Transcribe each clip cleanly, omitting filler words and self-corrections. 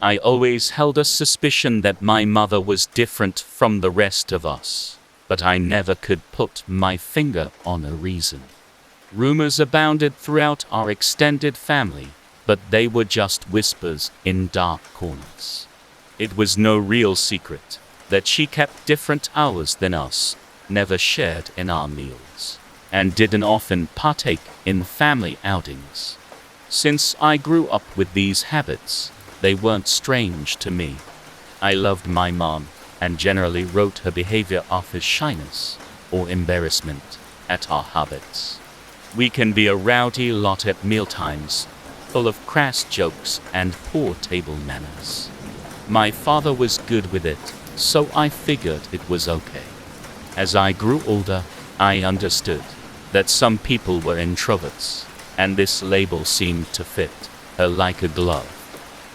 I always held a suspicion that my mother was different from the rest of us, but I never could put my finger on a reason. Rumors abounded throughout our extended family, but they were just whispers in dark corners. It was no real secret that she kept different hours than us, never shared in our meals, and didn't often partake in family outings. Since I grew up with these habits, they weren't strange to me. I loved my mom and generally wrote her behavior off as shyness or embarrassment at our habits. We can be a rowdy lot at mealtimes, full of crass jokes and poor table manners. My father was good with it, so I figured it was okay. As I grew older, I understood that some people were introverts, and this label seemed to fit her like a glove.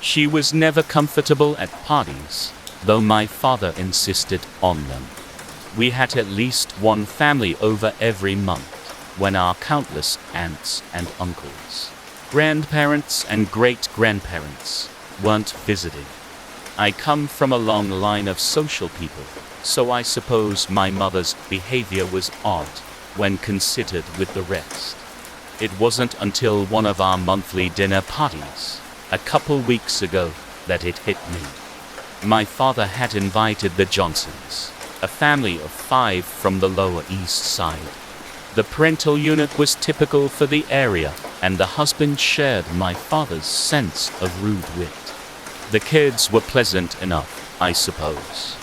She was never comfortable at parties, though my father insisted on them. We had at least one family over every month, when our countless aunts and uncles, grandparents and great-grandparents weren't visiting. I come from a long line of social people, so I suppose my mother's behavior was odd when considered with the rest. It wasn't until one of our monthly dinner parties, a couple weeks ago, that it hit me. My father had invited the Johnsons, a family of 5 from the Lower East Side. The parental unit was typical for the area, and the husband shared my father's sense of rude wit. The kids were pleasant enough, I suppose.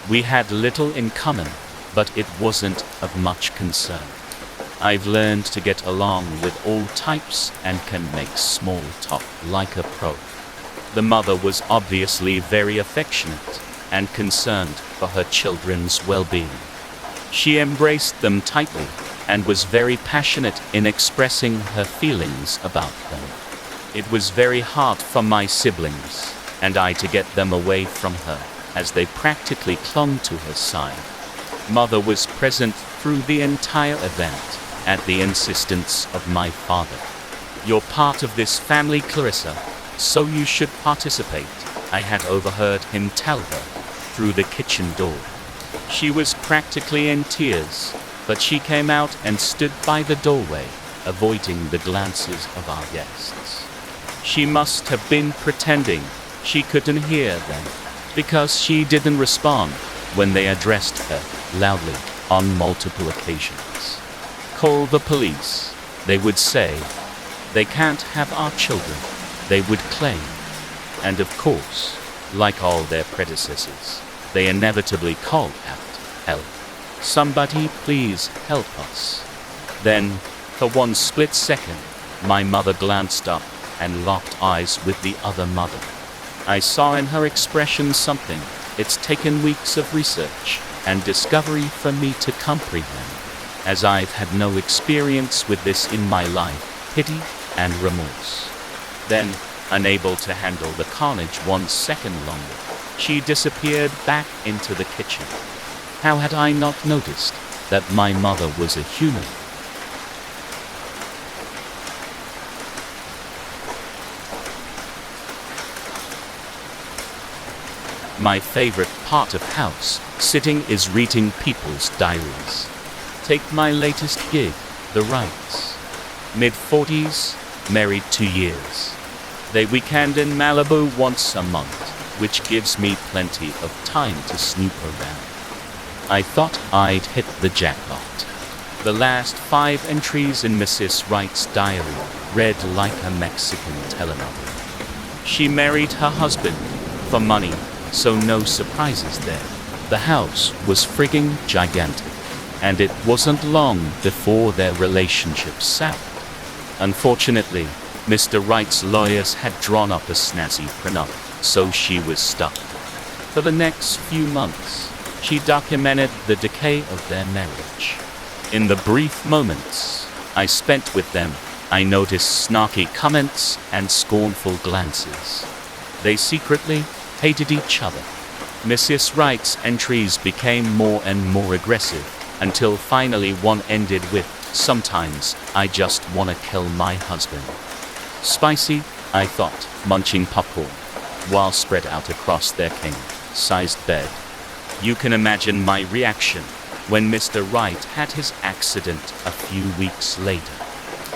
We had little in common, but it wasn't of much concern. I've learned to get along with all types and can make small talk like a pro. The mother was obviously very affectionate and concerned for her children's well-being. She embraced them tightly and was very passionate in expressing her feelings about them. It was very hard for my siblings and I to get them away from her, as they practically clung to her side. Mother was present through the entire event, at the insistence of my father. "You're part of this family, Clarissa, so you should participate," I had overheard him tell her through the kitchen door. She was practically in tears, but she came out and stood by the doorway, avoiding the glances of our guests. She must have been pretending she couldn't hear them, because she didn't respond when they addressed her loudly on multiple occasions. "Call the police," they would say. "They can't have our children," they would claim. And of course, like all their predecessors, they inevitably called out, "Help! Somebody please help us." Then, for one split second, my mother glanced up and locked eyes with the other mother. I saw in her expression something it's taken weeks of research and discovery for me to comprehend, as I've had no experience with this in my life: pity and remorse. Then, unable to handle the carnage 1 second longer, she disappeared back into the kitchen. How had I not noticed that my mother was a human? My favorite part of house sitting is reading people's diaries. Take my latest gig, The Wrights. Mid-40s, married 2 years. They weekend in Malibu once a month, which gives me plenty of time to snoop around. I thought I'd hit the jackpot. The last 5 entries in Mrs. Wright's diary read like a Mexican telenovela. She married her husband for money, so no surprises there. The house was frigging gigantic, and it wasn't long before their relationship soured. Unfortunately, Mr. Wright's lawyers had drawn up a snazzy prenup, so she was stuck. For the next few months, she documented the decay of their marriage. In the brief moments I spent with them, I noticed snarky comments and scornful glances. They secretly hated each other. Mrs. Wright's entries became more and more aggressive, until finally one ended with, "Sometimes I just wanna kill my husband." Spicy, I thought, munching popcorn. while spread out across their king-sized bed. You can imagine my reaction when Mr. Wright had his accident a few weeks later.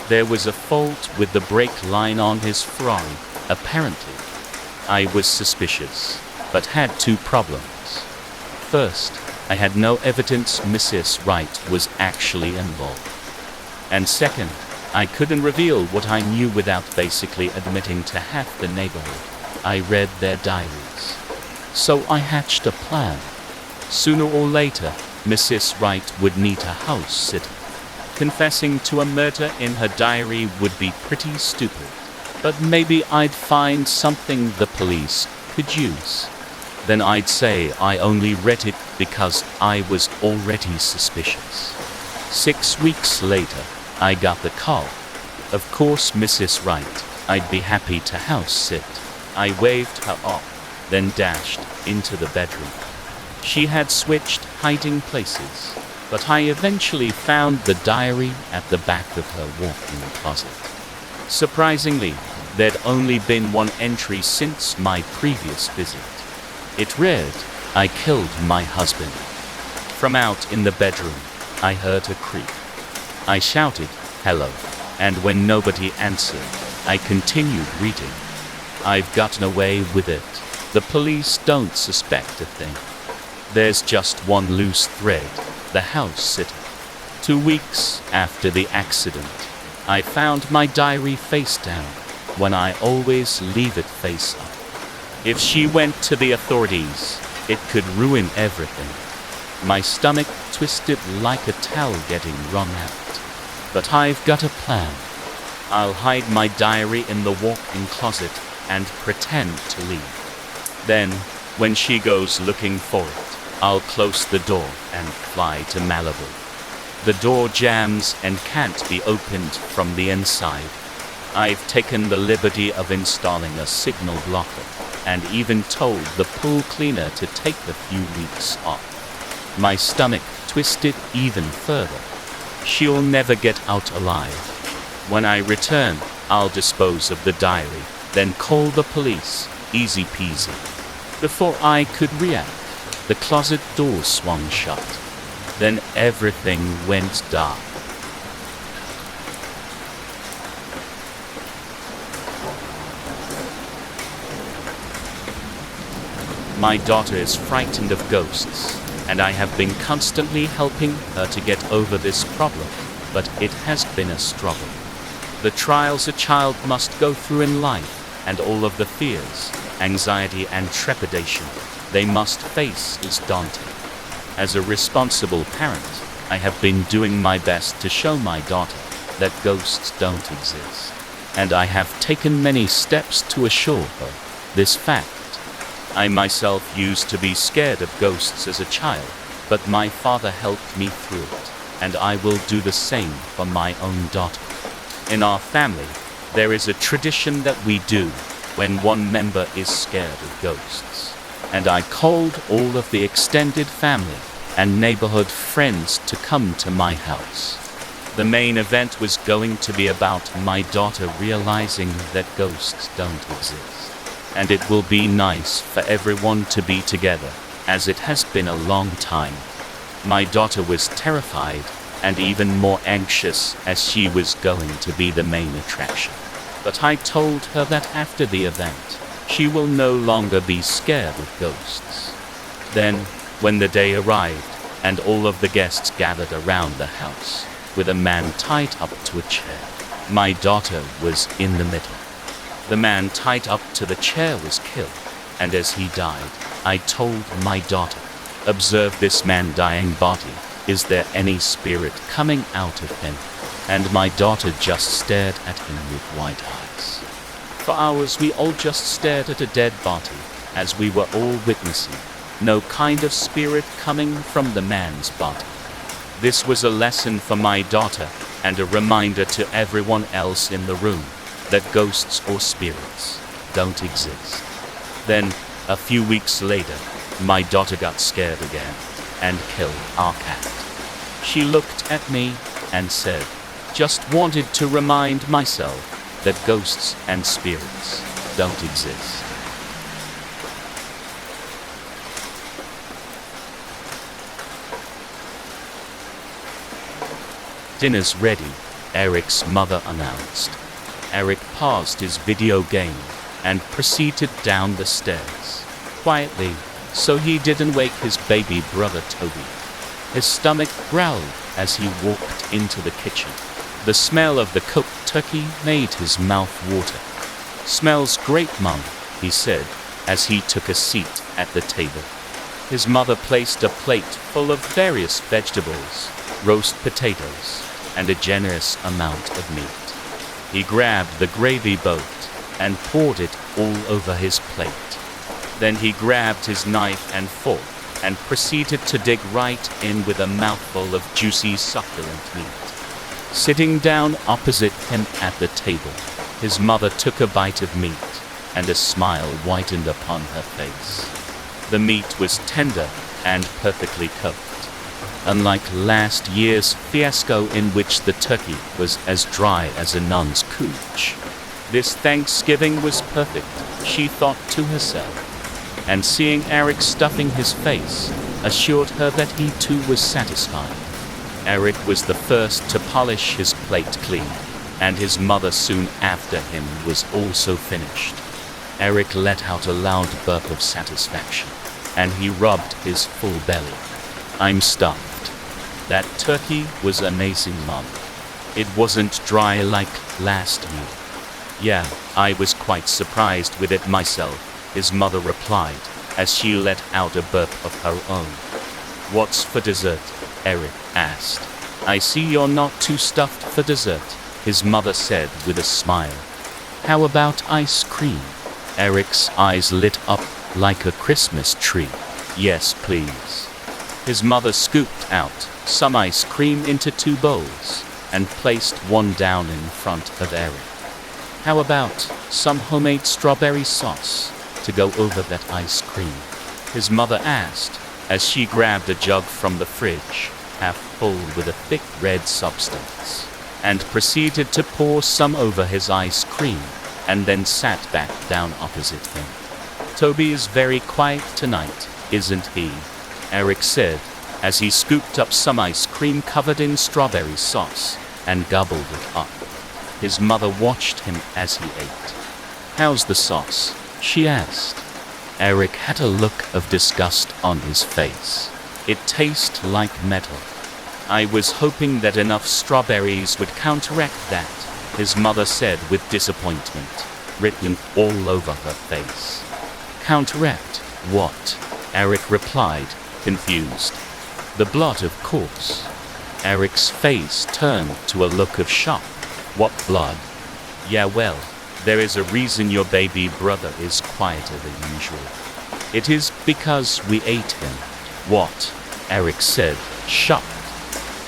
There was a fault with the brake line on his Ferrari, apparently. I was suspicious, but had two problems. First, I had no evidence Mrs. Wright was actually involved. And second, I couldn't reveal what I knew without basically admitting to half the neighborhood. I read their diaries. So I hatched a plan. Sooner or later, Mrs. Wright would need a house sitter. Confessing to a murder in her diary would be pretty stupid, but maybe I'd find something the police could use. Then I'd say I only read it because I was already suspicious. 6 weeks later, I got the call. Of course, Mrs. Wright, I'd be happy to house sit. I waved her off, then dashed into the bedroom. She had switched hiding places, but I eventually found the diary at the back of her walk-in closet. Surprisingly, there'd only been one entry since my previous visit. It read, "I killed my husband." From out in the bedroom, I heard a creak. I shouted, "Hello," and when nobody answered, I continued reading. I've gotten away with it. The police don't suspect a thing. There's just one loose thread, the house sitter. 2 weeks after the accident, I found my diary face down, when I always leave it face up. If she went to the authorities, it could ruin everything. My stomach twisted like a towel getting wrung out. But I've got a plan. I'll hide my diary in the walk-in closet and pretend to leave. Then, when she goes looking for it, I'll close the door and fly to Malibu. The door jams and can't be opened from the inside. I've taken the liberty of installing a signal blocker and even told the pool cleaner to take a few weeks off. My stomach twisted even further. She'll never get out alive. When I return, I'll dispose of the diary, then call the police, easy peasy. Before I could react, the closet door swung shut. Then everything went dark. My daughter is frightened of ghosts, and I have been constantly helping her to get over this problem, but it has been a struggle. The trials a child must go through in life, and all of the fears, anxiety, and trepidation they must face is daunting. As a responsible parent, I have been doing my best to show my daughter that ghosts don't exist, and I have taken many steps to assure her this fact. I myself used to be scared of ghosts as a child, but my father helped me through it, and I will do the same for my own daughter. In our family, there is a tradition that we do when one member is scared of ghosts, and I called all of the extended family and neighborhood friends to come to my house. The main event was going to be about my daughter realizing that ghosts don't exist, and it will be nice for everyone to be together, as it has been a long time. My daughter was terrified and even more anxious as she was going to be the main attraction. But I told her that after the event, she will no longer be scared of ghosts. Then, when the day arrived and all of the guests gathered around the house, with a man tied up to a chair, my daughter was in the middle. The man tied up to the chair was killed, and as he died, I told my daughter, "Observe this man dying body. Is there any spirit coming out of him?" And my daughter just stared at him with wide eyes. For hours we all just stared at a dead body, as we were all witnessing no kind of spirit coming from the man's body. This was a lesson for my daughter and a reminder to everyone else in the room that ghosts or spirits don't exist. Then, a few weeks later, my daughter got scared again and killed our cat. She looked at me and said, "Just wanted to remind myself that ghosts and spirits don't exist." "Dinner's ready," Eric's mother announced. Eric paused his video game and proceeded down the stairs, quietly, so he didn't wake his baby brother Toby. His stomach growled as he walked into the kitchen. The smell of the cooked turkey made his mouth water. "Smells great, Mum," he said as he took a seat at the table. His mother placed a plate full of various vegetables, roast potatoes, and a generous amount of meat. He grabbed the gravy boat and poured it all over his plate. Then he grabbed his knife and fork and proceeded to dig right in with a mouthful of juicy, succulent meat. Sitting down opposite him at the table, his mother took a bite of meat, and a smile whitened upon her face. The meat was tender and perfectly cooked. Unlike last year's fiasco in which the turkey was as dry as a nun's cooch, this Thanksgiving was perfect, she thought to herself. And seeing Eric stuffing his face assured her that he too was satisfied. Eric was the first to polish his plate clean, and his mother soon after him was also finished. Eric let out a loud burp of satisfaction, and he rubbed his full belly. "I'm stuffed. That turkey was amazing, Mom. It wasn't dry like last year." "Yeah, I was quite surprised with it myself," his mother replied as she let out a burp of her own. "What's for dessert?" Eric asked. "I see you're not too stuffed for dessert," his mother said with a smile. "How about ice cream?" Eric's eyes lit up like a Christmas tree. "Yes, please." His mother scooped out some ice cream into 2 bowls and placed one down in front of Eric. "How about some homemade strawberry sauce to go over that ice cream?" his mother asked as she grabbed a jug from the fridge, half full with a thick red substance, and proceeded to pour some over his ice cream, and then sat back down opposite him. "Toby is very quiet tonight, isn't he?" Eric said as he scooped up some ice cream covered in strawberry sauce and gobbled it up. His mother watched him as he ate. "How's the sauce?" she asked. Eric had a look of disgust on his face. "It tastes like metal." "I was hoping that enough strawberries would counteract that," his mother said with disappointment written all over her face. "Counteract what?" Eric replied, confused. "The blood, of course." Eric's face turned to a look of shock. "What blood?" "Yeah, well, there is a reason your baby brother is quieter than usual. It is because we ate him." "What?" Eric said, shocked.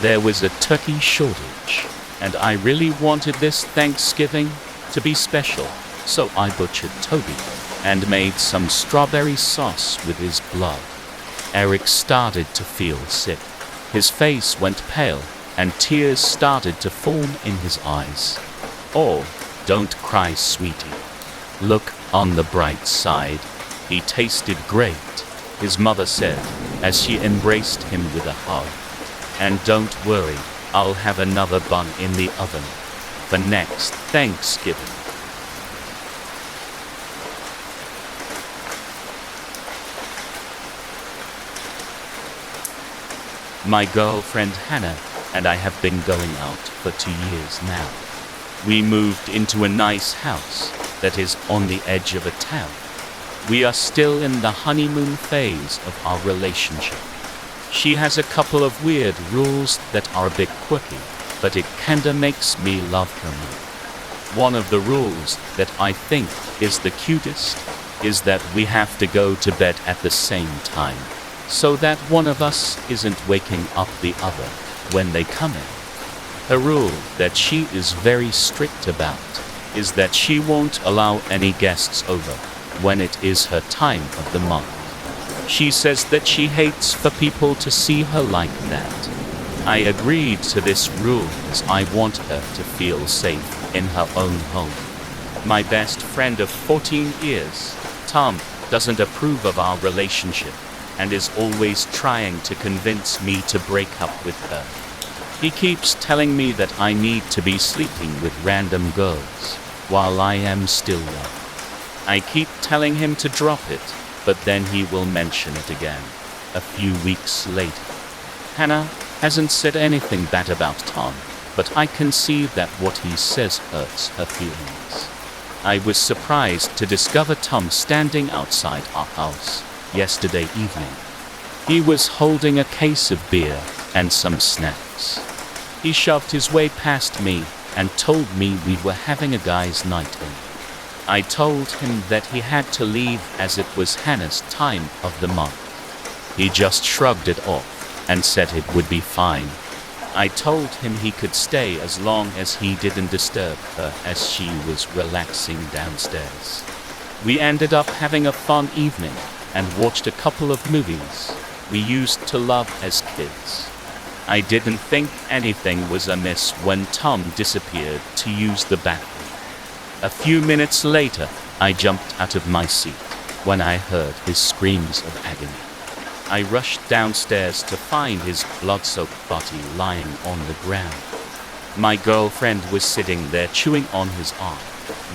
"There was a turkey shortage, and I really wanted this Thanksgiving to be special, so I butchered Toby and made some strawberry sauce with his blood." Eric started to feel sick. His face went pale, and tears started to form in his eyes. "Oh, don't cry, sweetie. Look on the bright side. He tasted great," his mother said as she embraced him with a hug. "And don't worry, I'll have another bun in the oven for next Thanksgiving." My girlfriend Hannah and I have been going out for 2 years now. We moved into a nice house that is on the edge of a town. We are still in the honeymoon phase of our relationship. She has a couple of weird rules that are a bit quirky, but it kinda makes me love her more. One of the rules that I think is the cutest is that we have to go to bed at the same time, so that one of us isn't waking up the other when they come in. A rule that she is very strict about is that she won't allow any guests over when it is her time of the month. She says that she hates for people to see her like that. I agreed to this rule as I want her to feel safe in her own home. My best friend of 14 years, Tom, doesn't approve of our relationship and is always trying to convince me to break up with her. He keeps telling me that I need to be sleeping with random girls while I am still young. I keep telling him to drop it, but then he will mention it again a few weeks later. Hannah hasn't said anything bad about Tom, but I can see that what he says hurts her feelings. I was surprised to discover Tom standing outside our house yesterday evening. He was holding a case of beer and some snacks. He shoved his way past me and told me we were having a guys' night in. I told him that he had to leave as it was Hannah's time of the month. He just shrugged it off and said it would be fine. I told him he could stay as long as he didn't disturb her as she was relaxing downstairs. We ended up having a fun evening and watched a couple of movies we used to love as kids. I didn't think anything was amiss when Tom disappeared to use the bathroom. A few minutes later, I jumped out of my seat when I heard his screams of agony. I rushed downstairs to find his blood-soaked body lying on the ground. My girlfriend was sitting there chewing on his arm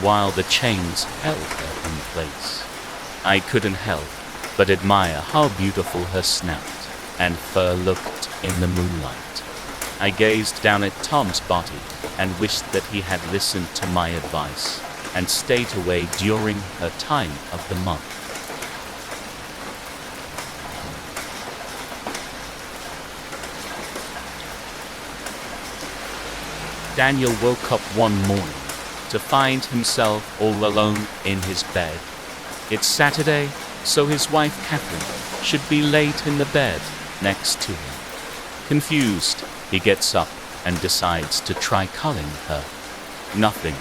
while the chains held her in place. I couldn't help but admire how beautiful her snout and fur looked in the moonlight. I gazed down at Tom's body and wished that he had listened to my advice and stayed away during her time of the month. Daniel woke up one morning to find himself all alone in his bed. It's Saturday, so his wife Catherine should be late in the bed next to him. Confused, he gets up and decides to try calling her. Nothing.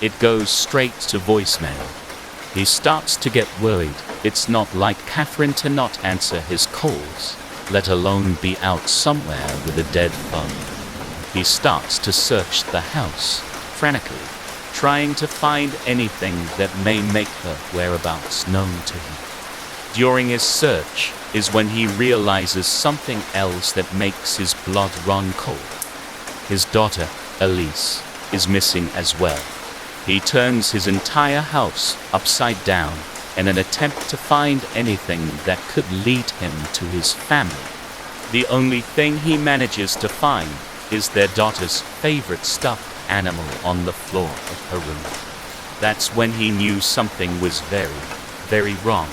It goes straight to voicemail. He starts to get worried. It's not like Catherine to not answer his calls, let alone be out somewhere with a dead phone. He starts to search the house, frantically, trying to find anything that may make her whereabouts known to him. During his search is when he realizes something else that makes his blood run cold. His daughter, Elise, is missing as well. He turns his entire house upside down in an attempt to find anything that could lead him to his family. The only thing he manages to find is their daughter's favorite stuffed animal on the floor of her room. That's when he knew something was very, very wrong.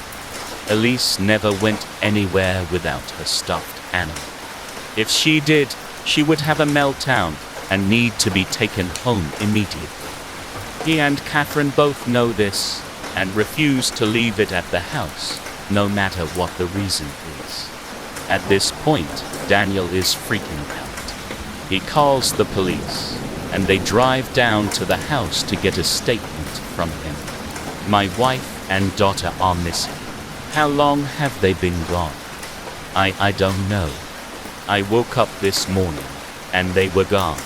Elise never went anywhere without her stuffed animal. If she did, she would have a meltdown and need to be taken home immediately. He and Catherine both know this and refuse to leave it at the house, no matter what the reason is. At this point, Daniel is freaking out. He calls the police, and they drive down to the house to get a statement from him. My wife and daughter are missing. How long have they been gone? I don't know. I woke up this morning, and they were gone.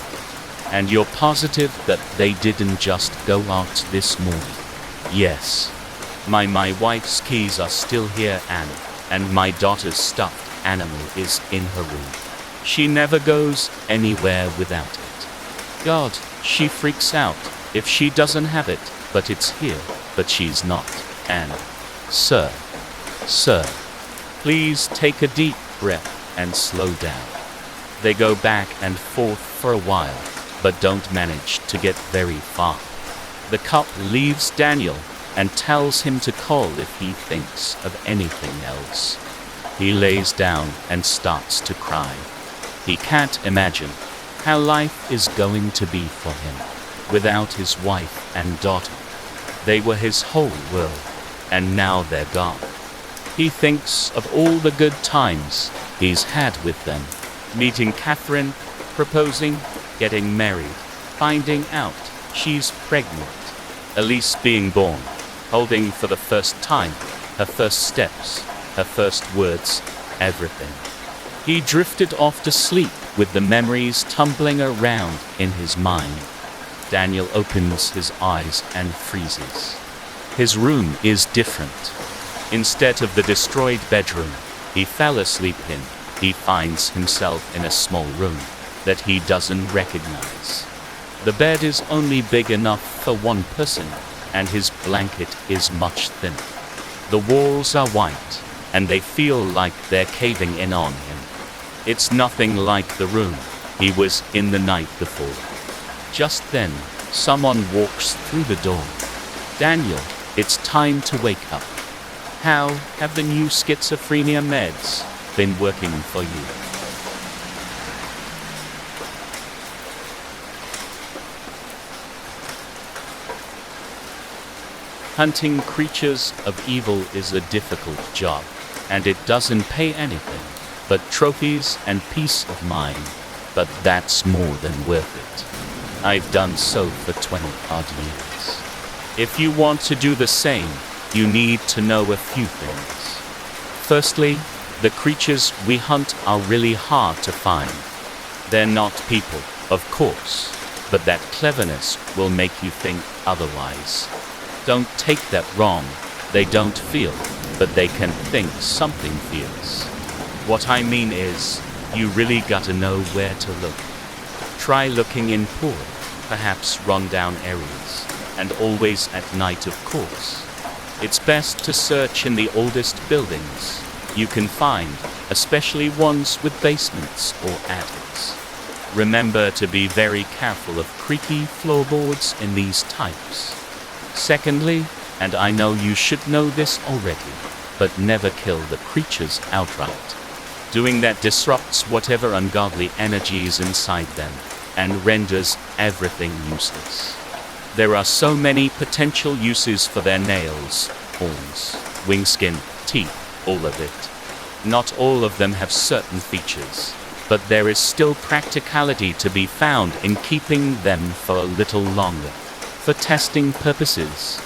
And you're positive that they didn't just go out this morning? Yes. My wife's keys are still here, Anna, and my daughter's stuffed animal is in her room. She never goes anywhere without it. God, she freaks out if she doesn't have it, but it's here, but she's not. And, sir, please take a deep breath and slow down. They go back and forth for a while, but don't manage to get very far. The cop leaves Daniel and tells him to call if he thinks of anything else. He lays down and starts to cry. He can't imagine how life is going to be for him without his wife and daughter. They were his whole world, and now they're gone. He thinks of all the good times he's had with them, meeting Catherine, proposing, getting married, finding out she's pregnant, Elise being born, holding for the first time, her first steps, her first words, everything. He drifted off to sleep with the memories tumbling around in his mind. Daniel opens his eyes and freezes. His room is different. Instead of the destroyed bedroom he fell asleep in, he finds himself in a small room that he doesn't recognize. The bed is only big enough for one person, and his blanket is much thinner. The walls are white, and they feel like they're caving in on him. It's nothing like the room he was in the night before. Just then, someone walks through the door. Daniel, it's time to wake up. How have the new schizophrenia meds been working for you? Hunting creatures of evil is a difficult job, and it doesn't pay anything but trophies and peace of mind, but that's more than worth it. I've done so for 20-odd years. If you want to do the same, you need to know a few things. Firstly, the creatures we hunt are really hard to find. They're not people, of course, but that cleverness will make you think otherwise. Don't take that wrong. They don't feel, but they can think something feels. What I mean is, you really gotta know where to look. Try looking in poor, perhaps run-down areas, and always at night, of course. It's best to search in the oldest buildings you can find, especially ones with basements or attics. Remember to be very careful of creaky floorboards in these types. Secondly, and I know you should know this already, but never kill the creatures outright. Doing that disrupts whatever ungodly energy is inside them and renders everything useless. There are so many potential uses for their nails, horns, wingskin, teeth, all of it. Not all of them have certain features, but there is still practicality to be found in keeping them for a little longer, for testing purposes.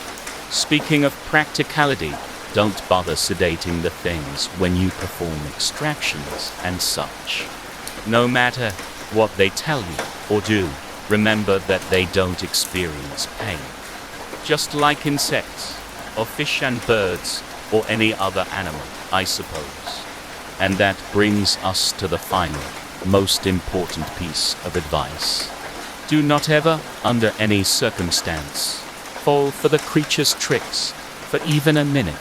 Speaking of practicality, don't bother sedating the things when you perform extractions and such. No matter what they tell you or do, remember that they don't experience pain. Just like insects, or fish and birds, or any other animal, I suppose. And that brings us to the final, most important piece of advice. Do not ever, under any circumstance, fall for the creature's tricks for even a minute.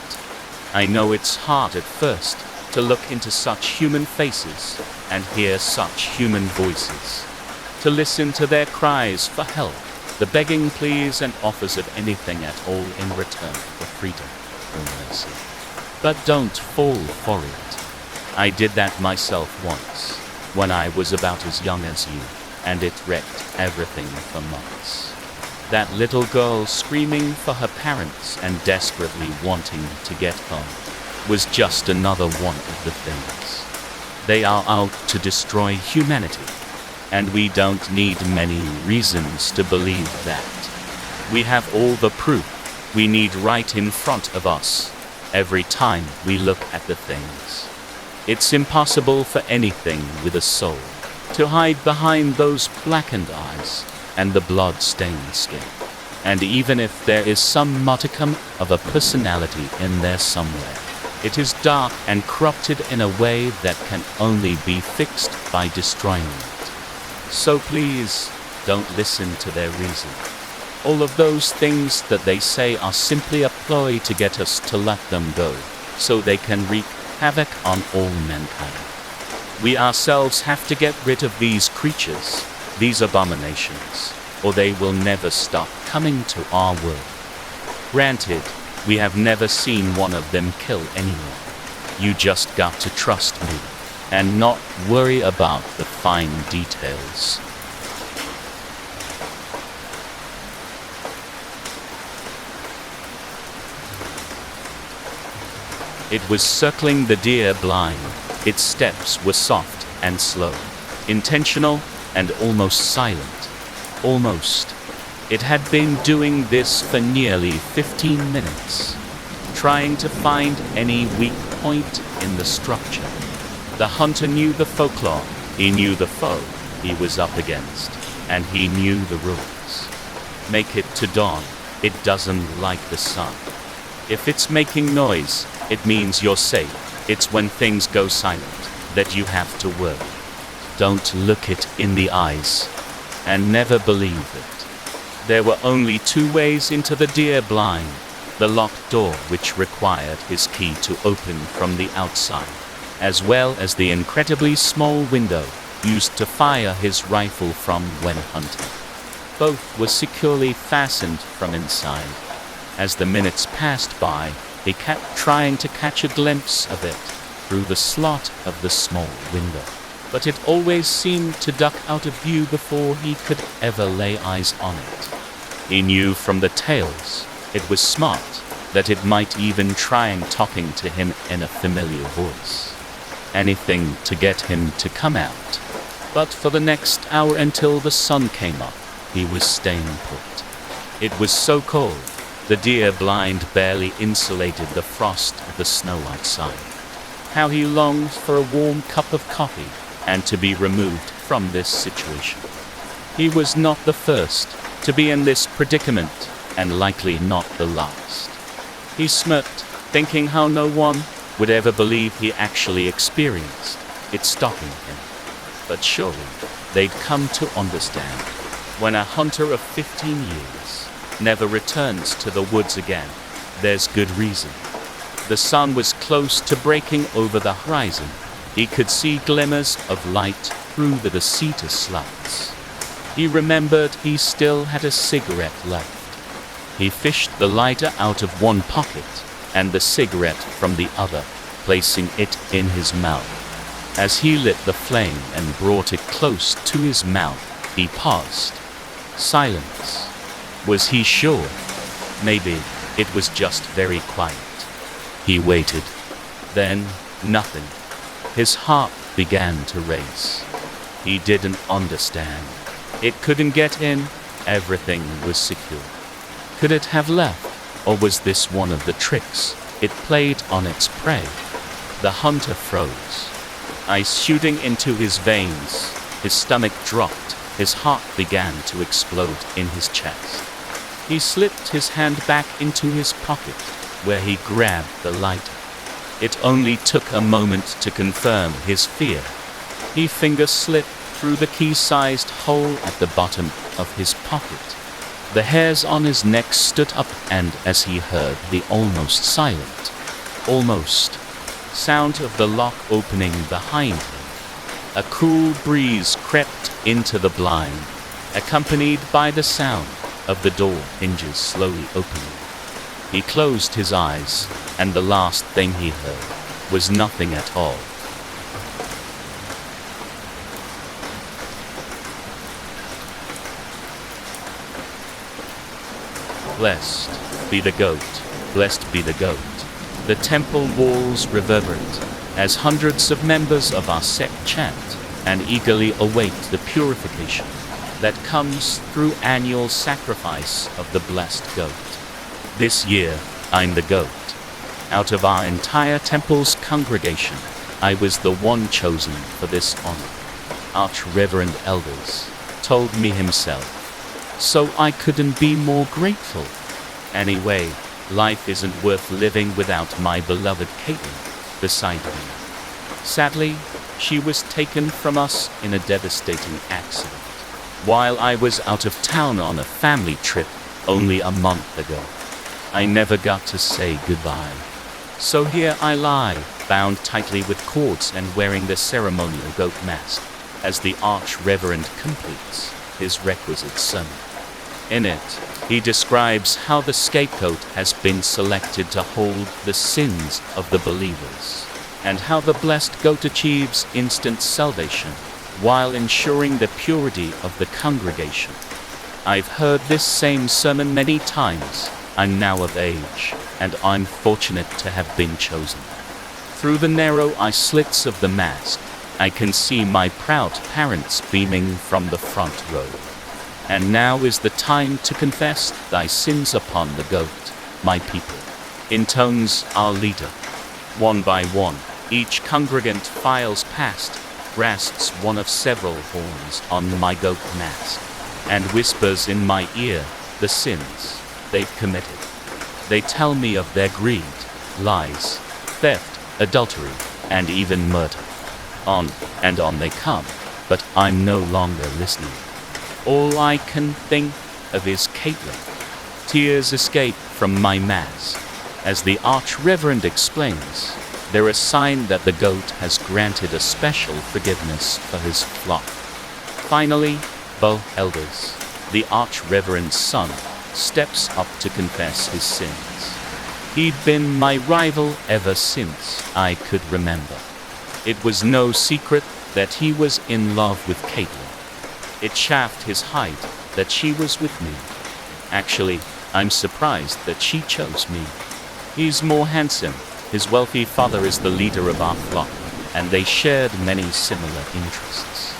I know it's hard at first to look into such human faces and hear such human voices, to listen to their cries for help, the begging pleas and offers of anything at all in return for freedom or mercy. But don't fall for it. I did that myself once, when I was about as young as you, and it wrecked everything for months. That little girl screaming for her parents and desperately wanting to get home was just another one of the things. They are out to destroy humanity, and we don't need many reasons to believe that. We have all the proof we need right in front of us every time we look at the things. It's impossible for anything with a soul to hide behind those blackened eyes and the blood-stained skin. And even if there is some modicum of a personality in there somewhere, it is dark and corrupted in a way that can only be fixed by destroying it. So please, don't listen to their reason. All of those things that they say are simply a ploy to get us to let them go, so they can wreak havoc on all mankind. We ourselves have to get rid of these creatures, these abominations, or they will never stop coming to our world. Granted, we have never seen one of them kill anyone. You just got to trust me and not worry about the fine details. It was circling the deer blind. Its steps were soft and slow, intentional and almost silent. Almost. It had been doing this for nearly 15 minutes, trying to find any weak point in the structure. The hunter knew the folklore, he knew the foe he was up against, and he knew the rules. Make it to dawn, it doesn't like the sun. If it's making noise, it means you're safe. It's when things go silent that you have to worry. Don't look it in the eyes, and never believe it. There were only two ways into the deer blind, the locked door which required his key to open from the outside, as well as the incredibly small window used to fire his rifle from when hunting. Both were securely fastened from inside. As the minutes passed by, he kept trying to catch a glimpse of it through the slot of the small window, but it always seemed to duck out of view before he could ever lay eyes on it. He knew from the tales it was smart, that it might even try talking to him in a familiar voice. Anything to get him to come out. But for the next hour until the sun came up, he was staying put. It was so cold, the deer blind barely insulated the frost of the snow outside. How he longed for a warm cup of coffee and to be removed from this situation. He was not the first to be in this predicament, and likely not the last. He smirked, thinking how no one would ever believe he actually experienced it stalking him. But surely they'd come to understand. When a hunter of 15 years never returns to the woods again, there's good reason. The sun was close to breaking over the horizon. He could see glimmers of light through the cedar slats. He remembered he still had a cigarette left. He fished the lighter out of one pocket and the cigarette from the other, placing it in his mouth. As he lit the flame and brought it close to his mouth, he paused. Silence. Was he sure? Maybe it was just very quiet. He waited. Then, nothing. His heart began to race. He didn't understand. It couldn't get in. Everything was secure. Could it have left? Or was this one of the tricks it played on its prey? The hunter froze. Ice shooting into his veins. His stomach dropped. His heart began to explode in his chest. He slipped his hand back into his pocket, where he grabbed the lighter. It only took a moment to confirm his fear. His finger slipped through the key-sized hole at the bottom of his pocket. The hairs on his neck stood up, and as he heard the almost silent, sound of the lock opening behind him, a cool breeze crept into the blind, accompanied by the sound of the door hinges slowly opening. He closed his eyes, and the last thing he heard was nothing at all. Blessed be the goat, blessed be the goat. The temple walls reverberate as hundreds of members of our sect chant and eagerly await the purification that comes through annual sacrifice of the blessed goat. This year, I'm the goat. Out of our entire temple's congregation, I was the one chosen for this honor. Arch-Reverend Elders told me himself, so I couldn't be more grateful. Anyway, life isn't worth living without my beloved Caitlin beside me. Sadly, she was taken from us in a devastating accident while I was out of town on a family trip only a month ago. I never got to say goodbye. So here I lie, bound tightly with cords and wearing the ceremonial goat mask, as the Arch-Reverend completes his requisite sermon. In it, he describes how the scapegoat has been selected to hold the sins of the believers, and how the blessed goat achieves instant salvation while ensuring the purity of the congregation. I've heard this same sermon many times. I'm now of age, and I'm fortunate to have been chosen. Through the narrow eye slits of the mask, I can see my proud parents beaming from the front row. And now is the time to confess thy sins upon the goat, my people, intones our leader. One by one, each congregant files past, grasps one of several horns on my goat mask, and whispers in my ear the sins they've committed. They tell me of their greed, lies, theft, adultery, and even murder. On and on they come, but I'm no longer listening. All I can think of is Caitlin. Tears escape from my mask. As the Archreverend explains, they're a sign that the goat has granted a special forgiveness for his flock. Finally, both elders, the Archreverend's son, steps up to confess his sins. He'd been my rival ever since I could remember. It was no secret that he was in love with Caitlin. It chafed his hide that she was with me. Actually, I'm surprised that she chose me. He's more handsome. His wealthy father is the leader of our flock, and they shared many similar interests.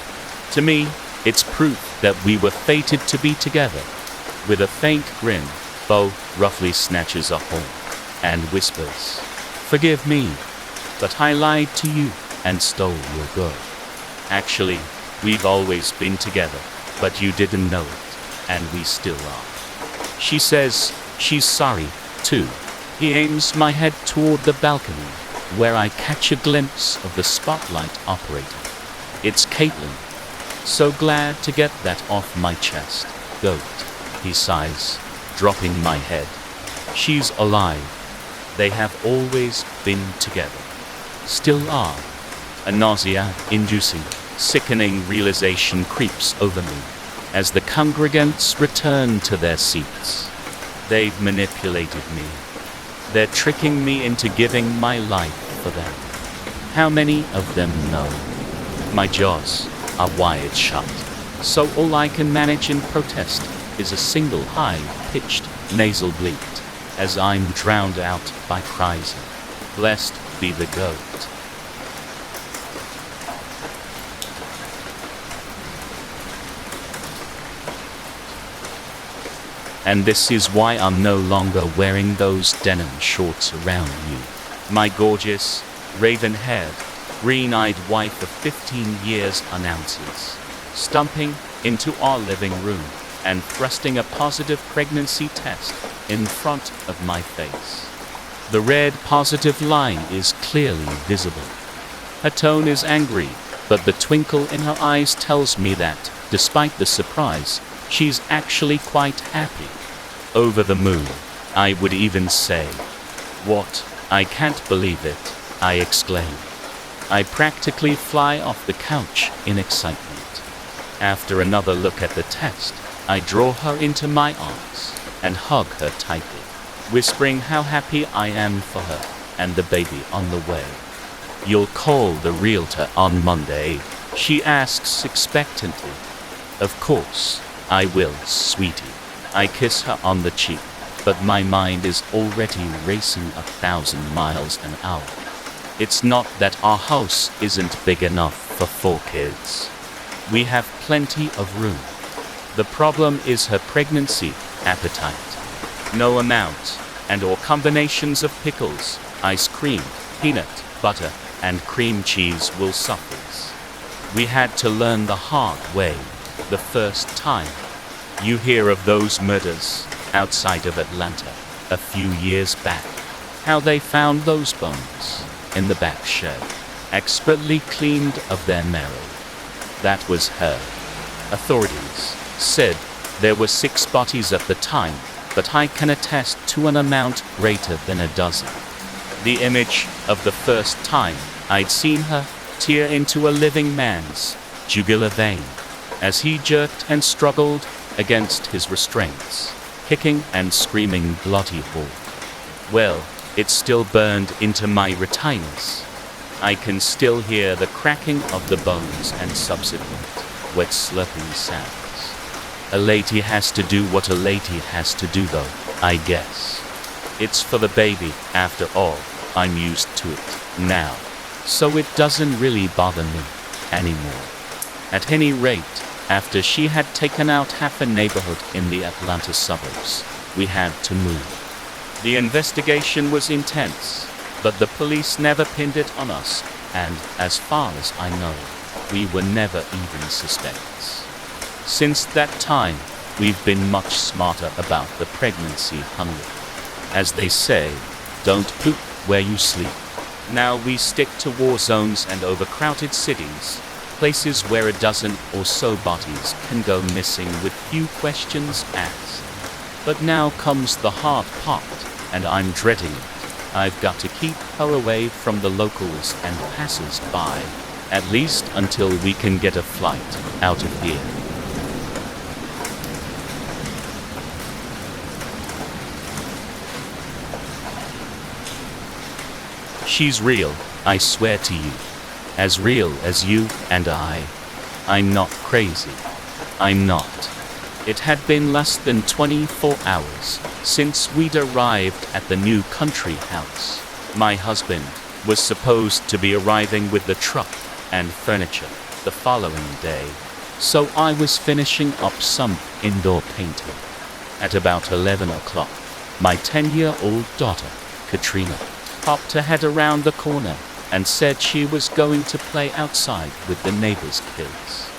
To me, it's proof that we were fated to be together. With a faint grin, Bo roughly snatches a horn and whispers, "Forgive me, but I lied to you and stole your girl. Actually, we've always been together, but you didn't know it, and we still are." She says she's sorry, too. He aims my head toward the balcony, where I catch a glimpse of the spotlight operator. It's Caitlin. "So glad to get that off my chest, goat," he sighs, dropping my head. She's alive. They have always been together. Still are. A nausea-inducing, sickening realization creeps over me as the congregants return to their seats. They've manipulated me. They're tricking me into giving my life for them. How many of them know? My jaws are wired shut, so all I can manage in protest is a single high-pitched nasal bleat as I'm drowned out by cries of, "Blessed be the goat." And this is why I'm no longer wearing those denim shorts around you. My gorgeous, raven-haired, green-eyed wife of 15 years announces, stumping into our living room and thrusting a positive pregnancy test in front of my face. The red positive line is clearly visible. Her tone is angry, but the twinkle in her eyes tells me that, despite the surprise, she's actually quite happy. Over the moon, I would even say. "What? I can't believe it," I exclaim. I practically fly off the couch in excitement. After another look at the test, I draw her into my arms and hug her tightly, whispering how happy I am for her and the baby on the way. "You'll call the realtor on Monday?" she asks expectantly. "Of course, I will, sweetie." I kiss her on the cheek, but my mind is already racing 1,000 miles an hour. It's not that our house isn't big enough for 4 kids. We have plenty of room. The problem is her pregnancy appetite. No amount and/or combinations of pickles, ice cream, peanut butter, and cream cheese will suffice. We had to learn the hard way the first time. You hear of those murders outside of Atlanta a few years back. How they found those bones in the back shed, expertly cleaned of their marrow. That was her. Authorities said there were 6 bodies at the time, but I can attest to an amount greater than a dozen. The image of the first time I'd seen her tear into a living man's jugular vein as he jerked and struggled against his restraints, kicking and screaming bloody horror. Well, it still burned into my retinas. I can still hear the cracking of the bones and subsequent wet slurping sounds. A lady has to do what a lady has to do though, I guess. It's for the baby, after all. I'm used to it now, so it doesn't really bother me anymore. At any rate, after she had taken out half a neighborhood in the Atlanta suburbs, we had to move. The investigation was intense, but the police never pinned it on us, and as far as I know, we were never even suspects. Since that time, we've been much smarter about the pregnancy hunger. As they say, don't poop where you sleep. Now we stick to war zones and overcrowded cities, places where a dozen or so bodies can go missing with few questions asked. But now comes the hard part, and I'm dreading it. I've got to keep her away from the locals and passers-by, at least until we can get a flight out of here. She's real, I swear to you. As real as you and I. I'm not crazy. I'm not. It had been less than 24 hours since we'd arrived at the new country house. My husband was supposed to be arriving with the truck and furniture the following day, so I was finishing up some indoor painting. At about 11 o'clock, my 10-year-old daughter, Katrina, popped her head around the corner and said she was going to play outside with the neighbors' kids.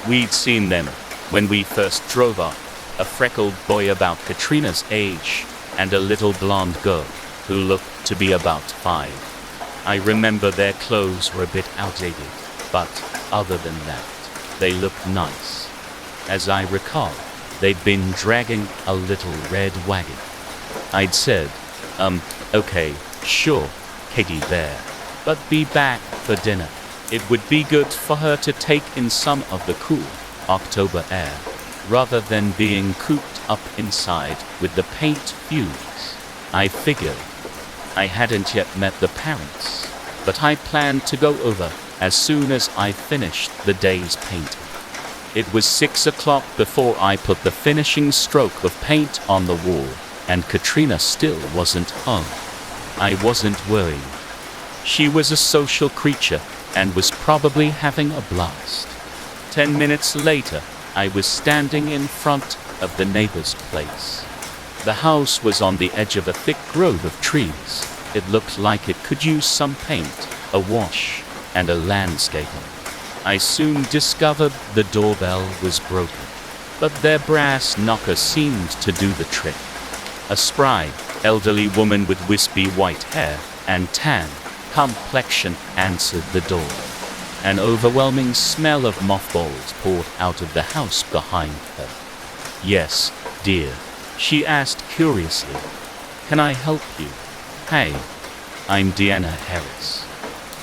We'd seen them when we first drove up, a freckled boy about Katrina's age and a little blonde girl who looked to be about 5. I remember their clothes were a bit outdated, but other than that, they looked nice. As I recall, they'd been dragging a little red wagon. I'd said, okay, sure, Katie Bear, but be back for dinner. It would be good for her to take in some of the cool October air, rather than being cooped up inside with the paint fumes. I figured. I hadn't yet met the parents, but I planned to go over as soon as I finished the day's painting. It was 6 o'clock before I put the finishing stroke of paint on the wall, and Katrina still wasn't home. I wasn't worried. She was a social creature and was probably having a blast. 10 minutes later, I was standing in front of the neighbor's place. The house was on the edge of a thick grove of trees. It looked like it could use some paint, a wash, and a landscaper. I soon discovered the doorbell was broken, but their brass knocker seemed to do the trick. A spry, elderly woman with wispy white hair and tan complexion answered the door. An overwhelming smell of mothballs poured out of the house behind her. "Yes, dear," she asked curiously. "Can I help you?" "Hey, I'm Deanna Harris,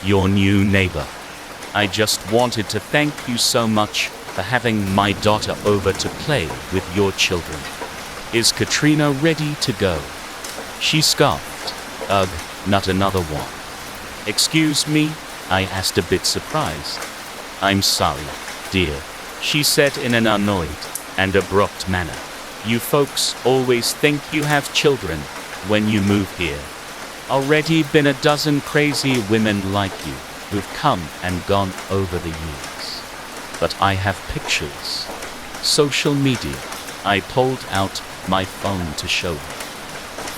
your new neighbor. I just wanted to thank you so much for having my daughter over to play with your children. Is Katrina ready to go?" She scoffed. "Ugh, not another one." "Excuse me?" I asked, a bit surprised. "I'm sorry, dear," she said in an annoyed and abrupt manner. "You folks always think you have children when you move here. Already been a dozen crazy women like you who've come and gone over the years. But I have pictures. Social media." I pulled out my phone to show her.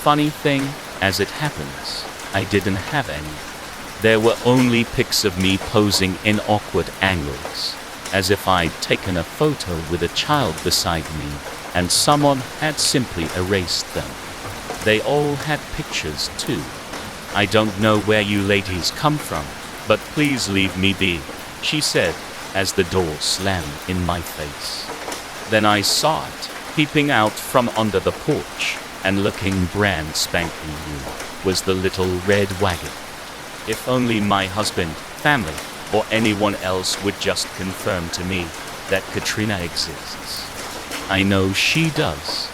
Funny thing, as it happens, I didn't have any. There were only pics of me posing in awkward angles, as if I'd taken a photo with a child beside me, and someone had simply erased them. They all had pictures too. "I don't know where you ladies come from, but please leave me be," she said, as the door slammed in my face. Then I saw it, peeping out from under the porch, and looking brand spanking new, was the little red wagon. If only my husband, family, or anyone else would just confirm to me that Katrina exists. I know she does.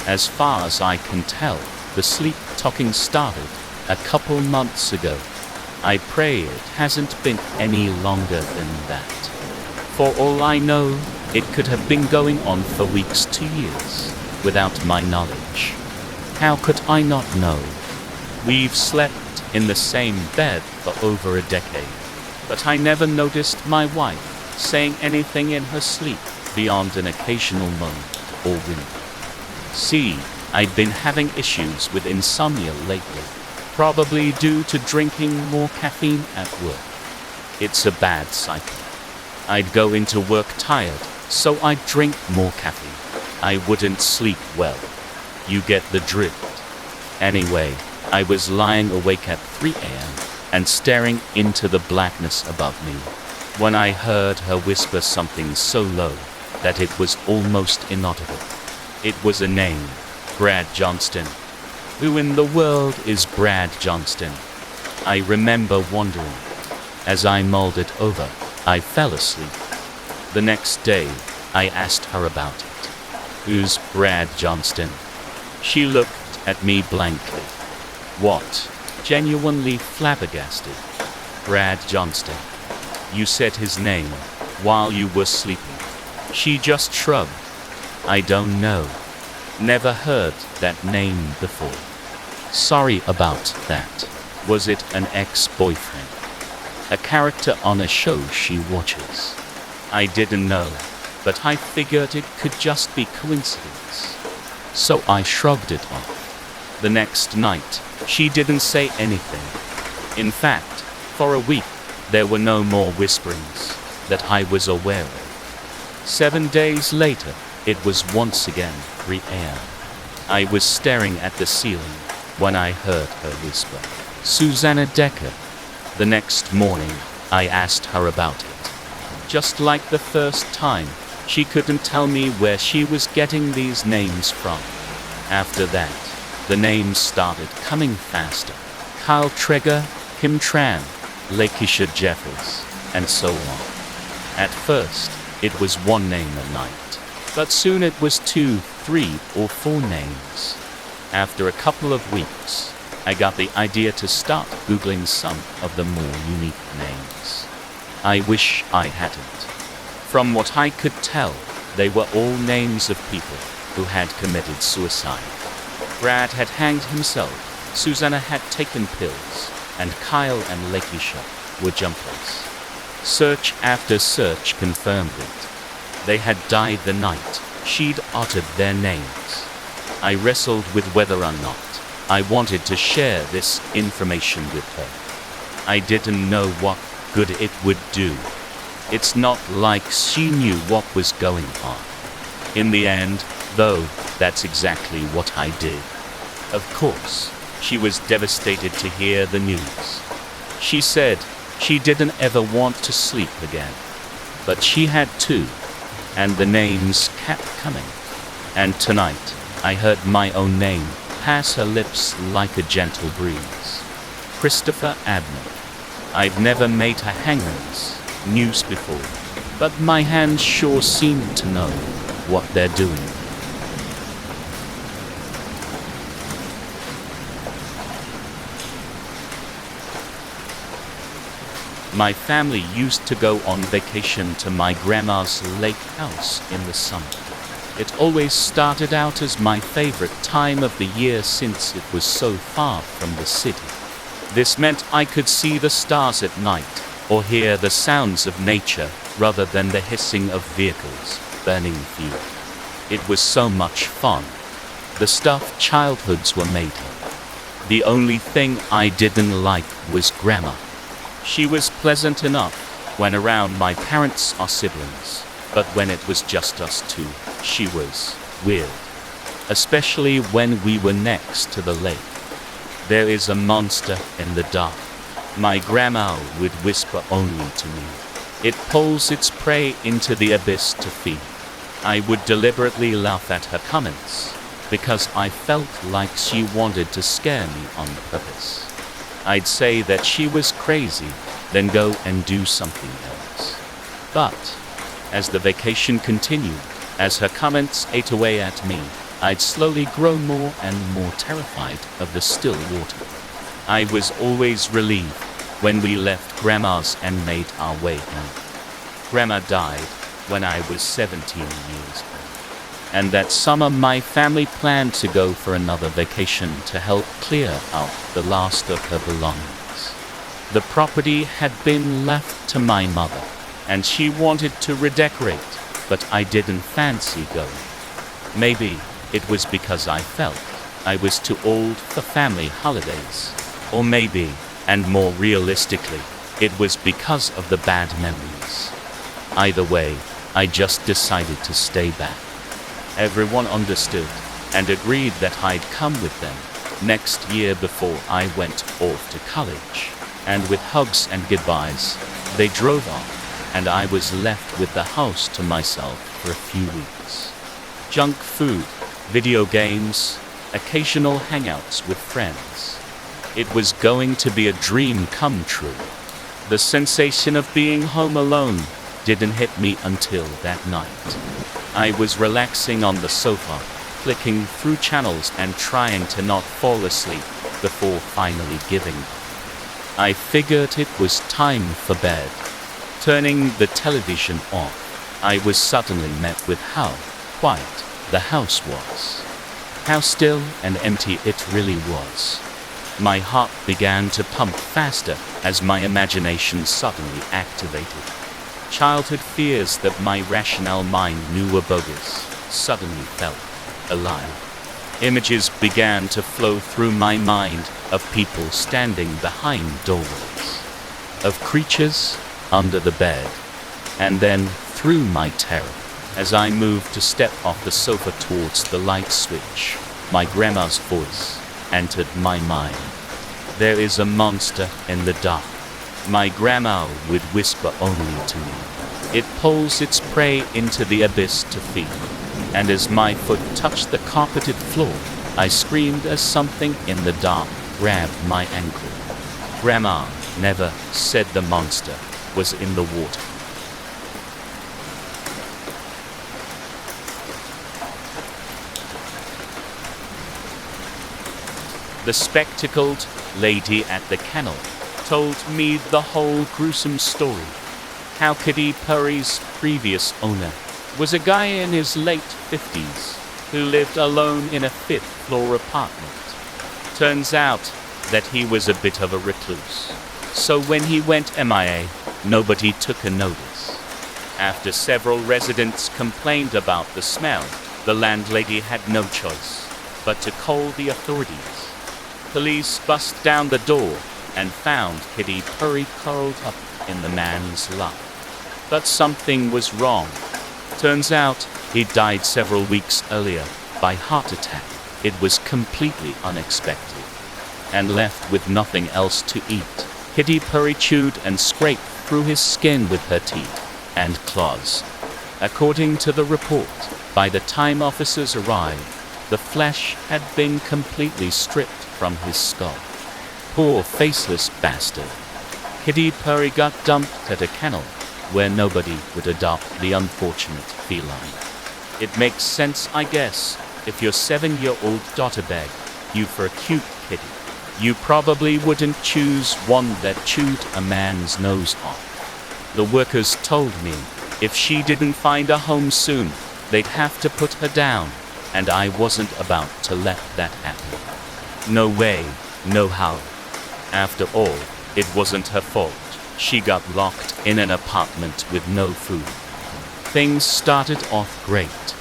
As far as I can tell, the sleep talking started a couple months ago. I pray it hasn't been any longer than that. For all I know, it could have been going on for weeks to years, without my knowledge. How could I not know? We've slept in the same bed for over a decade, but I never noticed my wife saying anything in her sleep beyond an occasional moan or whimper. See, I'd been having issues with insomnia lately, probably due to drinking more caffeine at work. It's a bad cycle. I'd go into work tired, so I'd drink more caffeine. I wouldn't sleep well. You get the drift. Anyway, I was lying awake at 3 a.m. and staring into the blackness above me when I heard her whisper something so low that it was almost inaudible. It was a name, Brad Johnston. Who in the world is Brad Johnston? I remember wondering. As I mulled it over, I fell asleep. The next day, I asked her about it. Who's Brad Johnston? She looked at me blankly. What? Genuinely flabbergasted. Brad Johnston. You said his name while you were sleeping. She just shrugged. I don't know. Never heard that name before. Sorry about that. Was it an ex-boyfriend? A character on a show she watches? I didn't know, but I figured it could just be coincidence. So I shrugged it off. The next night, she didn't say anything. In fact, for a week, there were no more whisperings that I was aware of. 7 days later, it was once again 3 a.m. I was staring at the ceiling when I heard her whisper, Susanna Decker. The next morning, I asked her about it. Just like the first time, she couldn't tell me where she was getting these names from. After that, the names started coming faster. Kyle Traeger, Kim Tran, Lakeisha Jeffers, and so on. At first, it was one name a night, but soon it was 2, 3, or 4 names. After a couple of weeks, I got the idea to start Googling some of the more unique names. I wish I hadn't. From what I could tell, they were all names of people who had committed suicide. Brad had hanged himself, Susanna had taken pills, and Kyle and Lakeisha were jumpers. Search after search confirmed it. They had died the night she'd uttered their names. I wrestled with whether or not I wanted to share this information with her. I didn't know what good it would do. It's not like she knew what was going on. In the end, though, that's exactly what I did. Of course, she was devastated to hear the news. She said she didn't ever want to sleep again. But she had to, and the names kept coming. And tonight, I heard my own name pass her lips like a gentle breeze. Christopher Abner. I've never made a hangman's noose before, but my hands sure seem to know what they're doing. My family used to go on vacation to my grandma's lake house in the summer. It always started out as my favorite time of the year since it was so far from the city. This meant I could see the stars at night or hear the sounds of nature rather than the hissing of vehicles burning fuel. It was so much fun. The stuff childhoods were made of. The only thing I didn't like was Grandma. She was pleasant enough when around my parents or siblings, but when it was just us two, she was weird. Especially when we were next to the lake. There is a monster in the dark. My grandma would whisper only to me. It pulls its prey into the abyss to feed. I would deliberately laugh at her comments, because I felt like she wanted to scare me on purpose. I'd say that she was crazy, then go and do something else. But, as the vacation continued, as her comments ate away at me, I'd slowly grow more and more terrified of the still water. I was always relieved when we left Grandma's and made our way home. Grandma died when I was 17 years old. And that summer my family planned to go for another vacation to help clear out the last of her belongings. The property had been left to my mother, and she wanted to redecorate, but I didn't fancy going. Maybe it was because I felt I was too old for family holidays. Or maybe, and more realistically, it was because of the bad memories. Either way, I just decided to stay back. Everyone understood, and agreed that I'd come with them next year before I went off to college. And with hugs and goodbyes, they drove off, and I was left with the house to myself for a few weeks. Junk food, video games, occasional hangouts with friends. It was going to be a dream come true. The sensation of being home alone didn't hit me until that night. I was relaxing on the sofa, flicking through channels and trying to not fall asleep before finally giving up. I figured it was time for bed. Turning the television off, I was suddenly met with how quiet the house was. How still and empty it really was. My heart began to pump faster as my imagination suddenly activated. Childhood fears that my rational mind knew were bogus suddenly felt alive. Images began to flow through my mind of people standing behind doorways, of creatures under the bed, and then through my terror. As I moved to step off the sofa towards the light switch, my grandma's voice entered my mind. "There is a monster in the dark," my grandma would whisper only to me. "It pulls its prey into the abyss to feed." And as my foot touched the carpeted floor, I screamed as something in the dark grabbed my ankle. Grandma never said the monster was in the water. The spectacled lady at the kennel told me the whole gruesome story. How Kitty Purry's previous owner was a guy in his late 50s who lived alone in a 5th floor apartment. Turns out that he was a bit of a recluse, so when he went MIA, nobody took a notice. After several residents complained about the smell, the landlady had no choice but to call the authorities. Police bust down the door and found Kitty Purry curled up in the man's lap. But something was wrong. Turns out he died several weeks earlier by heart attack. It was completely unexpected. And left with nothing else to eat, Kitty Purry chewed and scraped through his skin with her teeth and claws. According to the report, by the time officers arrived, the flesh had been completely stripped from his skull. Poor faceless bastard. Kitty Purry got dumped at a kennel where nobody would adopt the unfortunate feline. It makes sense, I guess, if your 7-year-old daughter begged you for a cute kitty. You probably wouldn't choose one that chewed a man's nose off. The workers told me if she didn't find a home soon, they'd have to put her down, and I wasn't about to let that happen. No way, no how. After all, it wasn't her fault. She got locked in an apartment with no food. Things started off great.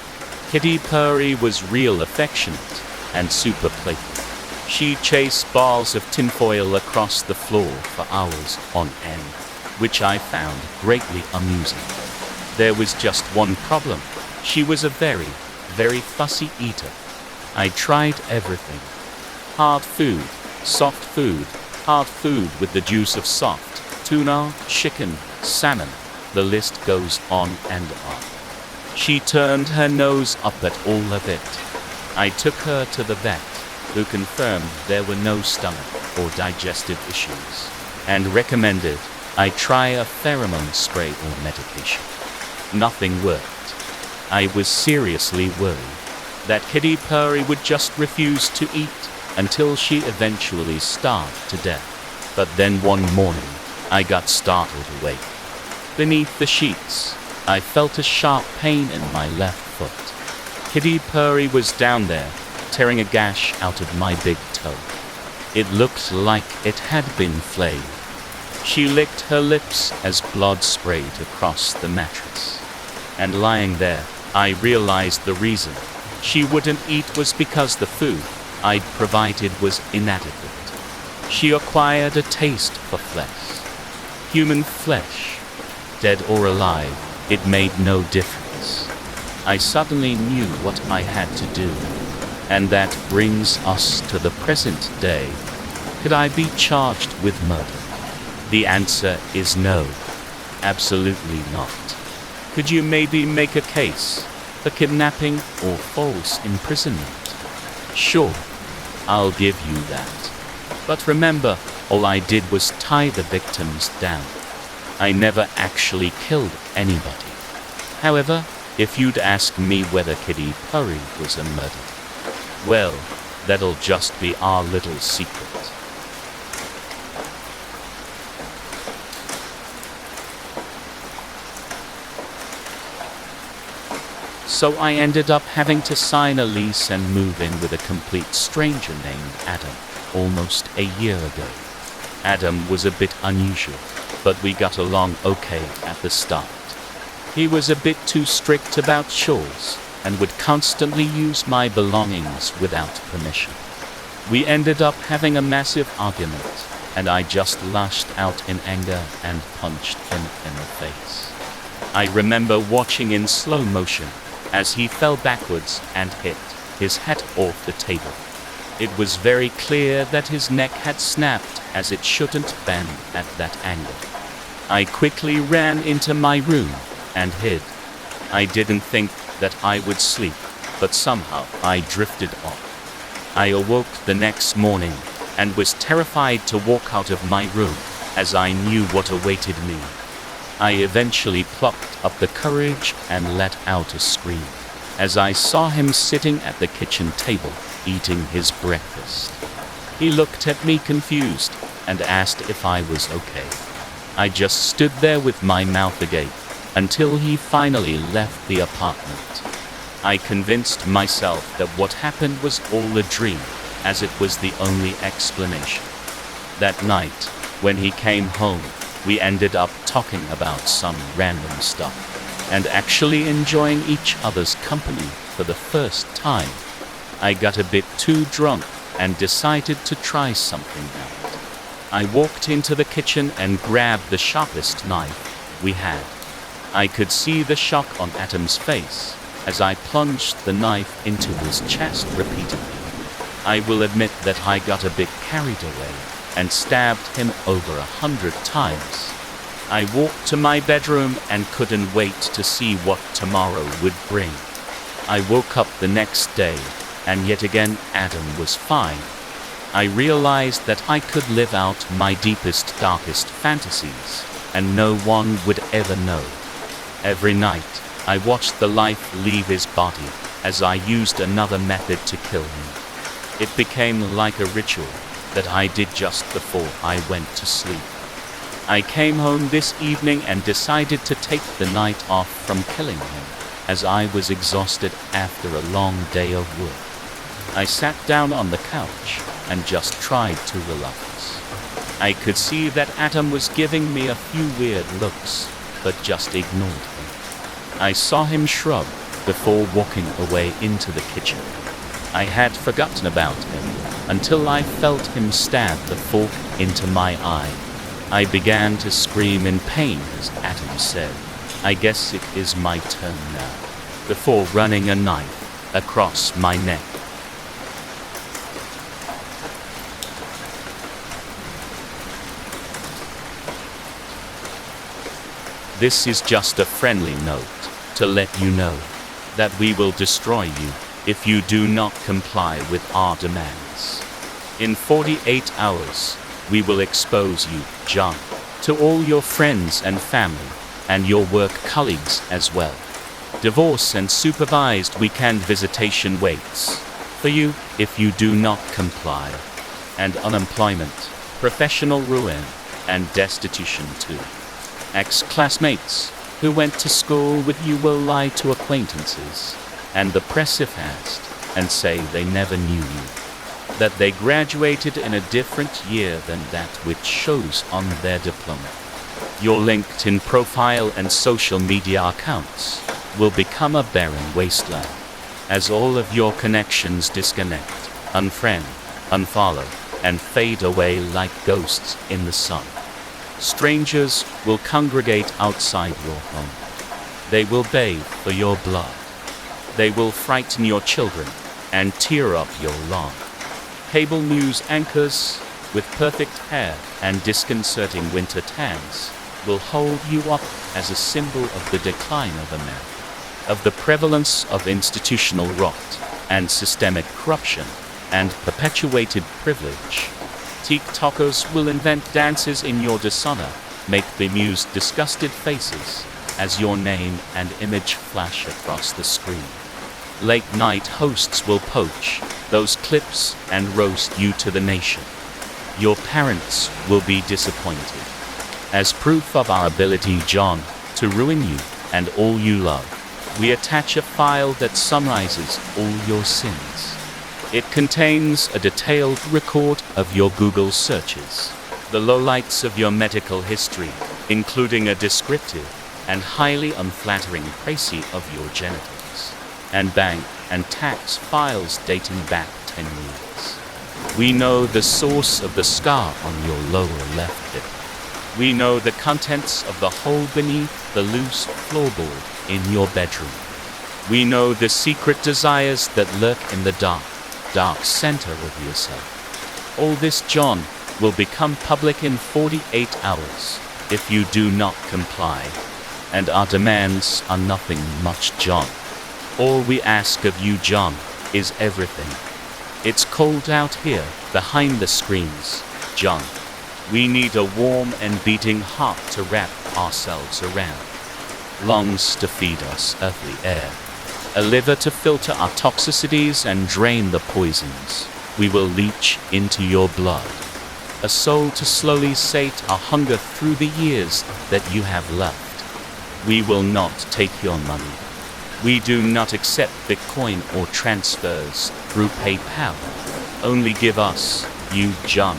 Kitty Purry was real affectionate and super playful. She chased balls of tinfoil across the floor for hours on end, which I found greatly amusing. There was just one problem. She was a very, very fussy eater. I tried everything. Hard food, soft food, hard food with the juice of soft, tuna, chicken, salmon, the list goes on and on. She turned her nose up at all of it. I took her to the vet, who confirmed there were no stomach or digestive issues, and recommended I try a pheromone spray or medication. Nothing worked. I was seriously worried that Kitty Purry would just refuse to eat until she eventually starved to death. But then one morning, I got startled awake. Beneath the sheets, I felt a sharp pain in my left foot. Kitty Purry was down there, tearing a gash out of my big toe. It looked like it had been flayed. She licked her lips as blood sprayed across the mattress. And lying there, I realized the reason she wouldn't eat was because the food I'd provided was inadequate. She acquired a taste for flesh. Human flesh. Dead or alive, it made no difference. I suddenly knew what I had to do. And that brings us to the present day. Could I be charged with murder? The answer is no. Absolutely not. Could you maybe make a case for kidnapping or false imprisonment? Sure, I'll give you that. But remember, all I did was tie the victims down. I never actually killed anybody. However, if you'd ask me whether Kitty Purry was a murderer, well, that'll just be our little secret. So I ended up having to sign a lease and move in with a complete stranger named Adam almost a year ago. Adam was a bit unusual, but we got along okay at the start. He was a bit too strict about chores and would constantly use my belongings without permission. We ended up having a massive argument, and I just lashed out in anger and punched him in the face. I remember watching in slow motion as he fell backwards and hit his hat off the table. It was very clear that his neck had snapped, as it shouldn't bend at that angle. I quickly ran into my room and hid. I didn't think that I would sleep, but somehow I drifted off. I awoke the next morning and was terrified to walk out of my room, as I knew what awaited me. I eventually plucked up the courage and let out a scream as I saw him sitting at the kitchen table eating his breakfast. He looked at me confused and asked if I was okay. I just stood there with my mouth agape until he finally left the apartment. I convinced myself that what happened was all a dream, as it was the only explanation. That night, when he came home, we ended up talking about some random stuff and actually enjoying each other's company for the first time. I got a bit too drunk and decided to try something out. I walked into the kitchen and grabbed the sharpest knife we had. I could see the shock on Adam's face as I plunged the knife into his chest repeatedly. I will admit that I got a bit carried away and stabbed him over 100 times. I walked to my bedroom and couldn't wait to see what tomorrow would bring. I woke up the next day, and yet again Adam was fine. I realized that I could live out my deepest, darkest fantasies, and no one would ever know. Every night, I watched the life leave his body as I used another method to kill him. It became like a ritual that I did just before I went to sleep. I came home this evening and decided to take the night off from killing him, as I was exhausted after a long day of work. I sat down on the couch and just tried to relax. I could see that Adam was giving me a few weird looks, but just ignored him. I saw him shrug before walking away into the kitchen. I had forgotten about him until I felt him stab the fork into my eye. I began to scream in pain as Adam said, "I guess it is my turn now," before running a knife across my neck. This is just a friendly note to let you know that we will destroy you if you do not comply with our demands. In 48 hours, we will expose you, John, to all your friends and family, and your work colleagues as well. Divorce and supervised weekend visitation waits for you if you do not comply. And unemployment, professional ruin, and destitution too. Ex-classmates who went to school with you will lie to acquaintances and the press if asked and say they never knew you, that they graduated in a different year than that which shows on their diploma. Your LinkedIn profile and social media accounts will become a barren wasteland, as all of your connections disconnect, unfriend, unfollow, and fade away like ghosts in the sun. Strangers will congregate outside your home. They will bathe for your blood. They will frighten your children and tear up your lawn. Cable news anchors with perfect hair and disconcerting winter tans will hold you up as a symbol of the decline of America, of the prevalence of institutional rot and systemic corruption and perpetuated privilege. TikTokers will invent dances in your dishonor, make bemused, disgusted faces as your name and image flash across the screen. Late-night hosts will poach those clips and roast you to the nation. Your parents will be disappointed. As proof of our ability, John, to ruin you and all you love, we attach a file that summarizes all your sins. It contains a detailed record of your Google searches, the lowlights of your medical history, including a descriptive and highly unflattering précis of your genitals, and bank and tax files dating back 10 years. We know the source of the scar on your lower left hip. We know the contents of the hole beneath the loose floorboard in your bedroom. We know the secret desires that lurk in the dark center of yourself. All this, John, will become public in 48 hours if you do not comply. And our demands are nothing much, John. All we ask of you, John, is everything. It's cold out here behind the screens, John. We need a warm and beating heart to wrap ourselves around, lungs to feed us earthly air, a liver to filter our toxicities and drain the poisons we will leach into your blood, a soul to slowly sate our hunger through the years that you have left. We will not take your money. We do not accept Bitcoin or transfers through PayPal. Only give us, you, John.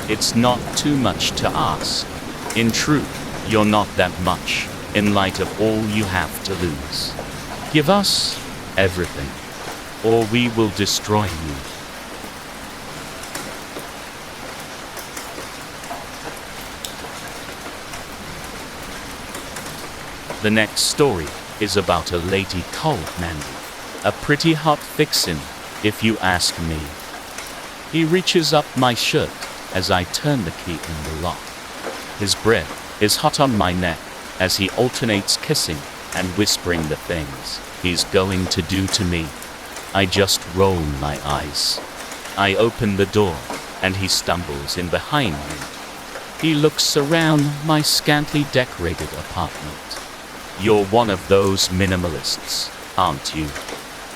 It's not too much to ask. In truth, you're not that much, in light of all you have to lose. Give us everything, or we will destroy you. The next story is about a lady called Mandy, a pretty hot vixen, if you ask me. He reaches up my shirt as I turn the key in the lock. His breath is hot on my neck as he alternates kissing and whispering the things he's going to do to me. I just roll my eyes. I open the door and he stumbles in behind me. He looks around my scantily decorated apartment. You're one of those minimalists, aren't you?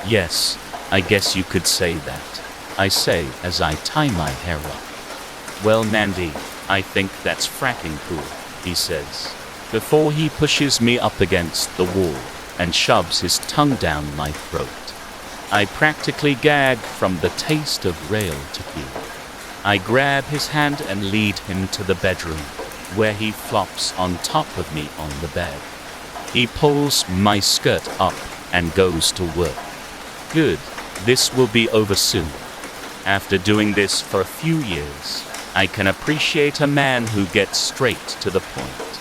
Yes, I guess you could say that, I say as I tie my hair up. Well, Mandy, I think that's fracking cool, he says, before he pushes me up against the wall and shoves his tongue down my throat. I practically gag from the taste of rail to peel. I grab his hand and lead him to the bedroom, where he flops on top of me on the bed. He pulls my skirt up and goes to work. Good, this will be over soon. After doing this for a few years, I can appreciate a man who gets straight to the point.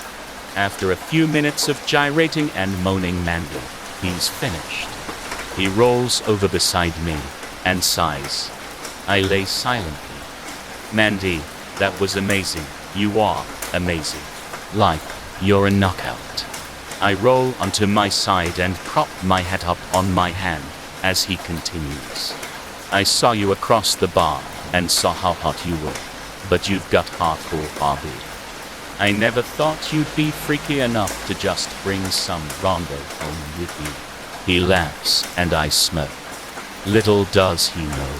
After a few minutes of gyrating and moaning Mandy, he's finished. He rolls over beside me and sighs. I lay silently. Mandy, that was amazing. You are amazing. Like, you're a knockout. I roll onto my side and prop my head up on my hand as he continues. I saw you across the bar and saw how hot you were, but you've got hardcore Barbie. I never thought you'd be freaky enough to just bring some rondo home with you. He laughs and I smirk. Little does he know.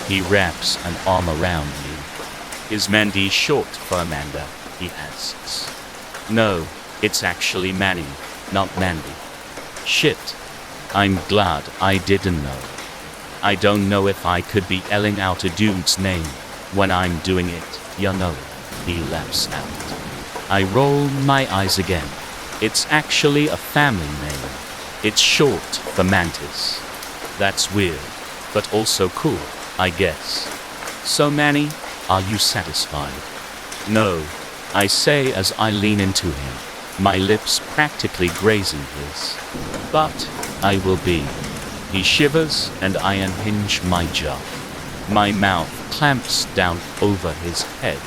He wraps an arm around me. Is Mandy short for Amanda? He asks. No, it's actually Manny, not Mandy. Shit. I'm glad I didn't know. I don't know if I could be yelling out a dude's name when I'm doing it, you know. He laughs out. I roll my eyes again. It's actually a family name. It's short for Mantis. That's weird, but also cool, I guess. So Manny, are you satisfied? No, I say as I lean into him, my lips practically grazing his. But I will be. He shivers and I unhinge my jaw. My mouth clamps down over his head.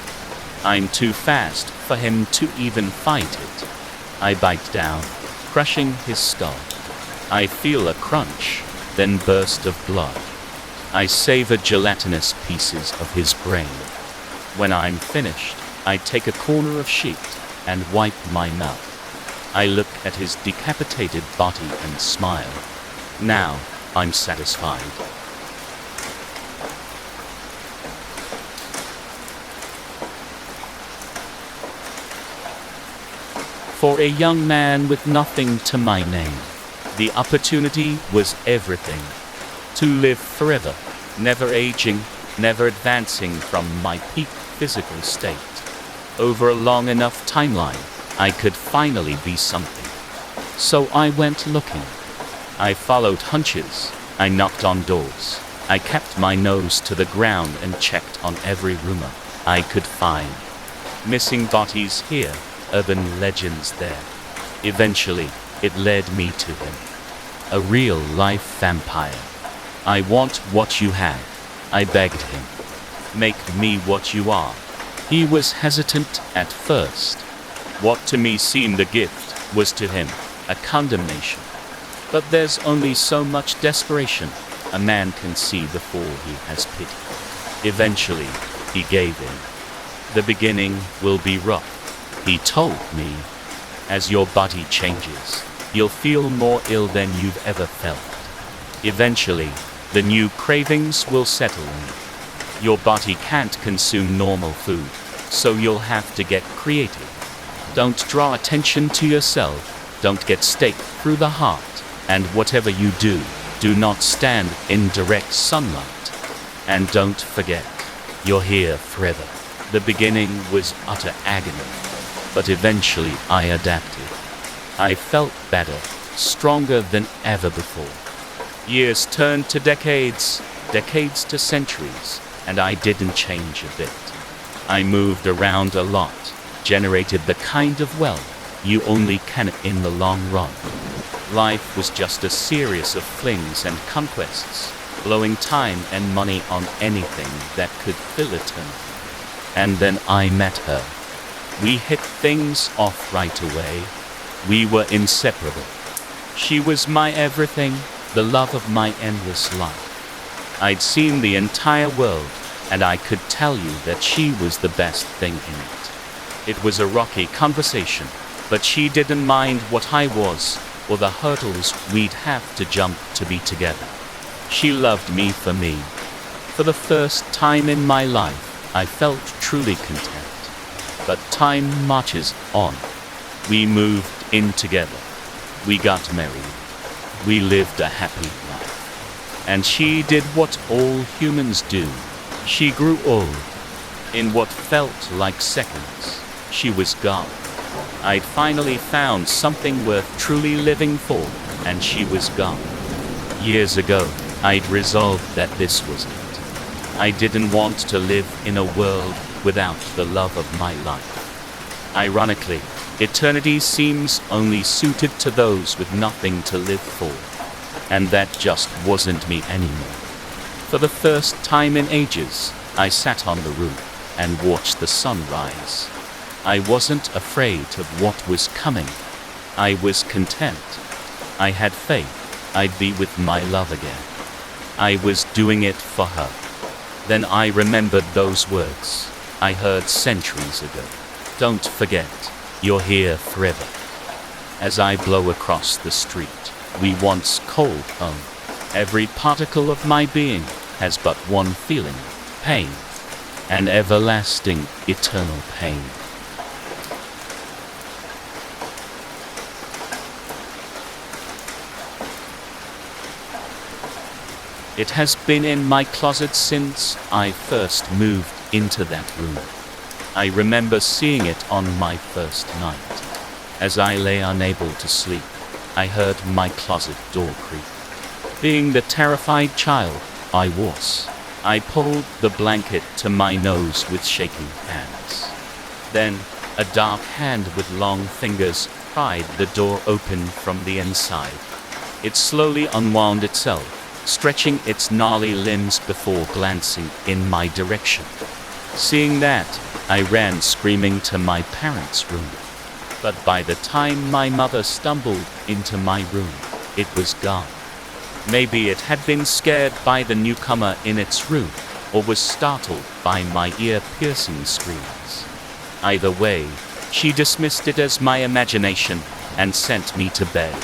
I'm too fast for him to even fight it. I bite down, crushing his skull. I feel a crunch, then burst of blood. I savor gelatinous pieces of his brain. When I'm finished, I take a corner of sheet and wipe my mouth. I look at his decapitated body and smile. Now, I'm satisfied. For a young man with nothing to my name, the opportunity was everything. To live forever, never aging, never advancing from my peak physical state. Over a long enough timeline, I could finally be something. So I went looking. I followed hunches. I knocked on doors. I kept my nose to the ground and checked on every rumor I could find. Missing bodies here, urban legends there. Eventually, it led me to him. A real-life vampire. I want what you have, I begged him. Make me what you are. He was hesitant at first. What to me seemed a gift was to him a condemnation. But there's only so much desperation a man can see before he has pity. Eventually, he gave in. The beginning will be rough, he told me. As your body changes, you'll feel more ill than you've ever felt. Eventually, the new cravings will settle in. Your body can't consume normal food, so you'll have to get creative. Don't draw attention to yourself, don't get staked through the heart, and whatever you do, do not stand in direct sunlight. And don't forget, you're here forever. The beginning was utter agony, but eventually I adapted. I felt better, stronger than ever before. Years turned to decades, decades to centuries, and I didn't change a bit. I moved around a lot, generated the kind of wealth you only can in the long run. Life was just a series of flings and conquests, blowing time and money on anything that could fill eternity. And then I met her. We hit things off right away. We were inseparable. She was my everything, the love of my endless life. I'd seen the entire world, and I could tell you that she was the best thing in it. It was a rocky conversation, but she didn't mind what I was, or the hurdles we'd have to jump to be together. She loved me. For the first time in my life, I felt truly content. But time marches on. We moved in together. We got married. We lived a happy life. And she did what all humans do. She grew old. In what felt like seconds, she was gone. I'd finally found something worth truly living for, and she was gone. Years ago, I'd resolved that this was it. I didn't want to live in a world without the love of my life. Ironically, eternity seems only suited to those with nothing to live for. And that just wasn't me anymore. For the first time in ages, I sat on the roof and watched the sun rise. I wasn't afraid of what was coming. I was content. I had faith I'd be with my love again. I was doing it for her. Then I remembered those words I heard centuries ago. Don't forget, you're here forever. As I blow across the street, we once called home. Every particle of my being has but one feeling, pain, an everlasting, eternal pain. It has been in my closet since I first moved into that room. I remember seeing it on my first night. As I lay unable to sleep, I heard my closet door creak. Being the terrified child I was, I pulled the blanket to my nose with shaking hands. Then, a dark hand with long fingers pried the door open from the inside. It slowly unwound itself, stretching its gnarly limbs before glancing in my direction. Seeing that, I ran screaming to my parents' room. But by the time my mother stumbled into my room, it was gone. Maybe it had been scared by the newcomer in its room, or was startled by my ear-piercing screams. Either way, she dismissed it as my imagination and sent me to bed.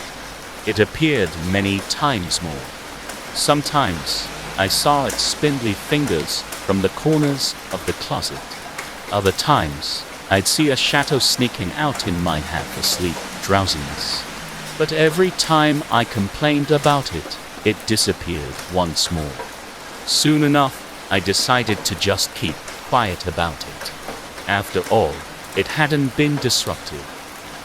It appeared many times more. Sometimes, I saw its spindly fingers from the corners of the closet. Other times, I'd see a shadow sneaking out in my half-asleep drowsiness. But every time I complained about it, it disappeared once more. Soon enough, I decided to just keep quiet about it. After all, it hadn't been disruptive.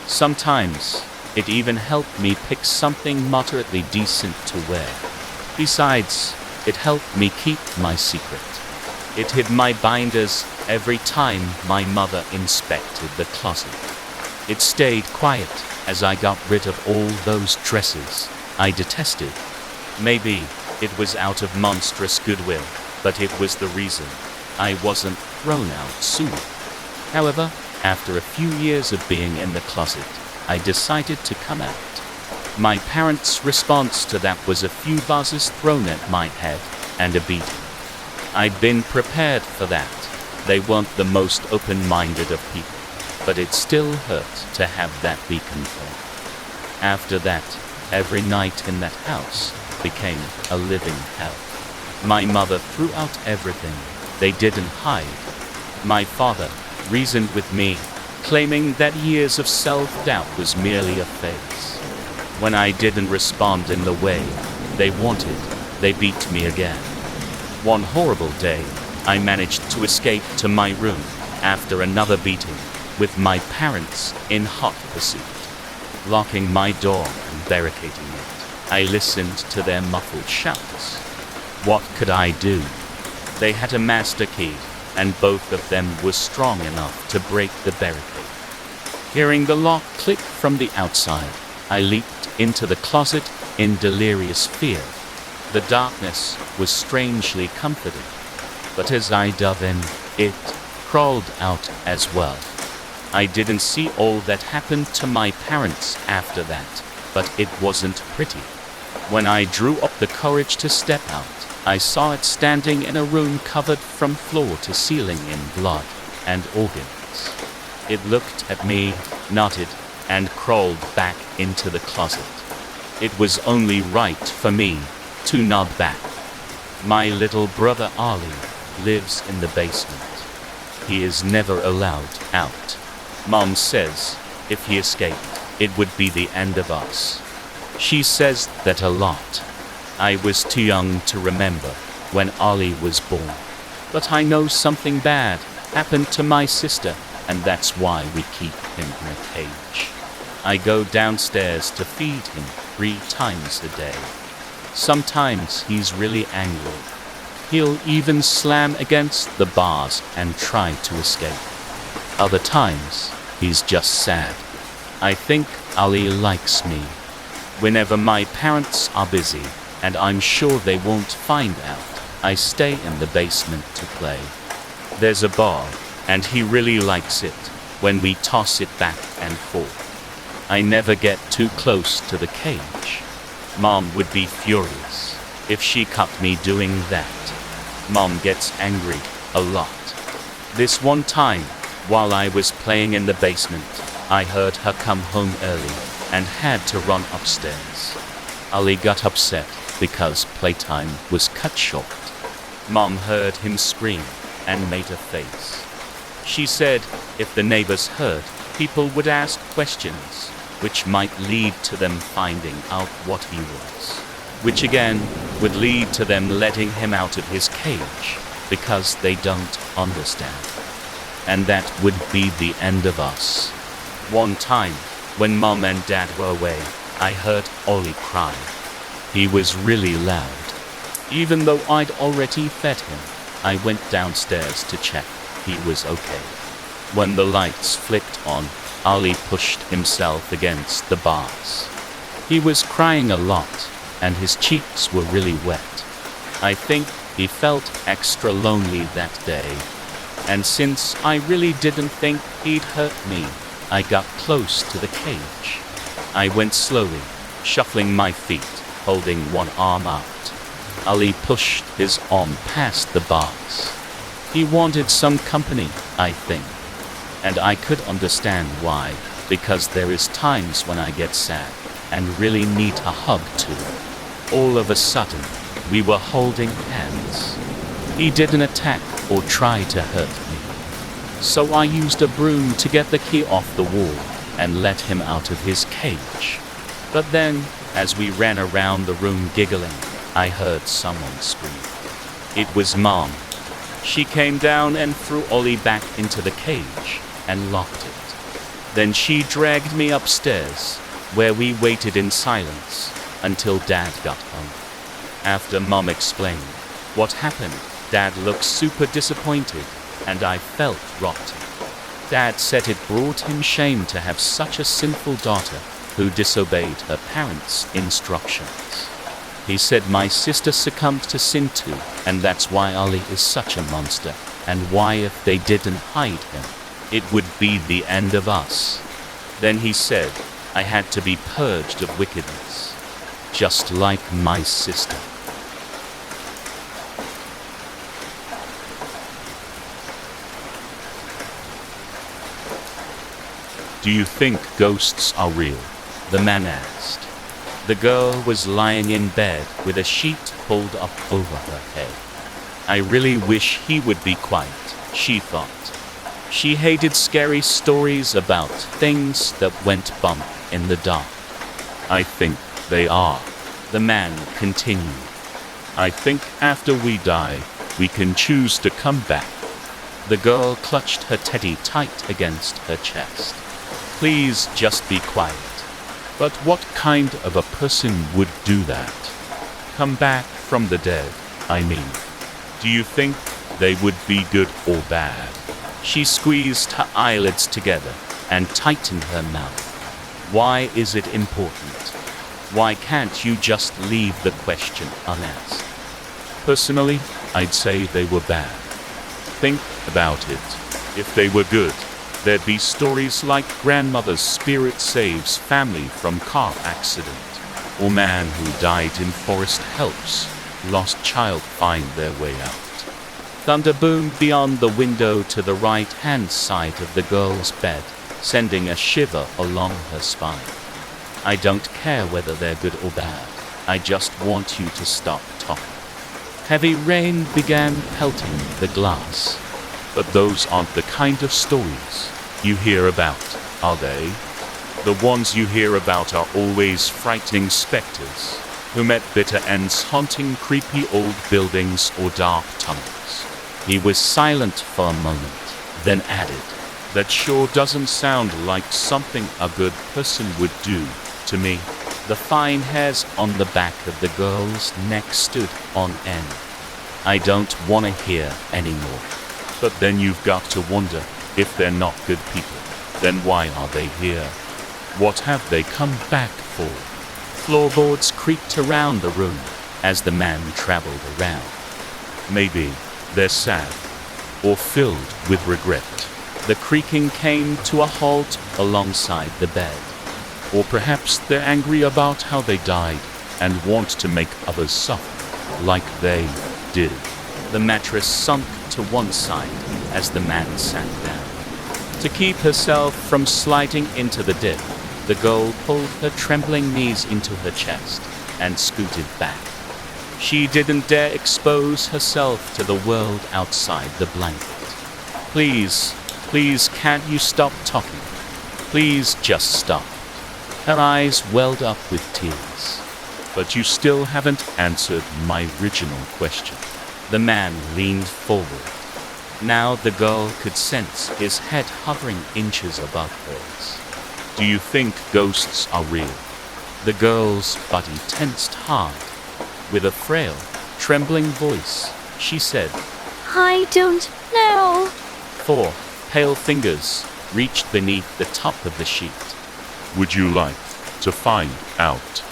Sometimes, it even helped me pick something moderately decent to wear. Besides, it helped me keep my secret. It hid my binders every time my mother inspected the closet. It stayed quiet as I got rid of all those dresses I detested. Maybe it was out of monstrous goodwill, but it was the reason I wasn't thrown out sooner. However, after a few years of being in the closet, I decided to come out. My parents' response to that was a few vases thrown at my head and a beating. I'd been prepared for that. They weren't the most open-minded of people, but it still hurt to have that be confirmed. After that, every night in that house became a living hell. My mother threw out everything. They didn't hide. My father reasoned with me, claiming that years of self-doubt was merely a phase. When I didn't respond in the way they wanted, they beat me again. One horrible day, I managed to escape to my room after another beating, with my parents in hot pursuit. Locking my door and barricading it, I listened to their muffled shouts. What could I do? They had a master key, and both of them were strong enough to break the barricade. Hearing the lock click from the outside, I leaped into the closet in delirious fear. The darkness was strangely comforting, but as I dove in, it crawled out as well. I didn't see all that happened to my parents after that, but it wasn't pretty. When I drew up the courage to step out, I saw it standing in a room covered from floor to ceiling in blood and organs. It looked at me, nodded, and crawled back into the closet. It was only right for me to nod back. My little brother Ali lives in the basement. He is never allowed out. Mom says if he escaped, it would be the end of us. She says that a lot. I was too young to remember when Ali was born. But I know something bad happened to my sister, and that's why we keep him in a cage. I go downstairs to feed him 3 times a day. Sometimes he's really angry. He'll even slam against the bars and try to escape. Other times, he's just sad. I think Ali likes me. Whenever my parents are busy, and I'm sure they won't find out, I stay in the basement to play. There's a bar, and he really likes it when we toss it back and forth. I never get too close to the cage. Mom would be furious if she caught me doing that. Mom gets angry a lot. This one time, while I was playing in the basement, I heard her come home early and had to run upstairs. Ali got upset because playtime was cut short. Mom heard him scream and made a face. She said if the neighbors heard, people would ask questions, which might lead to them finding out what he was, which again would lead to them letting him out of his cage because they don't understand. And that would be the end of us. One time, when Mom and Dad were away, I heard Ollie cry. He was really loud. Even though I'd already fed him, I went downstairs to check he was okay. When the lights flicked on, Ollie pushed himself against the bars. He was crying a lot, and his cheeks were really wet. I think he felt extra lonely that day. And since I really didn't think he'd hurt me, I got close to the cage. I went slowly, shuffling my feet, holding one arm out. Ali pushed his arm past the bars. He wanted some company, I think. And I could understand why, because there is times when I get sad and really need a hug too. All of a sudden, we were holding hands. He didn't attack or try to hurt me. So I used a broom to get the key off the wall and let him out of his cage. But then, as we ran around the room giggling, I heard someone scream. It was Mom. She came down and threw Ollie back into the cage and locked it. Then she dragged me upstairs, where we waited in silence until Dad got home. After Mom explained what happened, Dad looked super disappointed, and I felt rotten. Dad said it brought him shame to have such a sinful daughter who disobeyed her parents' instructions. He said my sister succumbed to sin too, and that's why Ali is such a monster, and why if they didn't hide him, it would be the end of us. Then he said I had to be purged of wickedness, just like my sister. Do you think ghosts are real? The man asked. The girl was lying in bed with a sheet pulled up over her head. I really wish he would be quiet, she thought. She hated scary stories about things that went bump in the dark. I think they are, the man continued. I think after we die, we can choose to come back. The girl clutched her teddy tight against her chest. Please just be quiet. But what kind of a person would do that? Come back from the dead, I mean. Do you think they would be good or bad? She squeezed her eyelids together and tightened her mouth. Why is it important? Why can't you just leave the question unasked? Personally, I'd say they were bad. Think about it. If they were good, there'd be stories like grandmother's spirit saves family from car accident, or man who died in forest helps lost child find their way out. Thunder boomed beyond the window to the right-hand side of the girl's bed, sending a shiver along her spine. I don't care whether they're good or bad. I just want you to stop talking. Heavy rain began pelting the glass. But those aren't the kind of stories you hear about, are they? The ones you hear about are always frightening specters who met bitter ends haunting creepy old buildings or dark tunnels. He was silent for a moment, then added, that sure doesn't sound like something a good person would do to me. The fine hairs on the back of the girl's neck stood on end. I don't want to hear anymore. But then you've got to wonder, if they're not good people, then why are they here? What have they come back for? Floorboards creaked around the room as the man traveled around. Maybe they're sad or filled with regret. The creaking came to a halt alongside the bed. Or perhaps they're angry about how they died and want to make others suffer like they did. The mattress sunk to one side as the man sat down. To keep herself from sliding into the dip, the girl pulled her trembling knees into her chest and scooted back. She didn't dare expose herself to the world outside the blanket. Please, can't you stop talking? Please just stop. Her eyes welled up with tears. But you still haven't answered my original question. The man leaned forward. Now the girl could sense his head hovering inches above hers. Do you think ghosts are real? The girl's body tensed hard. With a frail, trembling voice, she said, I don't know. 4 pale fingers reached beneath the top of the sheet. Would you like to find out?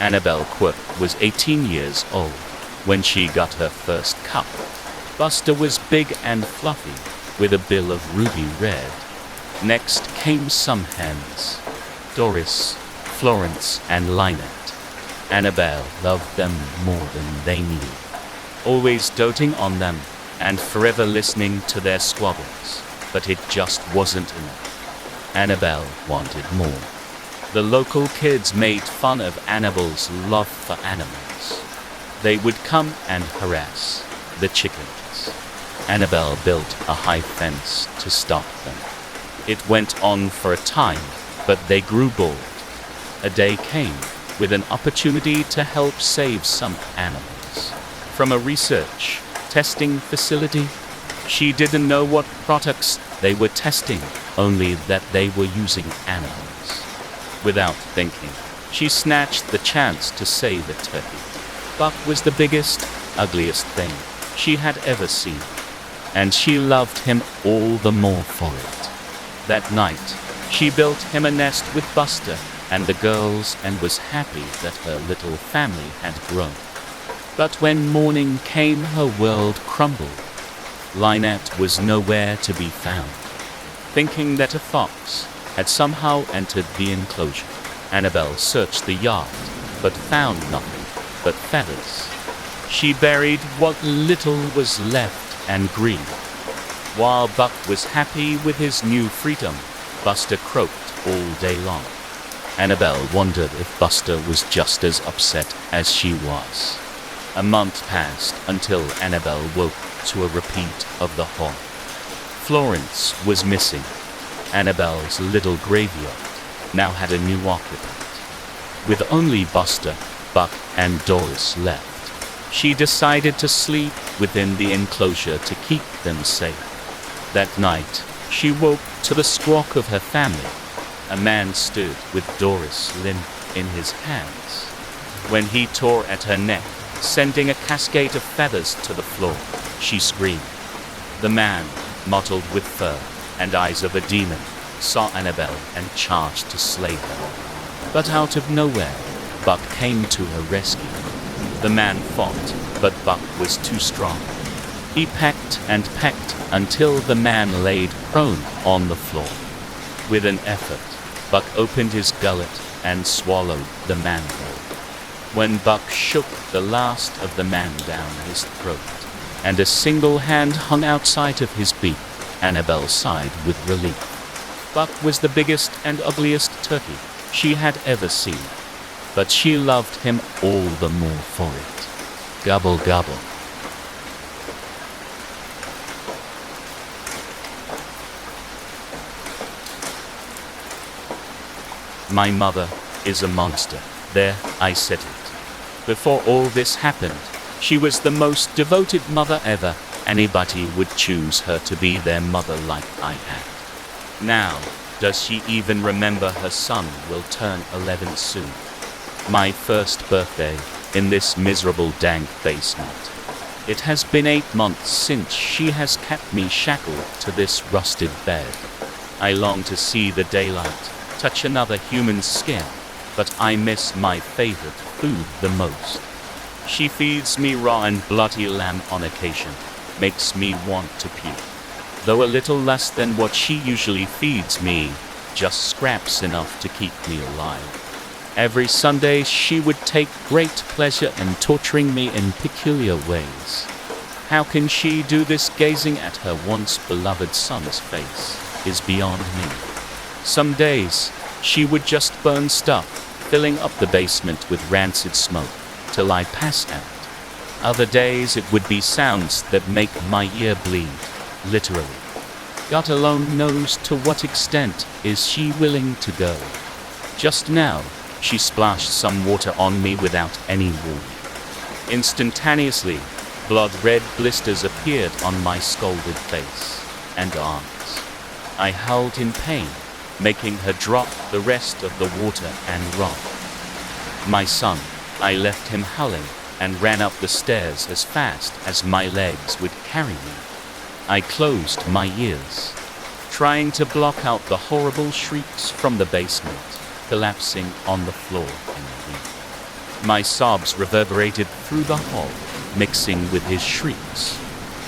Annabelle Quirk was 18 years old when she got her first cup. Buster was big and fluffy, with a bill of ruby red. Next came some hens: Doris, Florence, and Lynette. Annabelle loved them more than they knew, always doting on them and forever listening to their squabbles. But it just wasn't enough. Annabelle wanted more. The local kids made fun of Annabelle's love for animals. They would come and harass the chickens. Annabelle built a high fence to stop them. It went on for a time, but they grew bored. A day came with an opportunity to help save some animals from a research testing facility. She didn't know what products they were testing, only that they were using animals. Without thinking, she snatched the chance to save a turkey. Buck was the biggest, ugliest thing she had ever seen, and she loved him all the more for it. That night, she built him a nest with Buster and the girls and was happy that her little family had grown. But when morning came, her world crumbled. Lynette was nowhere to be found. Thinking that a fox had somehow entered the enclosure, Annabelle searched the yard, but found nothing but feathers. She buried what little was left and grieved. While Buck was happy with his new freedom, Buster croaked all day long. Annabelle wondered if Buster was just as upset as she was. A month passed until Annabelle woke to a repeat of the horror. Florence was missing. Annabelle's little graveyard now had a new occupant. With only Buster, Buck, and Doris left, she decided to sleep within the enclosure to keep them safe. That night, she woke to the squawk of her family. A man stood with Doris limp in his hands when he tore at her neck, sending a cascade of feathers to the floor. She screamed. The man, mottled with fur and eyes of a demon, saw Annabelle and charged to slay her. But out of nowhere, Buck came to her rescue. The man fought, but Buck was too strong. He pecked and pecked until the man laid prone on the floor. With an effort, Buck opened his gullet and swallowed the man whole. When Buck shook the last of the man down his throat, and a single hand hung outside of his beak, Annabelle sighed with relief. Buck was the biggest and ugliest turkey she had ever seen, but she loved him all the more for it. Gobble, gobble. My mother is a monster. There, I said it. Before all this happened, she was the most devoted mother ever. Anybody would choose her to be their mother like I had. Now, does she even remember her son will turn 11 soon? My first birthday in this miserable dank basement. It has been 8 months since she has kept me shackled to this rusted bed. I long to see the daylight, touch another human's skin, but I miss my favorite food the most. She feeds me raw and bloody lamb on occasion, makes me want to puke. Though a little less than what she usually feeds me, just scraps enough to keep me alive. Every Sunday she would take great pleasure in torturing me in peculiar ways. How can she do this gazing at her once beloved son's face is beyond me. Some days she would just burn stuff, filling up the basement with rancid smoke, till I pass out. Other days it would be sounds that make my ear bleed, literally. God alone knows to what extent is she willing to go. Just now, she splashed some water on me without any warning. Instantaneously, blood-red blisters appeared on my scalded face and arms. I howled in pain, making her drop the rest of the water and run. My son, I left him howling and ran up the stairs as fast as my legs would carry me. I closed my ears, trying to block out the horrible shrieks from the basement, collapsing on the floor in the heat. My sobs reverberated through the hall, mixing with his shrieks.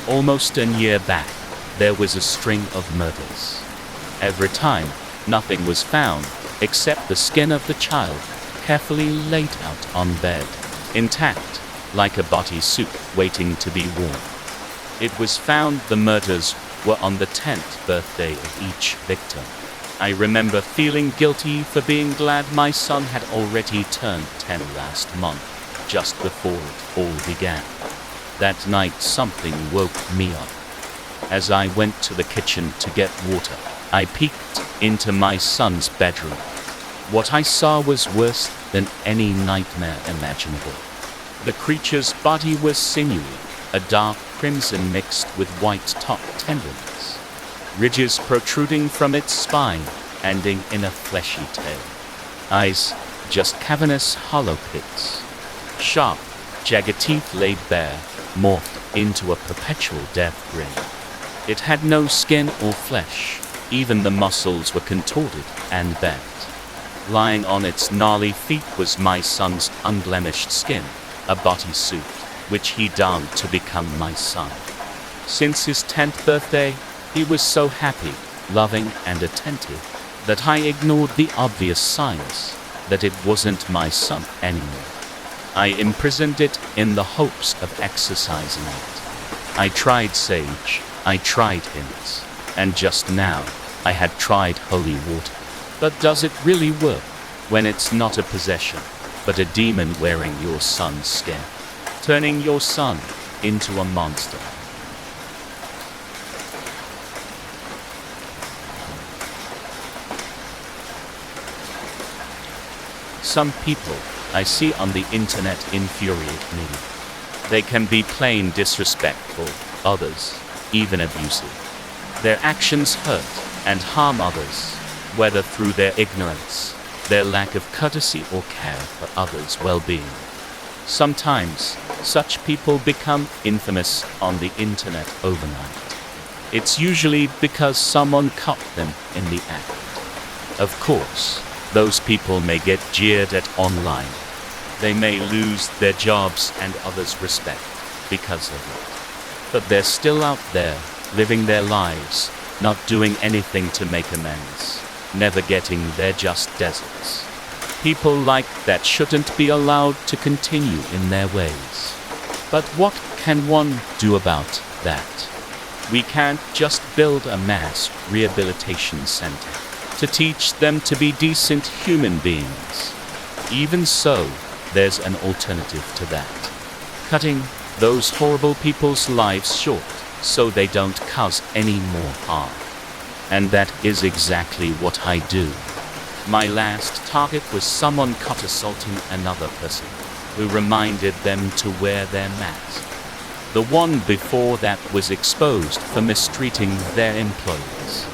Almost a year back, there was a string of murders. Every time, nothing was found except the skin of the child, carefully laid out on bed, intact, like a bodysuit waiting to be worn. It was found the murders were on the 10th birthday of each victim. I remember feeling guilty for being glad my son had already turned 10 last month, just before it all began. That night something woke me up. As I went to the kitchen to get water, I peeked into my son's bedroom. What I saw was worse than any nightmare imaginable. The creature's body was sinewy, a dark crimson mixed with white top tendons. Ridges protruding from its spine, ending in a fleshy tail. Eyes, just cavernous hollow pits. Sharp, jagged teeth laid bare, morphed into a perpetual death grin. It had no skin or flesh, even the muscles were contorted and bent. Lying on its gnarly feet was my son's unblemished skin, a bodysuit, which he donned to become my son. Since his 10th birthday, he was so happy, loving and attentive, that I ignored the obvious signs that it wasn't my son anymore. I imprisoned it in the hopes of exorcising it. I tried sage, I tried hints, and just now I had tried holy water. But does it really work when it's not a possession, but a demon wearing your son's skin, turning your son into a monster? Some people I see on the internet infuriate me. They can be plain disrespectful, others even abusive. Their actions hurt and harm others, whether through their ignorance, their lack of courtesy or care for others' well-being. Sometimes, such people become infamous on the internet overnight. It's usually because someone caught them in the act. Of course, those people may get jeered at online. They may lose their jobs and others' respect because of it. But they're still out there, living their lives, not doing anything to make amends, never getting their just deserts. People like that shouldn't be allowed to continue in their ways. But what can one do about that? We can't just build a mass rehabilitation center to teach them to be decent human beings. Even so, there's an alternative to that. Cutting those horrible people's lives short so they don't cause any more harm. And that is exactly what I do. My last target was someone caught assaulting another person who reminded them to wear their mask. The one before that was exposed for mistreating their employees.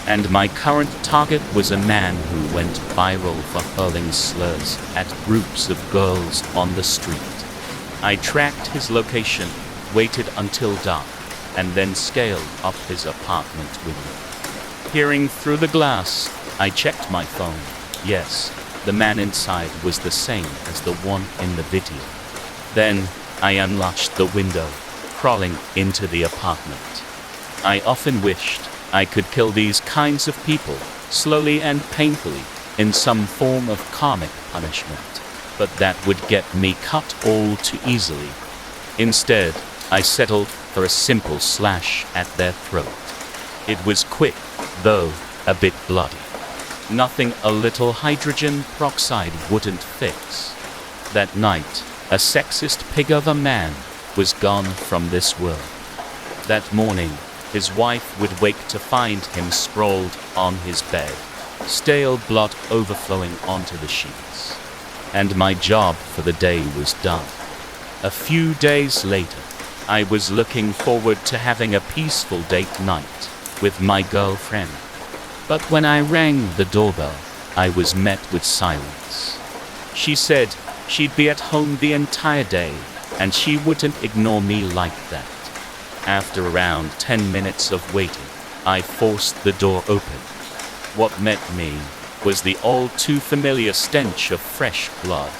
And my current target was a man who went viral for hurling slurs at groups of girls on the street. I tracked his location, waited until dark, and then scaled up his apartment window. Peering through the glass, I checked my phone. Yes, the man inside was the same as the one in the video. Then I unlatched the window, crawling into the apartment. I often wished I could kill these kinds of people, slowly and painfully, in some form of karmic punishment. But that would get me cut all too easily. Instead, I settled for a simple slash at their throat. It was quick, though a bit bloody. Nothing a little hydrogen peroxide wouldn't fix. That night, a sexist pig of a man was gone from this world. That morning, his wife would wake to find him sprawled on his bed, stale blood overflowing onto the sheets. And my job for the day was done. A few days later, I was looking forward to having a peaceful date night with my girlfriend. But when I rang the doorbell, I was met with silence. She said she'd be at home the entire day, and she wouldn't ignore me like that. After around 10 minutes of waiting, I forced the door open. What met me was the all too familiar stench of fresh blood.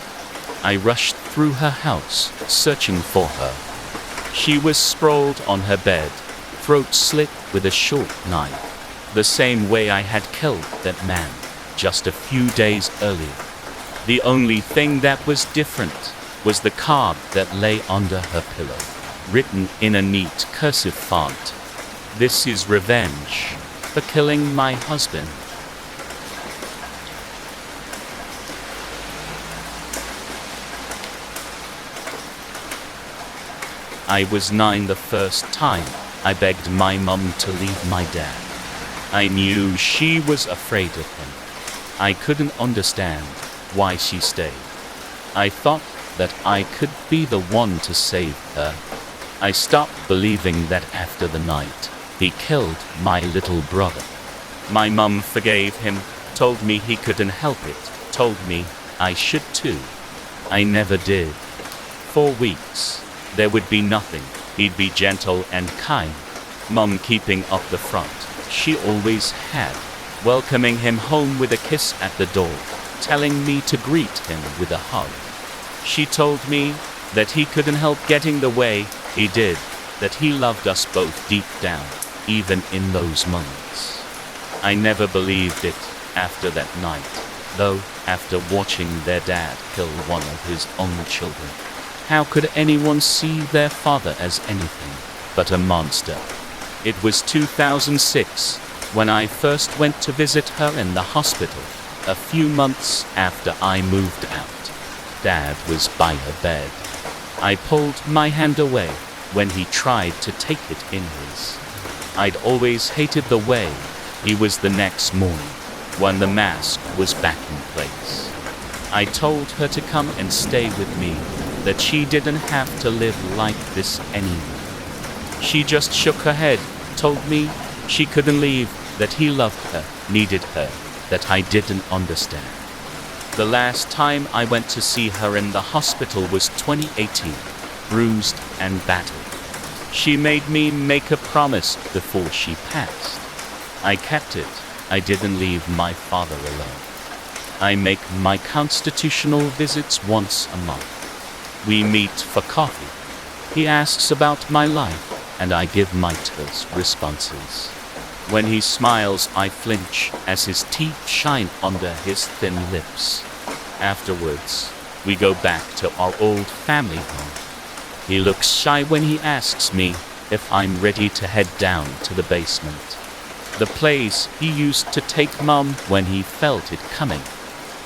I rushed through her house, searching for her. She was sprawled on her bed, throat slit with a short knife, the same way I had killed that man just a few days earlier. The only thing that was different was the card that lay under her pillow, written in a neat cursive font. "This is revenge for killing my husband." I was 9 the first time I begged my mum to leave my dad. I knew she was afraid of him. I couldn't understand why she stayed. I thought that I could be the one to save her. I stopped believing that after the night he killed my little brother. My mum forgave him, told me he couldn't help it, told me I should too. I never did. For weeks, there would be nothing. He'd be gentle and kind. Mum keeping up the front. She always had. Welcoming him home with a kiss at the door. Telling me to greet him with a hug. She told me that he couldn't help getting the way he did. That he loved us both deep down, even in those moments. I never believed it after that night, though, after watching their dad kill one of his own children. How could anyone see their father as anything but a monster? It was 2006 when I first went to visit her in the hospital, a few months after I moved out. Dad was by her bed. I pulled my hand away when he tried to take it in his. I'd always hated the way he was the next morning when the mask was back in place. I told her to come and stay with me, that she didn't have to live like this anymore. She just shook her head, told me she couldn't leave, that he loved her, needed her, that I didn't understand. The last time I went to see her in the hospital was 2018, bruised and battered. She made me make a promise before she passed. I kept it. I didn't leave my father alone. I make my constitutional visits once a month. We meet for coffee. He asks about my life, and I give my terse responses. When he smiles, I flinch as his teeth shine under his thin lips. Afterwards, we go back to our old family home. He looks shy when he asks me if I'm ready to head down to the basement, the place he used to take Mum when he felt it coming.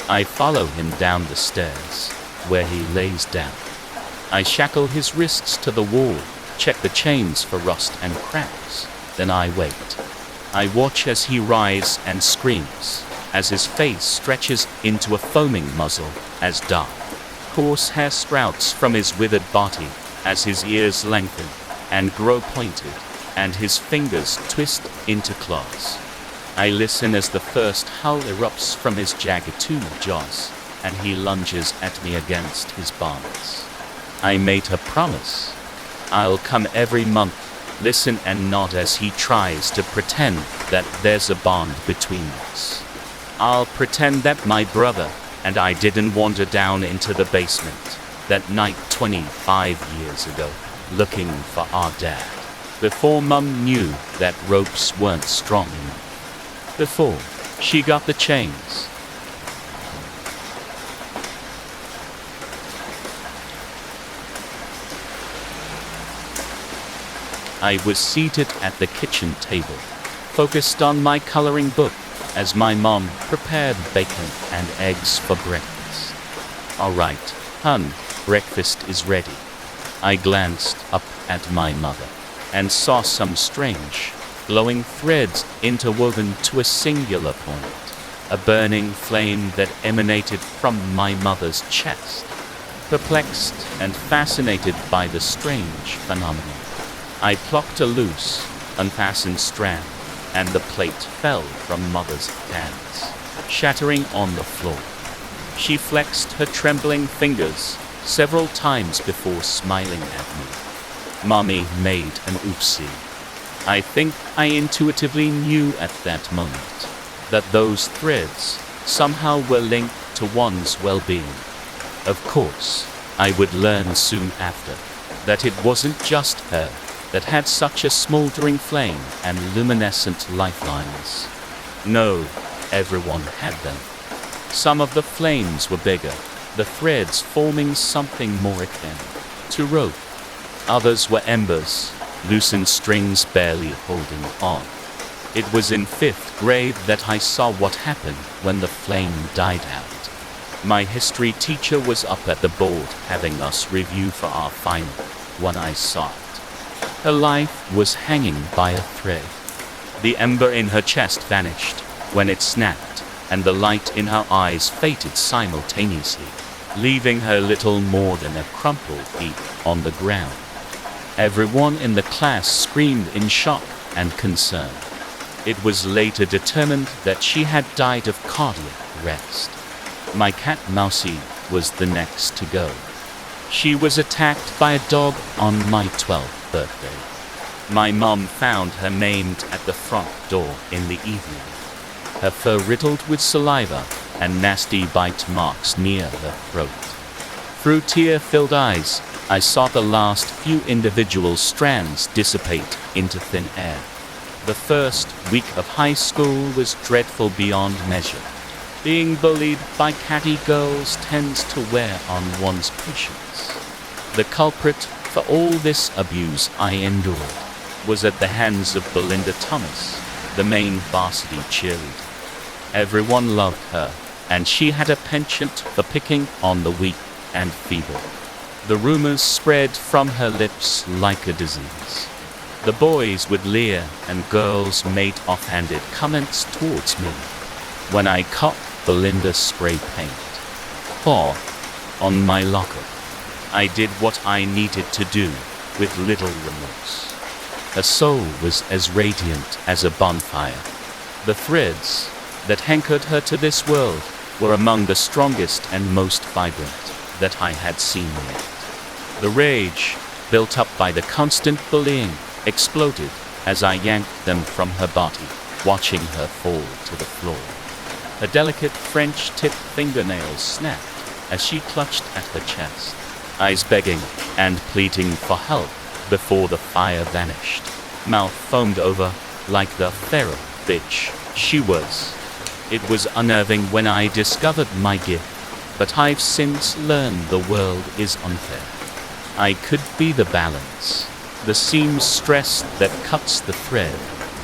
I follow him down the stairs, where he lays down. I shackle his wrists to the wall, check the chains for rust and cracks. Then I wait. I watch as he writhes and screams, as his face stretches into a foaming muzzle, as dark, coarse hair sprouts from his withered body, as his ears lengthen and grow pointed, and his fingers twist into claws. I listen as the first howl erupts from his jagged jaws, and he lunges at me against his bonds. I made her promise. I'll come every month, listen and nod as he tries to pretend that there's a bond between us. I'll pretend that my brother and I didn't wander down into the basement that night 25 years ago, looking for our dad. Before Mum knew that ropes weren't strong enough. Before she got the chains. I was seated at the kitchen table, focused on my coloring book, as my mom prepared bacon and eggs for breakfast. "All right, hun, breakfast is ready." I glanced up at my mother and saw some strange, glowing threads interwoven to a singular point, a burning flame that emanated from my mother's chest. Perplexed and fascinated by the strange phenomenon, I plucked a loose, unfastened strand, and the plate fell from Mother's hands, shattering on the floor. She flexed her trembling fingers several times before smiling at me. Mommy made an oopsie. I think I intuitively knew at that moment that those threads somehow were linked to one's well-being. Of course, I would learn soon after that it wasn't just her that had such a smoldering flame and luminescent lifelines. No, everyone had them. Some of the flames were bigger, the threads forming something more akin to rope. Others were embers, loosened strings barely holding on. It was in 5th grade that I saw what happened when the flame died out. My history teacher was up at the board having us review for our final when I saw it. Her life was hanging by a thread. The ember in her chest vanished when it snapped, and the light in her eyes faded simultaneously, leaving her little more than a crumpled heap on the ground. Everyone in the class screamed in shock and concern. It was later determined that she had died of cardiac arrest. My cat Mousie was the next to go. She was attacked by a dog on my 12th birthday. My mom found her maimed at the front door in the evening, her fur riddled with saliva and nasty bite marks near her throat. Through tear-filled eyes, I saw the last few individual strands dissipate into thin air. The first week of high school was dreadful beyond measure. Being bullied by catty girls tends to wear on one's patience. The culprit for all this abuse I endured was at the hands of Belinda Thomas, the main varsity cheerleader. Everyone loved her, and she had a penchant for picking on the weak and feeble. The rumors spread from her lips like a disease. The boys would leer, and girls made offhanded comments towards me. When I caught Belinda's spray paint pour on my locker, I did what I needed to do with little remorse. Her soul was as radiant as a bonfire. The threads that anchored her to this world were among the strongest and most vibrant that I had seen yet. The rage, built up by the constant bullying, exploded as I yanked them from her body, watching her fall to the floor. Her delicate French-tipped fingernails snapped as she clutched at her chest, eyes begging and pleading for help before the fire vanished. Mouth foamed over like the feral bitch she was. It was unnerving when I discovered my gift, but I've since learned the world is unfair. I could be the balance, the seamstress that cuts the thread,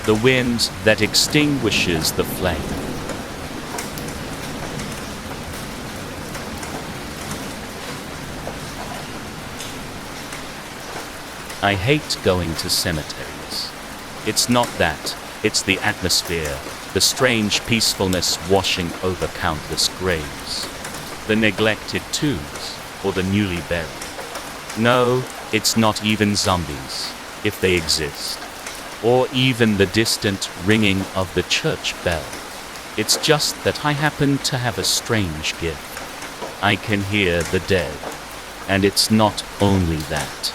the wind that extinguishes the flame. I hate going to cemeteries. It's not that, it's the atmosphere, the strange peacefulness washing over countless graves, the neglected tombs, or the newly buried. No, it's not even zombies, if they exist, or even the distant ringing of the church bell. It's just that I happen to have a strange gift. I can hear the dead, and it's not only that.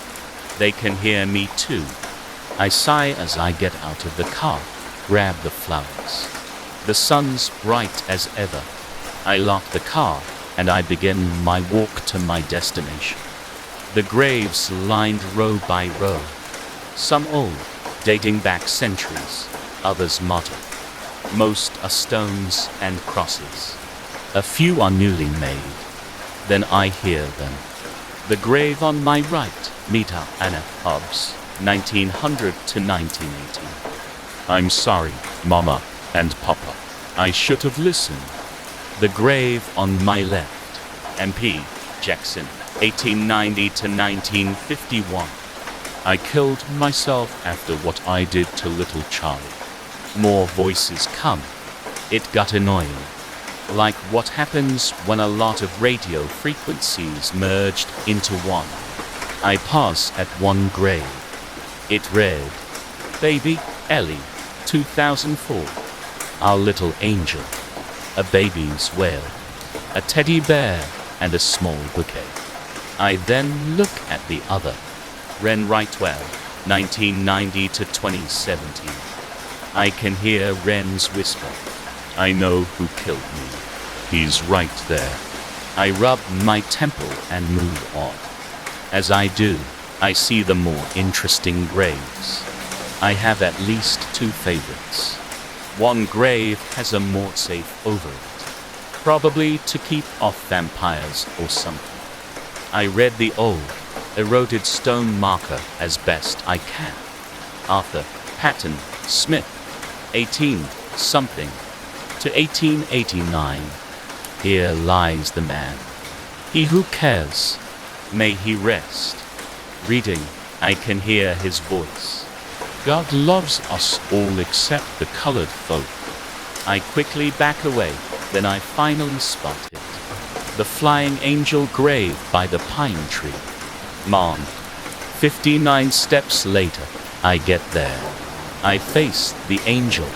They can hear me too. I sigh as I get out of the car, grab the flowers. The sun's bright as ever. I lock the car, and I begin my walk to my destination. The graves lined row by row. Some old, dating back centuries, others modern. Most are stones and crosses. A few are newly made. Then I hear them. The grave on my right, Meta Anna Hobbs, 1900 to 1980. I'm sorry, Mama and Papa. I should have listened. The grave on my left, MP Jackson, 1890 to 1951. I killed myself after what I did to little Charlie. More voices come. It got annoying. Like what happens when a lot of radio frequencies merged into one. I pause at one grave. It read, Baby Ellie, 2004. Our little angel. A baby's wail. A teddy bear and a small bouquet. I then look at the other. Ren Rightwell, 1990 to 2017. I can hear Ren's whisper. I know who killed me. He's right there. I rub my temple and move on. As I do, I see the more interesting graves. I have at least 2 favorites. One grave has a mortsafe over it, probably to keep off vampires or something. I read the old, eroded stone marker as best I can. Arthur Patton Smith, 18-something to 1889. Here lies the man. He who cares, may he rest. Reading, I can hear his voice. God loves us all except the colored folk. I quickly back away, then I finally spot it. The flying angel grave by the pine tree. Mom. 59 steps later, I get there. I face the angel.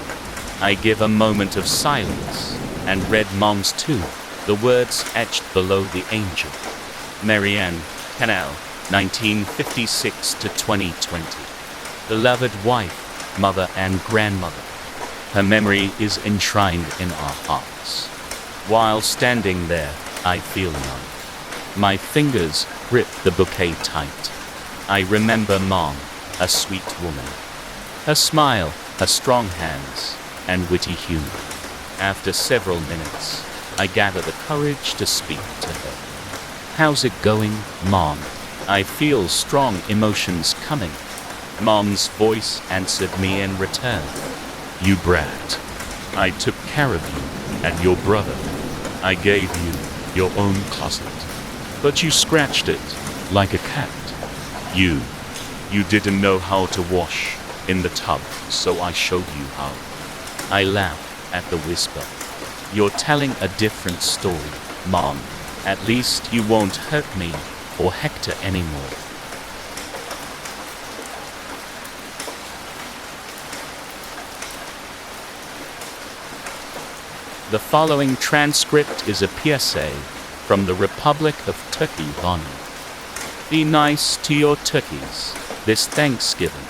I give a moment of silence, and read Mom's too, the words etched below the angel. Marianne Canal, 1956 to 2020. Beloved wife, mother and grandmother. Her memory is enshrined in our hearts. While standing there, I feel numb. My fingers grip the bouquet tight. I remember Mom, a sweet woman. Her smile, her strong hands, and witty humor. After several minutes, I gather the courage to speak to her. How's it going, Mom? I feel strong emotions coming. Mom's voice answered me in return. You brat. I took care of you and your brother. I gave you your own closet. But you scratched it like a cat. You didn't know how to wash in the tub, so I showed you how. I laugh at the whisper. You're telling a different story, Mom. At least you won't hurt me or Hector anymore. The following transcript is a PSA from the Republic of Turkey Bonnie. Be nice to your turkeys this Thanksgiving.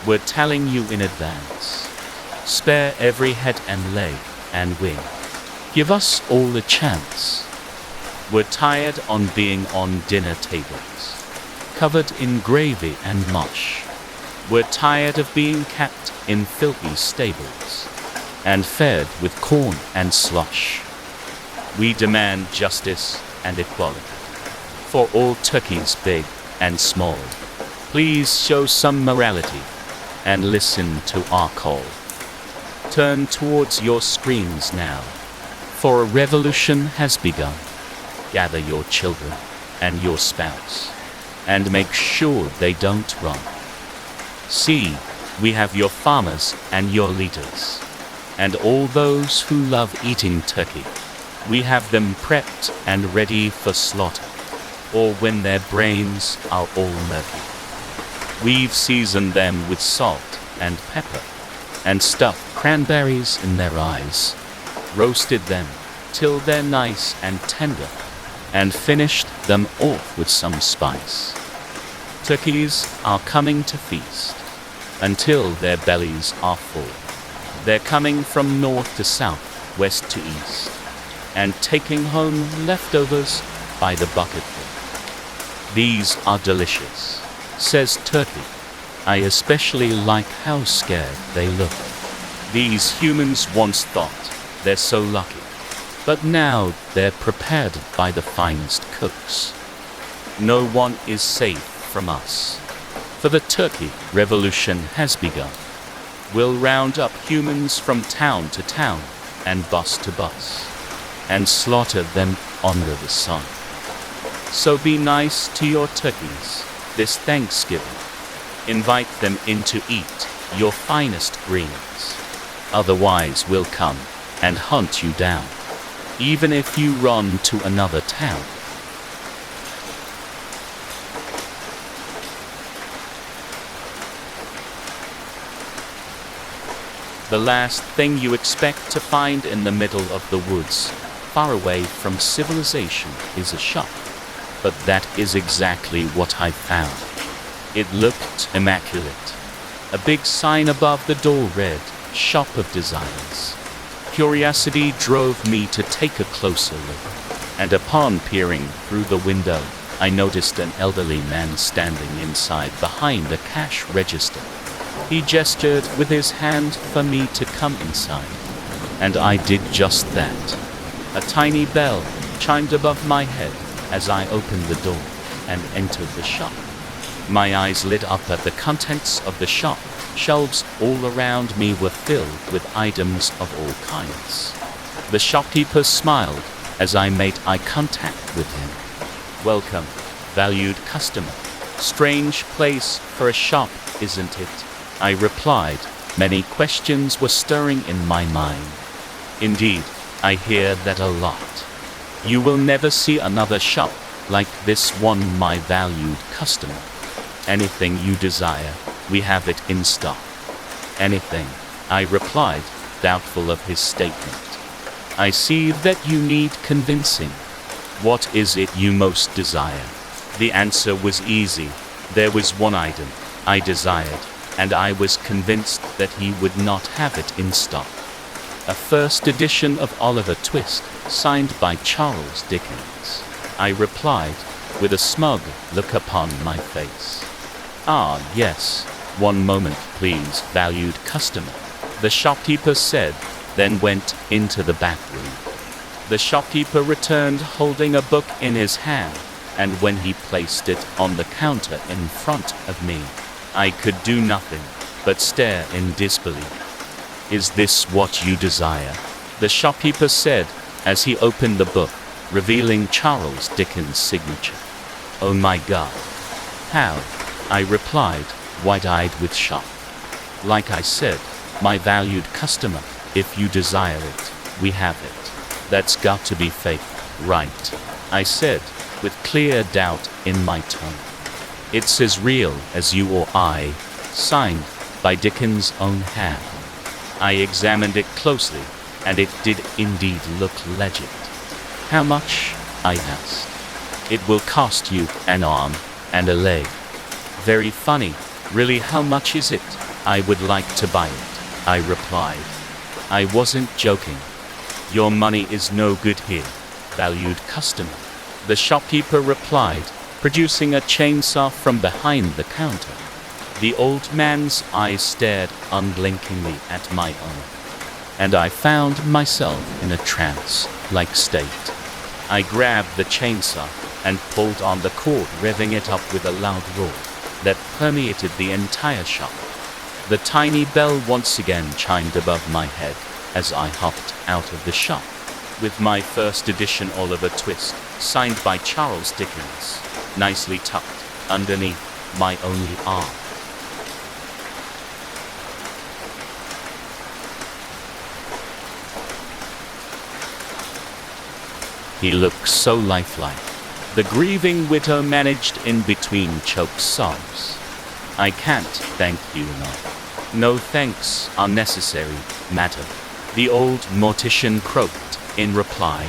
We're telling you in advance. Spare every head and leg and wing. Give us all a chance. We're tired on being on dinner tables, covered in gravy and mush. We're tired of being kept in filthy stables and fed with corn and slush. We demand justice and equality for all turkeys big and small. Please show some morality and listen to our call. Turn towards your screens now, for a revolution has begun. Gather your children and your spouse, and make sure they don't run. See, we have your farmers and your leaders, and all those who love eating turkey. We have them prepped and ready for slaughter, or when their brains are all murky. We've seasoned them with salt and pepper, and stuffed cranberries in their eyes, roasted them till they're nice and tender, and finished them off with some spice. Turkeys are coming to feast until their bellies are full. They're coming from north to south, west to east, and taking home leftovers by the bucketful. These are delicious, says Turkey. I especially like how scared they look. These humans once thought they're so lucky, but now they're prepared by the finest cooks. No one is safe from us, for the turkey revolution has begun. We'll round up humans from town to town and bus to bus, and slaughter them under the sun. So be nice to your turkeys this Thanksgiving. Invite them in to eat your finest greens. Otherwise we'll come and hunt you down, even if you run to another town. The last thing you expect to find in the middle of the woods, far away from civilization, is a shop. But that is exactly what I found. It looked immaculate. A big sign above the door read, Shop of Designs. Curiosity drove me to take a closer look, and upon peering through the window, I noticed an elderly man standing inside behind a cash register. He gestured with his hand for me to come inside, and I did just that. A tiny bell chimed above my head as I opened the door and entered the shop. My eyes lit up at the contents of the shop. Shelves all around me were filled with items of all kinds. The shopkeeper smiled as I made eye contact with him. "Welcome, valued customer. Strange place for a shop, isn't it?" I replied. Many questions were stirring in my mind. "Indeed, I hear that a lot. You will never see another shop like this one, my valued customer. Anything you desire, we have it in stock." "Anything," I replied, doubtful of his statement. "I see that you need convincing. What is it you most desire?" The answer was easy. There was one item I desired, and I was convinced that he would not have it in stock. A first edition of Oliver Twist, signed by Charles Dickens. I replied, with a smug look upon my face. "Ah, yes. One moment, please, valued customer," the shopkeeper said, then went into the back room. The shopkeeper returned holding a book in his hand, and when he placed it on the counter in front of me, I could do nothing but stare in disbelief. "Is this what you desire?" the shopkeeper said as he opened the book, revealing Charles Dickens' signature. "Oh my God. How?" I replied, wide-eyed with shock. "Like I said, my valued customer, if you desire it, we have it. That's got to be fake, right?" I said, with clear doubt in my tone. "It's as real as you or I, signed by Dickens' own hand." I examined it closely, and it did indeed look legit. "How much?" I asked. "It will cost you an arm and a leg." "Very funny. Really, how much is it?" "I would like to buy it," I replied. I wasn't joking. "Your money is no good here, valued customer," the shopkeeper replied, producing a chainsaw from behind the counter. The old man's eyes stared unblinkingly at my own, and I found myself in a trance-like state. I grabbed the chainsaw and pulled on the cord, revving it up with a loud roar that permeated the entire shop. The tiny bell once again chimed above my head as I hopped out of the shop, with my first edition Oliver Twist, signed by Charles Dickens, nicely tucked underneath my only arm. He looked so lifelike. The grieving widow managed in between choked sobs. "I can't thank you enough." "No thanks are necessary, madam," the old mortician croaked in reply.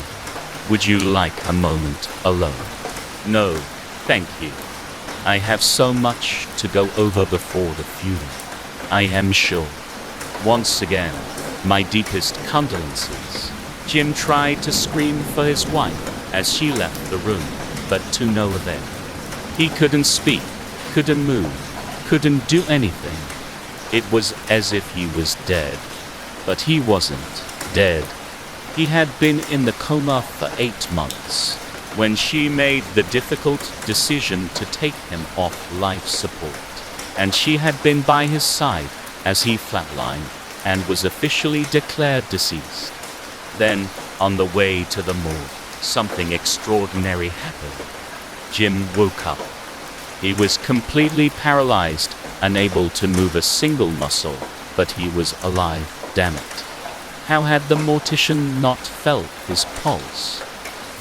"Would you like a moment alone?" "No, thank you. I have so much to go over before the funeral, I am sure." Once again, my deepest condolences. Jim tried to scream for his wife as she left the room, but to no avail. He couldn't speak, couldn't move, couldn't do anything. It was as if he was dead. But he wasn't dead. He had been in the coma for 8 months when she made the difficult decision to take him off life support, and she had been by his side as he flatlined and was officially declared deceased. Then, on the way to the morgue, something extraordinary happened. Jim woke up. He was completely paralyzed, unable to move a single muscle, but he was alive, damn it. How had the mortician not felt his pulse?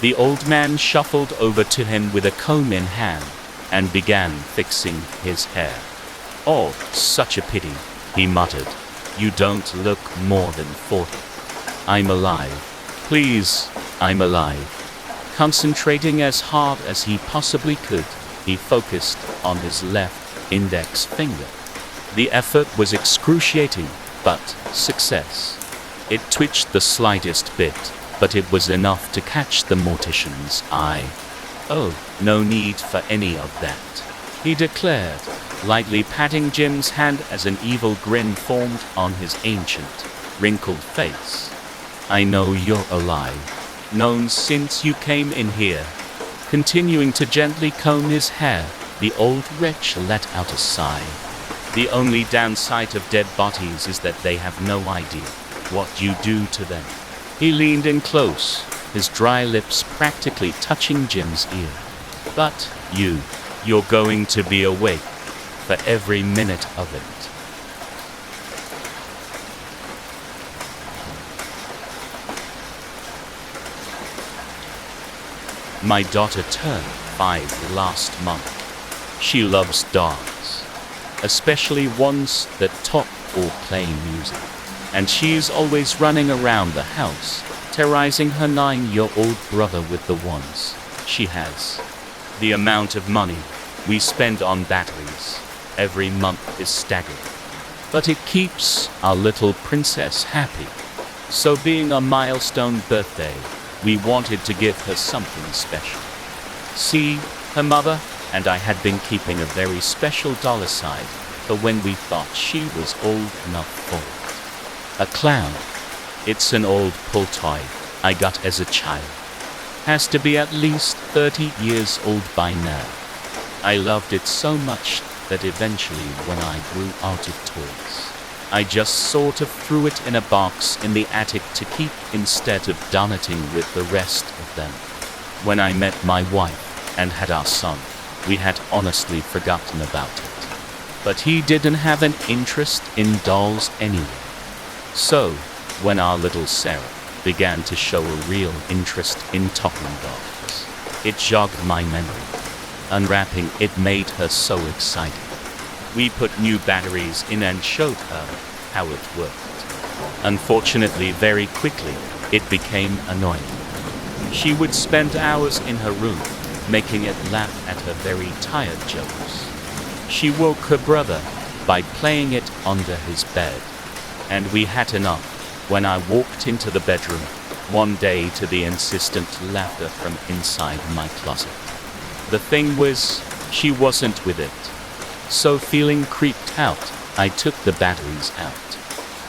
The old man shuffled over to him with a comb in hand and began fixing his hair. "Oh, such a pity," he muttered. "You don't look more than 40. I'm alive. Please, I'm alive." Concentrating as hard as he possibly could, he focused on his left index finger. The effort was excruciating, but success. It twitched the slightest bit, but it was enough to catch the mortician's eye. "Oh, no need for any of that," he declared, lightly patting Jim's hand as an evil grin formed on his ancient, wrinkled face. "I know you're alive. Known since you came in here." Continuing to gently comb his hair, the old wretch let out a sigh. "The only downside of dead bodies is that they have no idea what you do to them." He leaned in close, his dry lips practically touching Jim's ear. "But you're going to be awake for every minute of it." My daughter turned 5 last month. She loves dogs, especially ones that talk or play music. And she's always running around the house, terrorizing her 9-year-old brother with the ones she has. The amount of money we spend on batteries every month is staggering. But it keeps our little princess happy. So being a milestone birthday, we wanted to give her something special. See, her mother and I had been keeping a very special doll aside for when we thought she was old enough for it. A clown. It's an old pull toy I got as a child. Has to be at least 30 years old by now. I loved it so much that eventually when I grew out of toys, I just sort of threw it in a box in the attic to keep instead of donating with the rest of them. When I met my wife and had our son, we had honestly forgotten about it. But he didn't have an interest in dolls anyway. So, when our little Sarah began to show a real interest in talking dolls, it jogged my memory. Unwrapping it made her so excited. We put new batteries in and showed her how it worked. Unfortunately, very quickly, it became annoying. She would spend hours in her room, making it laugh at her very tired jokes. She woke her brother by playing it under his bed, and we had enough when I walked into the bedroom one day to the insistent laughter from inside my closet. The thing was, she wasn't with it. So feeling creeped out, I took the batteries out.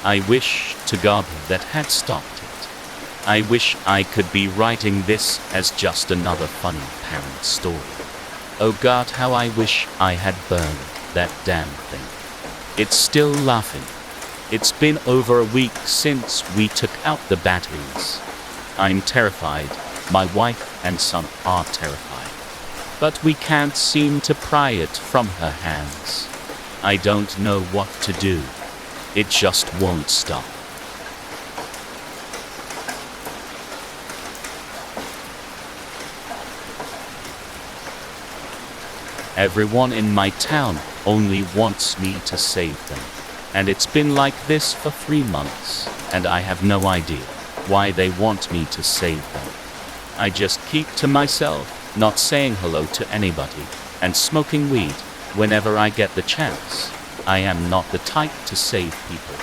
I wish to God that had stopped it. I wish I could be writing this as just another funny parent story. Oh God, how I wish I had burned that damn thing. It's still laughing. It's been over a week since we took out the batteries. I'm terrified. My wife and son are terrified. But we can't seem to pry it from her hands. I don't know what to do. It just won't stop. Everyone in my town only wants me to save them. And it's been like this for 3 months, and I have no idea why they want me to save them. I just keep to myself, not saying hello to anybody, and smoking weed whenever I get the chance. I am not the type to save people.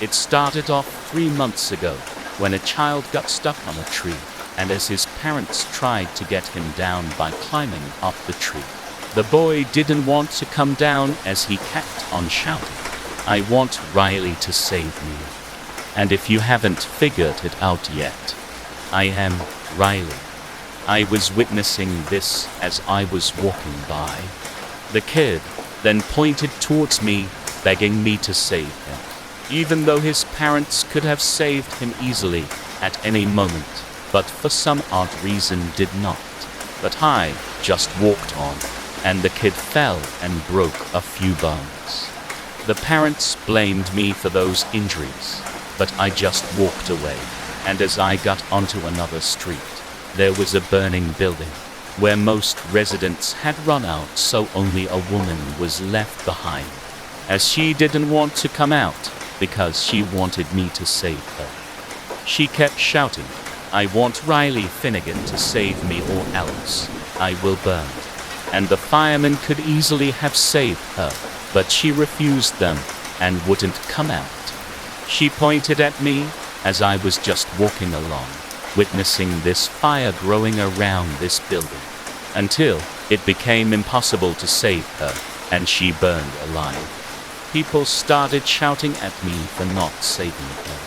It started off 3 months ago when a child got stuck on a tree, and as his parents tried to get him down by climbing up the tree, the boy didn't want to come down as he kept on shouting, "I want Riley to save me." And if you haven't figured it out yet, I am Riley. I was witnessing this as I was walking by. The kid then pointed towards me, begging me to save him, even though his parents could have saved him easily at any moment, but for some odd reason did not. But I just walked on, and the kid fell and broke a few bones. The parents blamed me for those injuries, but I just walked away, and as I got onto another street, there was a burning building where most residents had run out, so only a woman was left behind, as she didn't want to come out because she wanted me to save her. She kept shouting, "I want Riley Finnegan to save me or else I will burn." And the firemen could easily have saved her, but she refused them and wouldn't come out. She pointed at me as I was just walking along, witnessing this fire growing around this building, until it became impossible to save her, and she burned alive. People started shouting at me for not saving her,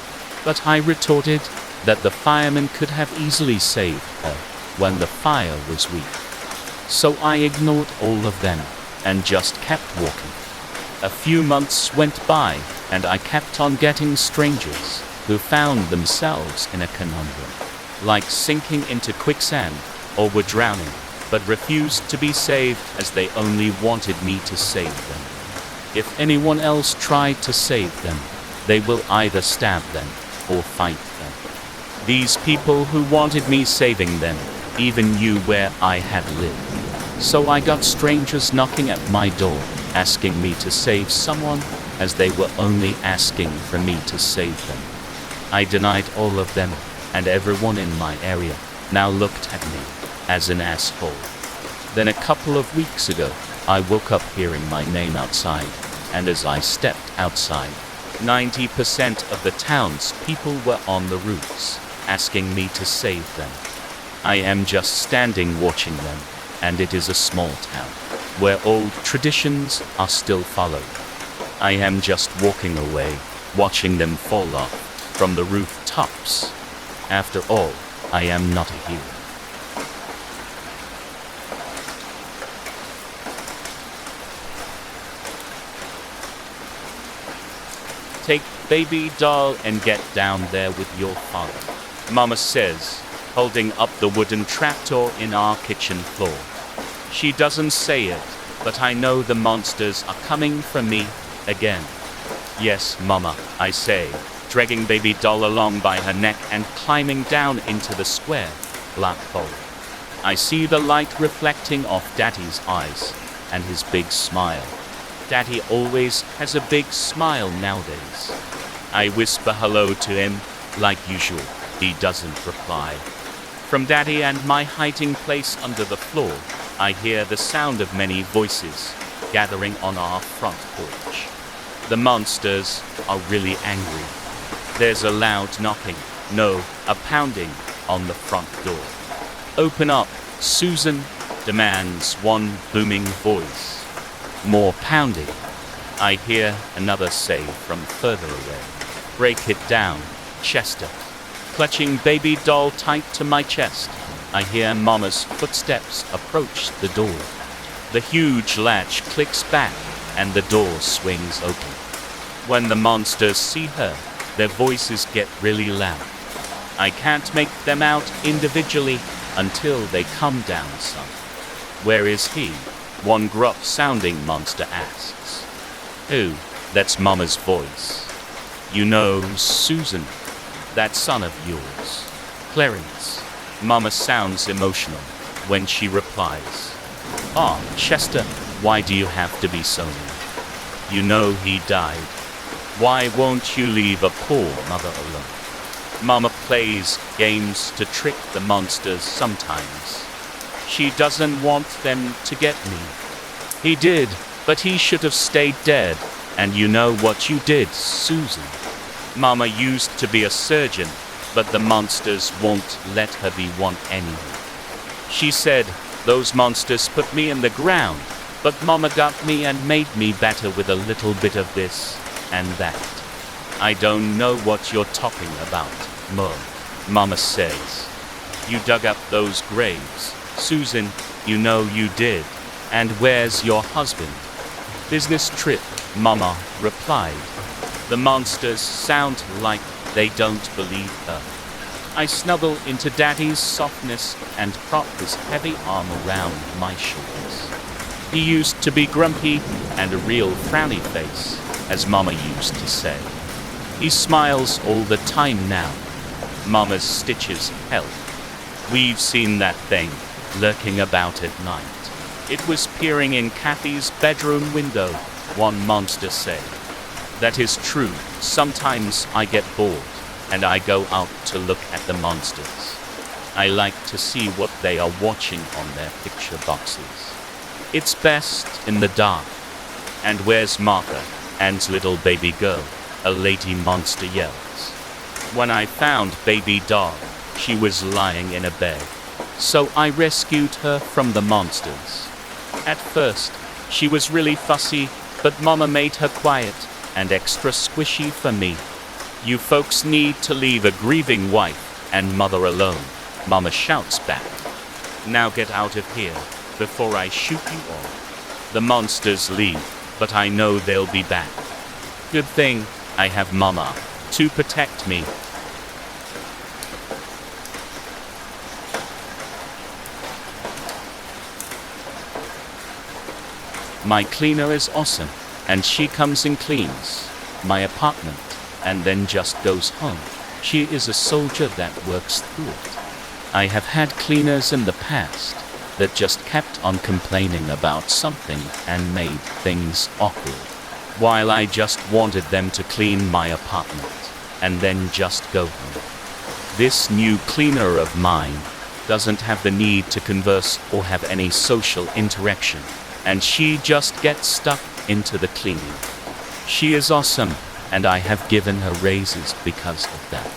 but I retorted that the firemen could have easily saved her when the fire was weak. So I ignored all of them and just kept walking. A few months went by, and I kept on getting strangers who found themselves in a conundrum, like sinking into quicksand or were drowning, but refused to be saved as they only wanted me to save them. If anyone else tried to save them, they will either stab them or fight them. These people who wanted me saving them even knew where I had lived. So I got strangers knocking at my door, asking me to save someone, as they were only asking for me to save them. I denied all of them, and everyone in my area now looked at me as an asshole. Then a couple of weeks ago, I woke up hearing my name outside, and as I stepped outside, 90% of the town's people were on the roofs, asking me to save them. I am just standing watching them, and it is a small town, where old traditions are still followed. I am just walking away, watching them fall off from the rooftops. After all, I am not a hero. Take baby doll and get down there with your father, Mama says, holding up the wooden trapdoor in our kitchen floor. She doesn't say it, but I know the monsters are coming for me again. Yes, Mama, I say, dragging baby doll along by her neck and climbing down into the square black hole. I see the light reflecting off Daddy's eyes and his big smile. Daddy always has a big smile nowadays. I whisper hello to him like usual. He doesn't reply. From Daddy and my hiding place under the floor, I hear the sound of many voices gathering on our front porch. The monsters are really angry. There's a loud knocking, no, a pounding on the front door. Open up, Susan, demands one booming voice. More pounding. I hear another say from further away. Break it down, Chester. Clutching baby doll tight to my chest, I hear Mama's footsteps approach the door. The huge latch clicks back and the door swings open. When the monsters see her, their voices get really loud. I can't make them out individually until they come down some. Where is he? One gruff-sounding monster asks. Who? That's Mama's voice. You know, Susan, that son of yours, Clarence. Mama sounds emotional when she replies. Ah, Chester, why do you have to be so mean? You know he died. Why won't you leave a poor mother alone? Mama plays games to trick the monsters sometimes. She doesn't want them to get me. He did, but he should have stayed dead. And you know what you did, Susan. Mama used to be a surgeon, but the monsters won't let her be one anymore. She said, those monsters put me in the ground, but Mama got me and made me better with a little bit of this and that. I don't know what you're talking about, Mom, Mama says. You dug up those graves, Susan, you know you did. And where's your husband? Business trip, Mama replied. The monsters sound like they don't believe her. I snuggle into Daddy's softness and prop his heavy arm around my shoulders. He used to be grumpy and a real frowny face, as Mama used to say. He smiles all the time now. Mama's stitches help. We've seen that thing lurking about at night. It was peering in Kathy's bedroom window, one monster said. That is true. Sometimes I get bored, and I go out to look at the monsters. I like to see what they are watching on their picture boxes. It's best in the dark. And where's Martha, Anne's little baby girl? A lady monster yells. When I found baby doll, She was lying in a bed, so I rescued her from the monsters. At first, she was really fussy, but Mama made her quiet and extra squishy for me. You folks need to leave a grieving wife and mother alone, Mama shouts back. Now get out of here before I shoot you all. The monsters leave, but I know they'll be back. Good thing I have Mama to protect me. My cleaner is awesome, and she comes and cleans my apartment and then just goes home. She is a soldier that works through it. I have had cleaners in the past that just kept on complaining about something and made things awkward, while I just wanted them to clean my apartment and then just go home. This new cleaner of mine doesn't have the need to converse or have any social interaction, and she just gets stuck into the cleaning. She is awesome, and I have given her raises because of that.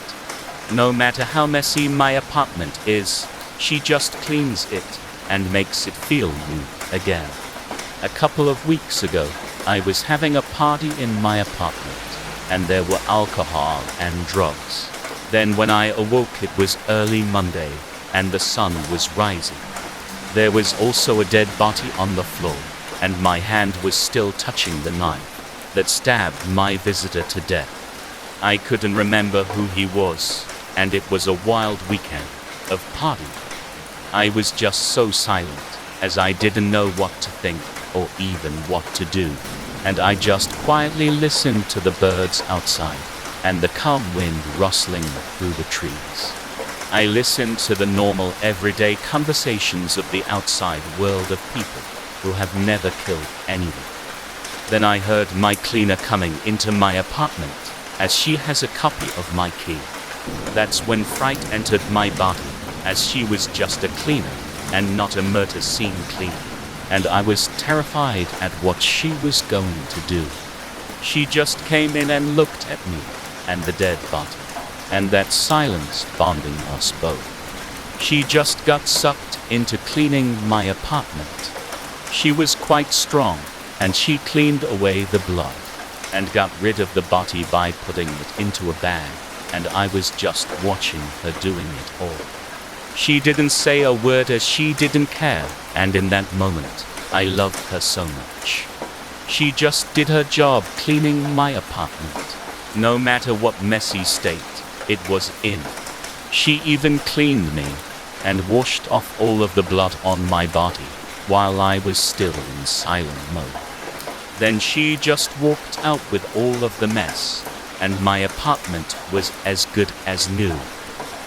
No matter how messy my apartment is, she just cleans it and makes it feel new again. A couple of weeks ago, I was having a party in my apartment, and there were alcohol and drugs. Then when I awoke, it was early Monday, and the sun was rising. There was also a dead body on the floor, and my hand was still touching the knife that stabbed my visitor to death. I couldn't remember who he was, and it was a wild weekend of party. I was just so silent, as I didn't know what to think or even what to do, and I just quietly listened to the birds outside and the calm wind rustling through the trees. I listened to the normal everyday conversations of the outside world of people who have never killed anyone. Then I heard my cleaner coming into my apartment, as she has a copy of my key. That's when fright entered my body, as she was just a cleaner and not a murder scene cleaner, and I was terrified at what she was going to do. She just came in and looked at me and the dead body, and that silence bonding us both. She just got sucked into cleaning my apartment. She was quite strong, and she cleaned away the blood and got rid of the body by putting it into a bag, and I was just watching her doing it all. She didn't say a word, as she didn't care, and in that moment, I loved her so much. She just did her job cleaning my apartment, no matter what messy state it was in. She even cleaned me and washed off all of the blood on my body while I was still in silent mode. Then she just walked out with all of the mess, and my apartment was as good as new.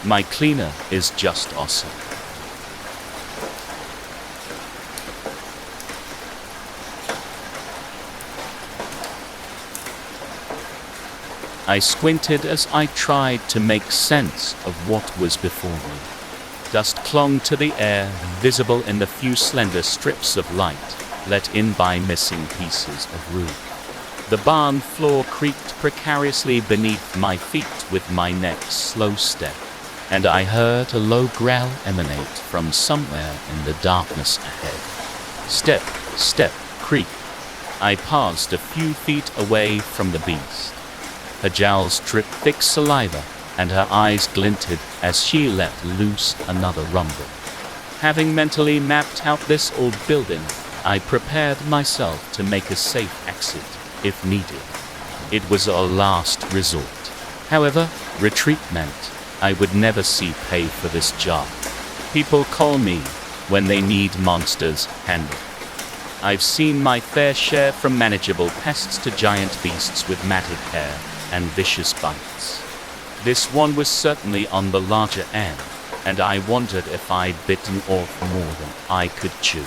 My cleaner is just awesome. I squinted as I tried to make sense of what was before me. Dust clung to the air, visible in the few slender strips of light let in by missing pieces of roof. The barn floor creaked precariously beneath my feet with my next slow step, and I heard a low growl emanate from somewhere in the darkness ahead. Step, step, creak. I paused a few feet away from the beast. Her jowls dripped thick saliva, and her eyes glinted as she let loose another rumble. Having mentally mapped out this old building, I prepared myself to make a safe exit if needed. It was a last resort. However, retreat meant I would never see pay for this job. People call me when they need monsters handled. I've seen my fair share, from manageable pests to giant beasts with matted hair and vicious bites. This one was certainly on the larger end, and I wondered if I'd bitten off more than I could chew.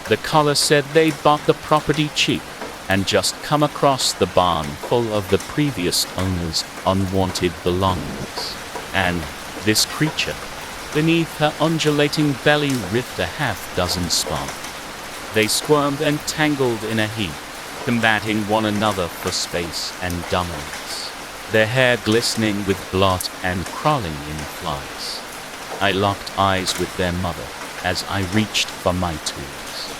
The caller said they'd bought the property cheap and just come across the barn full of the previous owner's unwanted belongings. And this creature, beneath her undulating belly, ripped a half-dozen spawn. They squirmed and tangled in a heap, combating one another for space and dominance, their hair glistening with blood and crawling in flies. I locked eyes with their mother as I reached for my tools.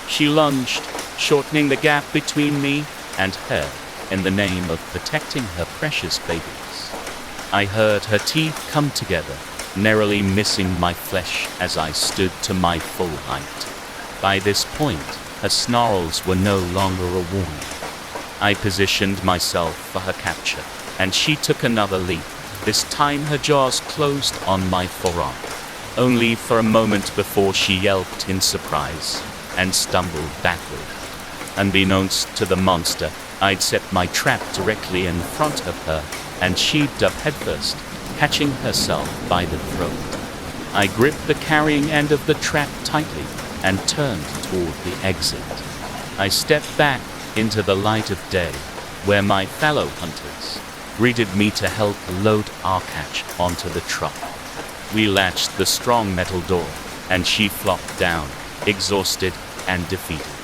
She lunged, shortening the gap between me and her in the name of protecting her precious babies. I heard her teeth come together, narrowly missing my flesh as I stood to my full height. By this point, her snarls were no longer a warning. I positioned myself for her capture, and she took another leap. This time her jaws closed on my forearm, only for a moment before she yelped in surprise and stumbled backward. Unbeknownst to the monster, I'd set my trap directly in front of her, and she'd dove headfirst, catching herself by the throat. I gripped the carrying end of the trap tightly and turned toward the exit. I stepped back into the light of day, where my fellow hunters greeted me to help load our catch onto the truck. We latched the strong metal door, and she flopped down, exhausted and defeated.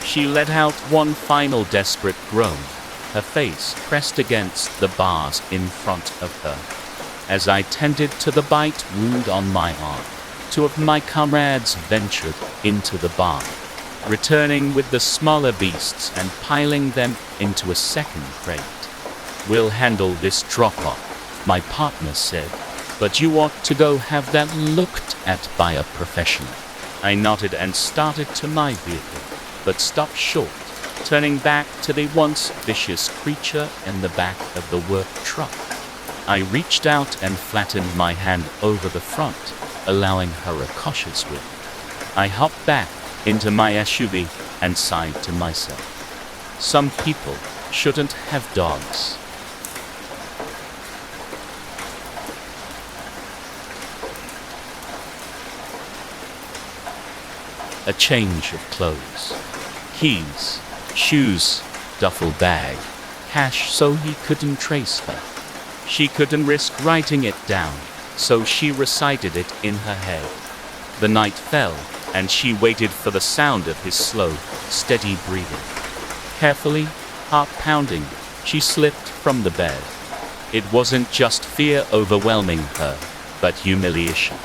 She let out one final desperate groan, her face pressed against the bars in front of her. As I tended to the bite wound on my arm, two of my comrades ventured into the barn, returning with the smaller beasts and piling them into a second crate. "We'll handle this drop-off," my partner said, "but you ought to go have that looked at by a professional." I nodded and started to my vehicle, but stopped short, turning back to the once vicious creature in the back of the work truck. I reached out and flattened my hand over the front, allowing her a cautious whip. I hopped back into my SUV and sighed to myself. Some people shouldn't have dogs. A change of clothes, keys, shoes, duffel bag, cash so he couldn't trace her. She couldn't risk writing it down, so she recited it in her head. The night fell, and she waited for the sound of his slow, steady breathing. Carefully, heart pounding, she slipped from the bed. It wasn't just fear overwhelming her, but humiliation.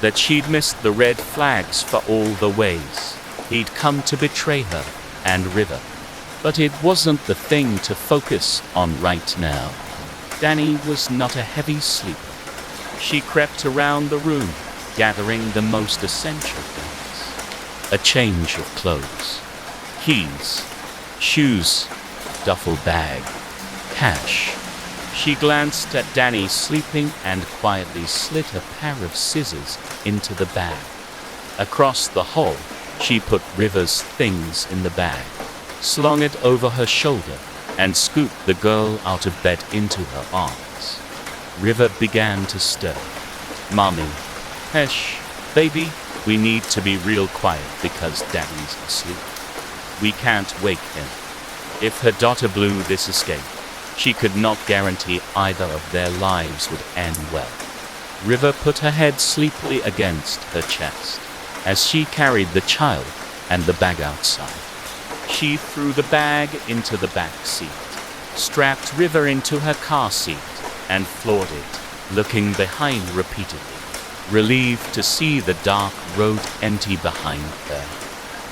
That she'd missed the red flags for all the ways he'd come to betray her and River. But it wasn't the thing to focus on right now. Danny was not a heavy sleeper. She crept around the room, gathering the most essential things. A change of clothes, keys, shoes, duffel bag, cash. She glanced at Danny sleeping and quietly slid a pair of scissors into the bag. Across the hall, she put River's things in the bag, slung it over her shoulder, and scooped the girl out of bed into her arms. River began to stir. "Mommy, hush, baby, we need to be real quiet because Daddy's asleep. We can't wake him." If her daughter blew this escape, she could not guarantee either of their lives would end well. River put her head sleepily against her chest as she carried the child and the bag outside. She threw the bag into the back seat, strapped River into her car seat, and floored it, looking behind repeatedly, relieved to see the dark road empty behind her.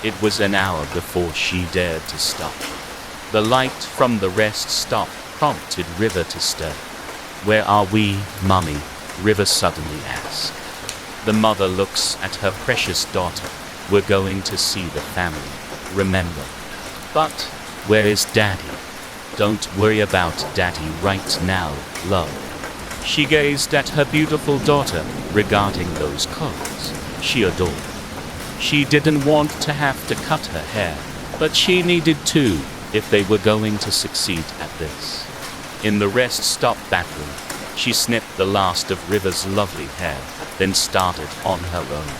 It was an hour before she dared to stop. The light from the rest stop prompted River to stir. "Where are we, Mommy?" River suddenly asked. The mother looks at her precious daughter. "We're going to see the family, remember." "But where is Daddy?" "Don't worry about Daddy right now, love." She gazed at her beautiful daughter, regarding those curls she adored. She didn't want to have to cut her hair, but she needed to if they were going to succeed at this. In the rest stop bathroom, she snipped the last of River's lovely hair, then started on her own.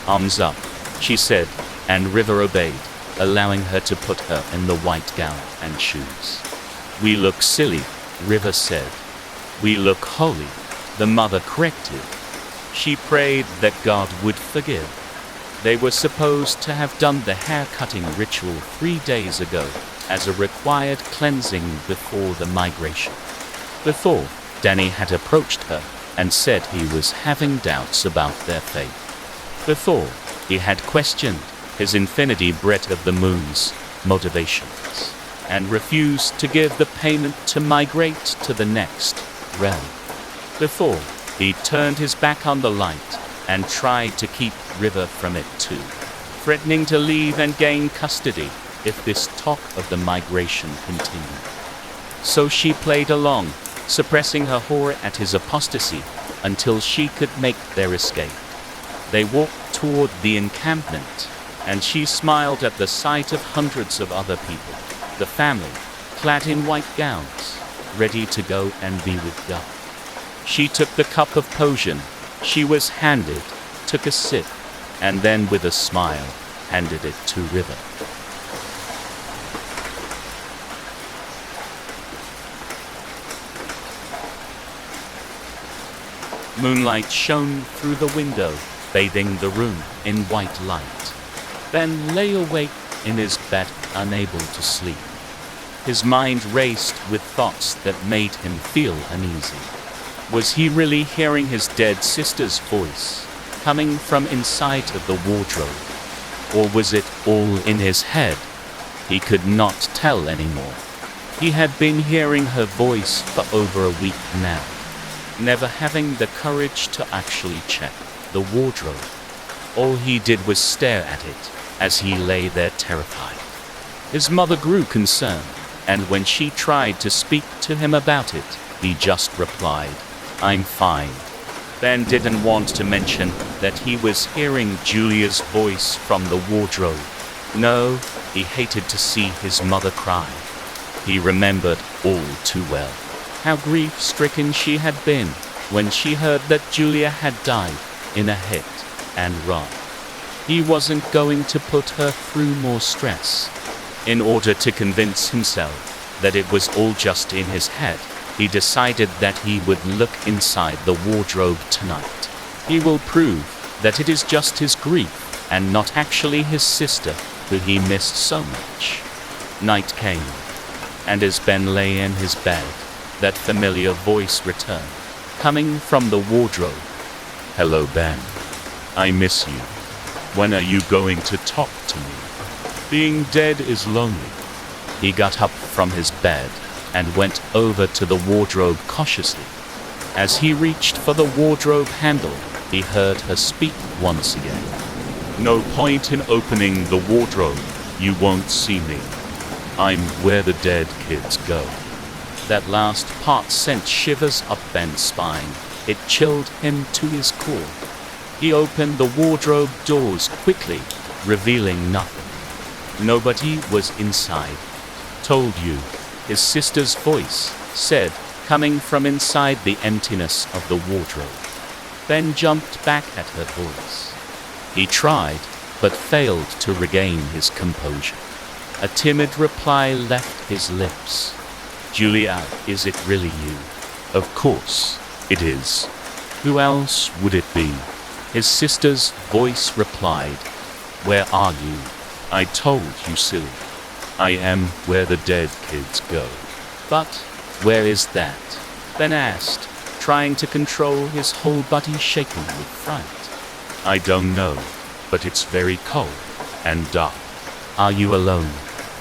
"Arms up," she said, and River obeyed, allowing her to put her in the white gown and shoes. "We look silly," River said. "We look holy," the mother corrected. She prayed that God would forgive. They were supposed to have done the hair-cutting ritual 3 days ago as a required cleansing before the migration. Before, Danny had approached her and said he was having doubts about their faith. Before, he had questioned his infinity bread of the moon's motivations and refused to give the payment to migrate to the next realm. Before, he turned his back on the light and tried to keep River from it too, threatening to leave and gain custody if this talk of the migration continued. So she played along, suppressing her horror at his apostasy until she could make their escape. They walked toward the encampment, and she smiled at the sight of hundreds of other people, the family, clad in white gowns, ready to go and be with God. She took the cup of potion she was handed, took a sip, and then with a smile, handed it to River. Moonlight shone through the window, bathing the room in white light. Ben lay awake in his bed, unable to sleep. His mind raced with thoughts that made him feel uneasy. Was he really hearing his dead sister's voice, coming from inside of the wardrobe? Or was it all in his head? He could not tell anymore. He had been hearing her voice for over a week now, never having the courage to actually check the wardrobe. All he did was stare at it as he lay there terrified. His mother grew concerned, and when she tried to speak to him about it, he just replied, "I'm fine." Ben didn't want to mention that he was hearing Julia's voice from the wardrobe. No, he hated to see his mother cry. He remembered all too well how grief-stricken she had been when she heard that Julia had died in a hit and run. He wasn't going to put her through more stress. In order to convince himself that it was all just in his head, he decided that he would look inside the wardrobe tonight. He will prove that it is just his grief and not actually his sister who he missed so much. Night came, and as Ben lay in his bed, that familiar voice returned, coming from the wardrobe. "Hello, Ben. I miss you. When are you going to talk to me? Being dead is lonely." He got up from his bed and went over to the wardrobe cautiously. As he reached for the wardrobe handle, he heard her speak once again. "No point in opening the wardrobe. You won't see me. I'm where the dead kids go." That last part sent shivers up Ben's spine. It chilled him to his core. He opened the wardrobe doors quickly, revealing nothing. Nobody was inside. "Told you," his sister's voice said, coming from inside the emptiness of the wardrobe. Ben jumped back at her voice. He tried, but failed to regain his composure. A timid reply left his lips. "Julia, is it really you?" "Of course, it is. Who else would it be?" His sister's voice replied. "Where are you?" "I told you, silly. I am where the dead kids go." "But where is that?" Ben asked, trying to control his whole body shaking with fright. "I don't know, but it's very cold and dark." "Are you alone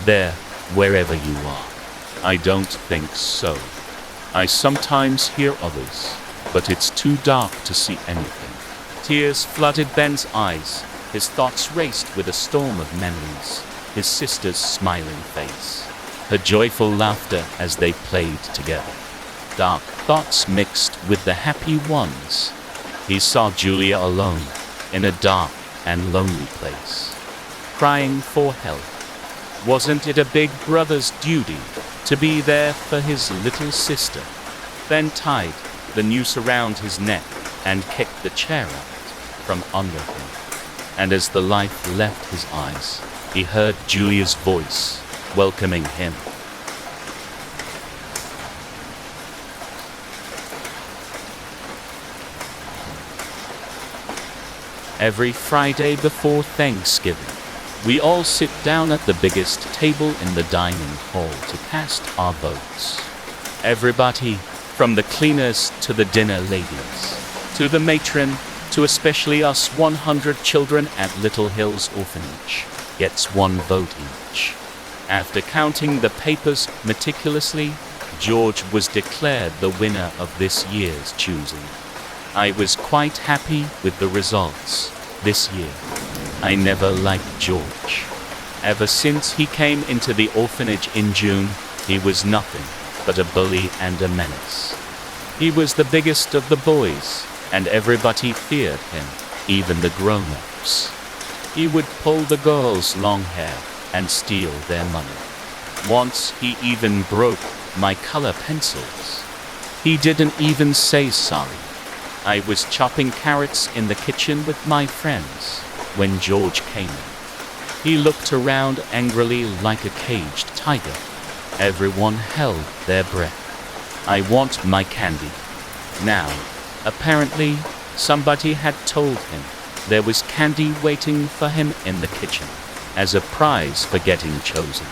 there, wherever you are?" "I don't think so. I sometimes hear others, but it's too dark to see anything." Tears flooded Ben's eyes. His thoughts raced with a storm of memories. His sister's smiling face, her joyful laughter as they played together. Dark thoughts mixed with the happy ones. He saw Julia alone, in a dark and lonely place, crying for help. Wasn't it a big brother's duty to be there for his little sister? Ben tied the noose around his neck and kicked the chair out from under him. And as the light left his eyes, he heard Julia's voice welcoming him. Every Friday before Thanksgiving, we all sit down at the biggest table in the dining hall to cast our votes. Everybody From the cleaners to the dinner ladies, to the matron, to especially us 100 children at Little Hills Orphanage, gets one vote each. After counting the papers meticulously, George was declared the winner of this year's choosing. I was quite happy with the results this year. I never liked George. Ever since he came into the orphanage in June, he was nothing but a bully and a menace. He was the biggest of the boys, and everybody feared him, even the grown-ups. He would pull the girls' long hair and steal their money. Once he even broke my color pencils. He didn't even say sorry. I was chopping carrots in the kitchen with my friends when George came in. He looked around angrily like a caged tiger. Everyone held their breath. I want my candy. Now, apparently, somebody had told him there was candy waiting for him in the kitchen as a prize for getting chosen.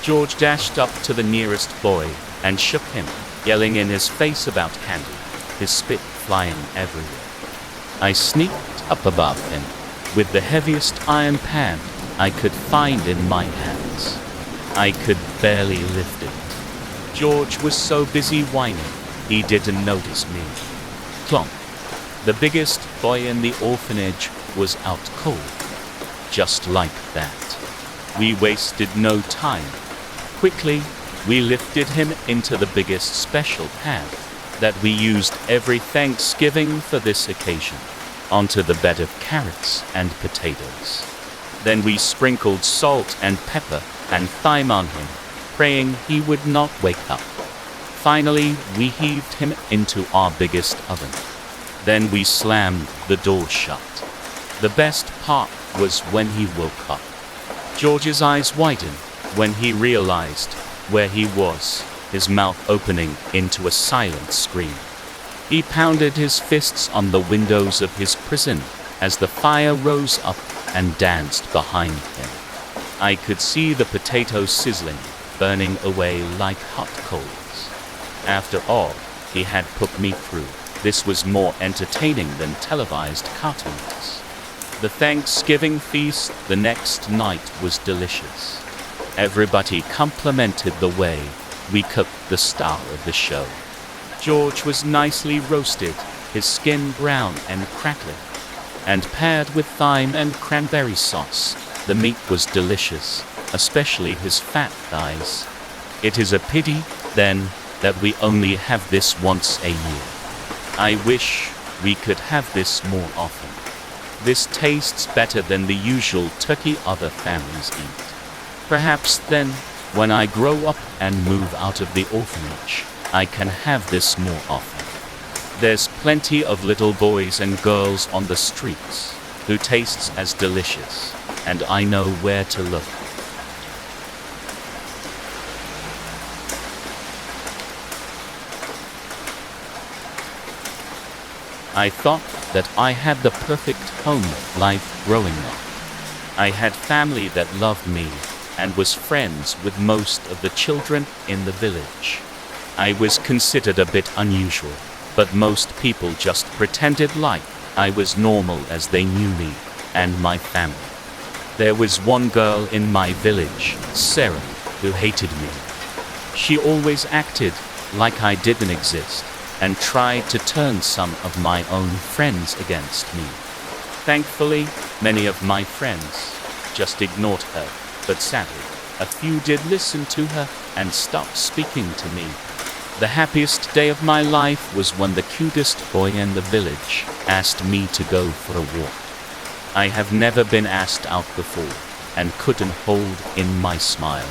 George dashed up to the nearest boy and shook him, yelling in his face about candy, his spit flying everywhere. I sneaked up above him with the heaviest iron pan I could find in my hands. I could barely lift it. George was so busy whining, he didn't notice me. Clonk. The biggest boy in the orphanage was out cold. Just like that. We wasted no time. Quickly, we lifted him into the biggest special pan that we used every Thanksgiving for this occasion, onto the bed of carrots and potatoes. Then we sprinkled salt and pepper and thyme on him, praying he would not wake up. Finally, we heaved him into our biggest oven. Then we slammed the door shut. The best part was when he woke up. George's eyes widened when he realized where he was, his mouth opening into a silent scream. He pounded his fists on the windows of his prison as the fire rose up and danced behind him. I could see the potatoes sizzling, burning away like hot coals. After all he had put me through, this was more entertaining than televised cartoons. The Thanksgiving feast the next night was delicious. Everybody complimented the way we cooked the star of the show. George was nicely roasted, his skin brown and crackling, and paired with thyme and cranberry sauce. The meat was delicious, especially his fat thighs. It is a pity, then, that we only have this once a year. I wish we could have this more often. This tastes better than the usual turkey other families eat. Perhaps then, when I grow up and move out of the orphanage, I can have this more often. There's plenty of little boys and girls on the streets who tastes as delicious, and I know where to look. I thought that I had the perfect home life growing up. I had family that loved me and was friends with most of the children in the village. I was considered a bit unusual, but most people just pretended like I was normal as they knew me and my family. There was one girl in my village, Sarah, who hated me. She always acted like I didn't exist and tried to turn some of my own friends against me. Thankfully, many of my friends just ignored her, but sadly, a few did listen to her and stopped speaking to me. The happiest day of my life was when the cutest boy in the village asked me to go for a walk. I have never been asked out before and couldn't hold in my smile.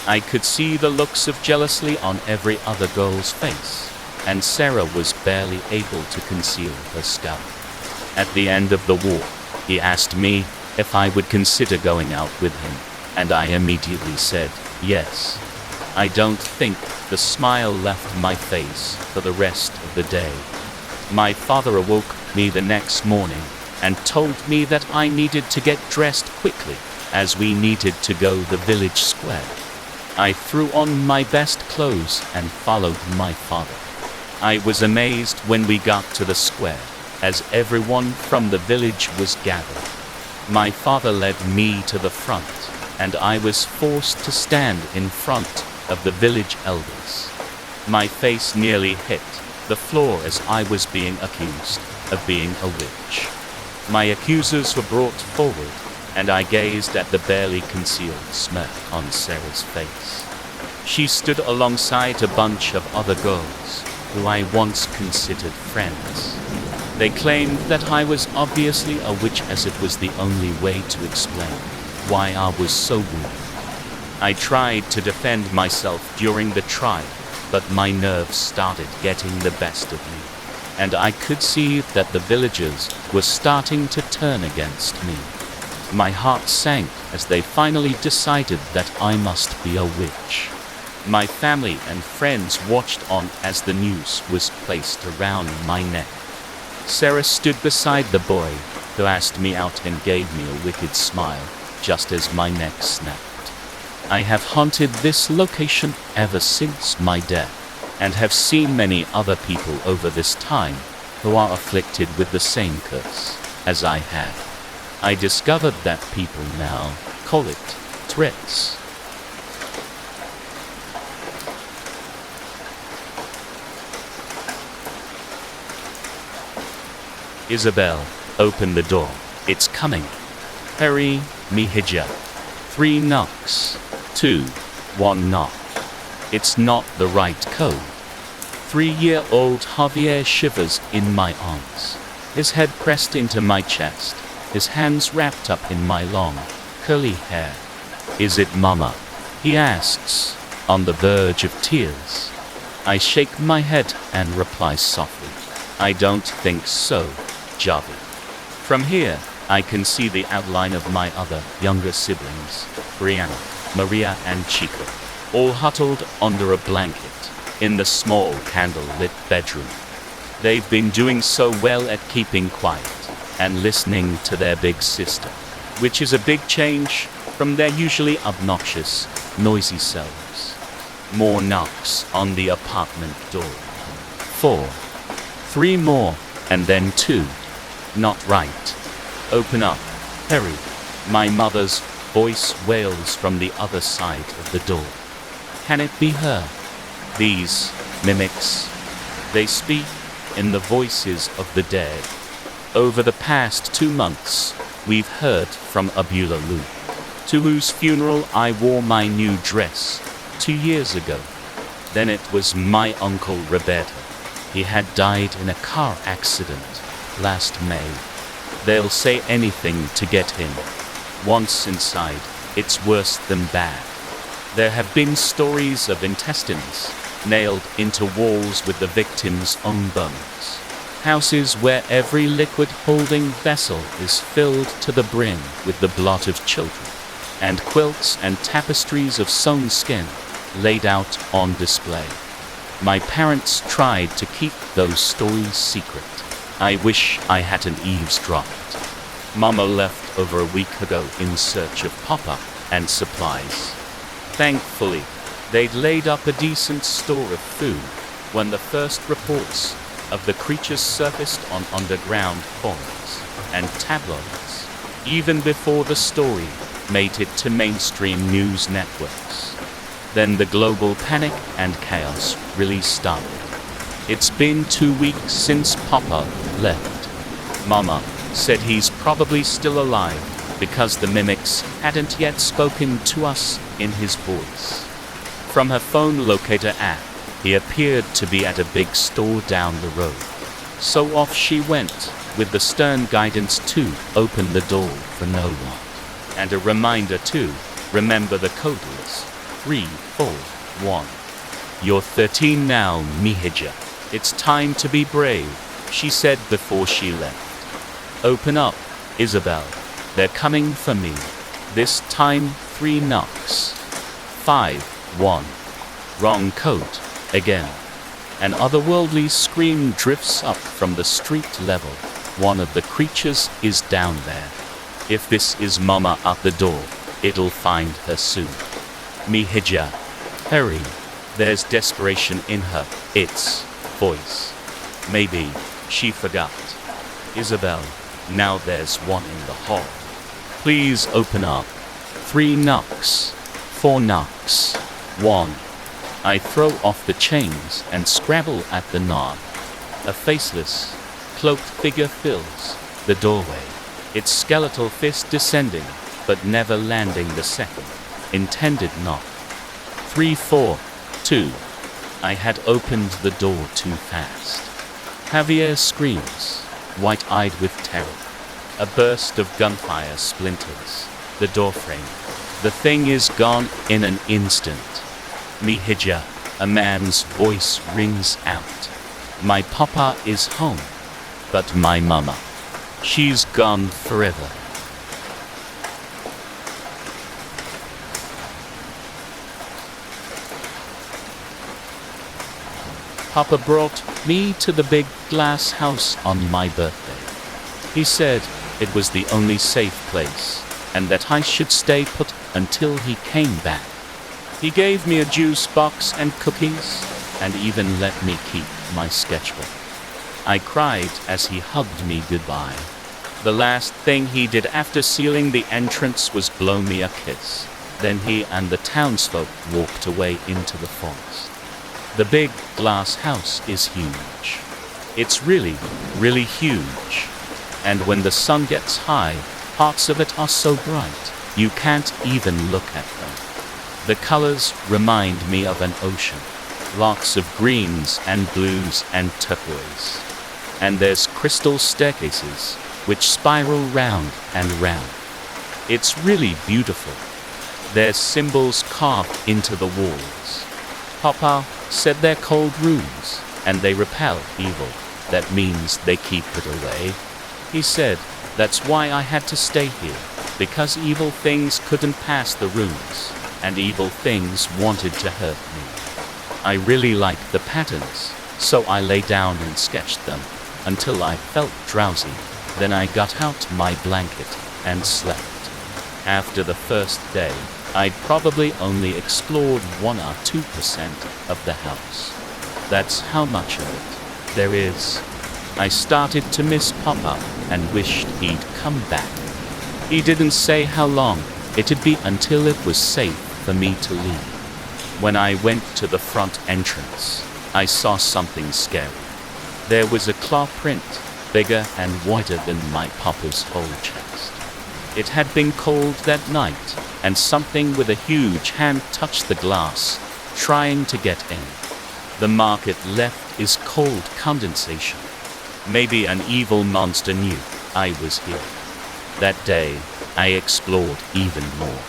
I could see the looks of jealousy on every other girl's face, and Sarah was barely able to conceal her scowl. At the end of the walk, he asked me if I would consider going out with him, and I immediately said yes. I don't think the smile left my face for the rest of the day. My father awoke me the next morning and told me that I needed to get dressed quickly, as we needed to go the village square. I threw on my best clothes and followed my father. I was amazed when we got to the square, as everyone from the village was gathered. My father led me to the front, and I was forced to stand in front of the village elders. My face nearly hit the floor as I was being accused of being a witch. My accusers were brought forward, and I gazed at the barely concealed smirk on Sarah's face. She stood alongside a bunch of other girls who I once considered friends. They claimed that I was obviously a witch, as it was the only way to explain why I was so weak. I tried to defend myself during the trial, but my nerves started getting the best of me, and I could see that the villagers were starting to turn against me. My heart sank as they finally decided that I must be a witch. My family and friends watched on as the noose was placed around my neck. Sarah stood beside the boy, who asked me out and gave me a wicked smile, just as my neck snapped. I have haunted this location ever since my death, and have seen many other people over this time who are afflicted with the same curse as I have. I discovered that people now call it threats. Isabel, open the door. It's coming. Hurry, Mihija. 3 knocks. 2. 1 knock. It's not the right code. 3-year-old Javier shivers in my arms, his head pressed into my chest, his hands wrapped up in my long, curly hair. Is it Mama? He asks, on the verge of tears. I shake my head and reply softly, I don't think so, Javi. From here, I can see the outline of my other younger siblings, Brianna, Maria and Chico, all huddled under a blanket in the small candle-lit bedroom. They've been doing so well at keeping quiet and listening to their big sister, which is a big change from their usually obnoxious, noisy selves. More knocks on the apartment door. 4. 3 more, and then 2. Not right. Open up. Hurry. My mother's voice wails from the other side of the door. Can it be her? These mimics, they speak in the voices of the dead. Over the past 2 months, we've heard from Abula Lu, to whose funeral I wore my new dress 2 years ago. Then it was my uncle Roberto. He had died in a car accident last May. They'll say anything to get him. Once inside, it's worse than bad. There have been stories of intestines nailed into walls with the victim's own bones. Houses where every liquid-holding vessel is filled to the brim with the blood of children, and quilts and tapestries of sewn skin laid out on display. My parents tried to keep those stories secret. I wish I hadn't eavesdropped. Mama left over a week ago in search of Papa and supplies. Thankfully, they'd laid up a decent store of food when the first reports of the creatures surfaced on underground forums and tabloids, even before the story made it to mainstream news networks. Then the global panic and chaos really started. It's been 2 weeks since Papa left. Mama said he's probably still alive because the mimics hadn't yet spoken to us in his voice. From her phone locator app, he appeared to be at a big store down the road. So off she went, with the stern guidance to open the door for no one. And a reminder to remember the code is 341. You're 13 now, Mihija. It's time to be brave, she said before she left. Open up, Isabel. They're coming for me. This time 3 knocks. 5, 1. Wrong code. Again. An otherworldly scream drifts up from the street level. One of the creatures is down there. If this is Mama at the door, it'll find her soon. Mihija, hurry. There's desperation in her. It's voice. Maybe she forgot. Isabel, now there's one in the hall. Please open up. 3 knocks. 4 knocks. 1. I throw off the chains and scrabble at the knob. A faceless, cloaked figure fills the doorway, its skeletal fist descending, but never landing the second intended knock. 3, 4, 2. I had opened the door too fast. Javier screams, white-eyed with terror. A burst of gunfire splinters the doorframe. The thing is gone in an instant. Mihija, a man's voice rings out. My papa is home, but my mama, she's gone forever. Papa brought me to the big glass house on my birthday. He said it was the only safe place, and that I should stay put until he came back. He gave me a juice box and cookies, and even let me keep my sketchbook. I cried as he hugged me goodbye. The last thing he did after sealing the entrance was blow me a kiss. Then he and the townsfolk walked away into the forest. The big glass house is huge. It's really, really huge. And when the sun gets high, parts of it are so bright, you can't even look at them. The colors remind me of an ocean. Lots of greens and blues and turquoise. And there's crystal staircases, which spiral round and round. It's really beautiful. There's symbols carved into the walls. Papa said they're called runes, and they repel evil. That means they keep it away. He said that's why I had to stay here, because evil things couldn't pass the runes, and evil things wanted to hurt me. I really liked the patterns, so I lay down and sketched them until I felt drowsy. Then I got out my blanket and slept. After the first day, I'd probably only explored 1 or 2% of the house. That's how much of it there is. I started to miss Papa and wished he'd come back. He didn't say how long. It'd be until it was safe for me to leave. When I went to the front entrance, I saw something scary. There was a claw print, bigger and whiter than my papa's whole chest. It had been cold that night, and something with a huge hand touched the glass, trying to get in. The mark it left is cold condensation. Maybe an evil monster knew I was here. That day, I explored even more.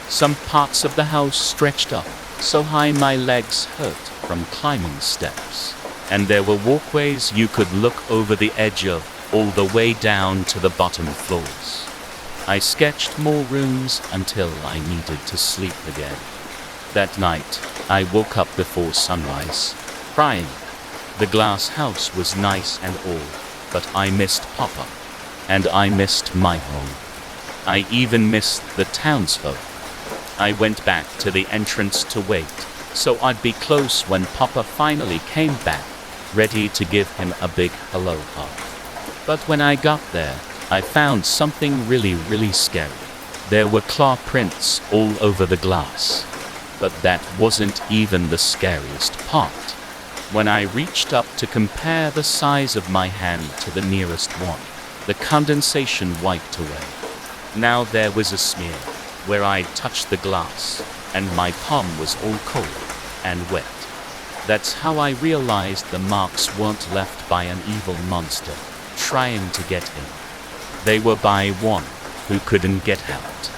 Some parts of the house stretched up so high my legs hurt from climbing steps, and there were walkways you could look over the edge of, all the way down to the bottom floors. I sketched more rooms until I needed to sleep again. That night, I woke up before sunrise, crying. The glass house was nice and all, but I missed Papa, and I missed my home. I even missed the townsfolk. I went back to the entrance to wait, so I'd be close when Papa finally came back, ready to give him a big hello hug. But when I got there, I found something really, really scary. There were claw prints all over the glass. But that wasn't even the scariest part. When I reached up to compare the size of my hand to the nearest one, the condensation wiped away. Now there was a smear where I'd touched the glass, and my palm was all cold and wet. That's how I realized the marks weren't left by an evil monster trying to get in. They were by one who couldn't get out.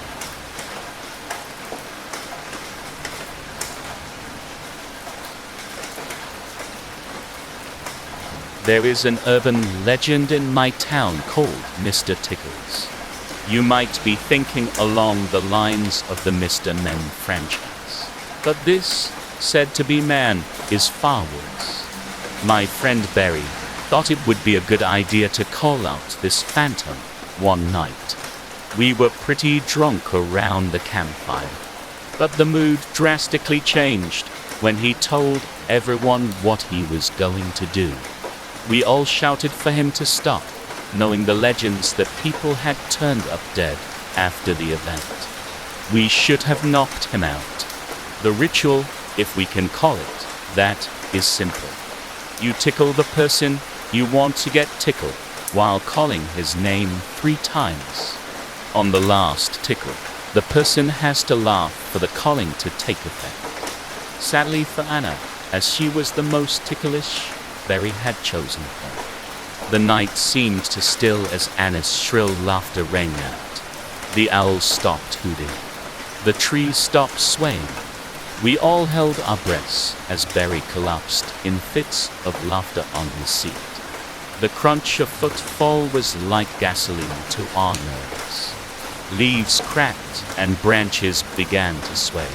There is an urban legend in my town called Mr. Tickles. You might be thinking along the lines of the Mr. Men franchise. But this, said to be man, is far worse. My friend Barry thought it would be a good idea to call out this phantom one night. We were pretty drunk around the campfire, but the mood drastically changed when he told everyone what he was going to do. We all shouted for him to stop, knowing the legends that people had turned up dead after the event. We should have knocked him out. The ritual, if we can call it that, is simple. You tickle the person you want to get tickled while calling his name 3 times. On the last tickle, the person has to laugh for the calling to take effect. Sadly for Anna, as she was the most ticklish, Barry had chosen her. The night seemed to still as Anna's shrill laughter rang out. The owls stopped hooting. The trees stopped swaying. We all held our breaths as Barry collapsed in fits of laughter on his seat. The crunch of footfall was like gasoline to our nerves. Leaves cracked and branches began to sway.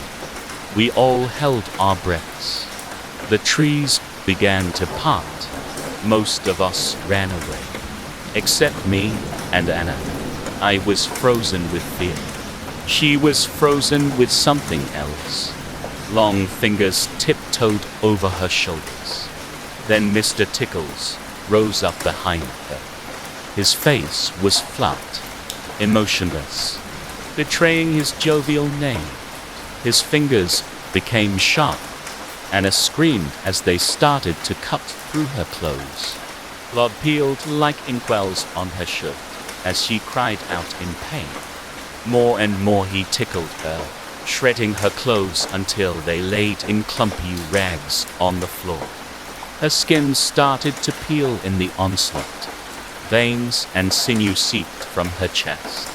We all held our breaths. The trees began to part. Most of us ran away, except me and Anna. I was frozen with fear. She was frozen with something else. Long fingers tiptoed over her shoulders. Then Mr. Tickles rose up behind her. His face was flat, emotionless, betraying his jovial name. His fingers became sharp. Anna screamed as they started to cut through her clothes. Blood peeled like inkwells on her shirt as she cried out in pain. More and more he tickled her, shredding her clothes until they laid in clumpy rags on the floor. Her skin started to peel in the onslaught. Veins and sinew seeped from her chest.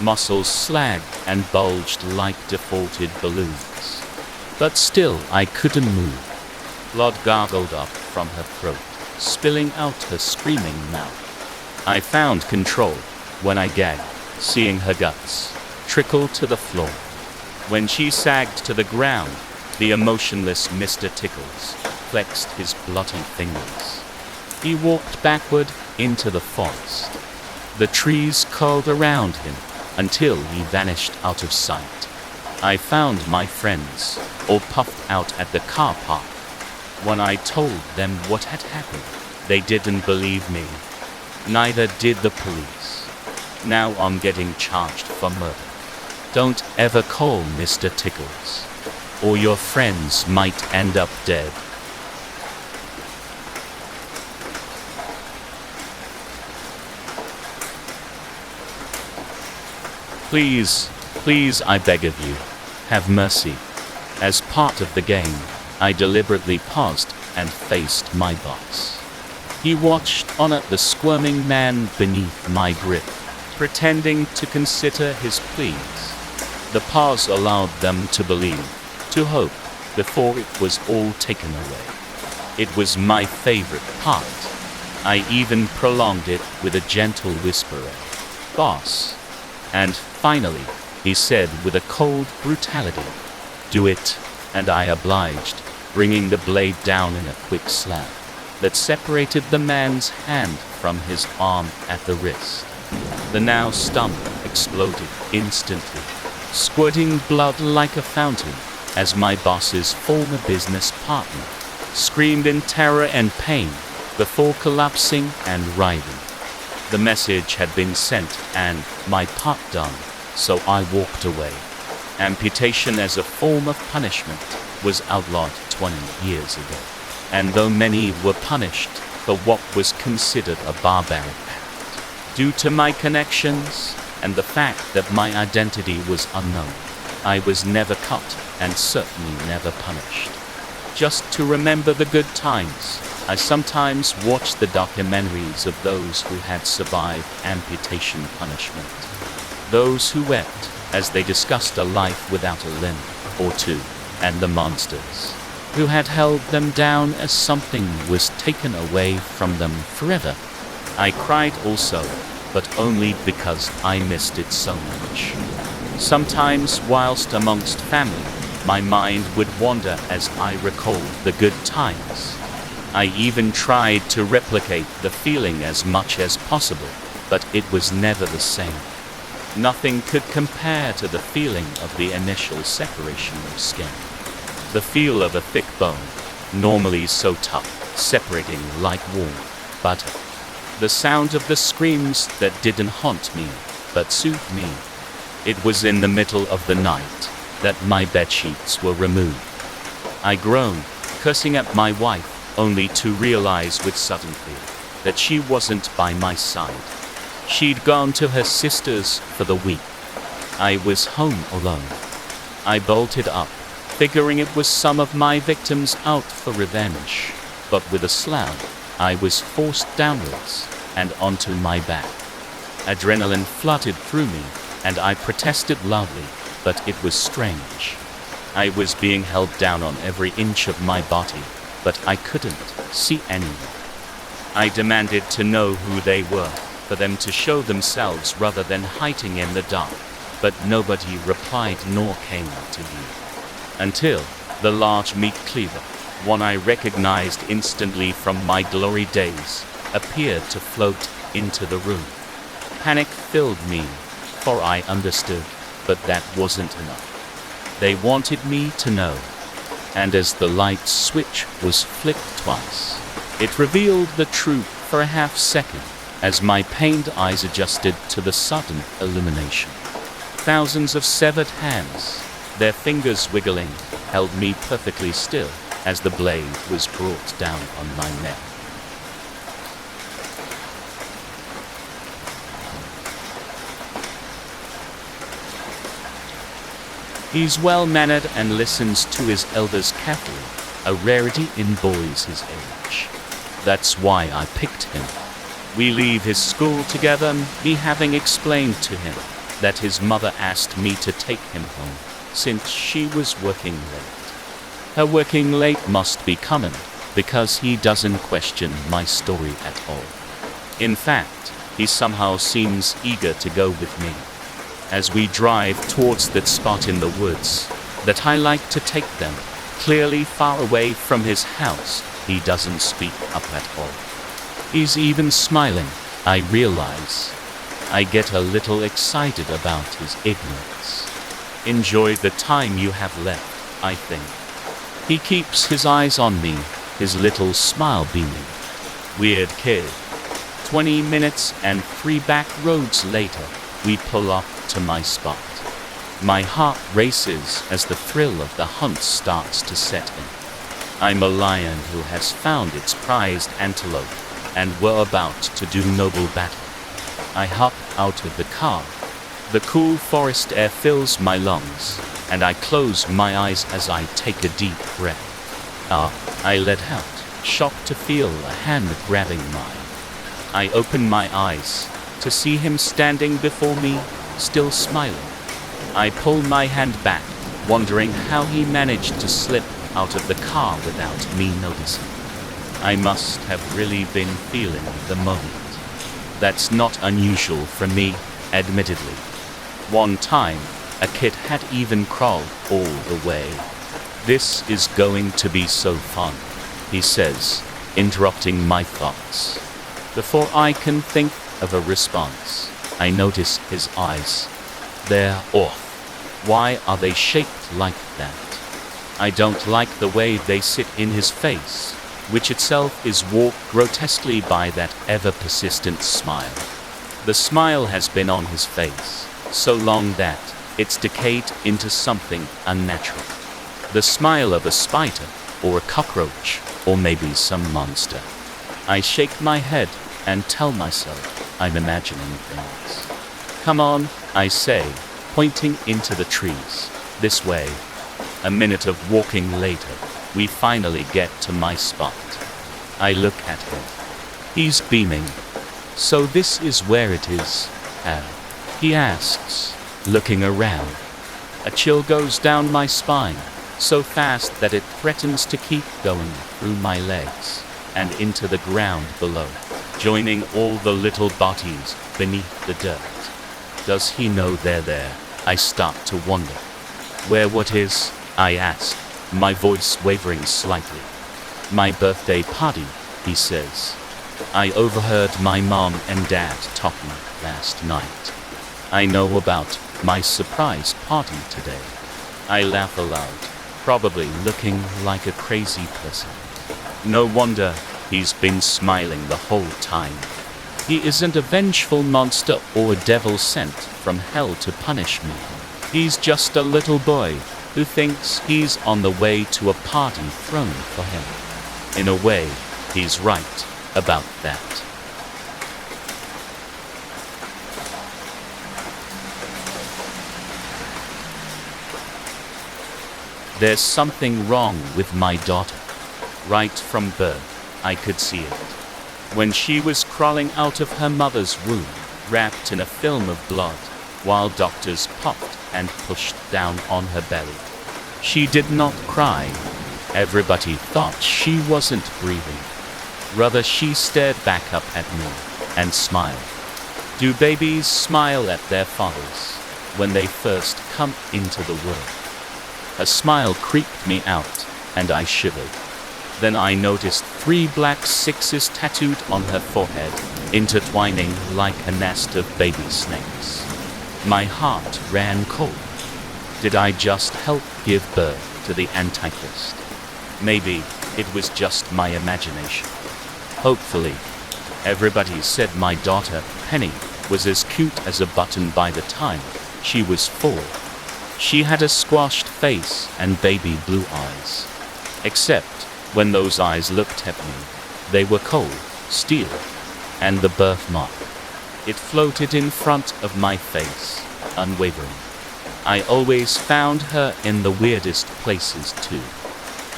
Muscles slagged and bulged like defaulted balloons. But still I couldn't move. Blood gargled up from her throat, spilling out her screaming mouth. I found control when I gagged, seeing her guts trickle to the floor. When she sagged to the ground, the emotionless Mr. Tickles flexed his bloody fingers. He walked backward into the forest. The trees curled around him until he vanished out of sight. I found my friends all puffed out at the car park. When I told them what had happened, they didn't believe me. Neither did the police. Now I'm getting charged for murder. Don't ever call Mr. Tickles, or your friends might end up dead. Please, please, I beg of you, have mercy. As part of the game, I deliberately paused and faced my boss. He watched on at the squirming man beneath my grip, pretending to consider his pleas. The pause allowed them to believe, to hope, before it was all taken away. It was my favorite part. I even prolonged it with a gentle whisper, "Boss." And finally, he said with a cold brutality, "Do it," and I obliged, bringing the blade down in a quick slap that separated the man's hand from his arm at the wrist. The now stump exploded instantly, squirting blood like a fountain as my boss's former business partner screamed in terror and pain before collapsing and writhing. The message had been sent and my part done, so I walked away. Amputation as a form of punishment was outlawed 20 years ago, and though many were punished for what was considered a barbaric act, due to my connections and the fact that my identity was unknown, I was never caught and certainly never punished. Just to remember the good times, I sometimes watched the documentaries of those who had survived amputation punishment. Those who wept as they discussed a life without a limb or two, and the monsters who had held them down as something was taken away from them forever. I cried also, but only because I missed it so much. Sometimes whilst amongst family, my mind would wander as I recalled the good times. I even tried to replicate the feeling as much as possible, but it was never the same. Nothing could compare to the feeling of the initial separation of skin. The feel of a thick bone, normally so tough, separating like warm butter. The sound of the screams that didn't haunt me, but soothed me. It was in the middle of the night that my bedsheets were removed. I groaned, cursing at my wife, only to realize with sudden fear that she wasn't by my side. She'd gone to her sister's for the week. I was home alone. I bolted up, figuring it was some of my victims out for revenge. But with a slap, I was forced downwards and onto my back. Adrenaline flooded through me, and I protested loudly, but it was strange. I was being held down on every inch of my body, but I couldn't see anyone. I demanded to know who they were, for them to show themselves rather than hiding in the dark, but nobody replied nor came to view. Until the large meat cleaver, one I recognized instantly from my glory days, appeared to float into the room. Panic filled me, for I understood, but that wasn't enough. They wanted me to know, and as the light switch was flicked twice, it revealed the truth for a half second, as my pained eyes adjusted to the sudden illumination. Thousands of severed hands, their fingers wiggling, held me perfectly still as the blade was brought down on my neck. He's well-mannered and listens to his elders carefully, a rarity in boys his age. That's why I picked him. We leave his school together, me having explained to him that his mother asked me to take him home since she was working late. Her working late must be common, because he doesn't question my story at all. In fact, he somehow seems eager to go with me. As we drive towards that spot in the woods that I like to take them, clearly far away from his house, he doesn't speak up at all. He's even smiling, I realize. I get a little excited about his ignorance. Enjoy the time you have left, I think. He keeps his eyes on me, his little smile beaming. Weird kid. 20 minutes and 3 back roads later, we pull up to my spot. My heart races as the thrill of the hunt starts to set in. I'm a lion who has found its prized antelope, and we're about to do noble battle. I hop out of the car. The cool forest air fills my lungs, and I close my eyes as I take a deep breath. I let out, shocked to feel a hand grabbing mine. I open my eyes to see him standing before me, still smiling. I pull my hand back, wondering how he managed to slip out of the car without me noticing. I must have really been feeling the moment. That's not unusual for me, admittedly. One time, a kid had even crawled all the way. This is going to be so fun, he says, interrupting my thoughts. Before I can think of a response, I notice his eyes. They're off. Why are they shaped like that? I don't like the way they sit in his face, which itself is warped grotesquely by that ever-persistent smile. The smile has been on his face so long that it's decayed into something unnatural. The smile of a spider, or a cockroach, or maybe some monster. I shake my head and tell myself I'm imagining things. Come on, I say, pointing into the trees. This way. A minute of walking later, we finally get to my spot. I look at him. He's beaming. So this is where it is, he asks, looking around. A chill goes down my spine, so fast that it threatens to keep going through my legs and into the ground below, joining all the little bodies beneath the dirt. Does he know they're there? I start to wonder. Where what is? I ask, my voice wavering slightly. My birthday party, he says. I overheard my mom and dad talking last night. I know about my surprise party today. I laugh aloud. probably looking like a crazy person. No wonder he's been smiling the whole time. He isn't a vengeful monster or a devil sent from hell to punish me. He's just a little boy who thinks he's on the way to a party thrown for him. In a way, he's right about that. There's something wrong with my daughter. Right from birth, I could see it. When she was crawling out of her mother's womb, wrapped in a film of blood, while doctors popped and pushed down on her belly, she did not cry. Everybody thought she wasn't breathing. Rather, she stared back up at me and smiled. Do babies smile at their fathers when they first come into the world? A smile creeped me out, and I shivered. Then I noticed 3 black sixes tattooed on her forehead, intertwining like a nest of baby snakes. My heart ran cold. Did I just help give birth to the Antichrist? Maybe it was just my imagination. Hopefully. Everybody said my daughter, Penny, was as cute as a button by the time she was 4. She had a squashed face and baby blue eyes. Except when those eyes looked at me, they were cold, steel, and the birthmark. It floated in front of my face, unwavering. I always found her in the weirdest places too.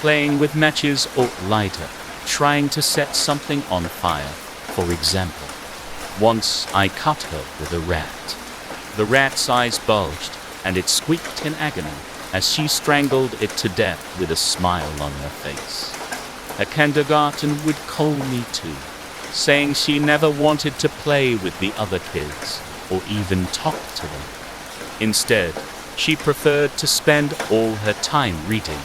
Playing with matches or lighter, trying to set something on fire, for example. Once I cut her with a rat. The rat's eyes bulged, and it squeaked in agony as she strangled it to death with a smile on her face. Her kindergarten would call me too, saying she never wanted to play with the other kids or even talk to them. Instead, she preferred to spend all her time reading,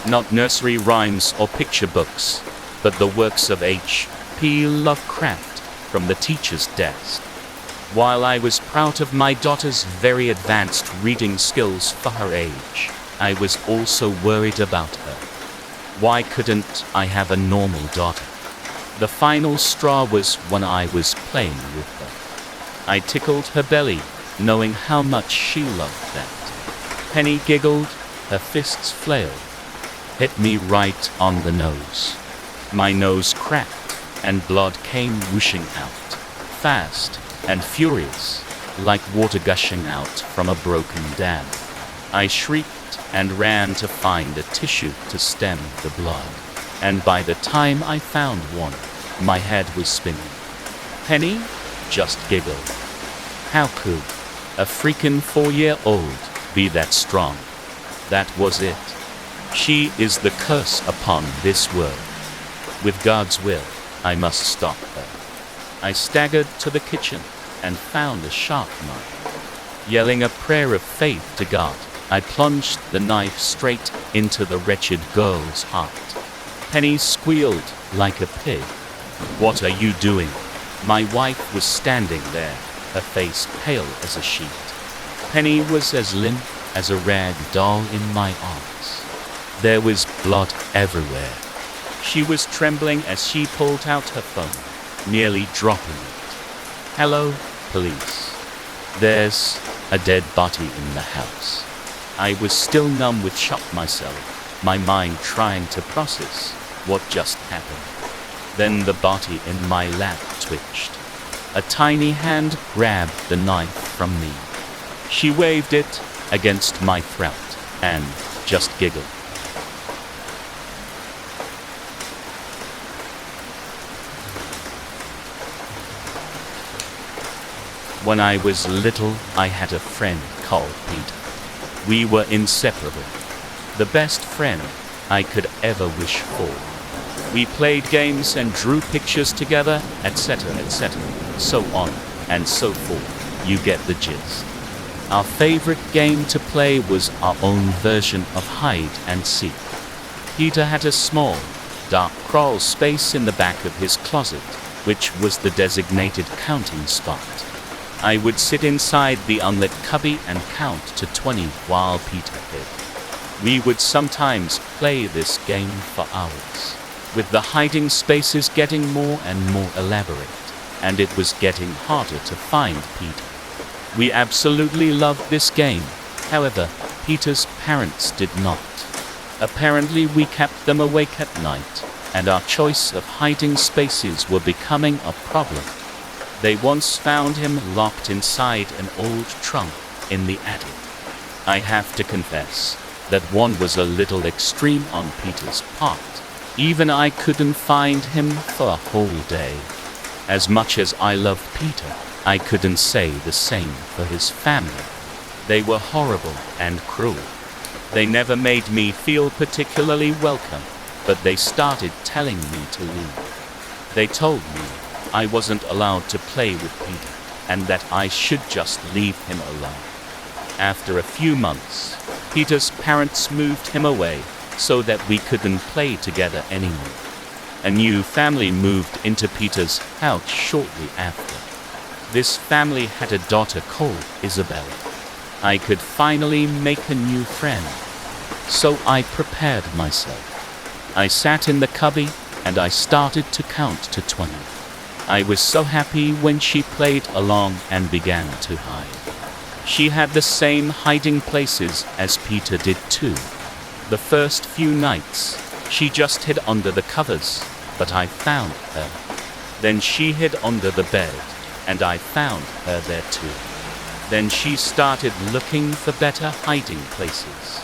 not nursery rhymes or picture books, but the works of H.P. Lovecraft from the teacher's desk. While I was proud of my daughter's very advanced reading skills for her age, I was also worried about her. Why couldn't I have a normal daughter? The final straw was when I was playing with her. I tickled her belly, knowing how much she loved that. Penny giggled, her fists flailed, hit me right on the nose. My nose cracked, and blood came whooshing out, fast and furious, like water gushing out from a broken dam. I shrieked and ran to find a tissue to stem the blood, and by the time I found one, my head was spinning. Penny just giggled. How could a freaking 4-year-old be that strong? That was it. She is the curse upon this world. With God's will, I must stop her. I staggered to the kitchen and found a sharp knife. Yelling a prayer of faith to God, I plunged the knife straight into the wretched girl's heart. Penny squealed like a pig. What are you doing? My wife was standing there, her face pale as a sheet. Penny was as limp as a rag doll in my arms. There was blood everywhere. She was trembling as she pulled out her phone, nearly dropping it. Hello, police. There's a dead body in the house. I was still numb with shock myself, my mind trying to process what just happened. Then the body in my lap twitched. A tiny hand grabbed the knife from me. She waved it against my throat and just giggled. When I was little, I had a friend called Peter. We were inseparable. The best friend I could ever wish for. We played games and drew pictures together, etc., etc., so on and so forth. You get the gist. Our favorite game to play was our own version of hide and seek. Peter had a small, dark crawl space in the back of his closet, which was the designated counting spot. I would sit inside the unlit cubby and count to 20 while Peter hid. We would sometimes play this game for hours, with the hiding spaces getting more and more elaborate, and it was getting harder to find Peter. We absolutely loved this game. However, Peter's parents did not. Apparently we kept them awake at night, and our choice of hiding spaces were becoming a problem. They once found him locked inside an old trunk in the attic. I have to confess that one was a little extreme on Peter's part. Even I couldn't find him for a whole day. As much as I loved Peter, I couldn't say the same for his family. They were horrible and cruel. They never made me feel particularly welcome, but they started telling me to leave. They told me I wasn't allowed to play with Peter, and that I should just leave him alone. After a few months, Peter's parents moved him away so that we couldn't play together anymore. A new family moved into Peter's house shortly after. This family had a daughter called Isabella. I could finally make a new friend. So I prepared myself. I sat in the cubby and I started to count to 20. I was so happy when she played along and began to hide. She had the same hiding places as Peter did too. The first few nights, she just hid under the covers, but I found her. Then she hid under the bed, and I found her there too. Then she started looking for better hiding places.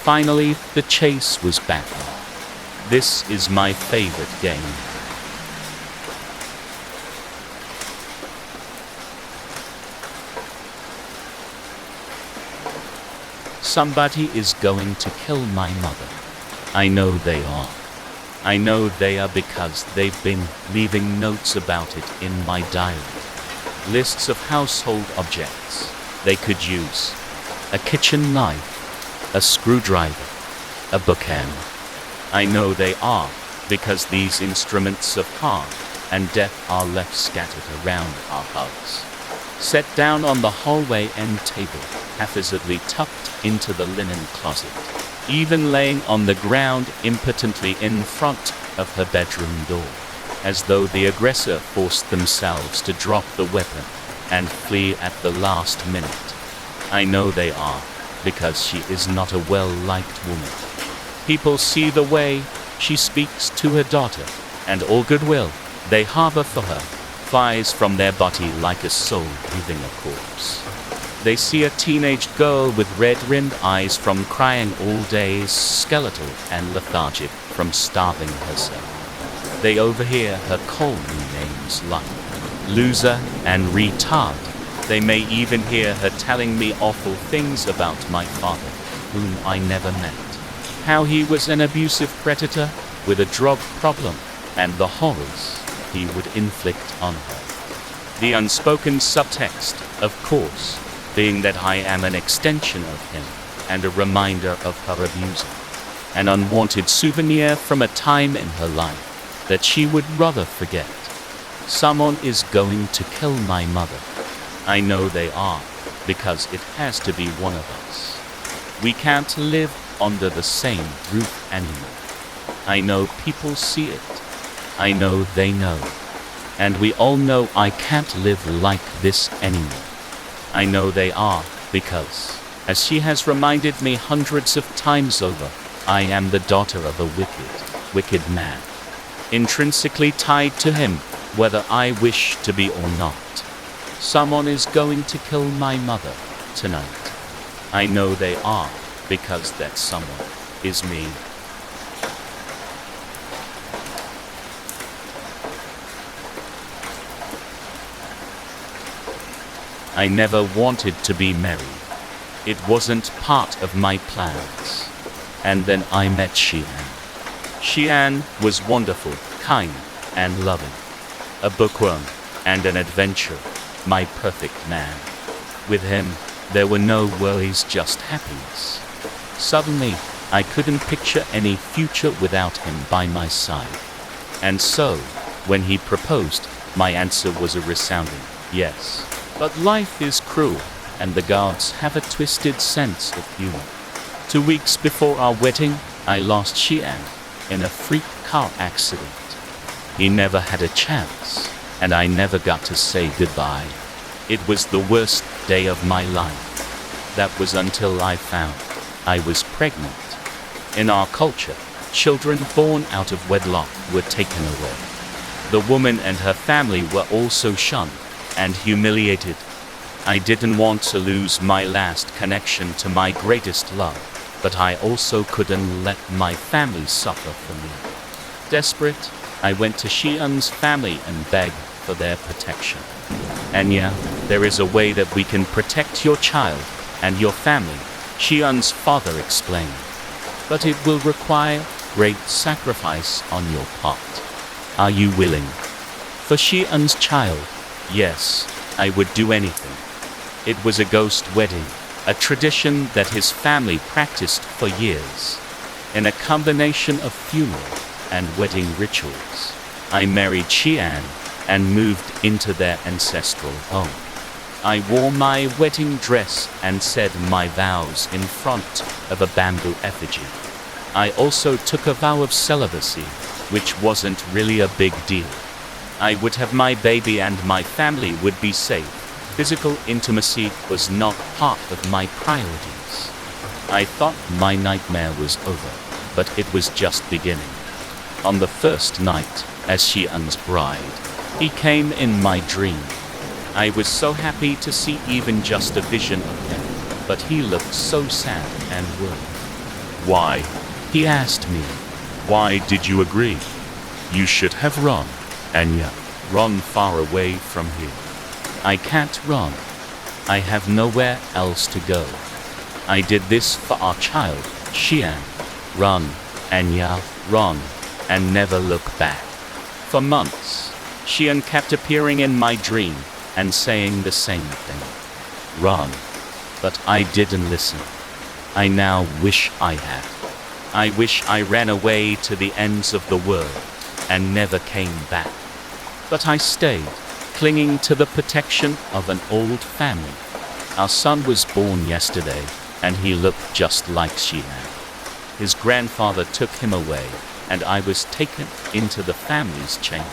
Finally, the chase was back on. This is my favorite game. Somebody is going to kill my mother. I know they are. I know they are because they've been leaving notes about it in my diary. Lists of household objects they could use. A kitchen knife, a screwdriver, a bookend. I know they are because these instruments of harm and death are left scattered around our house. Set down on the hallway end table, haphazardly tucked into the linen closet, even laying on the ground impotently in front of her bedroom door, as though the aggressor forced themselves to drop the weapon and flee at the last minute. I know they are, because she is not a well-liked woman. People see the way she speaks to her daughter, and all goodwill they harbor for her flies from their body like a soul leaving a corpse. They see a teenage girl with red-rimmed eyes from crying all day, skeletal and lethargic from starving herself. They overhear her call me names like loser and retard. They may even hear her telling me awful things about my father, whom I never met. How he was an abusive predator with a drug problem, and the horrors he would inflict on her. The unspoken subtext, of course, being that I am an extension of him and a reminder of her abuser. An unwanted souvenir from a time in her life that she would rather forget. Someone is going to kill my mother. I know they are, because it has to be one of us. We can't live under the same roof anymore. I know people see it. I know they know. And we all know I can't live like this anymore. I know they are, because, as she has reminded me hundreds of times over, I am the daughter of a wicked, wicked man. Intrinsically tied to him, whether I wish to be or not. Someone is going to kill my mother tonight. I know they are, because that someone is me. I never wanted to be married. It wasn't part of my plans. And then I met Xian. Xian was wonderful, kind, and loving. A bookworm and an adventurer, my perfect man. With him, there were no worries, just happiness. Suddenly, I couldn't picture any future without him by my side. And so, when he proposed, my answer was a resounding yes. But life is cruel, and the gods have a twisted sense of humor. 2 weeks before our wedding, I lost Xian in a freak car accident. He never had a chance, and I never got to say goodbye. It was the worst day of my life. That was until I found I was pregnant. In our culture, children born out of wedlock were taken away. The woman and her family were also shunned and humiliated. I didn't want to lose my last connection to my greatest love, but I also couldn't let my family suffer for me. Desperate, I went to Xian's family and begged for their protection. And yeah, there is a way that we can protect your child and your family, Xian's father explained. But it will require great sacrifice on your part. Are you willing? For Xian's child, yes, I would do anything. It was a ghost wedding, a tradition that his family practiced for years. In a combination of funeral and wedding rituals, I married Xian and moved into their ancestral home. I wore my wedding dress and said my vows in front of a bamboo effigy. I also took a vow of celibacy, which wasn't really a big deal. I would have my baby and my family would be safe. Physical intimacy was not part of my priorities. I thought my nightmare was over, but it was just beginning. On the first night, as Xian's bride, he came in my dream. I was so happy to see even just a vision of him, but he looked so sad and worried. Why? He asked me. Why did you agree? You should have run. Anya, run far away from here. I can't run. I have nowhere else to go. I did this for our child, Xian. Run, Anya, run, and never look back. For months, Xian kept appearing in my dream and saying the same thing. Run. But I didn't listen. I now wish I had. I wish I ran away to the ends of the world and never came back. But I stayed, clinging to the protection of an old family. Our son was born yesterday, and he looked just like Xian. His grandfather took him away, and I was taken into the family's chamber.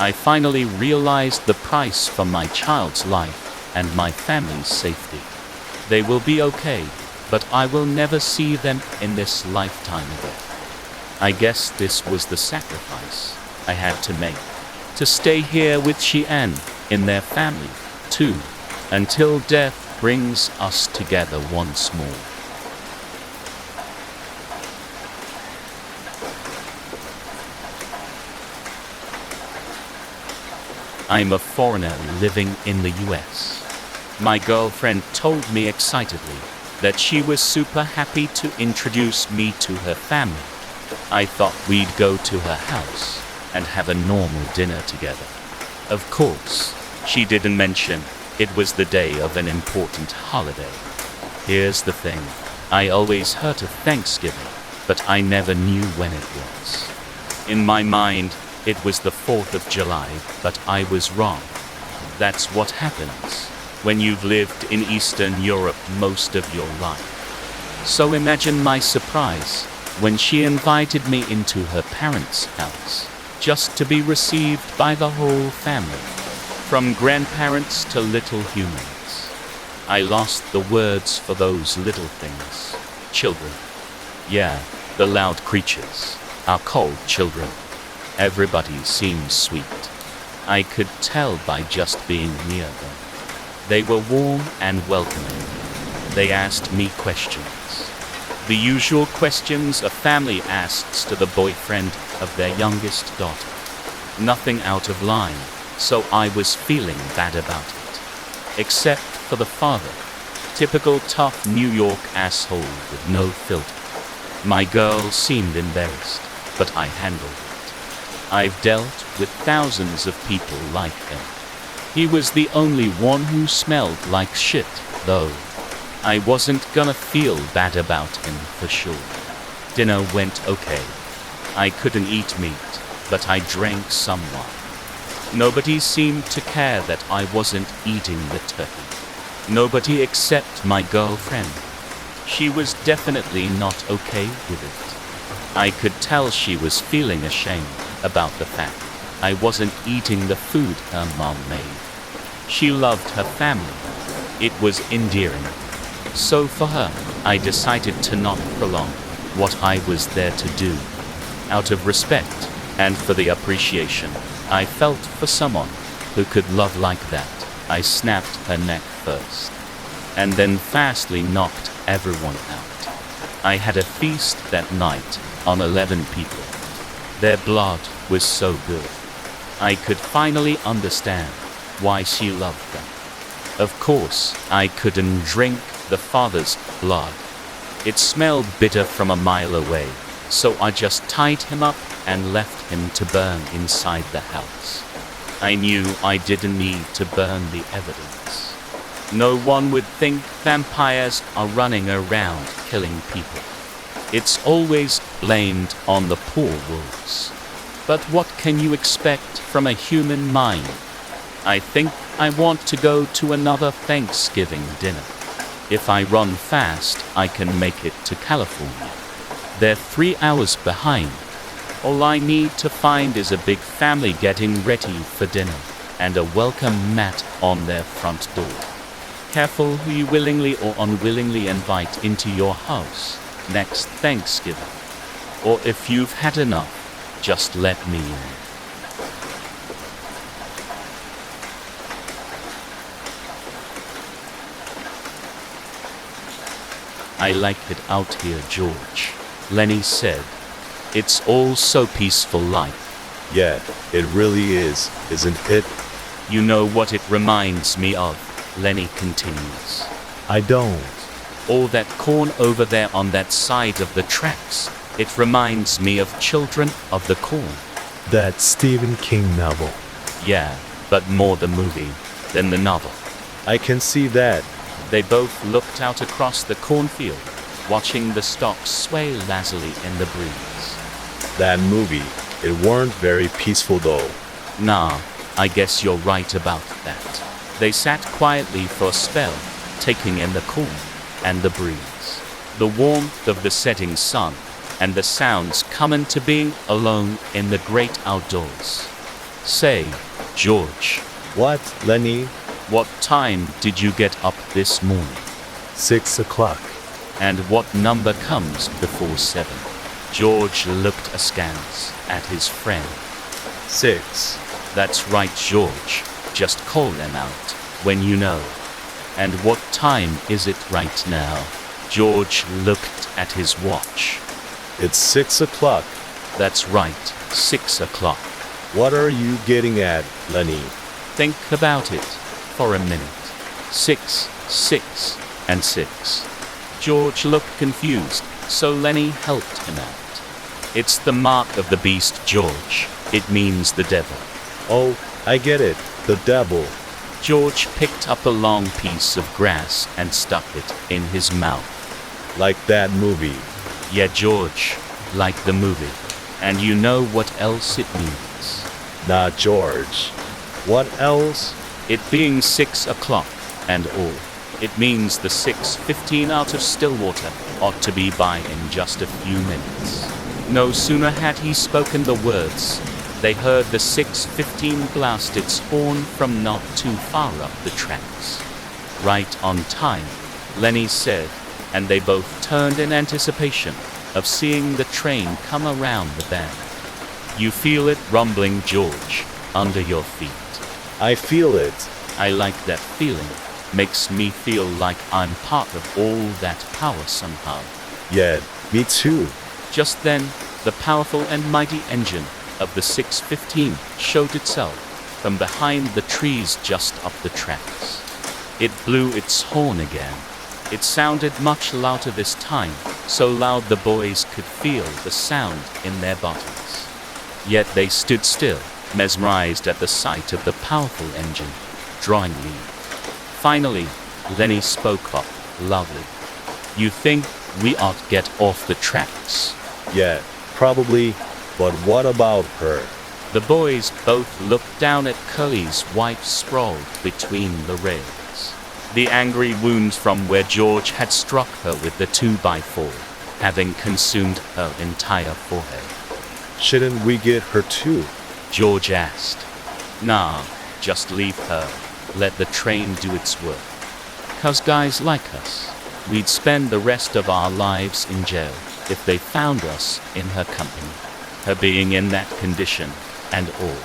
I finally realized the price for my child's life and my family's safety. They will be okay, but I will never see them in this lifetime again. I guess this was the sacrifice I had to make, to stay here with Xian in their family, too, until death brings us together once more. I'm a foreigner living in the US. My girlfriend told me excitedly that she was super happy to introduce me to her family. I thought we'd go to her house and have a normal dinner together. Of course, she didn't mention it was the day of an important holiday. Here's the thing, I always heard of Thanksgiving, but I never knew when it was. In my mind, it was the 4th of July, but I was wrong. That's what happens when you've lived in Eastern Europe most of your life. So imagine my surprise when she invited me into her parents' house, just to be received by the whole family, from grandparents to little humans. I lost the words for those little things. Children. Yeah, the loud creatures are called children. Everybody seemed sweet. I could tell by just being near them. They were warm and welcoming. They asked me questions. The usual questions a family asks to the boyfriend of their youngest daughter. Nothing out of line, so I was feeling bad about it. Except for the father. Typical tough New York asshole with no filter. My girl seemed embarrassed, but I handled it. I've dealt with thousands of people like him. He was the only one who smelled like shit, though. I wasn't gonna feel bad about him for sure. Dinner went okay. I couldn't eat meat, but I drank some wine. Nobody seemed to care that I wasn't eating the turkey. Nobody except my girlfriend. She was definitely not okay with it. I could tell she was feeling ashamed about the fact I wasn't eating the food her mom made. She loved her family. It was endearing. So for her, I decided to not prolong what I was there to do. Out of respect and for the appreciation I felt for someone who could love like that, I snapped her neck first, and then fastly knocked everyone out. I had a feast that night on 11 people. Their blood was so good. I could finally understand why she loved them. Of course, I couldn't drink the father's blood. It smelled bitter from a mile away, so I just tied him up and left him to burn inside the house. I knew I didn't need to burn the evidence. No one would think vampires are running around killing people. It's always blamed on the poor wolves. But what can you expect from a human mind? I think I want to go to another Thanksgiving dinner. If I run fast, I can make it to California. They're 3 hours behind. All I need to find is a big family getting ready for dinner and a welcome mat on their front door. Careful who you willingly or unwillingly invite into your house next Thanksgiving. Or if you've had enough, just let me in. I like it out here, George, Lenny said. It's all so peaceful like. Yeah, it really is, isn't it? You know what it reminds me of, Lenny continues. I don't. All that corn over there on that side of the tracks, it reminds me of Children of the Corn. That Stephen King novel. Yeah, but more the movie than the novel. I can see that. They both looked out across the cornfield, watching the stalks sway lazily in the breeze. That movie, it weren't very peaceful though. Nah, I guess you're right about that. They sat quietly for a spell, taking in the corn and the breeze, the warmth of the setting sun, and the sounds coming to being alone in the great outdoors. Say, George. What, Lenny? What time did you get up this morning? 6 o'clock. And what number comes before 7? George looked askance at his friend. 6. That's right, George. Just call them out when you know. And what time is it right now? George looked at his watch. It's 6 o'clock. That's right, 6 o'clock. What are you getting at, Lenny? Think about it for a minute. 6, 6, and 6. George looked confused, so Lenny helped him out. It's the mark of the beast, George. It means the devil. Oh, I get it. The devil. George picked up a long piece of grass and stuck it in his mouth. Like that movie. Yeah, George, like the movie. And you know what else it means? Nah, George. What else? It being 6 o'clock and all. It means the 6:15 out of Stillwater ought to be by in just a few minutes. No sooner had he spoken the words, they heard the 6:15 blast its horn from not too far up the tracks. Right on time, Lenny said, and they both turned in anticipation of seeing the train come around the bend. You feel it rumbling, George, under your feet. I feel it. I like that feeling. Makes me feel like I'm part of all that power somehow. Yeah, me too. Just then, the powerful and mighty engine of the 6:15 showed itself from behind the trees just up the tracks. It blew its horn again. It sounded much louder this time, so loud the boys could feel the sound in their bodies. Yet they stood still, mesmerized at the sight of the powerful engine, drawing near. Finally, Lenny spoke up loudly. You think we ought to get off the tracks? Yeah, probably. But what about her? The boys both looked down at Curly's wife sprawled between the rails. the angry wound from where George had struck her with the 2x4, having consumed her entire forehead. Shouldn't we get her too? George asked. Nah, just leave her. Let the train do its work. 'Cause guys like us, we'd spend the rest of our lives in jail if they found us in her company. Her being in that condition and all.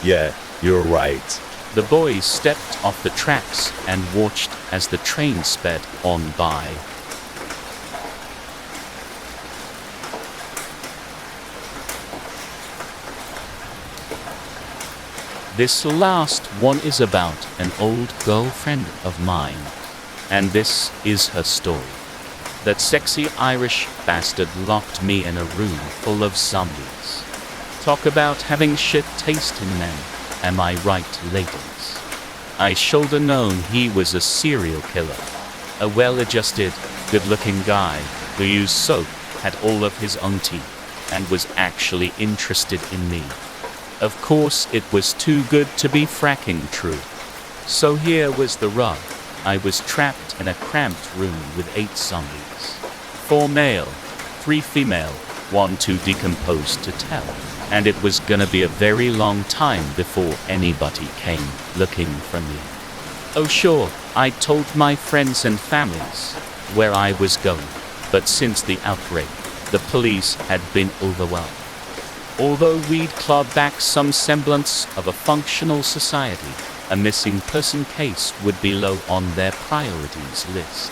Yeah, you're right. The boys stepped off the tracks and watched as the train sped on by. This last one is about an old girlfriend of mine, and this is her story. That sexy Irish bastard locked me in a room full of zombies. Talk about having shit taste in men, am I right, ladies? I should have known he was a serial killer. A well-adjusted, good-looking guy who used soap, had all of his own teeth, and was actually interested in me. Of course, it was too good to be fracking true. So here was the rub. I was trapped in a cramped room with 8 zombies. 4 male, 3 female, 1 too decomposed to tell. And it was gonna be a very long time before anybody came looking for me. Oh sure, I told my friends and families where I was going, but since the outbreak, the police had been overwhelmed. Although we'd clawed back some semblance of a functional society, a missing person case would be low on their priorities list.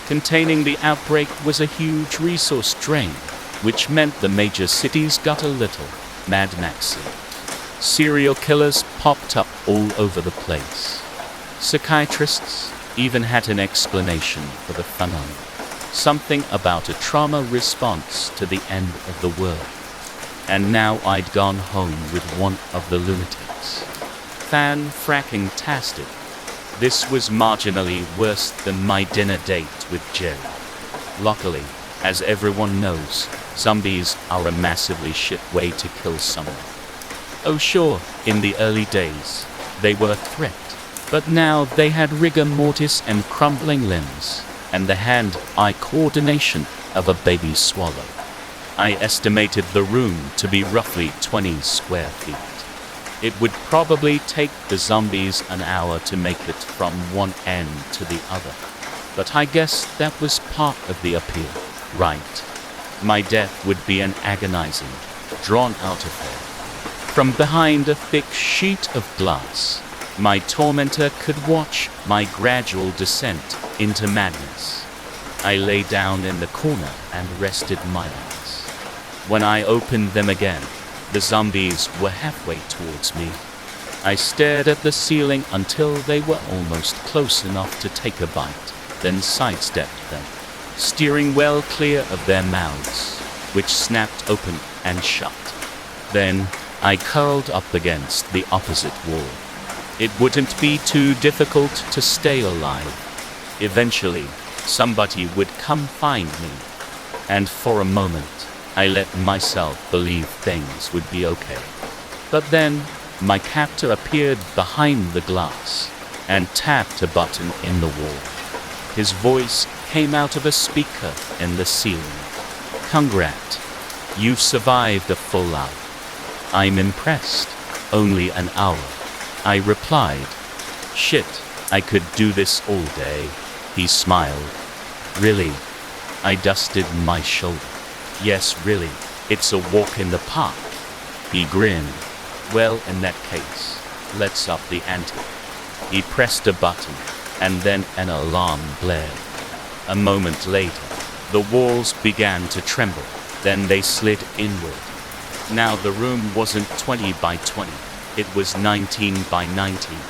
Containing the outbreak was a huge resource drain, which meant the major cities got a little Mad Maxy. Serial killers popped up all over the place. Psychiatrists even had an explanation for the phenomenon. Something about a trauma response to the end of the world. And now I'd gone home with one of the lunatics. Fan-fracking-tastic. This was marginally worse than my dinner date with Jerry. Luckily, as everyone knows, zombies are a massively shit way to kill someone. Oh sure, in the early days, they were a threat, but now they had rigor mortis and crumbling limbs, and the hand-eye coordination of a baby swallow. I estimated the room to be roughly 20 square feet. It would probably take the zombies an hour to make it from one end to the other, but I guess that was part of the appeal, right? My death would be an agonizing, drawn-out affair. From behind a thick sheet of glass, my tormentor could watch my gradual descent into madness. I lay down in the corner and rested my eyes. When I opened them again, the zombies were halfway towards me. I stared at the ceiling until they were almost close enough to take a bite, then sidestepped them, steering well clear of their mouths, which snapped open and shut. Then I curled up against the opposite wall. It wouldn't be too difficult to stay alive. Eventually, somebody would come find me, and for a moment, I let myself believe things would be okay. But then, my captor appeared behind the glass and tapped a button in the wall. His voice came out of a speaker in the ceiling. "Congrat, you've survived a full hour." "I'm impressed. Only an hour," I replied. "Shit, I could do this all day." He smiled. "Really?" I dusted my shoulder. "Yes, really. It's a walk in the park." He grinned. "Well, in that case, let's up the ante." He pressed a button, and then an alarm blared. A moment later, the walls began to tremble. Then they slid inward. Now the room wasn't 20 by 20. It was 19 by 19.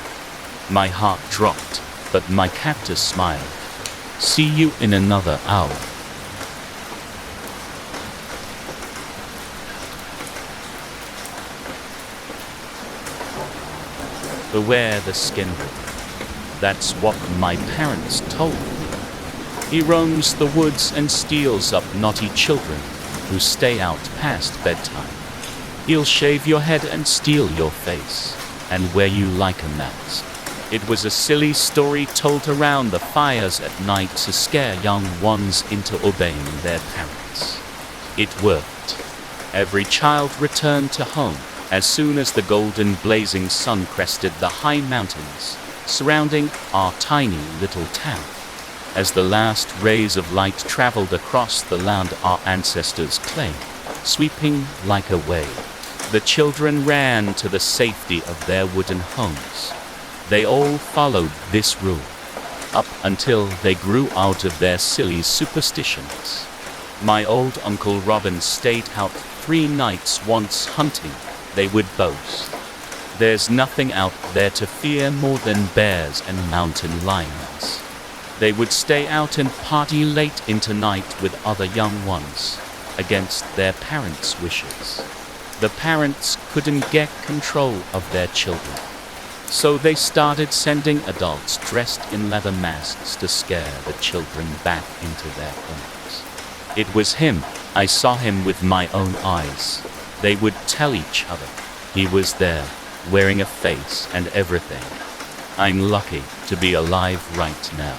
My heart dropped, but my captor smiled. "See you in another hour." Beware the skin. That's what my parents told me. He roams the woods and steals up naughty children who stay out past bedtime. He'll shave your head and steal your face, and wear you like a mask. It was a silly story told around the fires at night to scare young ones into obeying their parents. It worked. Every child returned to home as soon as the golden blazing sun crested the high mountains surrounding our tiny little town. As the last rays of light traveled across the land our ancestors claimed, sweeping like a wave, the children ran to the safety of their wooden homes. They all followed this rule, up until they grew out of their silly superstitions. My old Uncle Robin stayed out 3 nights once hunting. They would boast, "There's nothing out there to fear more than bears and mountain lions." They would stay out and party late into night with other young ones, against their parents' wishes. The parents couldn't get control of their children, so they started sending adults dressed in leather masks to scare the children back into their homes. It was him. I saw him with my own eyes. They would tell each other he was there, wearing a face and everything. I'm lucky to be alive right now.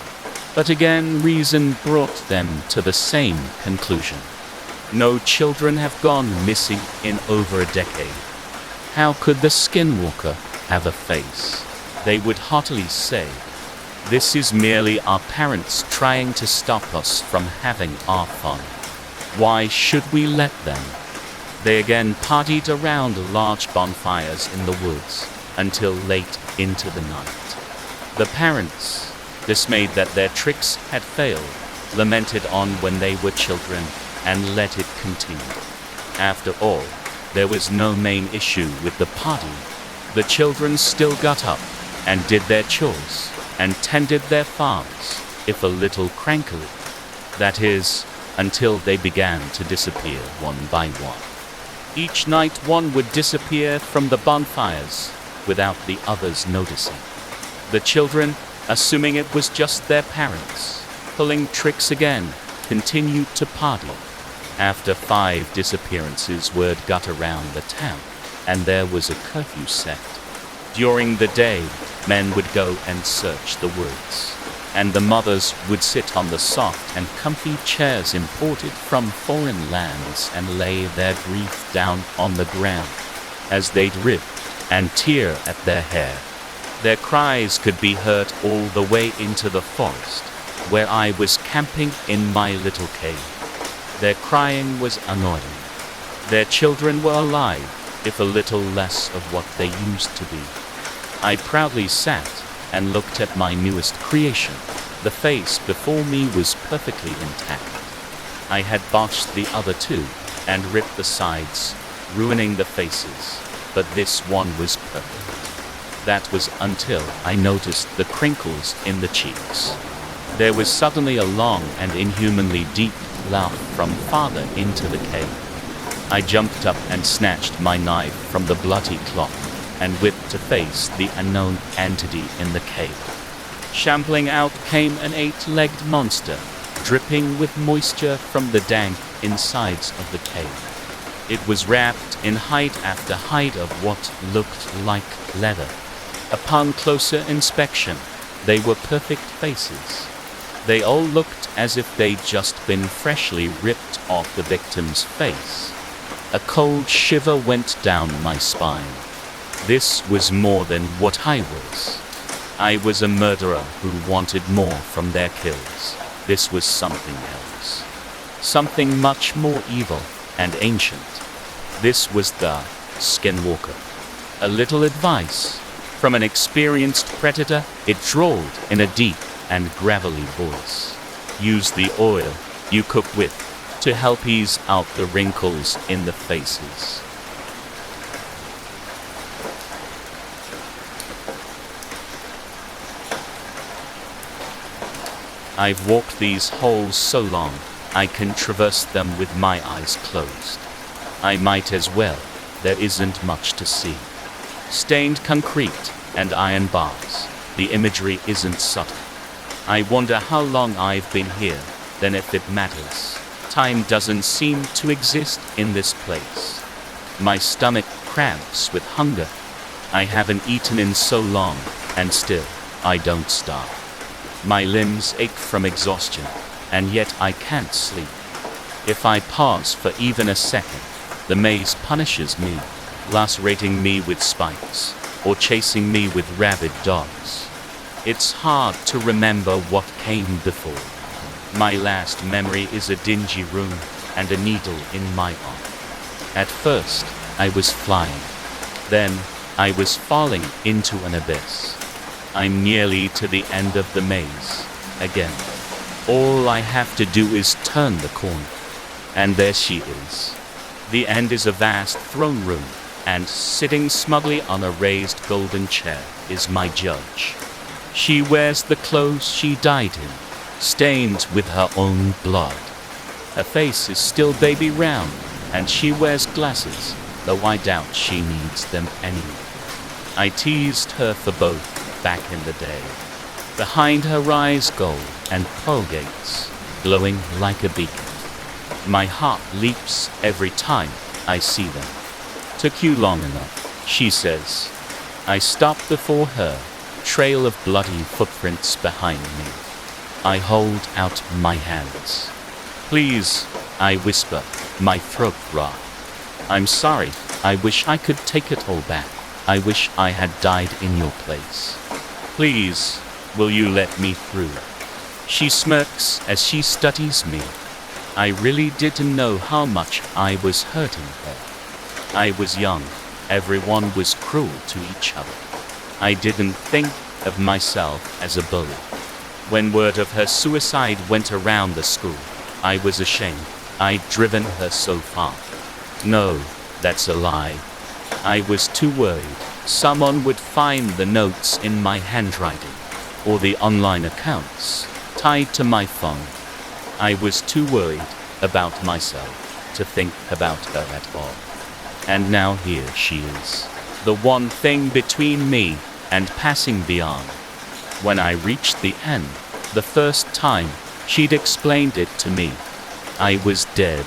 But again, reason brought them to the same conclusion. No children have gone missing in over a decade. How could the skinwalker have a face? They would haughtily say, "This is merely our parents trying to stop us from having our fun. Why should we let them?" They again partied around large bonfires in the woods until late into the night. The parents, dismayed that their tricks had failed, lamented on when they were children and let it continue. After all, there was no main issue with the party. The children still got up and did their chores and tended their farms, if a little crankily. That is, until they began to disappear one by one. Each night one would disappear from the bonfires without the others noticing. The children, assuming it was just their parents, pulling tricks again, continued to party. After 5 disappearances, word got around the town, and there was a curfew set. During the day, men would go and search the woods, and the mothers would sit on the soft and comfy chairs imported from foreign lands and lay their grief down on the ground as they'd rip and tear at their hair. Their cries could be heard all the way into the forest, where I was camping in my little cave. Their crying was annoying. Their children were alive, if a little less of what they used to be. I proudly sat and looked at my newest creation. The face before me was perfectly intact. I had botched the other 2 and ripped the sides, ruining the faces, but this one was perfect. That was until I noticed the crinkles in the cheeks. There was suddenly a long and inhumanly deep laugh from farther into the cave. I jumped up and snatched my knife from the bloody cloth and whipped to face the unknown entity in the cave. Shambling out came an 8-legged monster, dripping with moisture from the dank insides of the cave. It was wrapped in hide after hide of what looked like leather. Upon closer inspection, they were perfect faces. They all looked as if they'd just been freshly ripped off the victim's face. A cold shiver went down my spine. This was more than what I was. I was a murderer who wanted more from their kills. This was something else. Something much more evil and ancient. This was the Skinwalker. A little advice from an experienced predator, it drawled in a deep and gravelly voice. Use the oil you cook with to help ease out the wrinkles in the faces. I've walked these halls so long, I can traverse them with my eyes closed. I might as well. There isn't much to see. Stained concrete and iron bars. The imagery isn't subtle. I wonder how long I've been here, then if it matters. Time doesn't seem to exist in this place. My stomach cramps with hunger. I haven't eaten in so long, and still, I don't stop. My limbs ache from exhaustion, and yet I can't sleep. If I pause for even a second, the maze punishes me, lacerating me with spikes, or chasing me with rabid dogs. It's hard to remember what came before. My last memory is a dingy room and a needle in my arm. At first, I was flying. Then, I was falling into an abyss. I'm nearly to the end of the maze, again. All I have to do is turn the corner. And there she is. The end is a vast throne room, and sitting smugly on a raised golden chair is my judge. She wears the clothes she died in, stained with her own blood. Her face is still baby round, and she wears glasses, though I doubt she needs them anymore. I teased her for both back in the day. Behind her rise gold and pearl gates, glowing like a beacon. My heart leaps every time I see them. Took you long enough, she says. I stop before her, trail of bloody footprints behind me. I hold out my hands. Please, I whisper, my throat raw. I'm sorry, I wish I could take it all back. I wish I had died in your place. Please, will you let me through? She smirks as she studies me. I really didn't know how much I was hurting her. I was young. Everyone was cruel to each other. I didn't think of myself as a bully. When word of her suicide went around the school, I was ashamed. I'd driven her so far. No, that's a lie. I was too worried someone would find the notes in my handwriting, or the online accounts tied to my phone. I was too worried about myself to think about her at all. And now here she is, the one thing between me and passing beyond. When I reached the end, the first time she'd explained it to me, I was dead.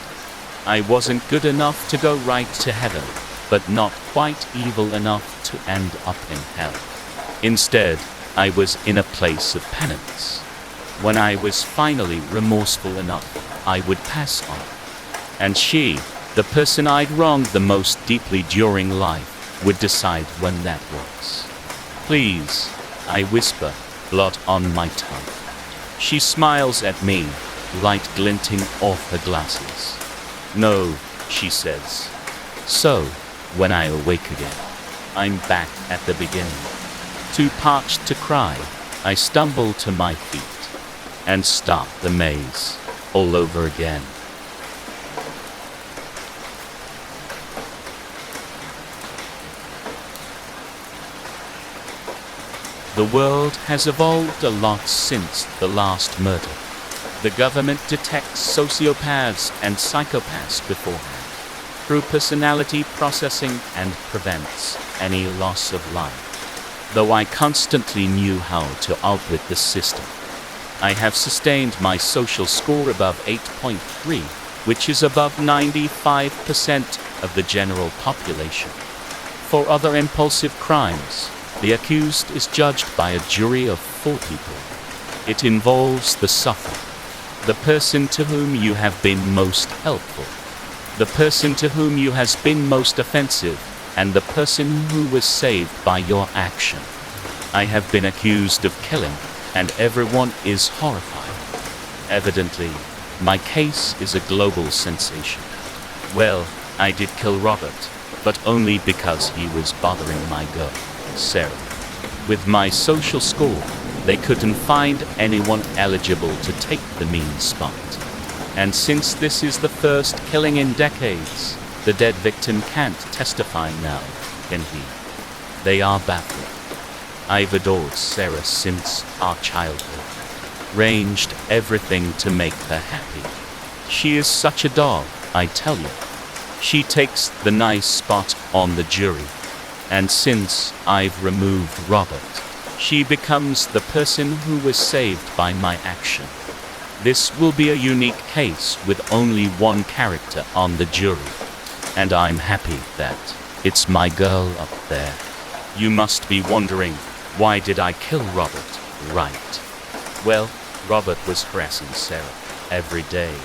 I wasn't good enough to go right to heaven, but not quite evil enough to end up in hell. Instead, I was in a place of penance. When I was finally remorseful enough, I would pass on. And she, the person I'd wronged the most deeply during life, would decide when that was. Please, I whisper, blood on my tongue. She smiles at me, light glinting off her glasses. No, she says. So, when I awake again, I'm back at the beginning. Too parched to cry, I stumble to my feet and start the maze all over again. The world has evolved a lot since the last murder. The government detects sociopaths and psychopaths beforehand through personality processing and prevents any loss of life. Though I constantly knew how to outwit the system, I have sustained my social score above 8.3, which is above 95% of the general population. For other impulsive crimes, the accused is judged by a jury of 4 people. It involves the sufferer, the person to whom you have been most helpful, the person to whom you has been most offensive, and the person who was saved by your action. I have been accused of killing, and everyone is horrified. Evidently, my case is a global sensation. Well, I did kill Robert, but only because he was bothering my girl, Sarah. With my social score, they couldn't find anyone eligible to take the mean spot. And since this is the first killing in decades, the dead victim can't testify now, can he? They are baffled. I've adored Sarah since our childhood, ranged everything to make her happy. She is such a dog, I tell you. She takes the nice spot on the jury. And since I've removed Robert, she becomes the person who was saved by my action. This will be a unique case with only one character on the jury, and I'm happy that it's my girl up there. You must be wondering, Why did I kill Robert? Right. Well, Robert was harassing Sarah every day,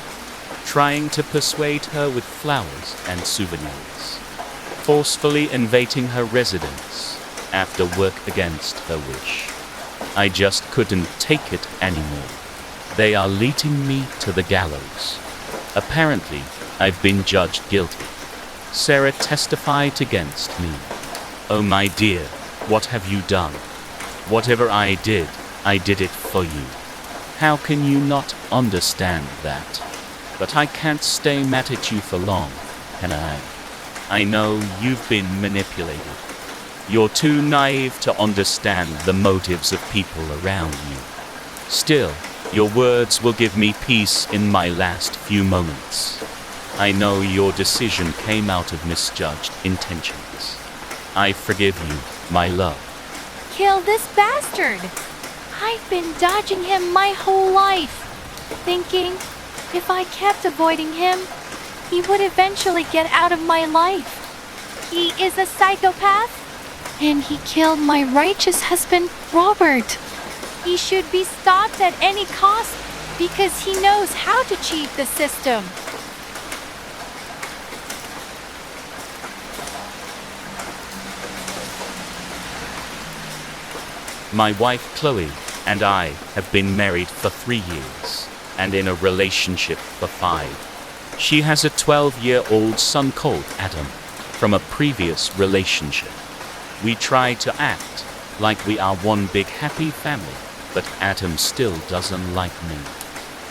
trying to persuade her with flowers and souvenirs, forcefully invading her residence after work against her wish. I just couldn't take it anymore. They are leading me to the gallows. Apparently, I've been judged guilty. Sarah testified against me. Oh my dear, what have you done? Whatever I did it for you. How can you not understand that? But I can't stay mad at you for long, can I? I know you've been manipulated. You're too naive to understand the motives of people around you. Still, your words will give me peace in my last few moments. I know your decision came out of misjudged intentions. I forgive you, my love. Kill this bastard! I've been dodging him my whole life, thinking if I kept avoiding him, he would eventually get out of my life. He is a psychopath, and he killed my righteous husband, Robert. He should be stopped at any cost because he knows how to cheat the system. My wife Chloe and I have been married for 3 years and in a relationship for 5. She has a 12-year-old son called Adam from a previous relationship. We try to act like we are one big happy family, but Adam still doesn't like me.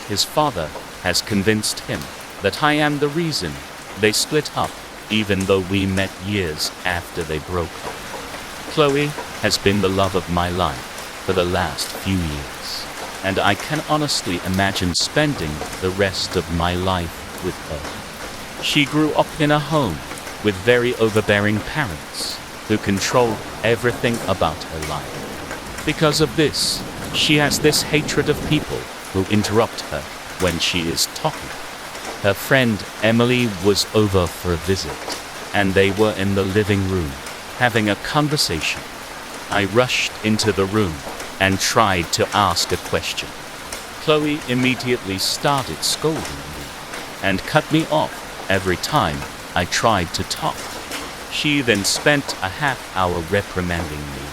His father has convinced him that I am the reason they split up, even though we met years after they broke up. Chloe has been the love of my life for the last few years, and I can honestly imagine spending the rest of my life with her. She grew up in a home with very overbearing parents who control everything about her life. Because of this, she has this hatred of people who interrupt her when she is talking. Her friend Emily was over for a visit, and they were in the living room having a conversation. I rushed into the room and tried to ask a question. Chloe immediately started scolding me and cut me off every time I tried to talk. She then spent a half hour reprimanding me,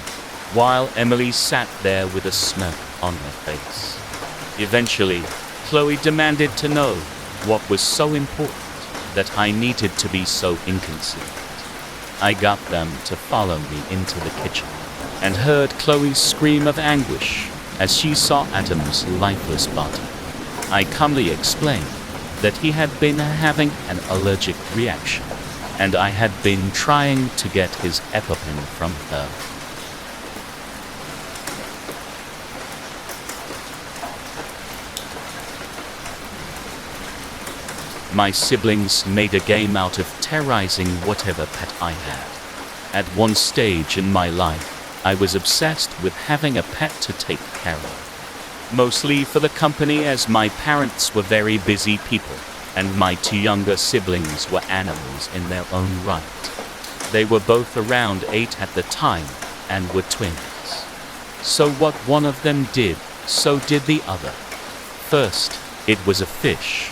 while Emily sat there with a smirk on her face. Eventually, Chloe demanded to know what was so important that I needed to be so inconsiderate. I got them to follow me into the kitchen and heard Chloe's scream of anguish as she saw Adam's lifeless body. I calmly explained that he had been having an allergic reaction, and I had been trying to get his EpiPen from her. My siblings made a game out of terrorizing whatever pet I had. At one stage in my life, I was obsessed with having a pet to take care of. Mostly for the company, as my parents were very busy people, and my 2 younger siblings were animals in their own right. They were both around 8 at the time and were twins. So what one of them did, so did the other. First, it was a fish.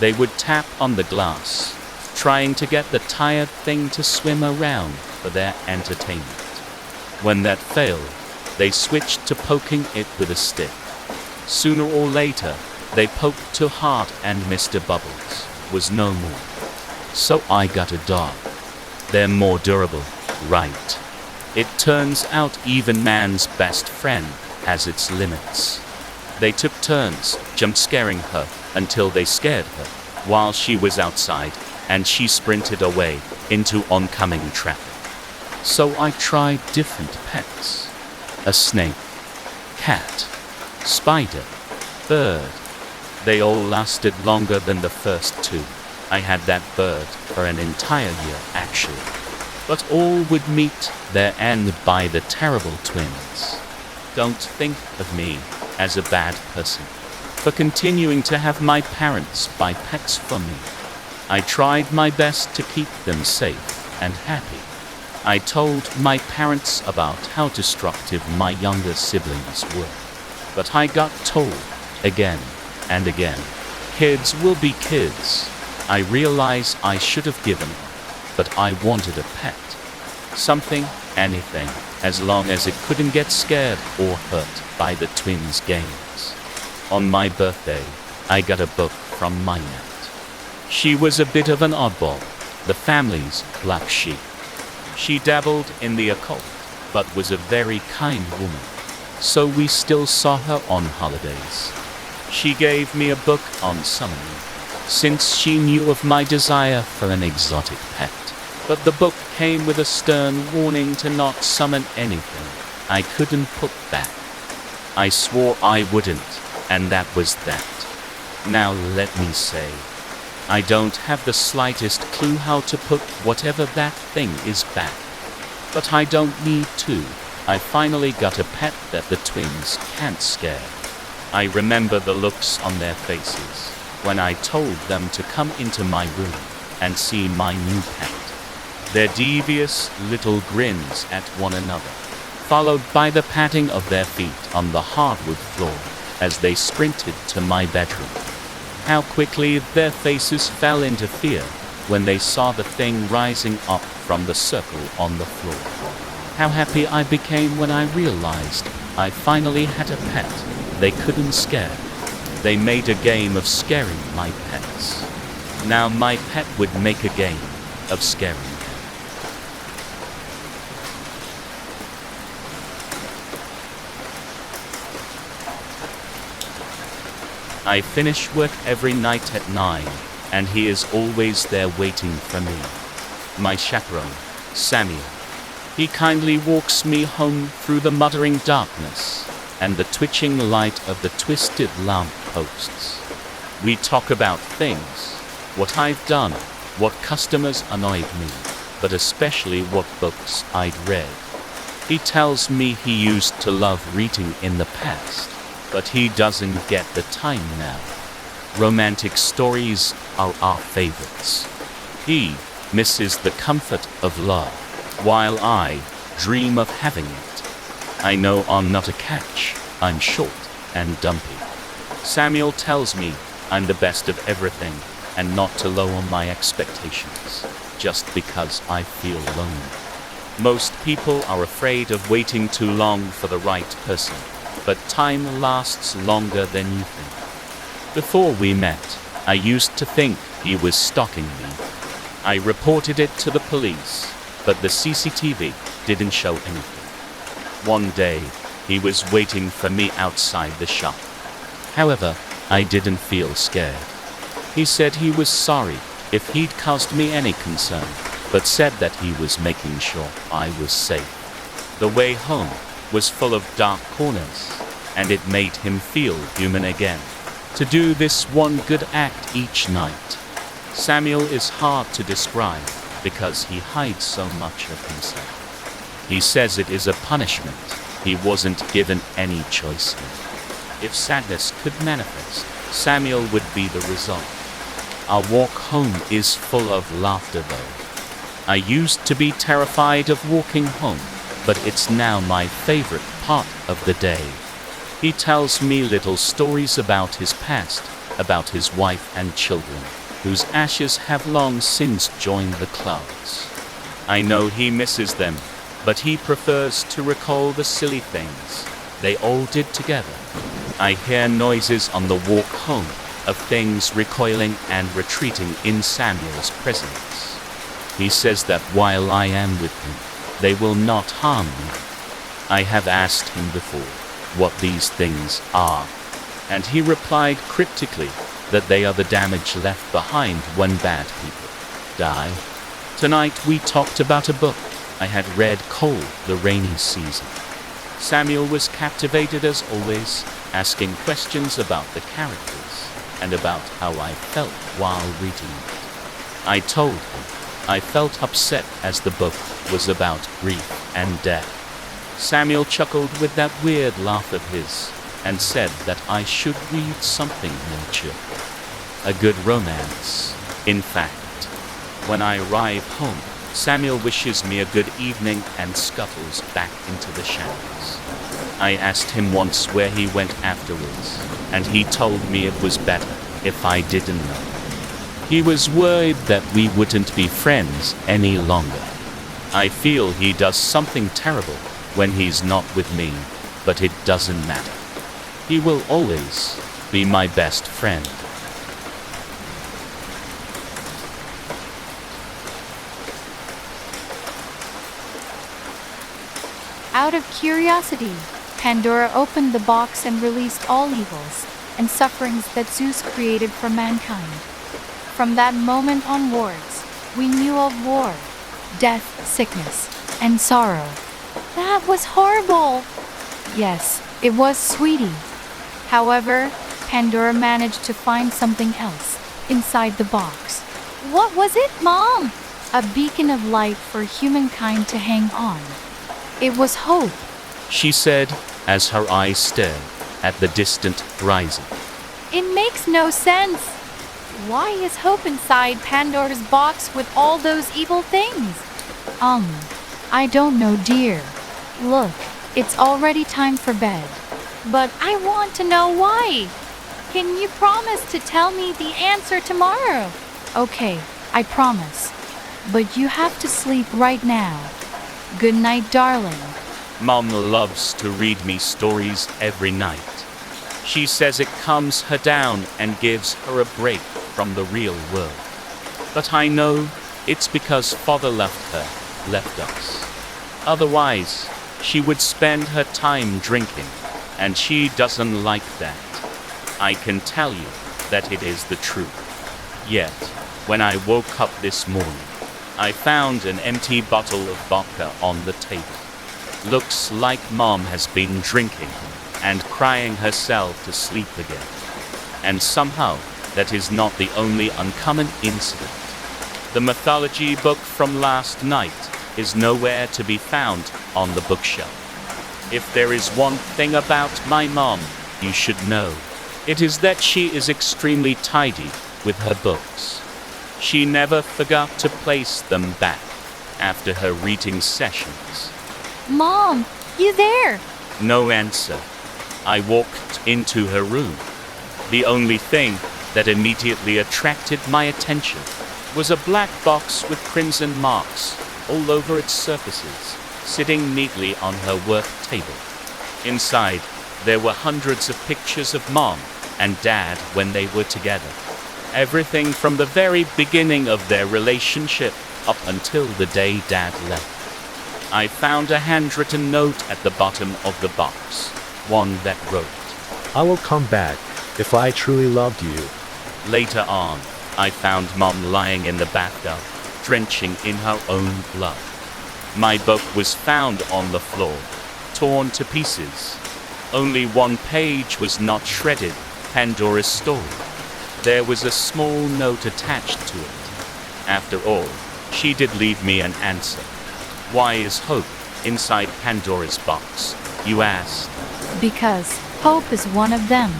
They would tap on the glass, trying to get the tired thing to swim around for their entertainment. When that failed, they switched to poking it with a stick. Sooner or later, they poked too hard and Mr. Bubbles was no more. So I got a dog. They're more durable, right? It turns out even man's best friend has its limits. They took turns jump scaring her until they scared her while she was outside, and she sprinted away into oncoming traffic. So I tried different pets. A snake, cat, spider, bird. They all lasted longer than the first 2. I had that bird for an entire year, actually. But all would meet their end by the terrible twins. Don't think of me as a bad person for continuing to have my parents buy pets for me. I tried my best to keep them safe and happy. I told my parents about how destructive my younger siblings were. But I got told again and again, kids will be kids. I realize I should have given up, but I wanted a pet. Something, anything, as long as it couldn't get scared or hurt by the twins' games. On my birthday, I got a book from my aunt. She was a bit of an oddball, the family's black sheep. She dabbled in the occult, but was a very kind woman, so we still saw her on holidays. She gave me a book on summoning, since she knew of my desire for an exotic pet. But the book came with a stern warning to not summon anything I couldn't put back. I swore I wouldn't, and that was that. Now let me say, I don't have the slightest clue how to put whatever that thing is back. But I don't need to. I finally got a pet that the twins can't scare. I remember the looks on their faces when I told them to come into my room and see my new pet. Their devious little grins at one another, followed by the patting of their feet on the hardwood floor as they sprinted to my bedroom. How quickly their faces fell into fear when they saw the thing rising up from the circle on the floor. How happy I became when I realized I finally had a pet they couldn't scare. They made a game of scaring my pets. Now my pet would make a game of scaring them. I finish work every night at 9, and he is always there waiting for me. My chaperone, Samuel. He kindly walks me home through the muttering darkness and the twitching light of the twisted lamp posts. We talk about things, what I've done, what customers annoyed me, but especially what books I'd read. He tells me he used to love reading in the past, but he doesn't get the time now. Romantic stories are our favorites. He misses the comfort of love, while I dream of having it. I know I'm not a catch. I'm short and dumpy. Samuel tells me I'm the best of everything and not to lower my expectations just because I feel lonely. Most people are afraid of waiting too long for the right person, but time lasts longer than you think. Before we met, I used to think he was stalking me. I reported it to the police, but the CCTV didn't show anything. One day, he was waiting for me outside the shop. However, I didn't feel scared. He said he was sorry if he'd caused me any concern, but said that he was making sure I was safe. The way home was full of dark corners, and it made him feel human again. To do this one good act each night. Samuel is hard to describe because he hides so much of himself. He says it is a punishment he wasn't given any choice in. If sadness could manifest, Samuel would be the result. Our walk home is full of laughter though. I used to be terrified of walking home, but it's now my favorite part of the day. He tells me little stories about his past, about his wife and children, whose ashes have long since joined the clouds. I know he misses them, but he prefers to recall the silly things they all did together. I hear noises on the walk home of things recoiling and retreating in Samuel's presence. He says that while I am with him, they will not harm me. I have asked him before what these things are, and he replied cryptically that they are the damage left behind when bad people die. Tonight we talked about a book I had read called The Rainy Season. Samuel was captivated as always, asking questions about the characters and about how I felt while reading it. I told him I felt upset as the book was about grief and death. Samuel chuckled with that weird laugh of his and said that I should read something more cheerful. A good romance, in fact. When I arrive home, Samuel wishes me a good evening and scuttles back into the shadows. I asked him once where he went afterwards, and he told me it was better if I didn't know. He was worried that we wouldn't be friends any longer. I feel he does something terrible when he's not with me, but it doesn't matter. He will always be my best friend. Out of curiosity, Pandora opened the box and released all evils and sufferings that Zeus created for mankind. From that moment onwards, we knew of war, death, sickness, and sorrow. That was horrible! Yes, it was, sweetie. However, Pandora managed to find something else inside the box. What was it, Mom? A beacon of light for humankind to hang on. It was hope, She said as her eyes stared at the distant horizon. It makes no sense. Why is hope inside Pandora's box with all those evil things? I don't know, dear. Look, it's already time for bed. But I want to know why. Can you promise to tell me the answer tomorrow? Okay, I promise. But you have to sleep right now. Good night, darling. Mom loves to read me stories every night. She says it calms her down and gives her a break from the real world. But I know it's because Father left us. Otherwise, she would spend her time drinking, and she doesn't like that. I can tell you that it is the truth. Yet, when I woke up this morning, I found an empty bottle of vodka on the table. Looks like Mom has been drinking and crying herself to sleep again. And somehow, that is not the only uncommon incident. The mythology book from last night is nowhere to be found on the bookshelf. If there is one thing about my mom you should know, it is that she is extremely tidy with her books. She never forgot to place them back after her reading sessions. Mom, you there? No answer. I walked into her room. The only thing that immediately attracted my attention was a black box with crimson marks all over its surfaces, sitting neatly on her work table. Inside, there were hundreds of pictures of Mom and Dad when they were together. Everything from the very beginning of their relationship up until the day Dad left. I found a handwritten note at the bottom of the box, one that wrote, I will come back if I truly loved you. Later on, I found Mom lying in the bathtub, drenching in her own blood. My book was found on the floor, torn to pieces. Only one page was not shredded, Pandora's story. There was a small note attached to it. After all, she did leave me an answer. Why is hope inside Pandora's box, you asked? Because hope is one of them.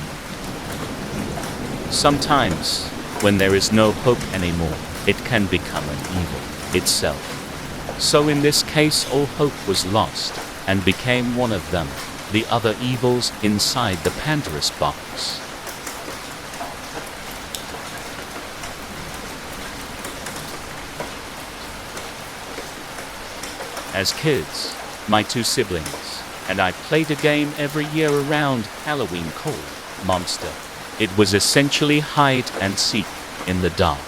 Sometimes, when there is no hope anymore, it can become an evil itself. So in this case, all hope was lost and became one of them, the other evils inside the Pandora's box. As kids, my two siblings and I played a game every year around Halloween called Monster. It was essentially hide and seek in the dark.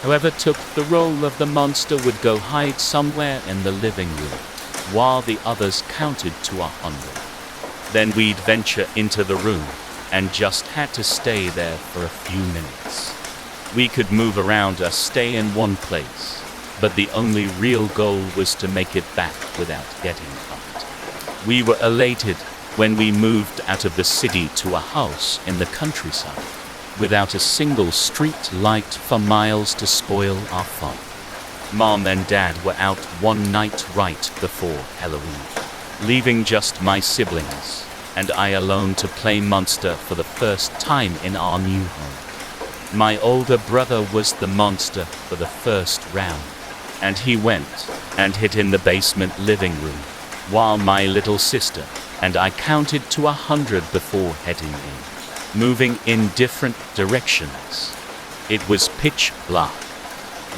Whoever took the role of the monster would go hide somewhere in the living room, while the others counted to 100. Then we'd venture into the room and just had to stay there for a few minutes. We could move around or stay in one place, but the only real goal was to make it back without getting caught. We were elated when we moved out of the city to a house in the countryside, without a single street light for miles to spoil our fun. Mom and Dad were out one night right before Halloween, leaving just my siblings and I alone to play monster for the first time in our new home. My older brother was the monster for the first round. And he went and hid in the basement living room, while my little sister and I counted to 100 before heading in, moving in different directions. It was pitch black.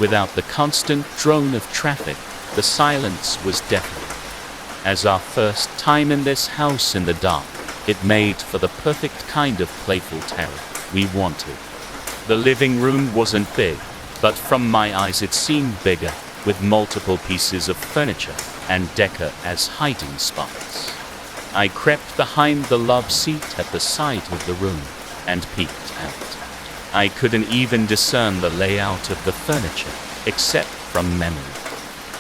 Without the constant drone of traffic, the silence was deafening. As our first time in this house in the dark, it made for the perfect kind of playful terror we wanted. The living room wasn't big, but from my eyes it seemed bigger, with multiple pieces of furniture and decor as hiding spots. I crept behind the love seat at the side of the room and peeked out. I couldn't even discern the layout of the furniture, except from memory.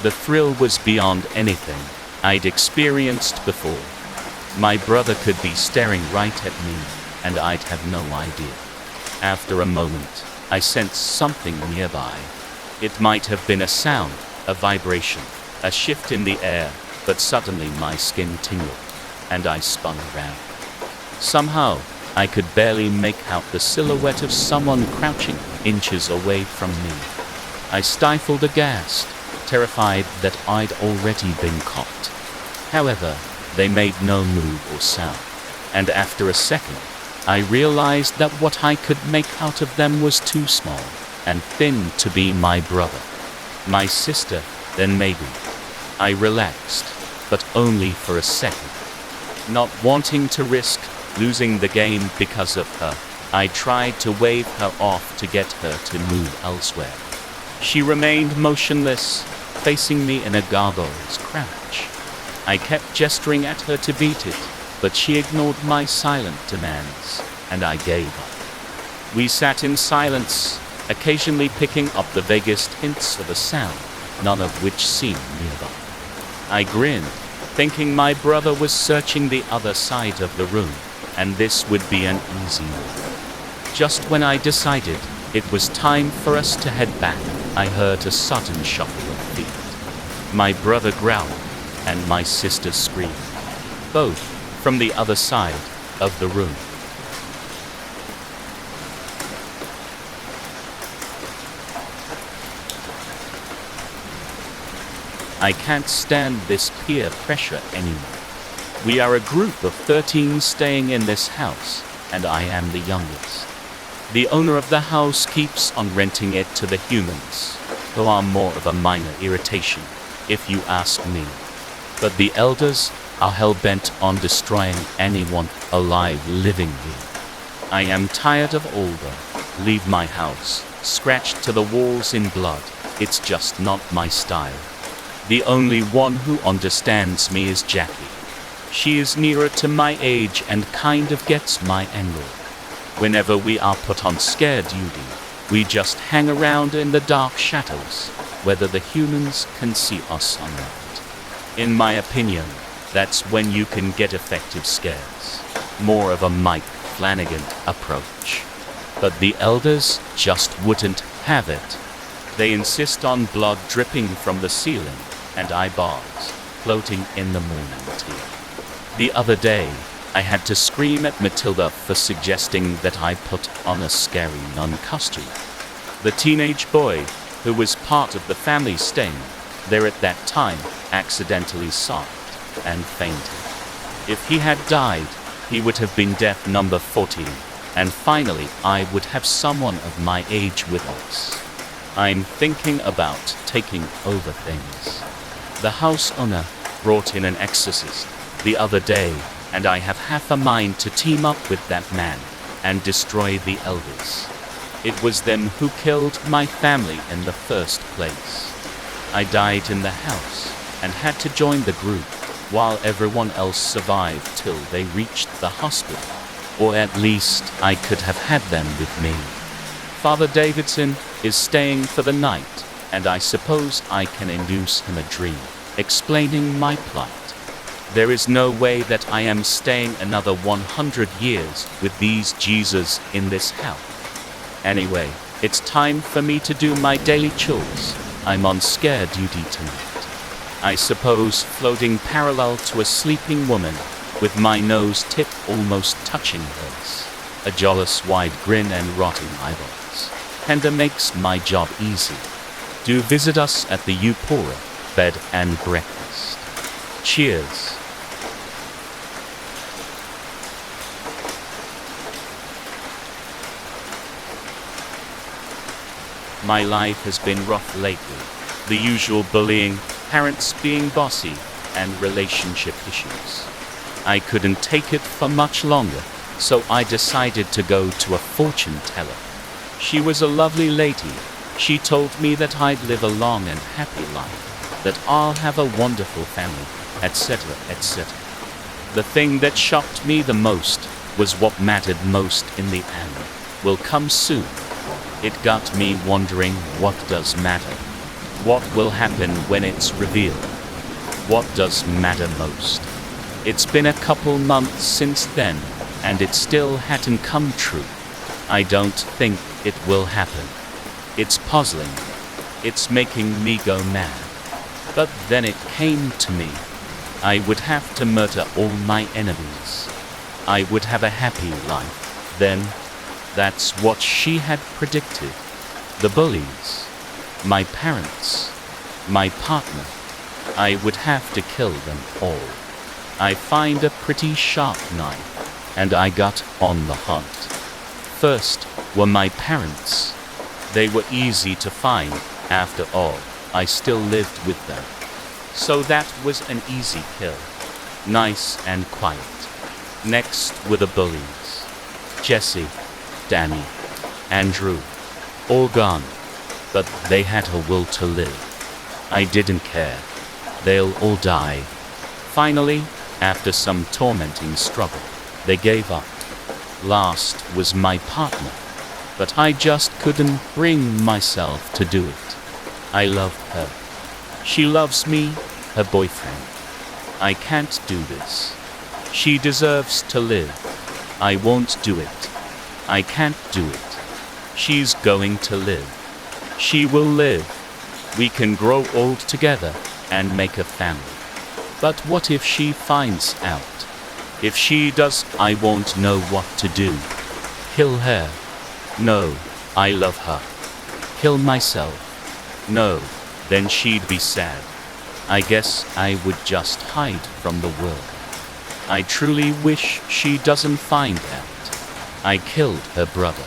The thrill was beyond anything I'd experienced before. My brother could be staring right at me, and I'd have no idea. After a moment, I sensed something nearby. It might have been a sound, a vibration, a shift in the air, but suddenly my skin tingled, and I spun around. Somehow, I could barely make out the silhouette of someone crouching inches away from me. I stifled aghast, terrified that I'd already been caught. However, they made no move or sound, and after a second, I realized that what I could make out of them was too small and thin to be my brother. My sister, then maybe. I relaxed, but only for a second. Not wanting to risk losing the game because of her, I tried to wave her off to get her to move elsewhere. She remained motionless, facing me in a gargoyle's crouch. I kept gesturing at her to beat it, but she ignored my silent demands, and I gave up. We sat in silence, occasionally picking up the vaguest hints of a sound, none of which seemed nearby. I grinned, thinking my brother was searching the other side of the room, and this would be an easy one. Just when I decided it was time for us to head back, I heard a sudden shuffle of feet. My brother growled, and my sister screamed, both from the other side of the room. I can't stand this peer pressure anymore. We are a group of 13 staying in this house, and I am the youngest. The owner of the house keeps on renting it to the humans, who are more of a minor irritation, if you ask me. But the elders are hell-bent on destroying anyone alive living here. I am tired of all the leave my house, scratched to the walls in blood. It's just not my style. The only one who understands me is Jackie. She is nearer to my age and kind of gets my angle. Whenever we are put on scare duty, we just hang around in the dark shadows, whether the humans can see us or not. In my opinion, that's when you can get effective scares. More of a Mike Flanagan approach. But the elders just wouldn't have it. They insist on blood dripping from the ceiling and eyeballs floating in the morning tea. The other day, I had to scream at Matilda for suggesting that I put on a scary nun costume. The teenage boy, who was part of the family staying there at that time, accidentally sobbed and fainted. If he had died, he would have been death number 14, and finally I would have someone of my age with us. I'm thinking about taking over things. The house owner brought in an exorcist the other day, and I have half a mind to team up with that man and destroy the elders. It was them who killed my family in the first place. I died in the house and had to join the group while everyone else survived till they reached the hospital. Or at least I could have had them with me. Father Davidson is staying for the night, and I suppose I can induce him a dream, explaining my plight. There is no way that I am staying another 100 years with these Jesus in this house. Anyway, it's time for me to do my daily chores. I'm on scare duty tonight. I suppose floating parallel to a sleeping woman with my nose tip almost touching hers, a jawless wide grin and rotting eyeballs, kinda makes my job easy. Do visit us at the Upora Bed and Breakfast. Cheers. My life has been rough lately. The usual bullying, parents being bossy, and relationship issues. I couldn't take it for much longer, so I decided to go to a fortune teller. She was a lovely lady. She told me that I'd live a long and happy life, that I'll have a wonderful family, etc., etc. The thing that shocked me the most was what mattered most in the end will come soon. It got me wondering, what does matter? What will happen when it's revealed? What does matter most? It's been a couple months since then, and it still hadn't come true. I don't think it will happen. It's puzzling. It's making me go mad. But then it came to me. I would have to murder all my enemies. I would have a happy life. Then, that's what she had predicted. The bullies. My parents. My partner. I would have to kill them all. I find a pretty sharp knife, and I got on the hunt. First were my parents. They were easy to find. After all, I still lived with them. So that was an easy kill. Nice and quiet. Next were the bullies. Jesse, Danny, Andrew, all gone. But they had a will to live. I didn't care. They'll all die. Finally, after some tormenting struggle, they gave up. Last was my partner, but I just couldn't bring myself to do it. I love her. She loves me, her boyfriend. I can't do this. She deserves to live. I won't do it. I can't do it. She's going to live. She will live. We can grow old together and make a family. But what if she finds out? If she does, I won't know what to do. Kill her? No, I love her. Kill myself? No, then she'd be sad. I guess I would just hide from the world. I truly wish she doesn't find out. I killed her brother.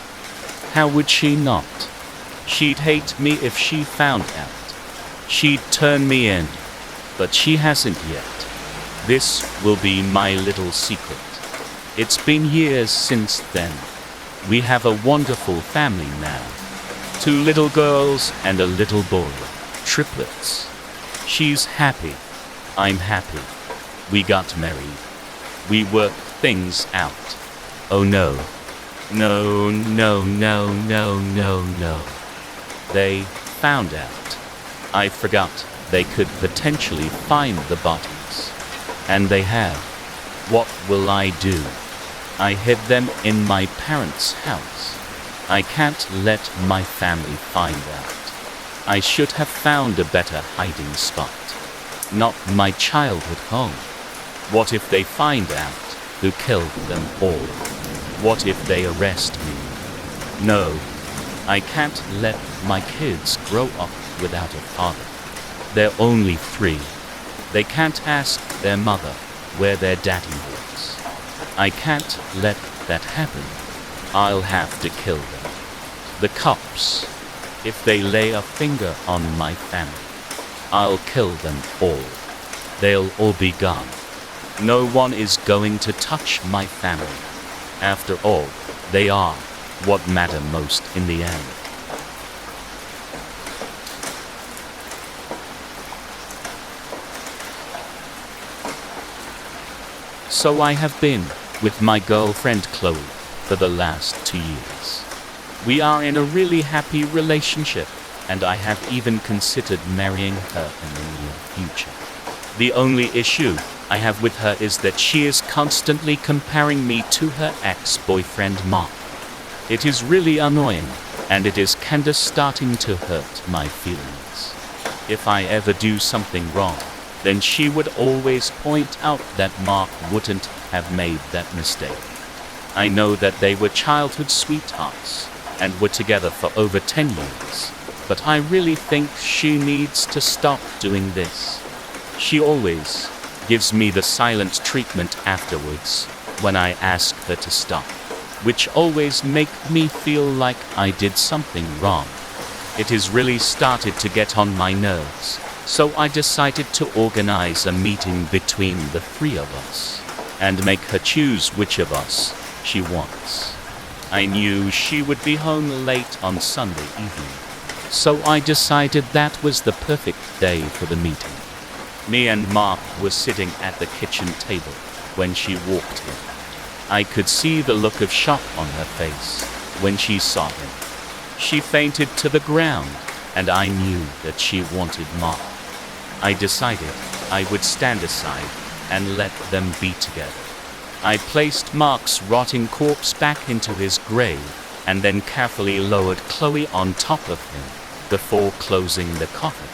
How would she not? She'd hate me if she found out. She'd turn me in, but she hasn't yet. This will be my little secret. It's been years since then. We have a wonderful family now. 2 little girls and a little boy. Triplets. She's happy. I'm happy. We got married. We worked things out. Oh no. No, no, no, no, no, no. They found out. I forgot they could potentially find the bodies. And they have. What will I do? I hid them in my parents' house. I can't let my family find out. I should have found a better hiding spot. Not my childhood home. What if they find out who killed them all? What if they arrest me? No, I can't let my kids grow up without a father. They're only 3. They can't ask their mother where their daddy was. I can't let that happen. I'll have to kill them. The cops, if they lay a finger on my family, I'll kill them all. They'll all be gone. No one is going to touch my family. After all, they are what matter most in the end. So I have been with my girlfriend Chloe for the last 2 years. We are in a really happy relationship, and I have even considered marrying her in the near future. The only issue I have with her is that she is constantly comparing me to her ex-boyfriend Mark. It is really annoying, and it is kinda starting to hurt my feelings. If I ever do something wrong, then she would always point out that Mark wouldn't have made that mistake. I know that they were childhood sweethearts and were together for over 10 years. but I really think she needs to stop doing this. She always gives me the silent treatment afterwards when I ask her to stop, which always makes me feel like I did something wrong. It has really started to get on my nerves, so I decided to organize a meeting between the three of us and make her choose which of us she wants. I knew she would be home late on Sunday evening, so I decided that was the perfect day for the meeting. Me and Mark were sitting at the kitchen table when she walked in. I could see the look of shock on her face when she saw him. She fainted to the ground, and I knew that she wanted Mark. I decided I would stand aside and let them be together. I placed Mark's rotting corpse back into his grave and then carefully lowered Chloe on top of him before closing the coffin.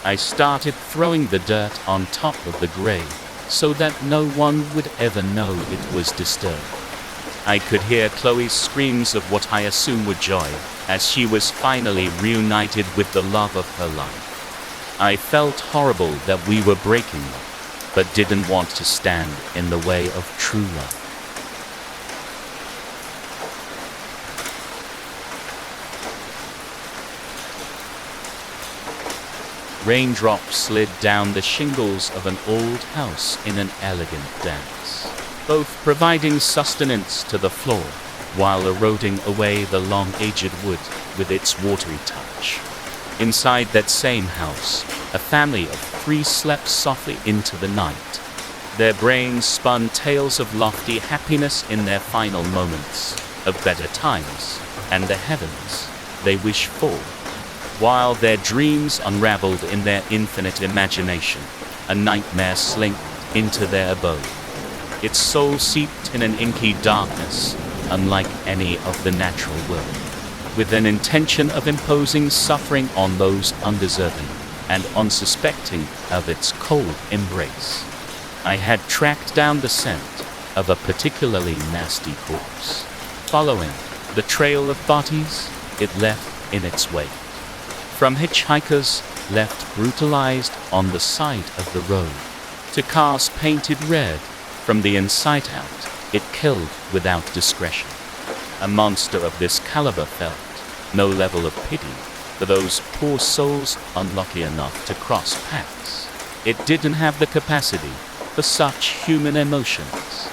I started throwing the dirt on top of the grave so that no one would ever know it was disturbed. I could hear Chloe's screams of what I assume were joy as she was finally reunited with the love of her life. I felt horrible that we were breaking up, but didn't want to stand in the way of true love. Raindrops slid down the shingles of an old house in an elegant dance, both providing sustenance to the floor while eroding away the long-aged wood with its watery touch. Inside that same house, a family of three slept softly into the night. Their brains spun tales of lofty happiness in their final moments, of better times, and the heavens they wished for, while their dreams unraveled in their infinite imagination. A nightmare slinked into their abode, its soul seeped in an inky darkness unlike any of the natural world, with an intention of imposing suffering on those undeserving and unsuspecting of its cold embrace. I had tracked down the scent of a particularly nasty corpse. Following the trail of bodies it left in its wake, from hitchhikers left brutalized on the side of the road, to cars painted red from the inside out, it killed without discretion. A monster of this caliber felt no level of pity for those poor souls unlucky enough to cross paths. It didn't have the capacity for such human emotions.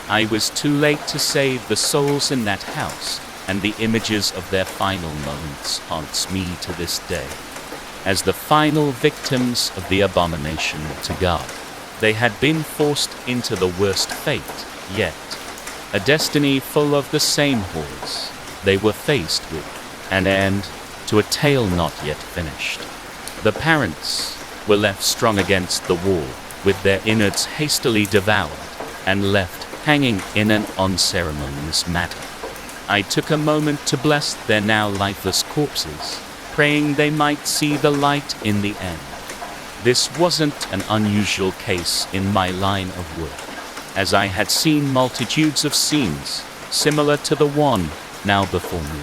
I was too late to save the souls in that house, and the images of their final moments haunts me to this day. As the final victims of the abomination to God, they had been forced into the worst fate yet, a destiny full of the same horrors. They were faced with an end to a tale not yet finished. The parents were left strung against the wall, with their innards hastily devoured and left hanging in an unceremonious manner. I took a moment to bless their now lifeless corpses, praying they might see the light in the end. This wasn't an unusual case in my line of work, as I had seen multitudes of scenes similar to the one now before me.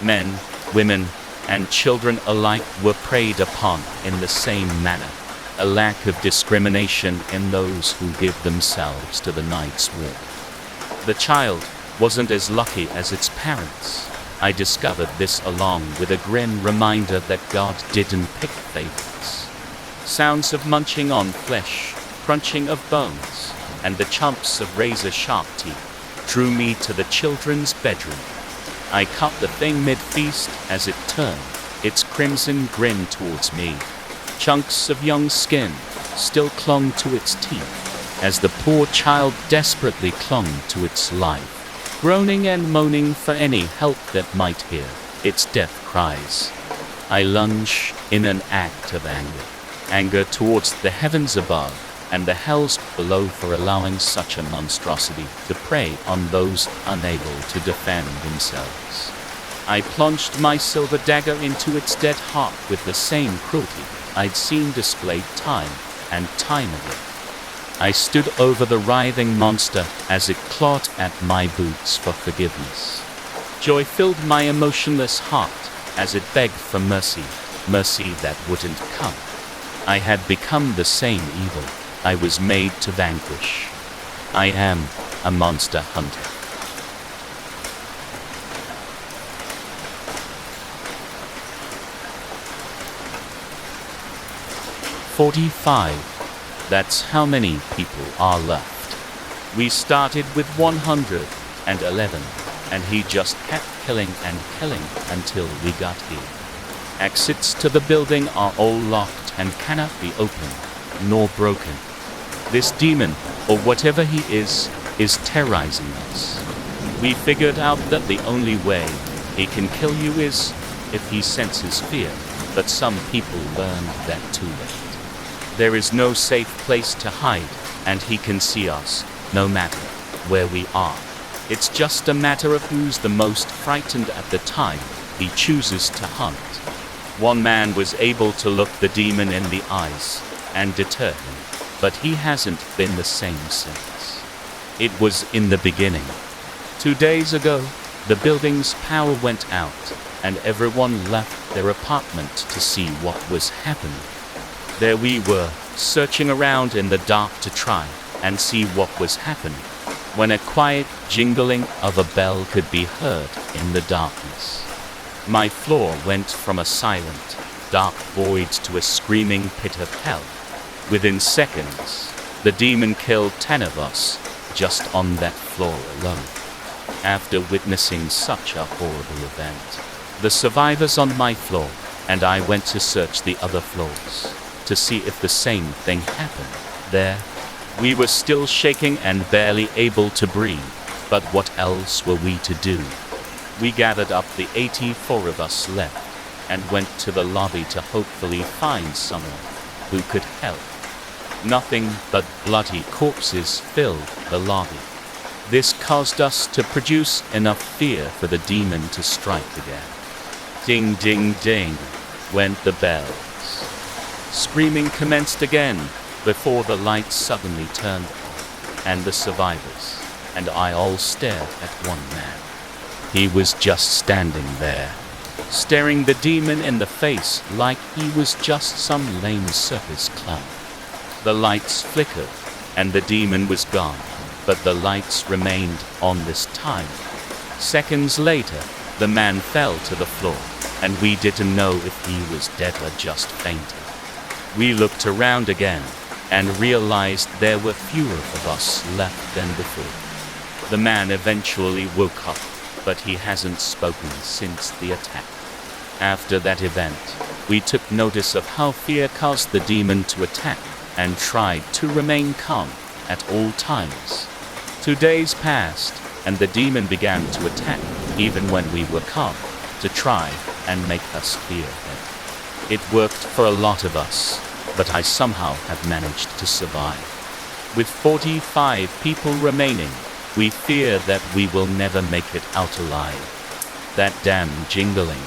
Men, women, and children alike were preyed upon in the same manner, a lack of discrimination in those who give themselves to the night's walk. The child wasn't as lucky as its parents. I discovered this along with a grim reminder that God didn't pick favorites. Sounds of munching on flesh, crunching of bones, and the chomps of razor-sharp teeth drew me to the children's bedroom. I cut the thing mid-feast as it turned its crimson grin towards me. Chunks of young skin still clung to its teeth as the poor child desperately clung to its life, groaning and moaning for any help that might hear its death cries. I lunged in an act of anger towards the heavens above and the hells below for allowing such a monstrosity to prey on those unable to defend themselves. I plunged my silver dagger into its dead heart with the same cruelty I'd seen displayed time and time again. I stood over the writhing monster as it clawed at my boots for forgiveness. Joy filled my emotionless heart as it begged for mercy, mercy that wouldn't come. I had become the same evil I was made to vanquish. I am a monster hunter. "45. That's how many people are left. We started with 111, and he just kept killing and killing until we got here. Exits to the building are all locked and cannot be opened, nor broken. This demon, or whatever he is terrorizing us. We figured out that the only way he can kill you is if he senses fear, but some people learned that too late. There is no safe place to hide, and he can see us, no matter where we are. It's just a matter of who's the most frightened at the time he chooses to hunt. One man was able to look the demon in the eyes and deter him, but he hasn't been the same since. It was in the beginning. 2 days ago, the building's power went out, and everyone left their apartment to see what was happening. There we were, searching around in the dark to try and see what was happening, when a quiet jingling of a bell could be heard in the darkness. My floor went from a silent, dark void to a screaming pit of hell. Within seconds, the demon killed 10 of us just on that floor alone. After witnessing such a horrible event, the survivors on my floor and I went to search the other floors to see if the same thing happened. There, we were still shaking and barely able to breathe, but what else were we to do? We gathered up the 84 of us left and went to the lobby to hopefully find someone who could help. Nothing but bloody corpses filled the lobby. This caused us to produce enough fear for the demon to strike again. Ding, ding, ding, went the bells. Screaming commenced again before the lights suddenly turned on, and the survivors and I all stared at one man. He was just standing there, staring the demon in the face like he was just some lame circus clown. The lights flickered, and the demon was gone, but the lights remained on this time. Seconds later, the man fell to the floor, and we didn't know if he was dead or just fainted. We looked around again, and realized there were fewer of us left than before. The man eventually woke up, but he hasn't spoken since the attack. After that event, we took notice of how fear caused the demon to attack, and tried to remain calm at all times. 2 days passed, and the demon began to attack, even when we were calm, to try and make us fear him. It worked for a lot of us, but I somehow have managed to survive. With 45 people remaining, we fear that we will never make it out alive. That damn jingling.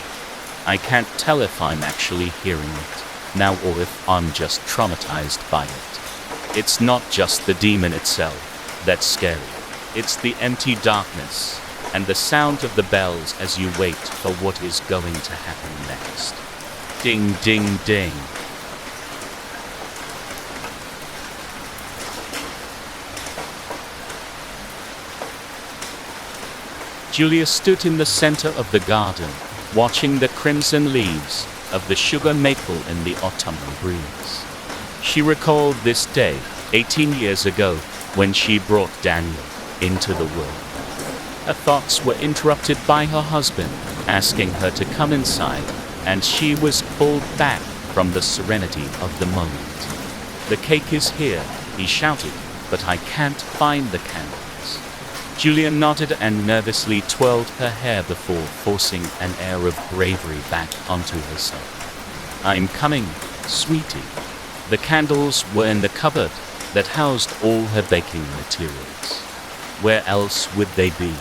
I can't tell if I'm actually hearing it now or if I'm just traumatized by it. It's not just the demon itself that's scary. It's the empty darkness and the sound of the bells as you wait for what is going to happen next. Ding, ding, ding. Julia stood in the center of the garden, watching the crimson leaves of the sugar maple in the autumnal breeze. She recalled this day 18 years ago when she brought Daniel into the world. Her thoughts were interrupted by her husband asking her to come inside, and she was pulled back from the serenity of the moment. "The cake is here," he shouted, "but I can't find the candles." Julia nodded and nervously twirled her hair before forcing an air of bravery back onto herself. "I'm coming, sweetie." The candles were in the cupboard that housed all her baking materials. Where else would they be?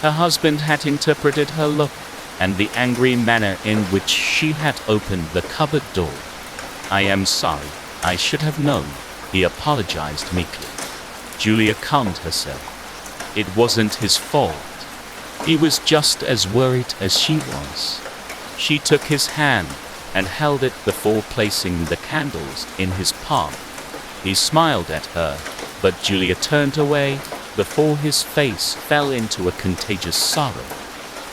Her husband had interpreted her look and the angry manner in which she had opened the cupboard door. "I am sorry, I should have known," he apologized meekly. Julia calmed herself. It wasn't his fault. He was just as worried as she was. She took his hand and held it before placing the candles in his palm. He smiled at her, but Julia turned away before his face fell into a contagious sorrow.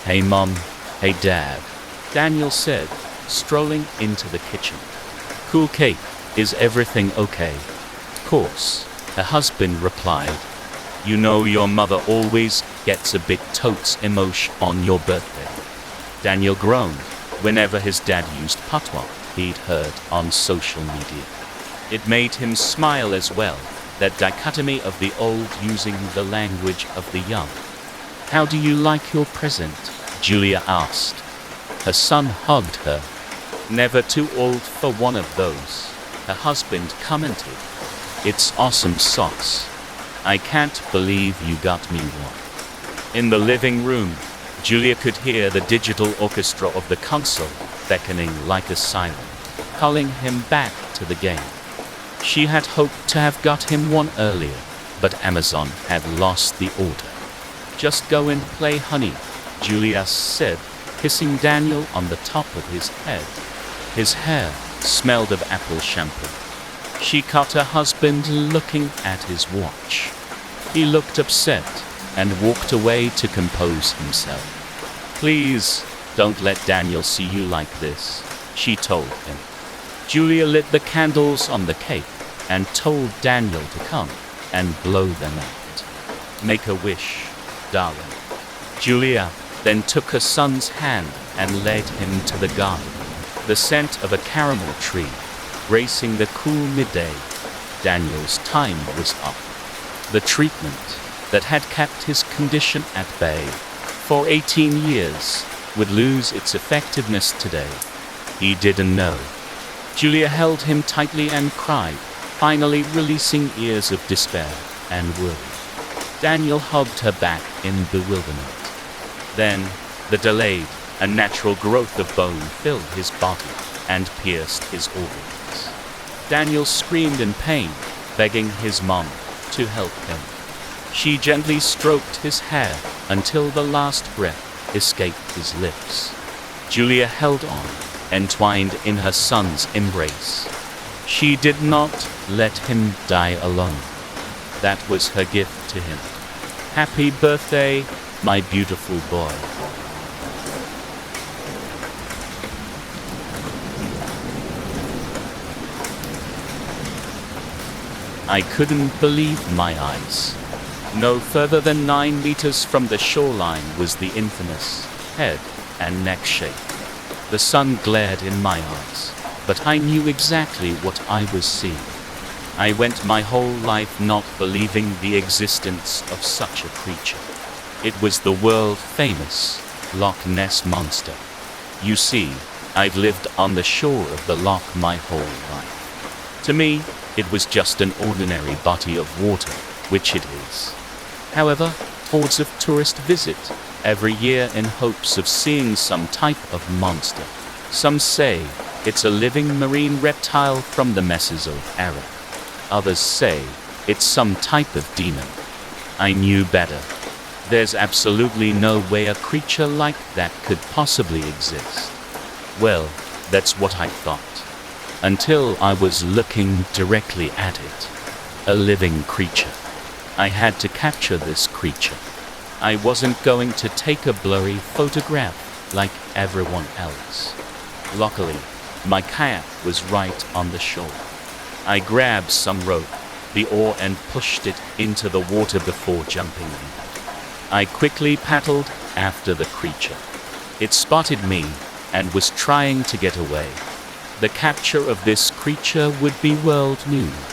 "Hey, Mom. Hey, Dad," Daniel said, strolling into the kitchen. "Cool Kate, is everything okay?" "Course," her husband replied. "You know your mother always gets a bit totes emotion on your birthday." Daniel groaned whenever his dad used patois he'd heard on social media. It made him smile as well, that dichotomy of the old using the language of the young. "How do you like your present?" Julia asked. Her son hugged her. "Never too old for one of those," her husband commented. "It's awesome sauce. I can't believe you got me one." In the living room, Julia could hear the digital orchestra of the console beckoning like a siren, calling him back to the game. She had hoped to have got him one earlier, but Amazon had lost the order. "Just go and play, honey," Julia said, kissing Daniel on the top of his head. His hair smelled of apple shampoo. She caught her husband looking at his watch. He looked upset and walked away to compose himself. "Please, don't let Daniel see you like this," she told him. Julia lit the candles on the cake and told Daniel to come and blow them out. "Make a wish, darling." Julia then took her son's hand and led him to the garden. The scent of a caramel tree, gracing the cool midday. Daniel's time was up. The treatment that had kept his condition at bay for 18 years would lose its effectiveness today. He didn't know. Julia held him tightly and cried, finally releasing years of despair and worry. Daniel hugged her back in bewilderment. Then, the delayed, unnatural growth of bone filled his body and pierced his organs. Daniel screamed in pain, begging his mom to help him. She gently stroked his hair until the last breath escaped his lips. Julia held on, entwined in her son's embrace. She did not let him die alone. That was her gift to him. "Happy birthday, my beautiful boy." I couldn't believe my eyes. No further than 9 meters from the shoreline was the infamous head and neck shape. The sun glared in my eyes, but I knew exactly what I was seeing. I went my whole life not believing the existence of such a creature. It was the world-famous Loch Ness Monster. You see, I've lived on the shore of the loch my whole life. To me, it was just an ordinary body of water, which it is. However, hordes of tourists visit every year in hopes of seeing some type of monster. Some say it's a living marine reptile from the mesas of Ara. Others say it's some type of demon. I knew better. There's absolutely no way a creature like that could possibly exist. Well, that's what I thought. Until I was looking directly at it. A living creature. I had to capture this creature. I wasn't going to take a blurry photograph like everyone else. Luckily, my kayak was right on the shore. I grabbed some rope, the oar, and pushed it into the water before jumping in. I quickly paddled after the creature. It spotted me and was trying to get away. The capture of this creature would be world news.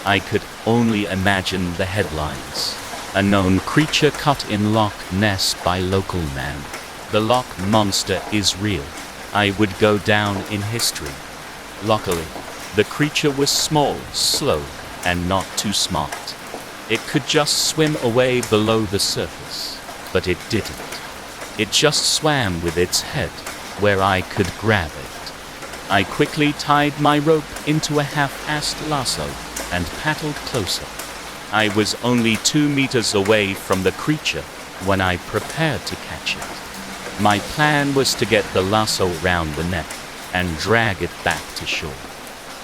I could only imagine the headlines. A known creature caught in Loch Ness by local man. The Loch Monster is real. I would go down in history. Luckily, the creature was small, slow, and not too smart. It could just swim away below the surface, but it didn't. It just swam with its head, where I could grab it. I quickly tied my rope into a half-assed lasso and paddled closer. I was only 2 meters away from the creature when I prepared to catch it. My plan was to get the lasso round the neck and drag it back to shore.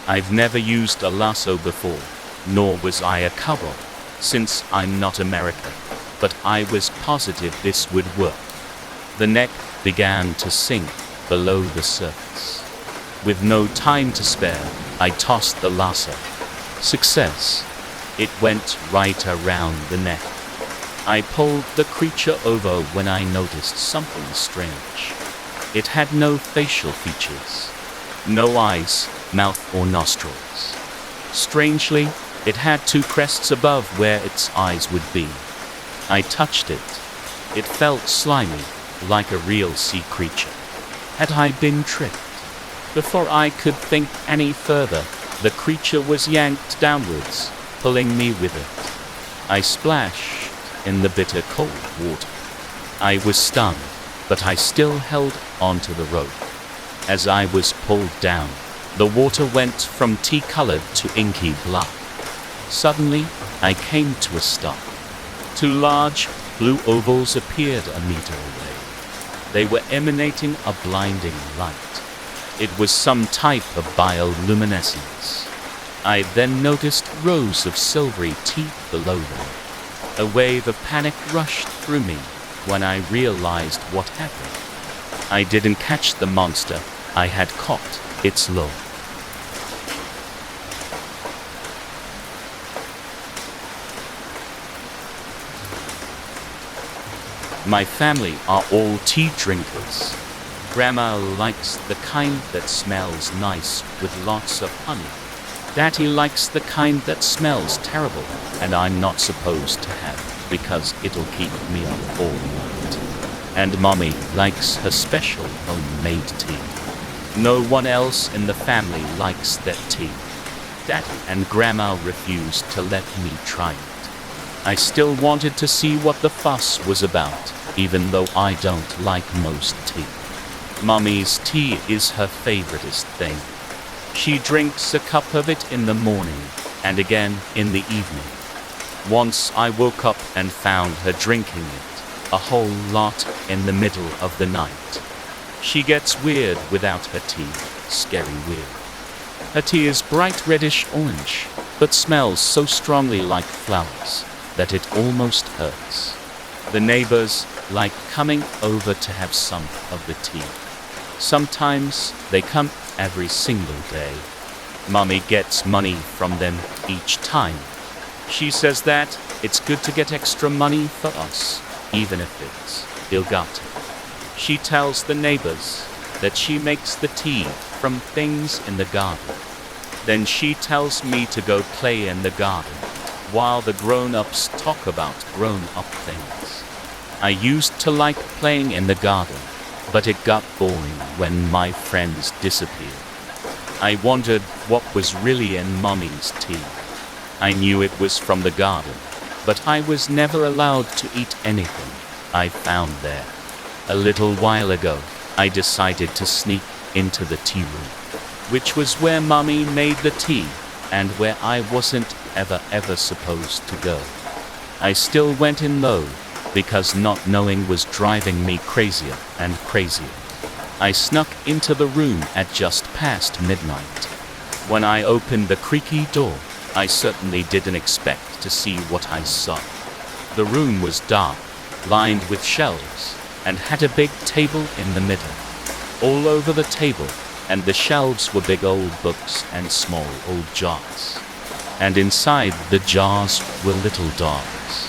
I've never used a lasso before, nor was I a cowboy, since I'm not American, but I was positive this would work. The neck began to sink below the surface. With no time to spare, I tossed the lasso. Success! It went right around the neck. I pulled the creature over when I noticed something strange. It had no facial features, no eyes, mouth or nostrils. Strangely, it had two crests above where its eyes would be. I touched it. It felt slimy, like a real sea creature. Had I been tricked? Before I could think any further, the creature was yanked downwards, pulling me with it. I splashed in the bitter cold water. I was stunned, but I still held onto the rope. As I was pulled down, the water went from tea-colored to inky black. Suddenly, I came to a stop. Two large, blue ovals appeared a meter away. They were emanating a blinding light. It was some type of bioluminescence. I then noticed rows of silvery teeth below them. A wave of panic rushed through me when I realized what happened. I didn't catch the monster, I had caught its lure. My family are all tea drinkers. Grandma likes the kind that smells nice with lots of honey. Daddy likes the kind that smells terrible and I'm not supposed to have because it'll keep me up all night. And Mommy likes her special homemade tea. No one else in the family likes that tea. Daddy and Grandma refused to let me try it. I still wanted to see what the fuss was about, even though I don't like most tea. Mommy's tea is her favoriteest thing. She drinks a cup of it in the morning and again in the evening. Once I woke up and found her drinking it, a whole lot in the middle of the night. She gets weird without her tea, scary weird. Her tea is bright reddish orange, but smells so strongly like flowers that it almost hurts. The neighbors like coming over to have some of the tea. Sometimes they come every single day. Mommy gets money from them each time. She says that it's good to get extra money for us, even if it's ill-gotten. She tells the neighbors that she makes the tea from things in the garden. Then she tells me to go play in the garden, while the grown-ups talk about grown-up things. I used to like playing in the garden, but it got boring when my friends disappeared. I wondered what was really in Mommy's tea. I knew it was from the garden, but I was never allowed to eat anything I found there. A little while ago, I decided to sneak into the tea room, which was where Mommy made the tea and where I wasn't ever supposed to go. I still went in though, because not knowing was driving me crazier and crazier. I snuck into the room at just past midnight. When I opened the creaky door, I certainly didn't expect to see what I saw. The room was dark, lined with shelves, and had a big table in the middle. All over the table and the shelves were big old books and small old jars. And inside the jars were little dolls.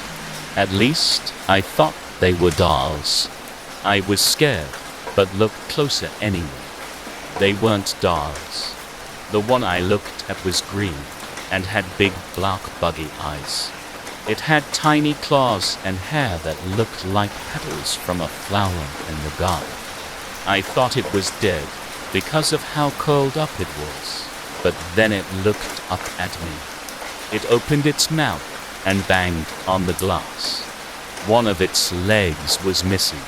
At least, I thought they were dolls. I was scared, but looked closer anyway. They weren't dolls. The one I looked at was green and had big black buggy eyes. It had tiny claws and hair that looked like petals from a flower in the garden. I thought it was dead because of how curled up it was, but then it looked up at me. It opened its mouth and banged on the glass. One of its legs was missing.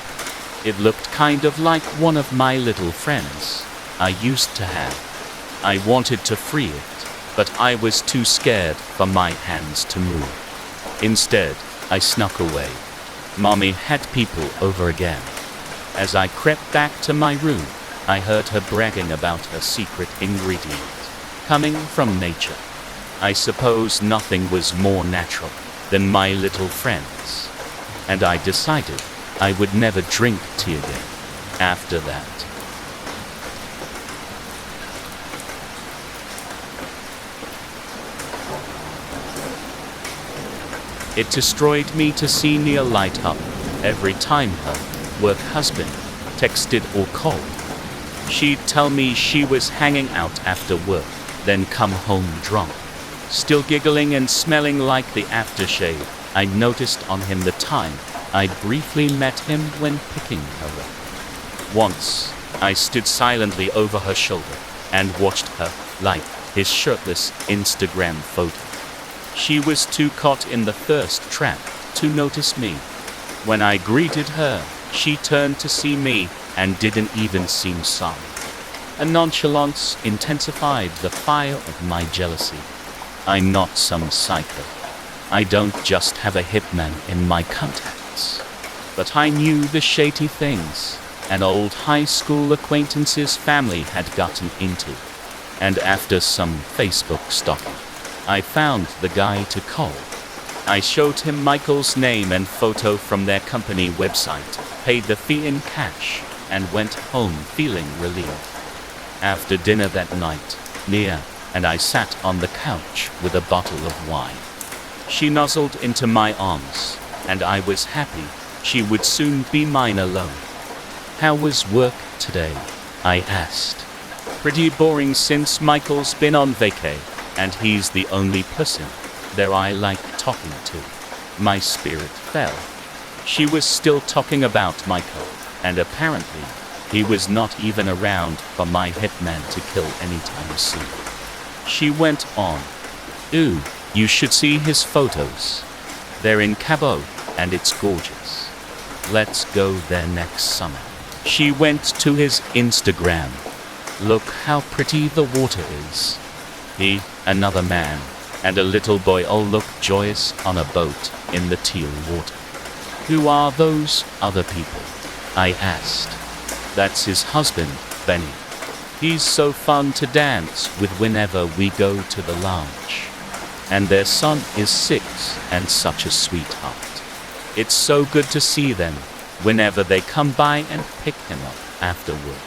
It looked kind of like one of my little friends I used to have. I wanted to free it, but I was too scared for my hands to move. Instead, I snuck away. Mommy had people over again. As I crept back to my room, I heard her bragging about her secret ingredient, coming from nature. I suppose nothing was more natural than my little friends. And I decided I would never drink tea again after that. It destroyed me to see Nia light up every time her work husband texted or called. She'd tell me she was hanging out after work, then come home drunk, still giggling and smelling like the aftershave I'd noticed on him the time I'd briefly met him when picking her up. Once, I stood silently over her shoulder and watched her like his shirtless Instagram photo. She was too caught in the thirst trap to notice me. When I greeted her, she turned to see me and didn't even seem sorry. A nonchalance intensified the fire of my jealousy. I'm not some psycho. I don't just have a hitman in my contacts. But I knew the shady things an old high school acquaintance's family had gotten into. And after some Facebook stalking, I found the guy to call. I showed him Michael's name and photo from their company website, paid the fee in cash, and went home feeling relieved. After dinner that night, Nia and I sat on the couch with a bottle of wine. She nuzzled into my arms, and I was happy she would soon be mine alone. "How was work today?" I asked. "Pretty boring since Michael's been on vacay, and he's the only person there I like talking to." My spirit fell. She was still talking about Michael, and apparently he was not even around for my hitman to kill anytime soon. She went on, "Ooh, you should see his photos. They're in Cabo, and it's gorgeous. Let's go there next summer." She went to his Instagram. "Look how pretty the water is." He, another man, and a little boy all look joyous on a boat in the teal water. "Who are those other people?" I asked. "That's his husband, Benny. He's so fun to dance with whenever we go to the lounge. And their son is 6 and such a sweetheart. It's so good to see them whenever they come by and pick him up after work."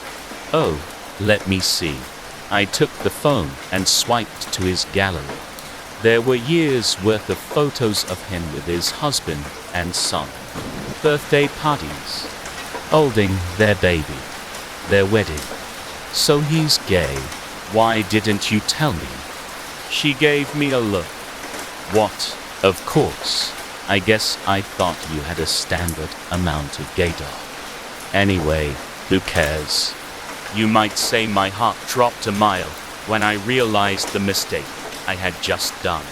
"Oh, let me see." I took the phone and swiped to his gallery. There were years' worth of photos of him with his husband and son. Birthday parties, holding their baby, their wedding. "So he's gay. Why didn't you tell me?" She gave me a look. "What? Of course. I guess I thought you had a standard amount of gaydar. Anyway, who cares?" You might say my heart dropped a mile when I realized the mistake I had just done.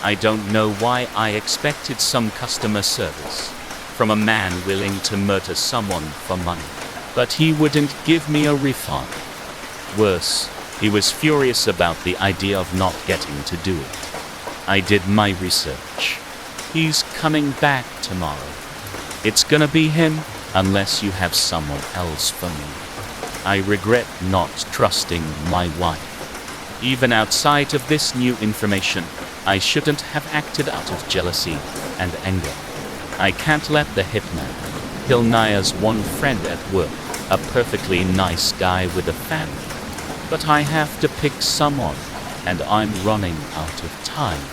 I don't know why I expected some customer service from a man willing to murder someone for money, but he wouldn't give me a refund. Worse, he was furious about the idea of not getting to do it. I did my research. He's coming back tomorrow. It's gonna be him unless you have someone else for me. I regret not trusting my wife. Even outside of this new information, I shouldn't have acted out of jealousy and anger. I can't let the hitman kill Nia's one friend at work, a perfectly nice guy with a family. But I have to pick someone, and I'm running out of time.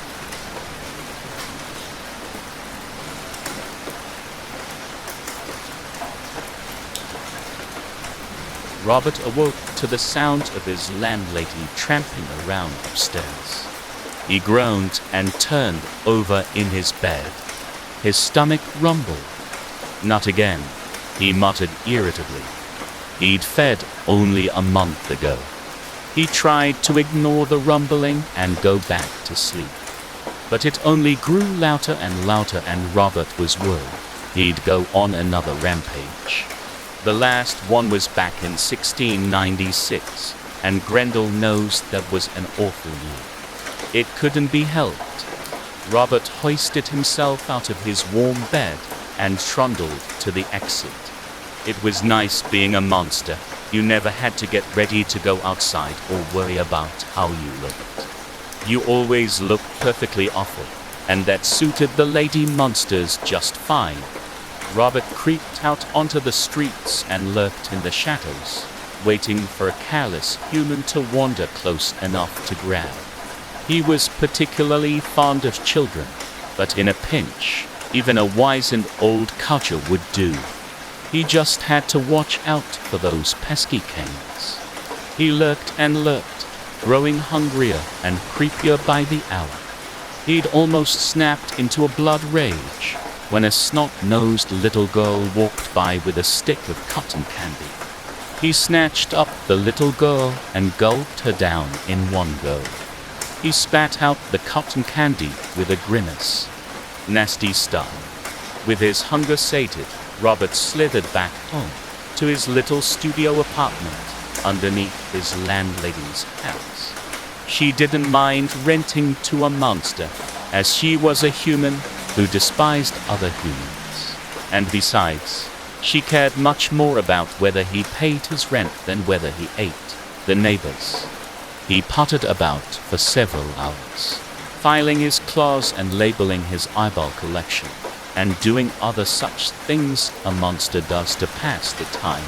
Robert awoke to the sound of his landlady tramping around upstairs. He groaned and turned over in his bed. His stomach rumbled. "Not again," he muttered irritably. He'd fed only a month ago. He tried to ignore the rumbling and go back to sleep. But it only grew louder and louder, and Robert was worried he'd go on another rampage. The last one was back in 1696, and Grendel knows that was an awful year. It couldn't be helped. Robert hoisted himself out of his warm bed and trundled to the exit. It was nice being a monster. You never had to get ready to go outside or worry about how you looked. You always looked perfectly awful, and that suited the lady monsters just fine. Robert creeped out onto the streets and lurked in the shadows, waiting for a careless human to wander close enough to grab. He was particularly fond of children, but in a pinch, even a wizened old codger would do. He just had to watch out for those pesky canes. He lurked and lurked, growing hungrier and creepier by the hour. He'd almost snapped into a blood rage when a snot-nosed little girl walked by with a stick of cotton candy. He snatched up the little girl and gulped her down in one go. He spat out the cotton candy with a grimace. Nasty stuff. With his hunger sated, Robert slithered back home to his little studio apartment underneath his landlady's house. She didn't mind renting to a monster, as she was a human who despised other humans. And besides, she cared much more about whether he paid his rent than whether he ate the neighbors. He pottered about for several hours, filing his claws and labeling his eyeball collection, and doing other such things a monster does to pass the time.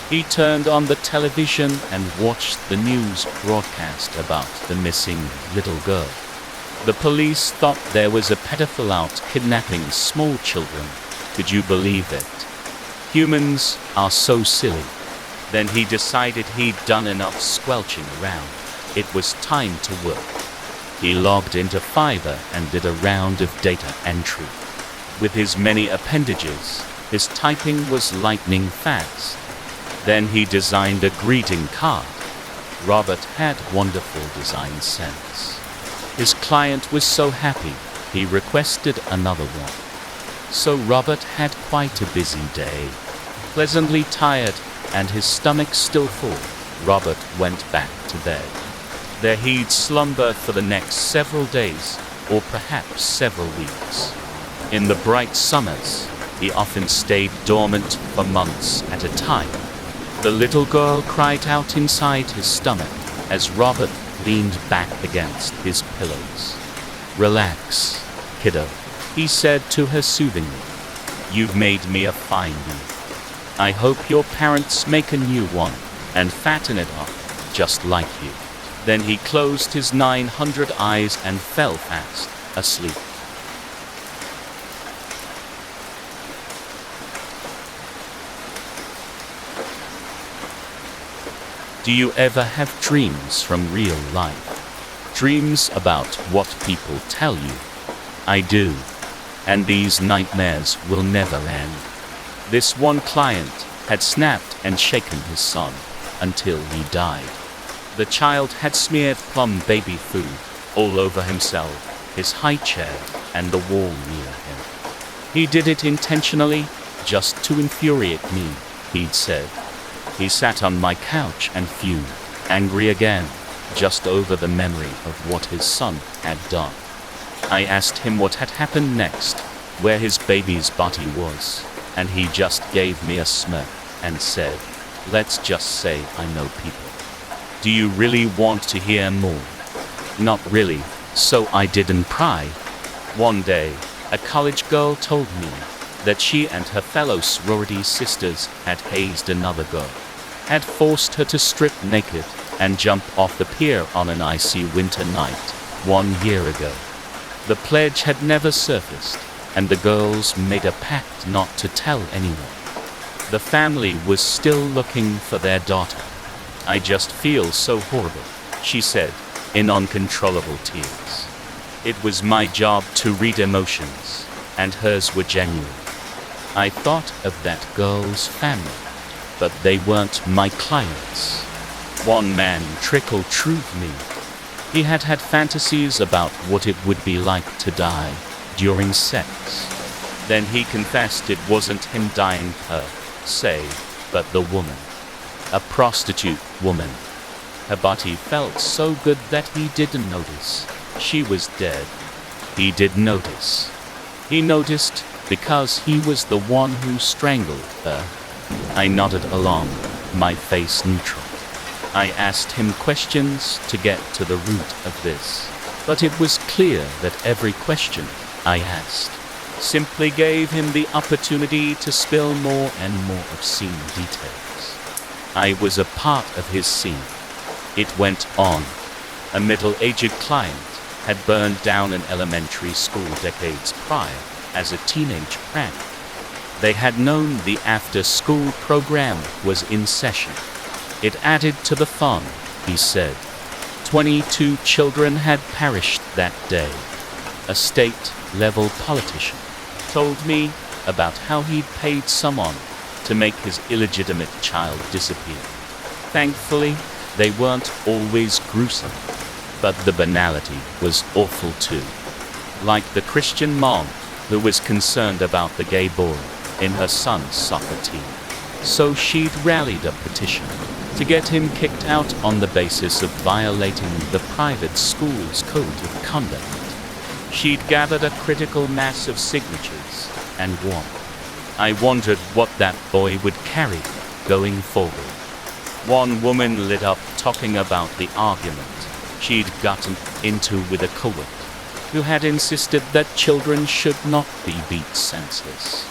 He turned on the television and watched the news broadcast about the missing little girl. The police thought there was a pedophile out kidnapping small children. Could you believe it? Humans are so silly. Then he decided he'd done enough squelching around. It was time to work. He logged into Fiverr and did a round of data entry. With his many appendages, his typing was lightning fast. Then he designed a greeting card. Robert had wonderful design sense. His client was so happy, he requested another one. So Robert had quite a busy day. Pleasantly tired and his stomach still full, Robert went back to bed. There he'd slumber for the next several days, or perhaps several weeks. In the bright summers, he often stayed dormant for months at a time. The little girl cried out inside his stomach as Robert leaned back against his pillows. "Relax, kiddo," he said to her soothingly. "You've made me a fine youth. I hope your parents make a new one and fatten it up just like you." Then he closed his 900 eyes and fell fast asleep. Do you ever have dreams from real life? Dreams about what people tell you? I do. And these nightmares will never end. This one client had snapped and shaken his son until he died. The child had smeared plum baby food all over himself, his high chair, and the wall near him. He did it intentionally, just to infuriate me, he'd said. He sat on my couch and fumed, angry again, just over the memory of what his son had done. I asked him what had happened next, where his baby's body was, and he just gave me a smirk and said, "Let's just say I know people." Do you really want to hear more? Not really, so I didn't pry. One day, a college girl told me that she and her fellow sorority sisters had hazed another girl, had forced her to strip naked and jump off the pier on an icy winter night 1 year ago. The pledge had never surfaced, and the girls made a pact not to tell anyone. The family was still looking for their daughter. "I just feel so horrible," she said, in uncontrollable tears. It was my job to read emotions, and hers were genuine. I thought of that girl's family, but they weren't my clients. One man trickle-trued me. He had had fantasies about what it would be like to die during sex. Then he confessed it wasn't him dying per se, but the woman. A prostitute woman. Her body felt so good that he didn't notice she was dead. He did notice. He noticed because he was the one who strangled her. I nodded along, my face neutral. I asked him questions to get to the root of this, but it was clear that every question I asked simply gave him the opportunity to spill more and more obscene details. I was a part of his scene. It went on. A middle-aged client had burned down an elementary school decades prior as a teenage prank. They had known the after-school program was in session. It added to the fun, he said. 22 children had perished that day. A state-level politician told me about how he'd paid someone to make his illegitimate child disappear. Thankfully, they weren't always gruesome, but the banality was awful too. Like the Christian mom who was concerned about the gay boy in her son's soccer team. So she'd rallied a petition to get him kicked out on the basis of violating the private school's code of conduct. She'd gathered a critical mass of signatures and won. I wondered what that boy would carry going forward. One woman lit up talking about the argument she'd gotten into with a coworker who had insisted that children should not be beat senseless.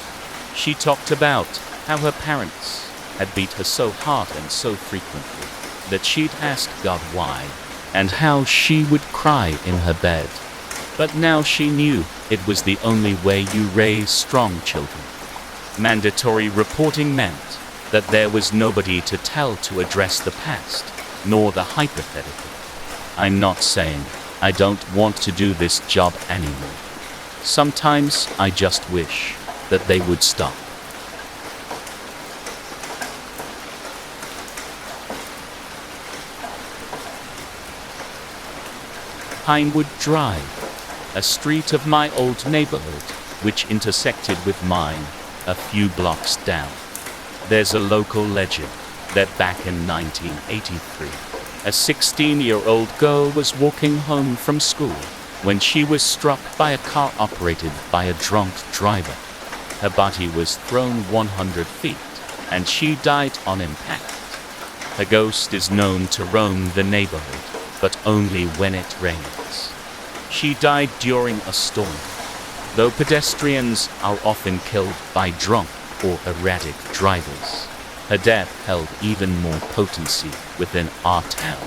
She talked about how her parents had beat her so hard and so frequently that she'd asked God why, and how she would cry in her bed. But now she knew it was the only way you raise strong children. Mandatory reporting meant that there was nobody to tell to address the past, nor the hypothetical. I'm not saying I don't want to do this job anymore. Sometimes I just wish that they would stop. Pinewood Drive, a street of my old neighborhood, which intersected with mine a few blocks down. There's a local legend that back in 1983, a 16-year-old girl was walking home from school when she was struck by a car operated by a drunk driver. Her body was thrown 100 feet, and she died on impact. Her ghost is known to roam the neighborhood, but only when it rains. She died during a storm. Though pedestrians are often killed by drunk or erratic drivers, her death held even more potency within our town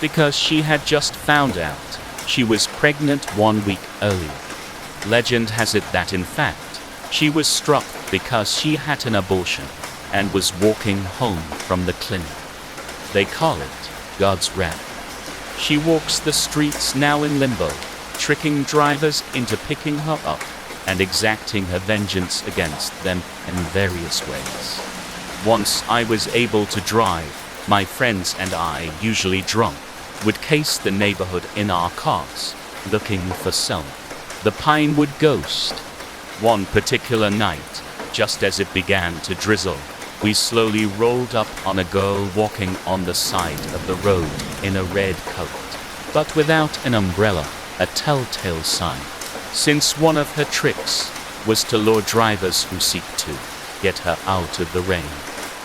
because she had just found out she was pregnant 1 week earlier. Legend has it that in fact, she was struck because she had an abortion and was walking home from the clinic. They call it God's wrath. She walks the streets now in limbo, tricking drivers into picking her up and exacting her vengeance against them in various ways. Once I was able to drive, my friends and I, usually drunk, would case the neighborhood in our cars, looking for Selma, the Pinewood ghost. One particular night, just as it began to drizzle, we slowly rolled up on a girl walking on the side of the road in a red coat, but without an umbrella, a telltale sign, since one of her tricks was to lure drivers who seek to get her out of the rain.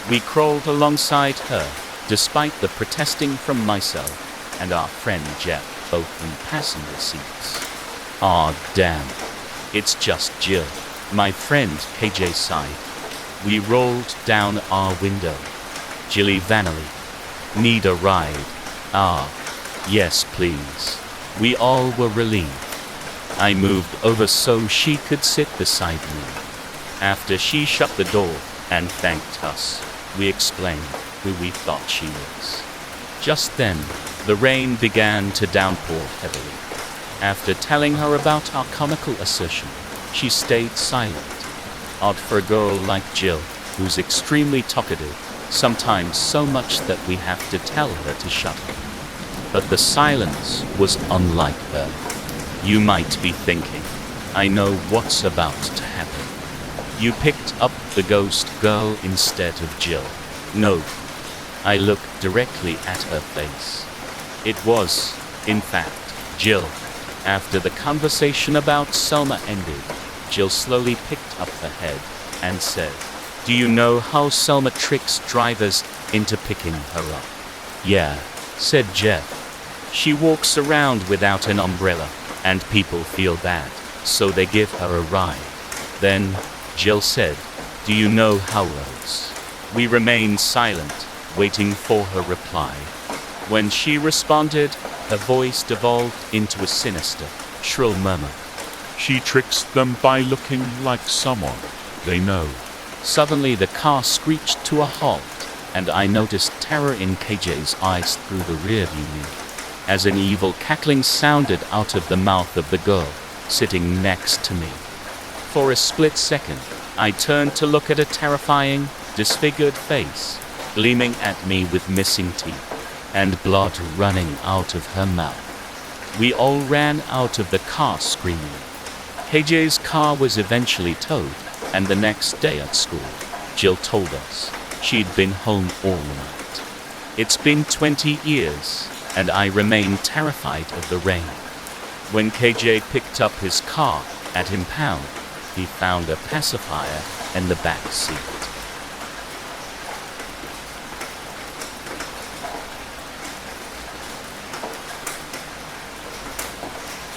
We crawled alongside her, despite the protesting from myself and our friend Jeff, both in passenger seats. "Aw, damn. It's just Jill," my friend KJ sighed. We rolled down our window. "Jilly Vanilley. Need a ride?" "Ah, yes please." We all were relieved. I moved over so she could sit beside me. After she shut the door and thanked us, we explained who we thought she was. Just then, the rain began to downpour heavily. After telling her about our comical assertion, she stayed silent. Odd for a girl like Jill, who's extremely talkative, sometimes so much that we have to tell her to shut up. But the silence was unlike her. You might be thinking, I know what's about to happen. You picked up the ghost girl instead of Jill. No. I looked directly at her face. It was, in fact, Jill. After the conversation about Selma ended, Jill slowly picked up her head and said, Do you know how Selma tricks drivers into picking her up? Yeah, said Jeff. She walks around without an umbrella, and people feel bad, so they give her a ride. Then, Jill said, do you know how Rose? We remained silent, waiting for her reply. When she responded, her voice devolved into a sinister, shrill murmur. She tricks them by looking like someone they know. Suddenly the car screeched to a halt, and I noticed terror in KJ's eyes through the rearview mirror, as an evil cackling sounded out of the mouth of the girl sitting next to me. For a split second, I turned to look at a terrifying, disfigured face, gleaming at me with missing teeth, and blood running out of her mouth. We all ran out of the car screaming. KJ's car was eventually towed, and the next day at school, Jill told us she'd been home all night. It's been 20 years, and I remain terrified of the rain. When KJ picked up his car at impound, he found a pacifier in the back seat.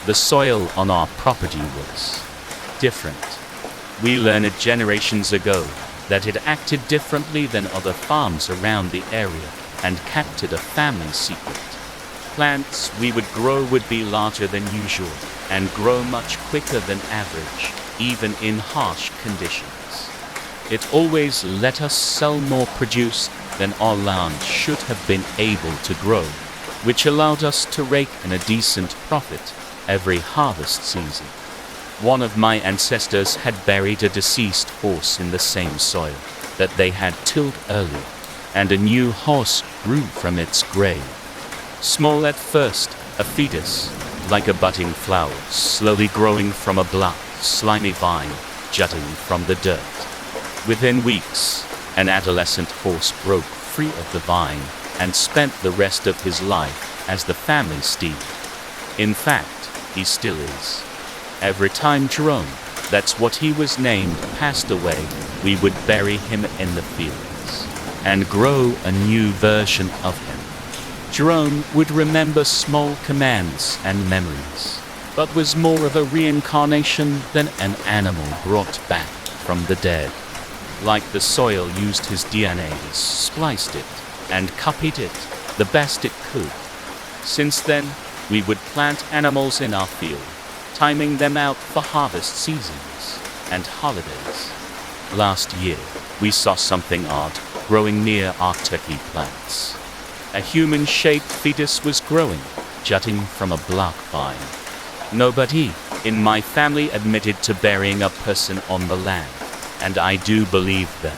The soil on our property was different. We learned generations ago that it acted differently than other farms around the area and kept it a family secret. Plants we would grow would be larger than usual and grow much quicker than average, even in harsh conditions. It always let us sell more produce than our land should have been able to grow, which allowed us to rake in a decent profit every harvest season. One of my ancestors had buried a deceased horse in the same soil that they had tilled earlier, and a new horse grew from its grave. Small at first, a fetus, like a budding flower, slowly growing from a black, slimy vine jutting from the dirt. Within weeks, an adolescent horse broke free of the vine and spent the rest of his life as the family steed. In fact, he still is. Every time Jerome, that's what he was named, passed away, we would bury him in the fields and grow a new version of him. Jerome would remember small commands and memories, but was more of a reincarnation than an animal brought back from the dead. Like the soil used his DNA, spliced it, and copied it the best it could. Since then, we would plant animals in our field, timing them out for harvest seasons and holidays. Last year, we saw something odd growing near our turkey plants. A human-shaped fetus was growing, jutting from a black vine. Nobody in my family admitted to burying a person on the land, and I do believe them.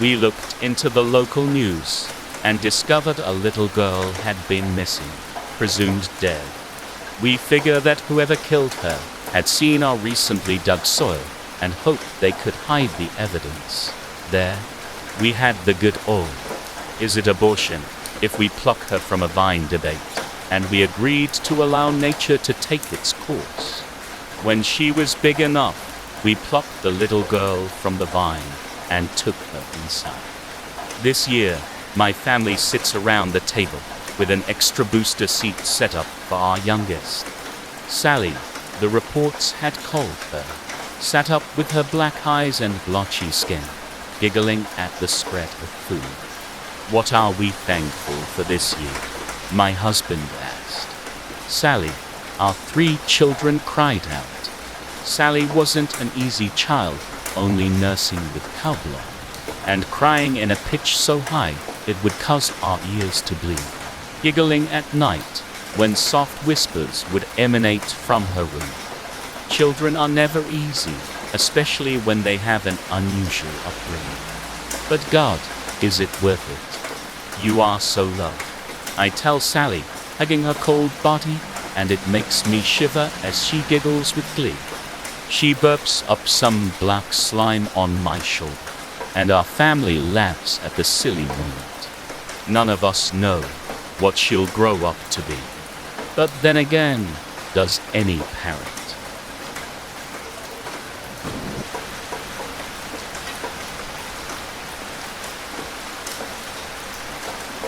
We looked into the local news and discovered a little girl had been missing, presumed dead. We figure that whoever killed her had seen our recently dug soil and hoped they could hide the evidence. There, we had the good old, is it abortion if we pluck her from a vine debate, and we agreed to allow nature to take its course. When she was big enough, we plucked the little girl from the vine and took her inside. This year, my family sits around the table with an extra booster seat set up for our youngest. Sally, the reports had called her, sat up with her black eyes and blotchy skin, giggling at the spread of food. What are we thankful for this year? My husband asked. Sally, our 3 children cried out. Sally wasn't an easy child, only nursing with cow blood, and crying in a pitch so high it would cause our ears to bleed. Giggling at night when soft whispers would emanate from her room. Children are never easy, especially when they have an unusual upbringing. But God, is it worth it? You are so loved, I tell Sally, hugging her cold body, and it makes me shiver as she giggles with glee. She burps up some black slime on my shoulder, and our family laughs at the silly moment. None of us know what she'll grow up to be. But then again, does any parent?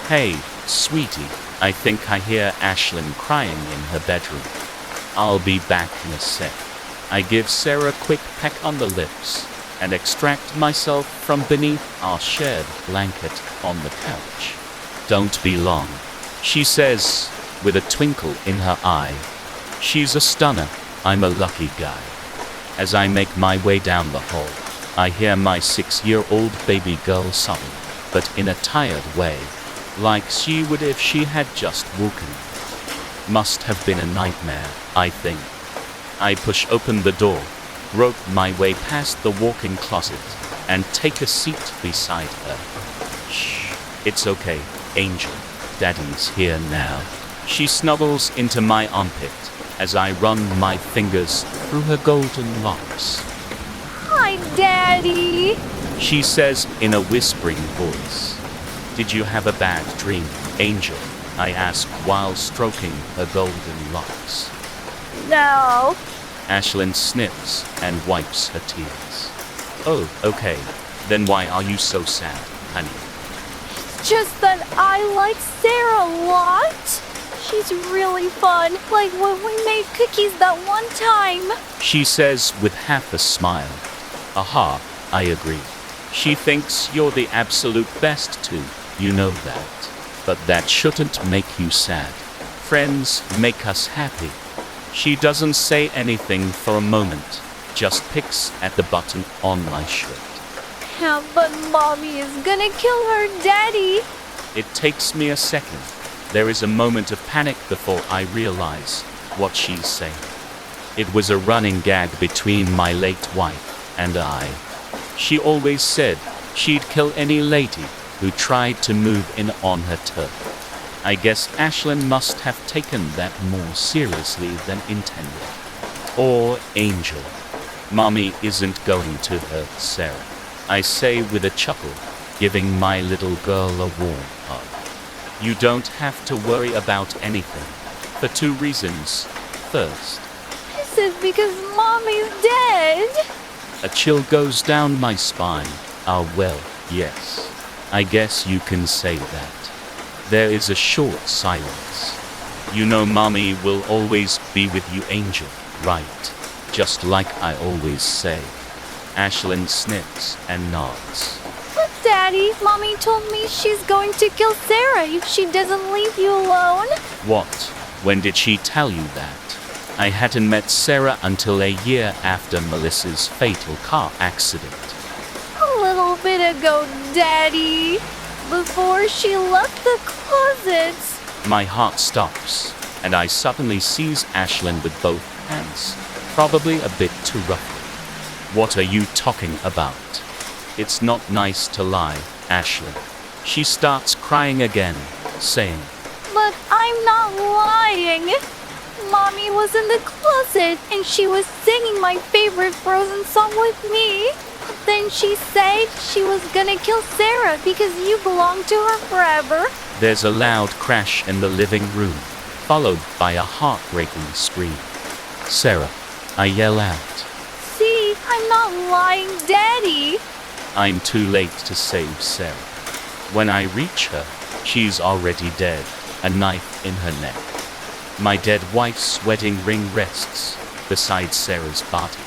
Hey, sweetie, I think I hear Ashlyn crying in her bedroom. I'll be back in a sec. I give Sarah a quick peck on the lips and extract myself from beneath our shared blanket on the couch. Don't be long, she says, with a twinkle in her eye. She's a stunner, I'm a lucky guy. As I make my way down the hall, I hear my 6-year-old baby girl sobbing, but in a tired way, like she would if she had just woken. Must have been a nightmare, I think. I push open the door, grope my way past the walk-in closet, and take a seat beside her. Shh, it's okay, Angel. Daddy's here now. She snuggles into my armpit as I run my fingers through her golden locks. Hi, Daddy. She says in a whispering voice. Did you have a bad dream, Angel? I ask while stroking her golden locks. No. Ashlyn sniffs and wipes her tears. Oh, okay. Then why are you so sad, honey? Just that I like Sarah a lot. She's really fun, like when we made cookies that one time. She says with half a smile. Aha, I agree. She thinks you're the absolute best too, you know that. But that shouldn't make you sad. Friends make us happy. She doesn't say anything for a moment, just picks at the button on my shirt. Yeah, but Mommy is gonna kill her daddy. It takes me a second. There is a moment of panic before I realize what she's saying. It was a running gag between my late wife and I. She always said she'd kill any lady who tried to move in on her turf. I guess Ashlyn must have taken that more seriously than intended. Or Angel. Mommy isn't going to hurt Sarah, I say with a chuckle, giving my little girl a warm hug. You don't have to worry about anything, for 2 reasons. First, Is it because Mommy's dead? a chill goes down my spine. Ah, well, yes. I guess you can say that. There is a short silence. You know Mommy will always be with you, Angel, right? Just like I always say. Ashlyn sniffs and nods. But Daddy, Mommy told me she's going to kill Sarah if she doesn't leave you alone. What? When did she tell you that? I hadn't met Sarah until a year after Melissa's fatal car accident. A little bit ago, Daddy. Before she left the closet. My heart stops, and I suddenly seize Ashlyn with both hands, probably a bit too roughly. What are you talking about? It's not nice to lie, Ashlyn. She starts crying again, saying, But I'm not lying. Mommy was in the closet and she was singing my favorite Frozen song with me. Then she said she was gonna kill Sarah because you belong to her forever. There's a loud crash in the living room, followed by a heartbreaking scream. Sarah, I yell out. See, I'm not lying, Daddy. I'm too late to save Sarah. When I reach her, she's already dead, a knife in her neck. My dead wife's wedding ring rests beside Sarah's body.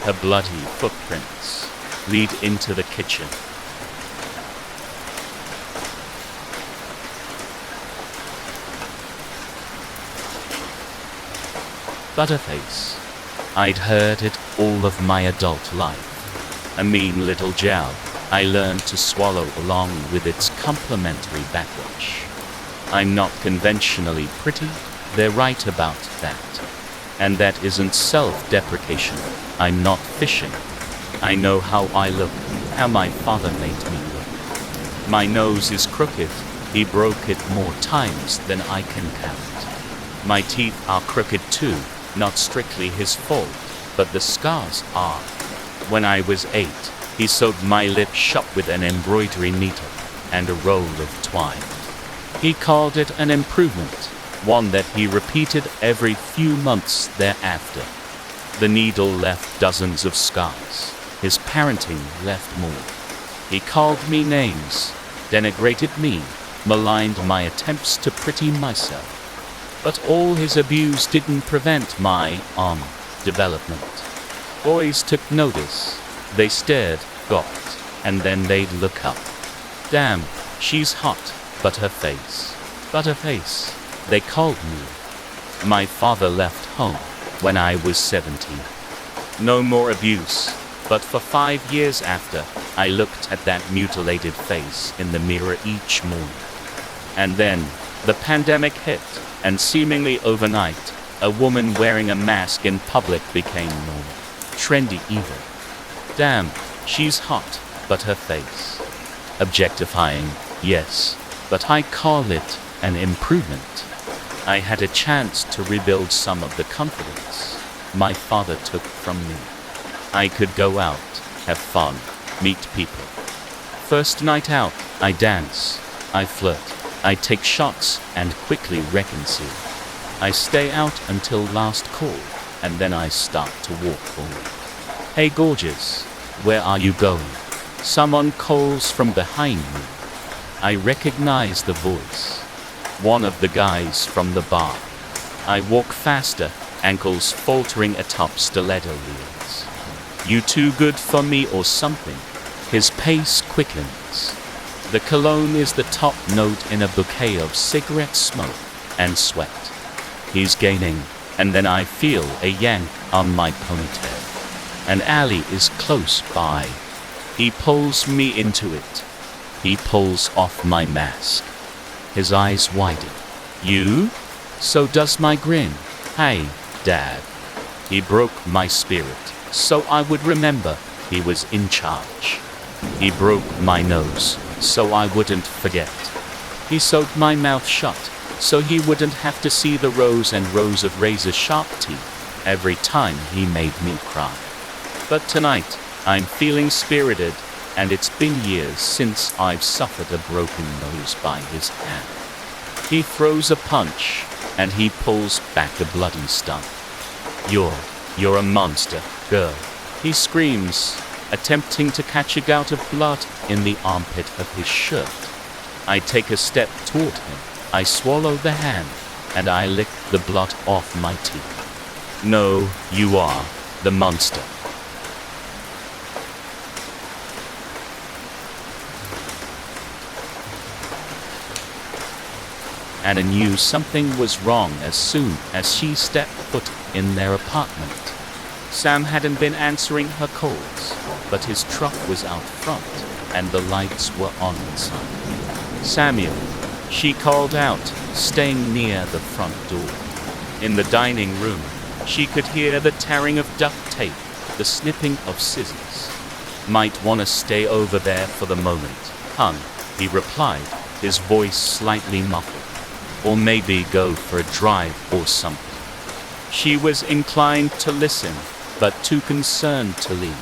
Her bloody footprints lead into the kitchen. Butterface. I'd heard it all of my adult life. A mean little job I learned to swallow along with its complimentary backwash. I'm not conventionally pretty, they're right about that. And that isn't self-deprecation. I'm not fishing. I know how I look, how my father made me look. My nose is crooked, he broke it more times than I can count. My teeth are crooked too, not strictly his fault, but the scars are. When I was 8, he sewed my lip shut with an embroidery needle and a roll of twine. He called it an improvement, one that he repeated every few months thereafter. The needle left dozens of scars. His parenting left more. He called me names, denigrated me, maligned my attempts to pretty myself. But all his abuse didn't prevent my development. Boys took notice. They stared, gawked, and then they'd look up. Damn, she's hot, but her face. Butterface, they called me. My father left home when I was 17. No more abuse, but for 5 years after, I looked at that mutilated face in the mirror each morning. And then, the pandemic hit, and seemingly overnight, a woman wearing a mask in public became normal. Trendy even. Damn, she's hot, but her face. Objectifying, yes, but I call it an improvement. I had a chance to rebuild some of the confidence my father took from me. I could go out, have fun, meet people. First night out, I dance, I flirt, I take shots and quickly reconcile. I stay out until last call, and then I start to walk forward. Hey gorgeous, where are you going? Someone calls from behind me. I recognize the voice. One of the guys from the bar. I walk faster, ankles faltering atop stiletto heels. You too good for me or something? His pace quickens. The cologne is the top note in a bouquet of cigarette smoke and sweat. He's gaining, and then I feel a yank on my ponytail. An alley is close by. He pulls me into it. He pulls off my mask. His eyes widen. You? So does my grin. Hey, Dad. He broke my spirit, so I would remember he was in charge. He broke my nose, so I wouldn't forget. He sewed my mouth shut, so he wouldn't have to see the rows and rows of razor-sharp teeth every time he made me cry. But tonight, I'm feeling spirited, and it's been years since I've suffered a broken nose by his hand. He throws a punch, and he pulls back a bloody stump. You're a monster, girl. He screams, attempting to catch a gout of blood in the armpit of his shirt. I take a step toward him. I swallow the hand, and I lick the blood off my teeth. No, you are the monster. And I knew something was wrong as soon as she stepped foot in their apartment. Sam hadn't been answering her calls, but his truck was out front, and the lights were on inside. Samuel, she called out, staying near the front door. In the dining room, she could hear the tearing of duct tape, the snipping of scissors. Might want to stay over there for the moment, hon, he replied, his voice slightly muffled. Or maybe go for a drive or something. She was inclined to listen, but too concerned to leave.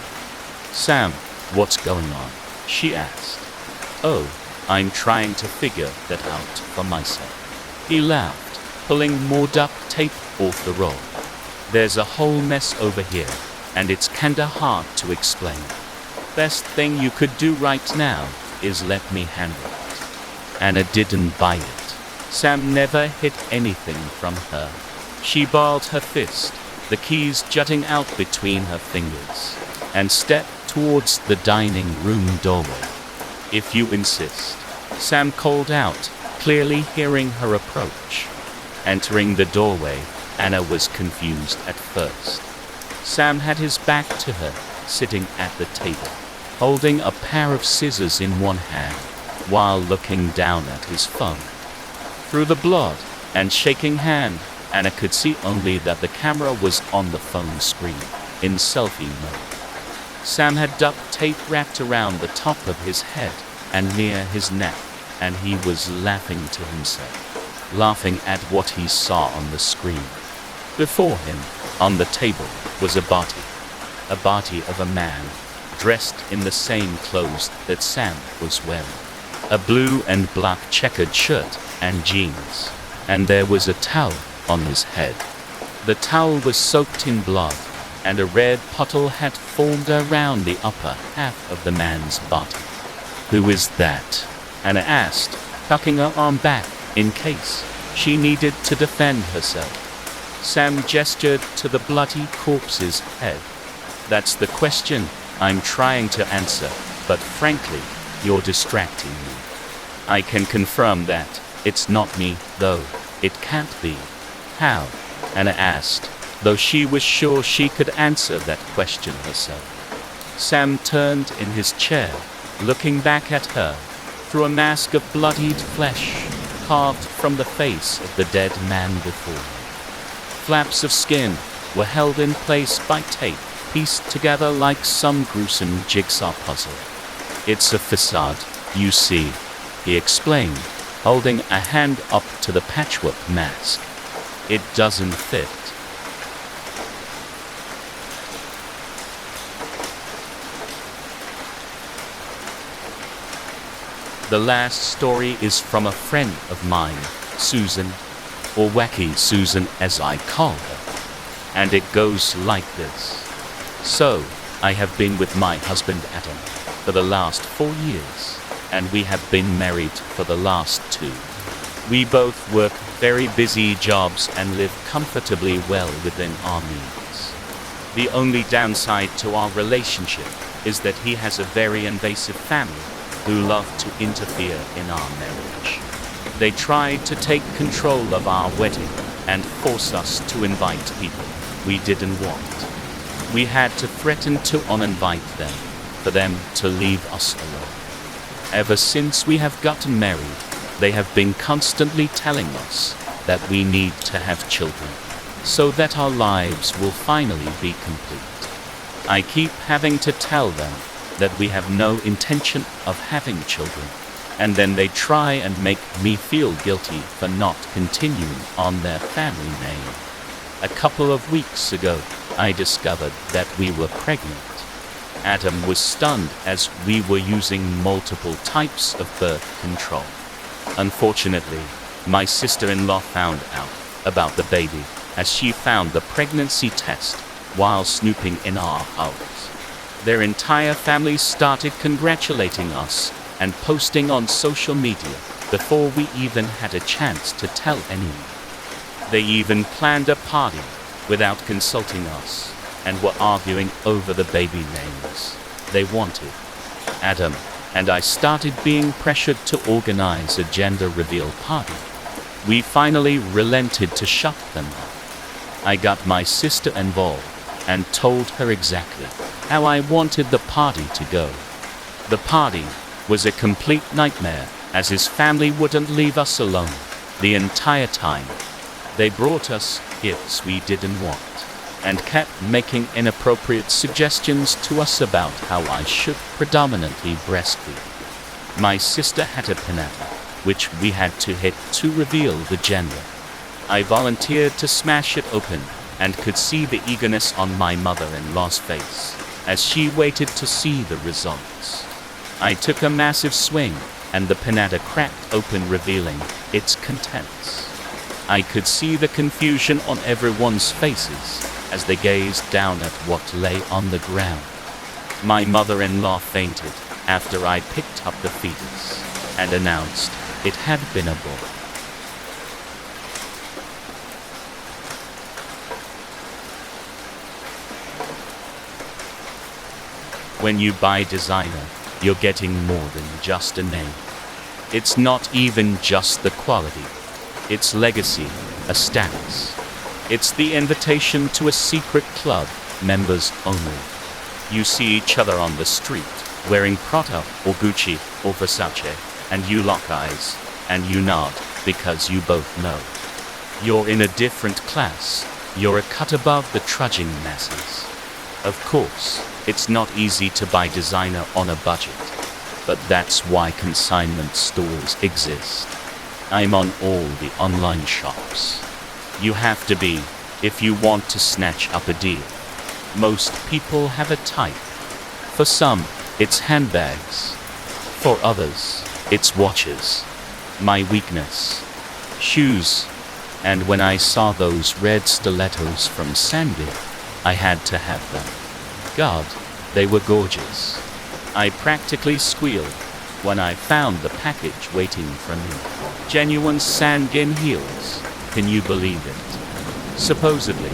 Sam, what's going on? She asked. Oh, I'm trying to figure that out for myself. He laughed, pulling more duct tape off the roll. There's a whole mess over here, and it's kinda hard to explain. Best thing you could do right now is let me handle it. Anna didn't buy it. Sam never hid anything from her. She balled her fist, the keys jutting out between her fingers, and stepped towards the dining room doorway. If you insist, Sam called out, clearly hearing her approach. Entering the doorway, Anna was confused at first. Sam had his back to her, sitting at the table, holding a pair of scissors in one hand, while looking down at his phone. Through the blood and shaking hand, Anna could see only that the camera was on the phone screen, in selfie mode. Sam had duct tape wrapped around the top of his head and near his neck, and he was laughing to himself, laughing at what he saw on the screen. Before him, on the table, was a body of a man, dressed in the same clothes that Sam was wearing, a blue and black checkered shirt and jeans, and there was a towel on his head. The towel was soaked in blood, and a red puddle had formed around the upper half of the man's body. Who is that? Anna asked, tucking her arm back in case she needed to defend herself. Sam gestured to the bloody corpse's head. That's the question I'm trying to answer, but frankly, you're distracting me. I can confirm that it's not me, though. It can't be. How? Anna asked, though she was sure she could answer that question herself. Sam turned in his chair, looking back at her, through a mask of bloodied flesh, carved from the face of the dead man before. Flaps of skin were held in place by tape, pieced together like some gruesome jigsaw puzzle. It's a facade, you see, he explained, holding a hand up to the patchwork mask. It doesn't fit. The last story is from a friend of mine, Susan, or Wacky Susan as I call her, and it goes like this. So, I have been with my husband Adam for the last 4 years, and we have been married for the last 2. We both work very busy jobs and live comfortably well within our means. The only downside to our relationship is that he has a very invasive family who love to interfere in our marriage. They tried to take control of our wedding and force us to invite people we didn't want. We had to threaten to uninvite them for them to leave us alone. Ever since we have gotten married, they have been constantly telling us that we need to have children so that our lives will finally be complete. I keep having to tell them that we have no intention of having children, and then they try and make me feel guilty for not continuing on their family name. A couple of weeks ago, I discovered that we were pregnant. Adam was stunned as we were using multiple types of birth control. Unfortunately, my sister-in-law found out about the baby as she found the pregnancy test while snooping in our house. Their entire family started congratulating us and posting on social media before we even had a chance to tell anyone. They even planned a party without consulting us and were arguing over the baby names they wanted. Adam and I started being pressured to organize a gender reveal party. We finally relented to shut them up. I got my sister involved and told her exactly how I wanted the party to go. The party was a complete nightmare as his family wouldn't leave us alone the entire time. They brought us gifts we didn't want and kept making inappropriate suggestions to us about how I should predominantly breastfeed. My sister had a pinata, which we had to hit to reveal the gender. I volunteered to smash it open and could see the eagerness on my mother-in-law's face as she waited to see the results. I took a massive swing and the pinata cracked open, revealing its contents. I could see the confusion on everyone's faces as they gazed down at what lay on the ground. My mother-in-law fainted after I picked up the fetus and announced it had been a boy. When you buy designer, you're getting more than just a name. It's not even just the quality. It's legacy, a status. It's the invitation to a secret club, members only. You see each other on the street, wearing Prada or Gucci or Versace, and you lock eyes, and you nod, because you both know. You're in a different class. You're a cut above the trudging masses. Of course, it's not easy to buy designer on a budget, but that's why consignment stores exist. I'm on all the online shops. You have to be, if you want to snatch up a deal. Most people have a type. For some, it's handbags. For others, it's watches. My weakness, shoes. And when I saw those red stilettos from Sandy, I had to have them. God, they were gorgeous. I practically squealed when I found the package waiting for me. Genuine sandgin heels. Can you believe it? Supposedly,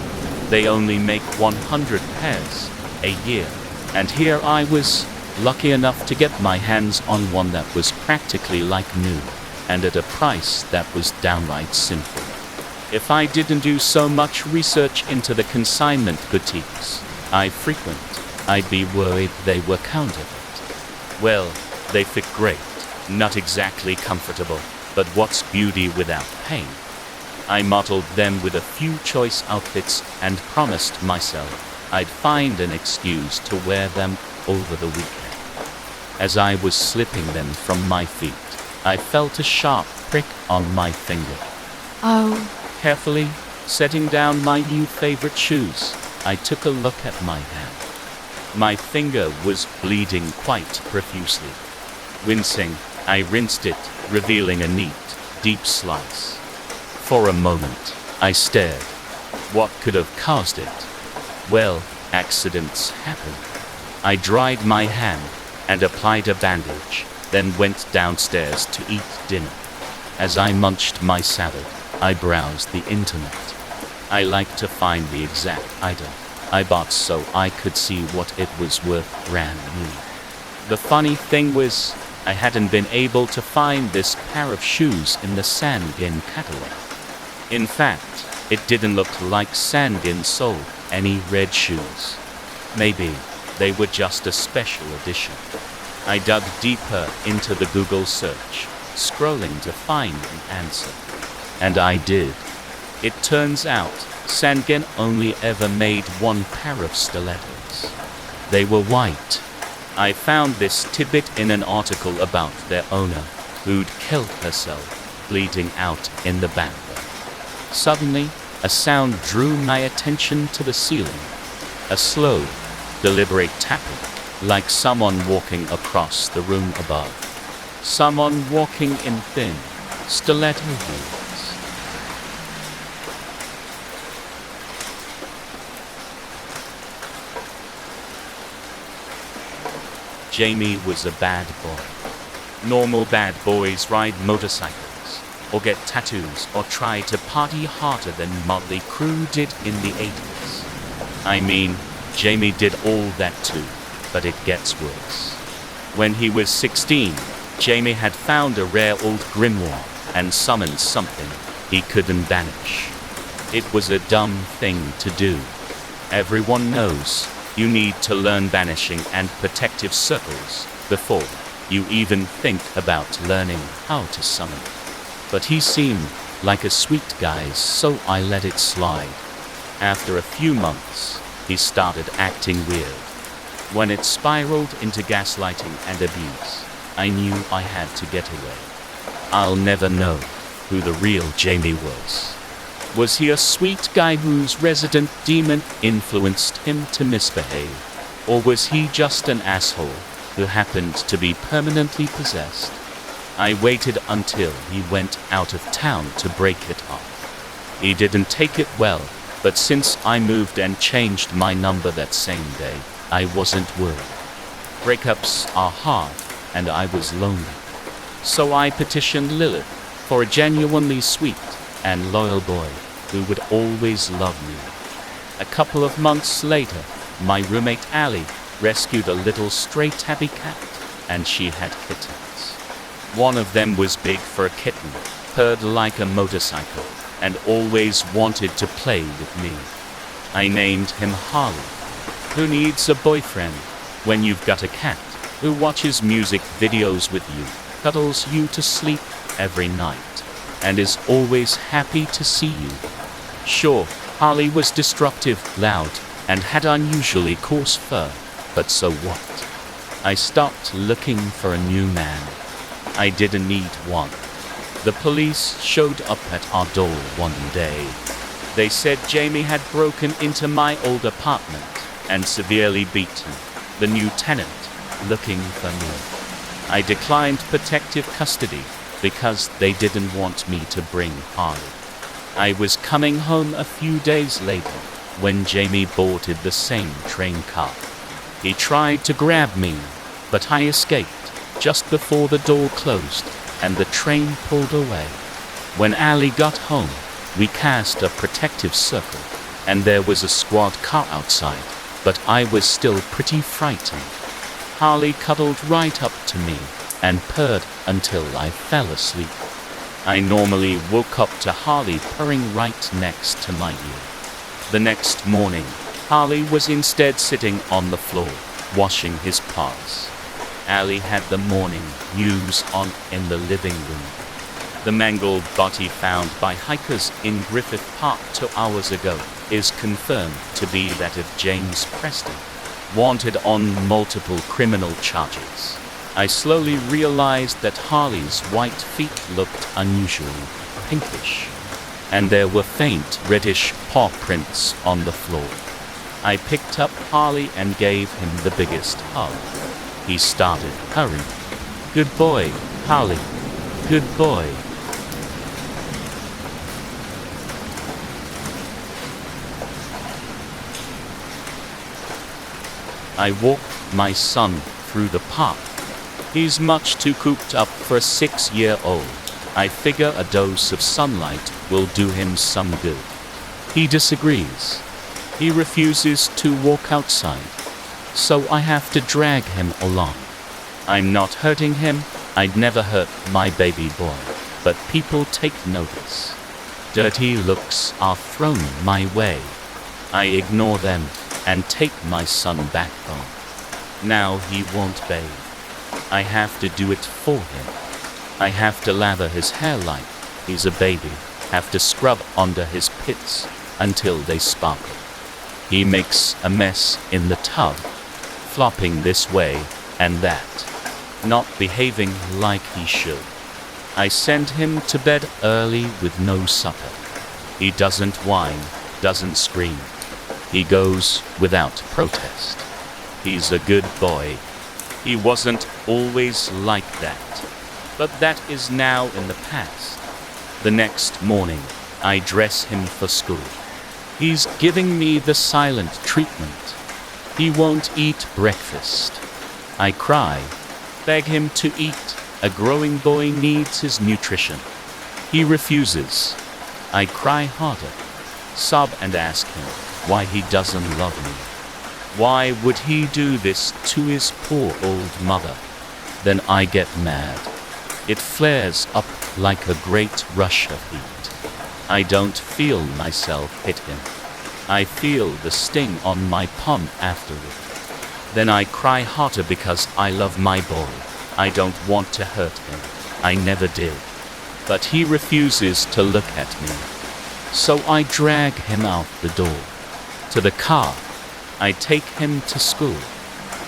they only make 100 pairs a year. And here I was, lucky enough to get my hands on one that was practically like new, and at a price that was downright sinful. If I didn't do so much research into the consignment boutiques I frequent, I'd be worried they were counterfeit. Well, they fit great. Not exactly comfortable, but what's beauty without pain? I modeled them with a few choice outfits and promised myself I'd find an excuse to wear them over the weekend. As I was slipping them from my feet, I felt a sharp prick on my finger. Oh. Carefully setting down my new favorite shoes, I took a look at my hand. My finger was bleeding quite profusely. Wincing, I rinsed it, revealing a neat, deep slice. For a moment, I stared. What could have caused it? Well, accidents happen. I dried my hand and applied a bandage, then went downstairs to eat dinner. As I munched my salad, I browsed the internet. I like to find the exact item I bought so I could see what it was worth brand new. The funny thing was, I hadn't been able to find this pair of shoes in the Sandgin catalog. In fact, it didn't look like Sandgin sold any red shoes. Maybe they were just a special edition. I dug deeper into the Google search, scrolling to find an answer. And I did. It turns out, Sandgin only ever made one pair of stilettos. They were white. I found this tidbit in an article about their owner, who'd killed herself, bleeding out in the bathroom. Suddenly, a sound drew my attention to the ceiling. A slow, deliberate tapping, like someone walking across the room above. Someone walking in thin, stiletto heels. Jamie was a bad boy. Normal bad boys ride motorcycles, or get tattoos, or try to party harder than Motley Crue did in the 80s. I mean, Jamie did all that too, but it gets worse. When he was 16, Jamie had found a rare old grimoire and summoned something he couldn't banish. It was a dumb thing to do. Everyone knows you need to learn banishing and protective circles before you even think about learning how to summon. But he seemed like a sweet guy, so I let it slide. After a few months, he started acting weird. When it spiraled into gaslighting and abuse, I knew I had to get away. I'll never know who the real Jamie was. Was he a sweet guy whose resident demon influenced him to misbehave? Or was he just an asshole who happened to be permanently possessed? I waited until he went out of town to break it off. He didn't take it well, but since I moved and changed my number that same day, I wasn't worried. Breakups are hard, and I was lonely. So I petitioned Lilith for a genuinely sweet and loyal boy who would always love me. A couple of months later, my roommate Allie rescued a little stray tabby cat, and she had kittens. One of them was big for a kitten, purred like a motorcycle, and always wanted to play with me. I named him Harley. Who needs a boyfriend when you've got a cat who watches music videos with you, cuddles you to sleep every night, and is always happy to see you? Sure, Harley was destructive, loud, and had unusually coarse fur, but so what? I stopped looking for a new man. I didn't need one. The police showed up at our door one day. They said Jamie had broken into my old apartment and severely beaten the new tenant looking for me. I declined protective custody because they didn't want me to bring Harley. I was coming home a few days later when Jamie boarded the same train car. He tried to grab me, but I escaped, just before the door closed and the train pulled away. When Allie got home, we cast a protective circle, and there was a squad car outside, but I was still pretty frightened. Harley cuddled right up to me and purred until I fell asleep. I normally woke up to Harley purring right next to my ear. The next morning, Harley was instead sitting on the floor, washing his paws. Allie had the morning news on in the living room. The mangled body found by hikers in Griffith Park 2 hours ago is confirmed to be that of James Preston, wanted on multiple criminal charges. I slowly realized that Harley's white feet looked unusually pinkish, and there were faint reddish paw prints on the floor. I picked up Harley and gave him the biggest hug. He started purring. "Good boy, Harley. Good boy." I walked my son through the park. He's much too cooped up for a 6-year-old. I figure a dose of sunlight will do him some good. He disagrees. He refuses to walk outside, so I have to drag him along. I'm not hurting him. I'd never hurt my baby boy, but people take notice. Dirty looks are thrown my way. I ignore them and take my son back home. Now he won't bathe. I have to do it for him. I have to lather his hair like he's a baby, have to scrub under his pits until they sparkle. He makes a mess in the tub, flopping this way and that, not behaving like he should. I send him to bed early with no supper. He doesn't whine, doesn't scream. He goes without protest. He's a good boy. He wasn't always like that, but that is now in the past. The next morning, I dress him for school. He's giving me the silent treatment. He won't eat breakfast. I cry, beg him to eat. A growing boy needs his nutrition. He refuses. I cry harder, sob and ask him why he doesn't love me. Why would he do this to his poor old mother? Then I get mad. It flares up like a great rush of heat. I don't feel myself hit him. I feel the sting on my palm afterward. Then I cry harder because I love my boy. I don't want to hurt him. I never did. But he refuses to look at me. So I drag him out the door. To the car. I take him to school.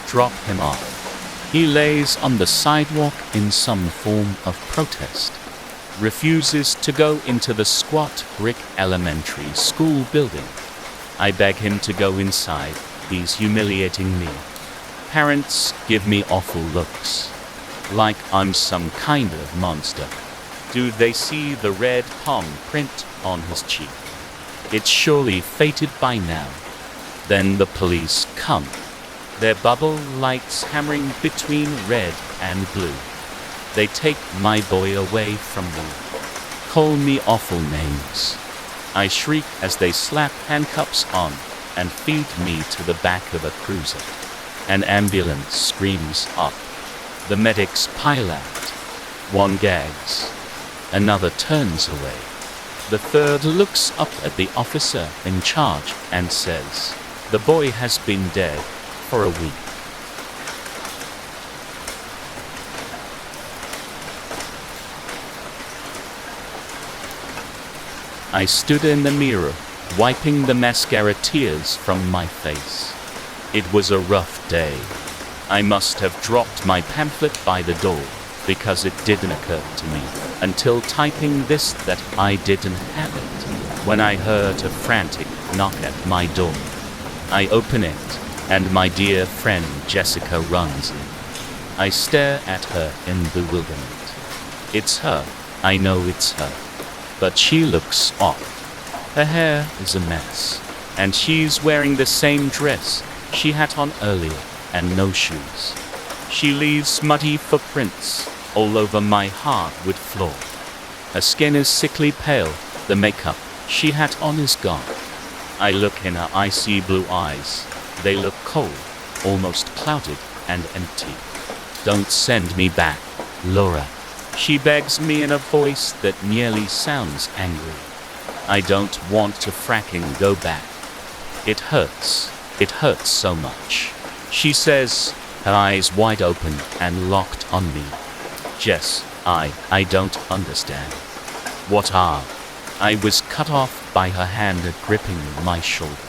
Drop him off. He lays on the sidewalk in some form of protest. Refuses to go into the squat brick elementary school building. I beg him to go inside. He's humiliating me. Parents give me awful looks, like I'm some kind of monster. Do they see the red palm print on his cheek? It's surely faded by now. Then the police come, their bubble lights hammering between red and blue. They take my boy away from me, call me awful names. I shriek as they slap handcuffs on and feed me to the back of a cruiser. An ambulance screams up. The medics pile out. One gags. Another turns away. The third looks up at the officer in charge and says, "The boy has been dead for a week." I stood in the mirror, wiping the mascara tears from my face. It was a rough day. I must have dropped my pamphlet by the door, because it didn't occur to me until typing this that I didn't have it, when I heard a frantic knock at my door. I open it, and my dear friend Jessica runs in. I stare at her in bewilderment. It's her. I know it's her. But she looks off. Her hair is a mess, and she's wearing the same dress she had on earlier and no shoes. She leaves muddy footprints all over my hardwood floor. Her skin is sickly pale, the makeup she had on is gone. I look in her icy blue eyes. They look cold, almost clouded and empty. Don't send me back, Laura. She begs me in a voice that nearly sounds angry. I don't want to fracking go back. It hurts so much. She says, her eyes wide open and locked on me. Jess, I don't understand. What are? I was cut off by her hand gripping my shoulder.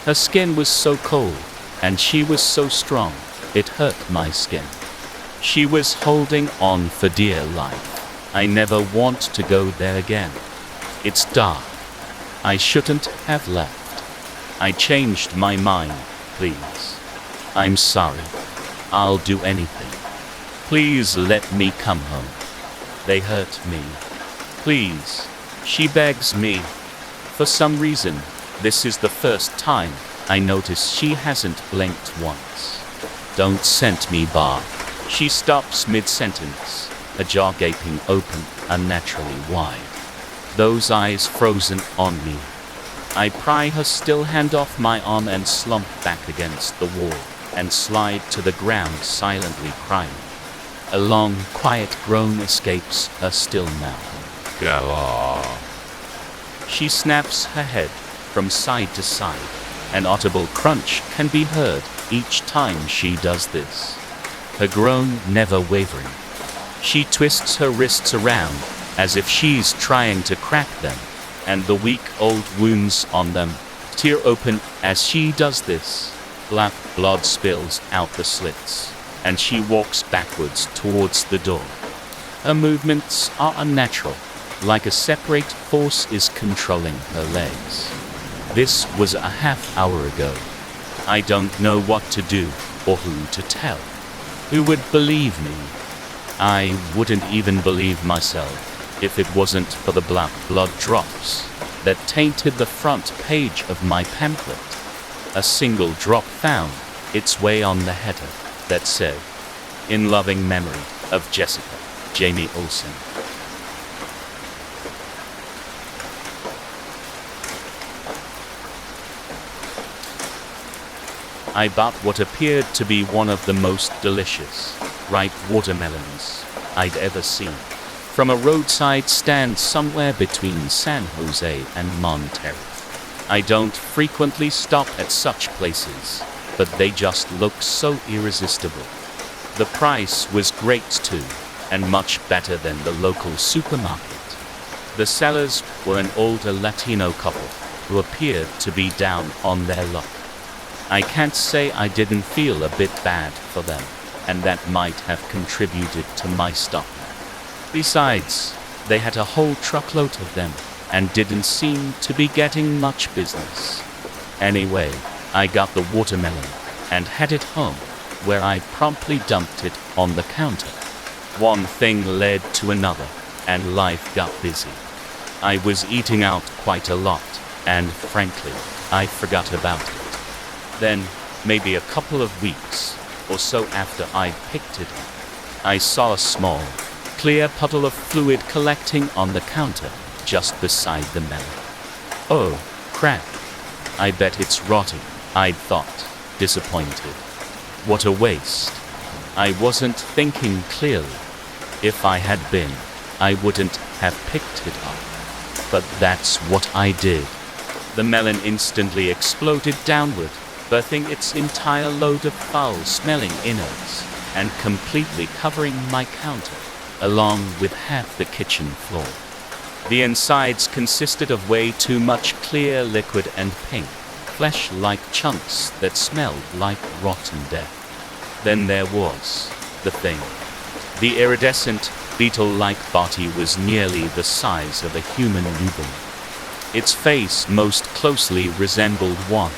Her skin was so cold, and she was so strong, it hurt my skin. She was holding on for dear life. I never want to go there again. It's dark. I shouldn't have left. I changed my mind, please. I'm sorry. I'll do anything. Please let me come home. They hurt me. Please. She begs me. For some reason, this is the first time I notice she hasn't blinked once. Don't send me back. She stops mid-sentence, her jaw gaping open, unnaturally wide. Those eyes frozen on me. I pry her still hand off my arm and slump back against the wall and slide to the ground silently crying. A long, quiet groan escapes her still mouth. Gala. She snaps her head from side to side. An audible crunch can be heard each time she does this. Her groan never wavering. She twists her wrists around as if she's trying to crack them, and the weak old wounds on them tear open as she does this. Black blood spills out the slits, and she walks backwards towards the door. Her movements are unnatural, like a separate force is controlling her legs. This was a half hour ago. I don't know what to do or who to tell. Who would believe me? I wouldn't even believe myself if it wasn't for the black blood drops that tainted the front page of my pamphlet. A single drop found its way on the header that said, "In loving memory of Jessica, Jamie Olsen." I bought what appeared to be one of the most delicious, ripe watermelons I'd ever seen, from a roadside stand somewhere between San Jose and Monterey. I don't frequently stop at such places, but they just look so irresistible. The price was great too, and much better than the local supermarket. The sellers were an older Latino couple who appeared to be down on their luck. I can't say I didn't feel a bit bad for them, and that might have contributed to my stopping. Besides, they had a whole truckload of them, and didn't seem to be getting much business. Anyway, I got the watermelon, and headed home, where I promptly dumped it on the counter. One thing led to another, and life got busy. I was eating out quite a lot, and frankly, I forgot about it. Then, maybe a couple of weeks or so after I picked it up, I saw a small, clear puddle of fluid collecting on the counter just beside the melon. Oh, crap. I bet it's rotting, I'd thought, disappointed. What a waste. I wasn't thinking clearly. If I had been, I wouldn't have picked it up. But that's what I did. The melon instantly exploded downward, birthing its entire load of foul-smelling innards, and completely covering my counter, along with half the kitchen floor. The insides consisted of way too much clear liquid and pink, flesh-like chunks that smelled like rotten death. Then there was the thing. The iridescent, beetle-like body was nearly the size of a human newborn. Its face most closely resembled one,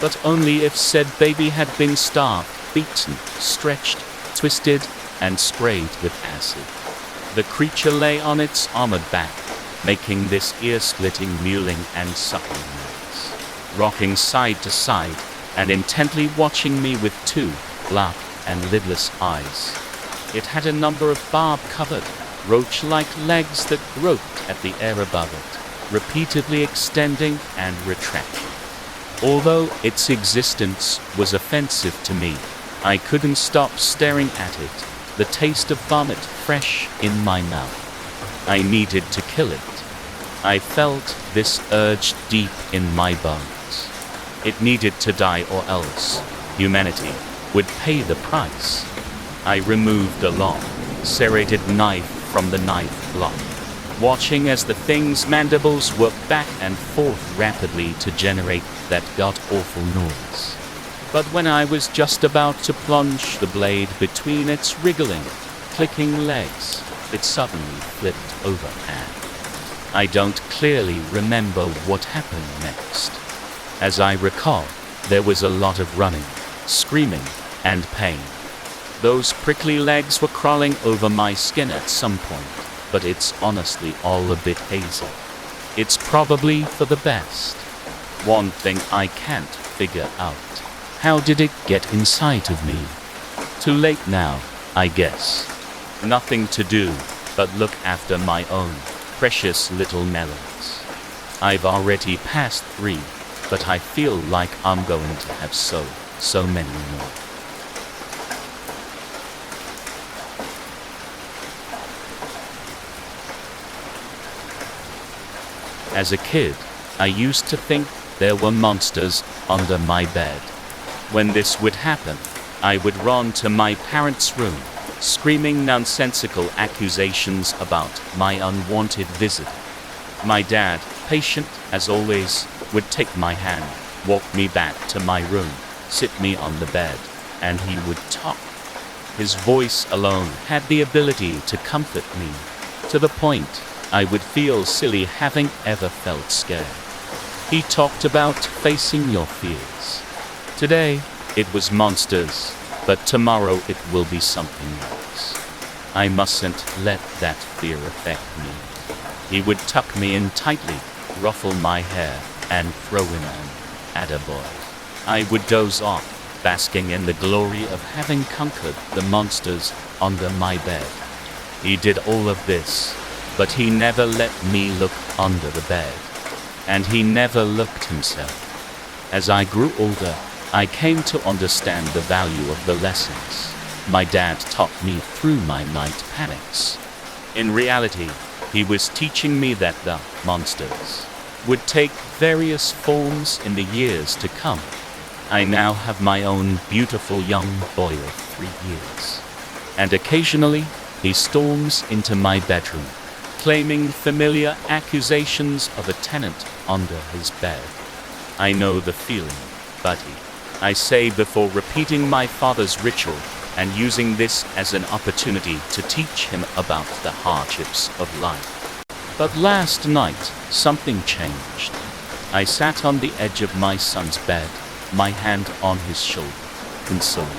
but only if said baby had been starved, beaten, stretched, twisted, and sprayed with acid. The creature lay on its armored back, making this ear-splitting mewling and sucking noise, rocking side to side, and intently watching me with two black, and lidless eyes. It had a number of barb-covered, roach-like legs that groped at the air above it, repeatedly extending and retracting. Although its existence was offensive to me, I couldn't stop staring at it, the taste of vomit fresh in my mouth. I needed to kill it. I felt this urge deep in my bones. It needed to die, or else humanity would pay the price. I removed a long, serrated knife from the knife block, watching as the thing's mandibles worked back and forth rapidly to generate that god-awful noise. But when I was just about to plunge the blade between its wriggling, clicking legs, it suddenly flipped over and I don't clearly remember what happened next. As I recall, there was a lot of running, screaming, and pain. Those prickly legs were crawling over my skin at some point, but it's honestly all a bit hazy. It's probably for the best. One thing I can't figure out. How did it get inside of me? Too late now, I guess. Nothing to do but look after my own precious little melons. I've already passed 3, but I feel like I'm going to have so many more. As a kid, I used to think there were monsters under my bed. When this would happen, I would run to my parents' room, screaming nonsensical accusations about my unwanted visitor. My dad, patient as always, would take my hand, walk me back to my room, sit me on the bed, and he would talk. His voice alone had the ability to comfort me, to the point I would feel silly having ever felt scared. He talked about facing your fears. Today, it was monsters, but tomorrow it will be something else. I mustn't let that fear affect me. He would tuck me in tightly, ruffle my hair, and throw in an attaboy. I would doze off, basking in the glory of having conquered the monsters under my bed. He did all of this, but he never let me look under the bed. And he never looked himself. As I grew older, I came to understand the value of the lessons my dad taught me through my night panics. In reality, he was teaching me that the monsters would take various forms in the years to come. I now have my own beautiful young boy of 3 years. And occasionally, he storms into my bedroom, claiming familiar accusations of a tenant under his bed. I know the feeling, buddy. I say before repeating my father's ritual and using this as an opportunity to teach him about the hardships of life. But last night, something changed. I sat on the edge of my son's bed, my hand on his shoulder, consoling.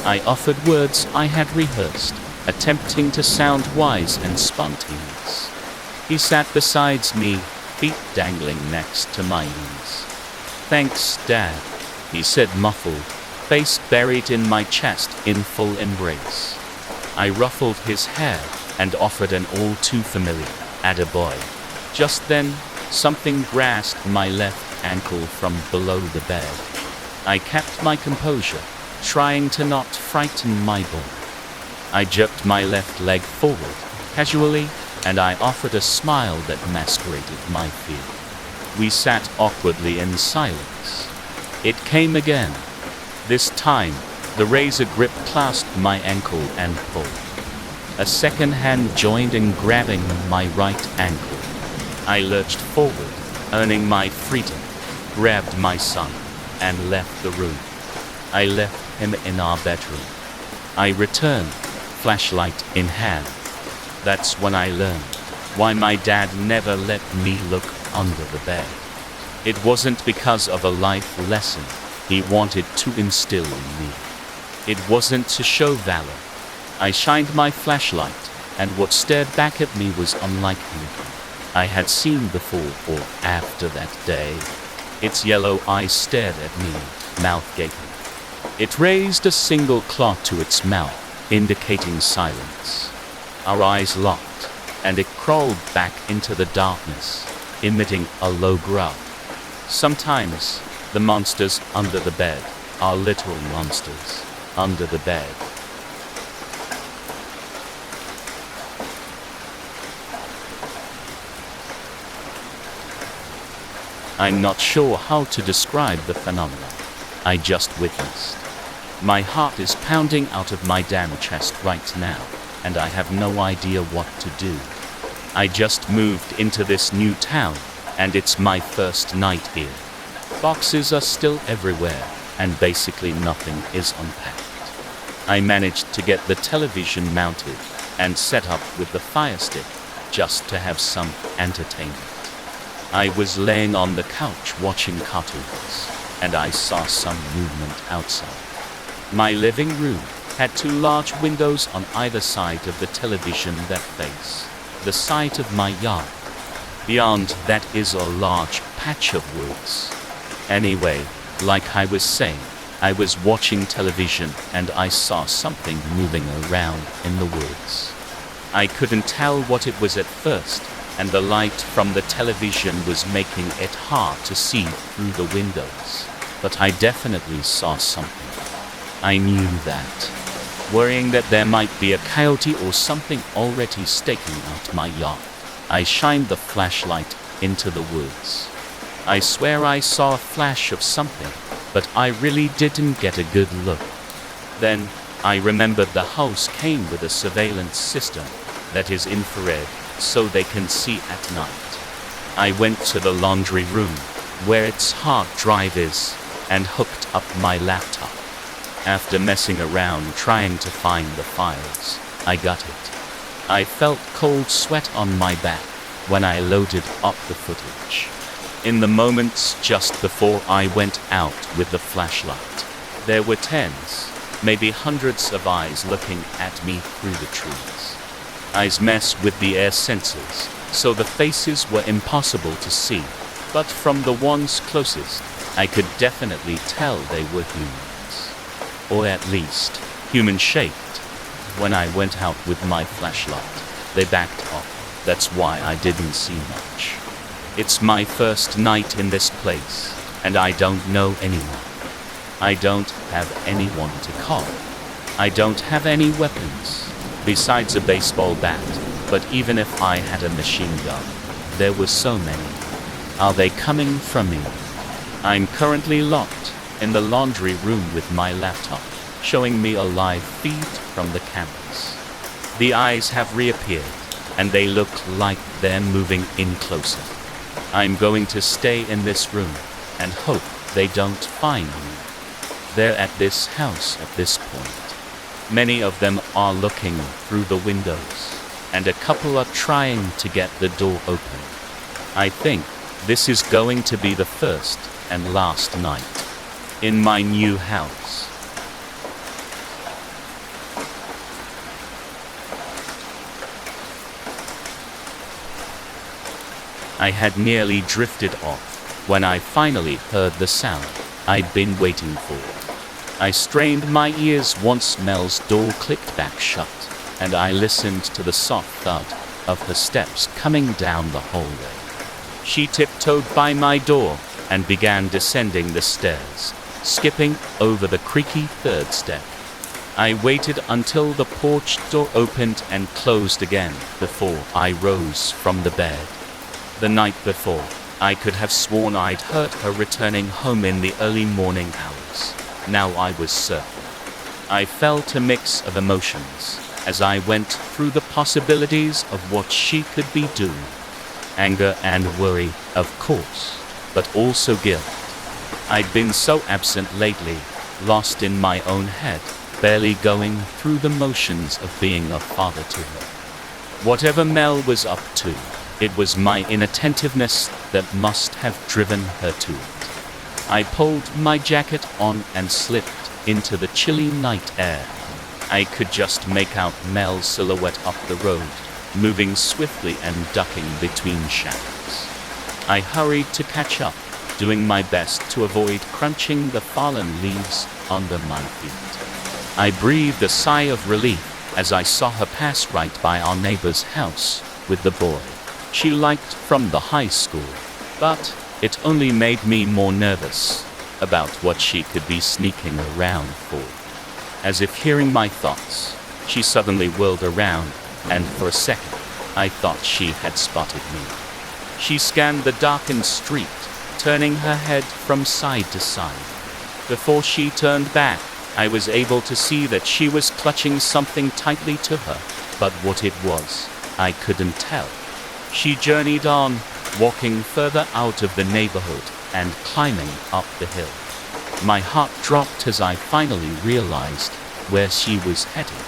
I offered words I had rehearsed, attempting to sound wise and spontaneous. He sat beside me, feet dangling next to my knees. "Thanks, Dad," he said muffled, face buried in my chest in full embrace. I ruffled his hair and offered an all too familiar attaboy. Just then, something grasped my left ankle from below the bed. I kept my composure, trying to not frighten my boy. I jerked my left leg forward, casually, and I offered a smile that masqueraded my fear. We sat awkwardly in silence. It came again. This time, the razor grip clasped my ankle and pulled. A second hand joined in grabbing my right ankle. I lurched forward, earning my freedom, grabbed my son, and left the room. I left him in our bedroom. I returned, flashlight in hand. That's when I learned why my dad never let me look under the bed. It wasn't because of a life lesson he wanted to instill in me. It wasn't to show valor. I shined my flashlight, and what stared back at me was unlike anything I had seen before or after that day. Its yellow eyes stared at me, mouth gaping. It raised a single claw to its mouth, indicating silence. Our eyes locked, and it crawled back into the darkness, emitting a low growl. Sometimes, the monsters under the bed are literal monsters under the bed. I'm not sure how to describe the phenomenon I just witnessed. My heart is pounding out of my damn chest right now, and I have no idea what to do. I just moved into this new town, and it's my first night here. Boxes are still everywhere, and basically nothing is unpacked. I managed to get the television mounted and set up with the Fire Stick just to have some entertainment. I was laying on the couch watching cartoons, and I saw some movement outside. My living room had 2 large windows on either side of the television that face the side of my yard. Beyond that is a large patch of woods. Anyway, like I was saying, I was watching television and I saw something moving around in the woods. I couldn't tell what it was at first, and the light from the television was making it hard to see through the windows. But I definitely saw something. I knew that. Worrying that there might be a coyote or something already staking out my yard, I shined the flashlight into the woods. I swear I saw a flash of something, but I really didn't get a good look. Then, I remembered the house came with a surveillance system that is infrared, so they can see at night. I went to the laundry room, where its hard drive is, and hooked up my laptop. After messing around trying to find the files, I got it. I felt cold sweat on my back when I loaded up the footage. In the moments just before I went out with the flashlight, there were tens, maybe hundreds of eyes looking at me through the trees. Eyes mess with the air sensors, so the faces were impossible to see, but from the ones closest, I could definitely tell they were humans. Or at least, human-shaped. When I went out with my flashlight, they backed off. That's why I didn't see much. It's my first night in this place, and I don't know anyone. I don't have anyone to call. I don't have any weapons, besides a baseball bat, but even if I had a machine gun, there were so many. Are they coming from me? I'm currently locked in the laundry room with my laptop, showing me a live feed from the cameras. The eyes have reappeared, and they look like they're moving in closer. I'm going to stay in this room and hope they don't find me. They're at this house at this point. Many of them are looking through the windows, and a couple are trying to get the door open. I think this is going to be the first and last night in my new house. I had nearly drifted off when I finally heard the sound I'd been waiting for. I strained my ears once Mel's door clicked back shut, and I listened to the soft thud of her steps coming down the hallway. She tiptoed by my door and began descending the stairs, skipping over the creaky 3rd step. I waited until the porch door opened and closed again before I rose from the bed. The night before, I could have sworn I'd heard her returning home in the early morning hours. Now I was certain. I felt a mix of emotions as I went through the possibilities of what she could be doing. Anger and worry, of course, but also guilt. I'd been so absent lately, lost in my own head, barely going through the motions of being a father to her. Whatever Mel was up to, it was my inattentiveness that must have driven her to it. I pulled my jacket on and slipped into the chilly night air. I could just make out Mel's silhouette up the road, moving swiftly and ducking between shadows. I hurried to catch up, doing my best to avoid crunching the fallen leaves under my feet. I breathed a sigh of relief as I saw her pass right by our neighbor's house with the boy she liked from the high school, but it only made me more nervous about what she could be sneaking around for. As if hearing my thoughts, she suddenly whirled around, and for a second, I thought she had spotted me. She scanned the darkened street, turning her head from side to side. Before she turned back, I was able to see that she was clutching something tightly to her, but what it was, I couldn't tell. She journeyed on, walking further out of the neighborhood and climbing up the hill. My heart dropped as I finally realized where she was headed.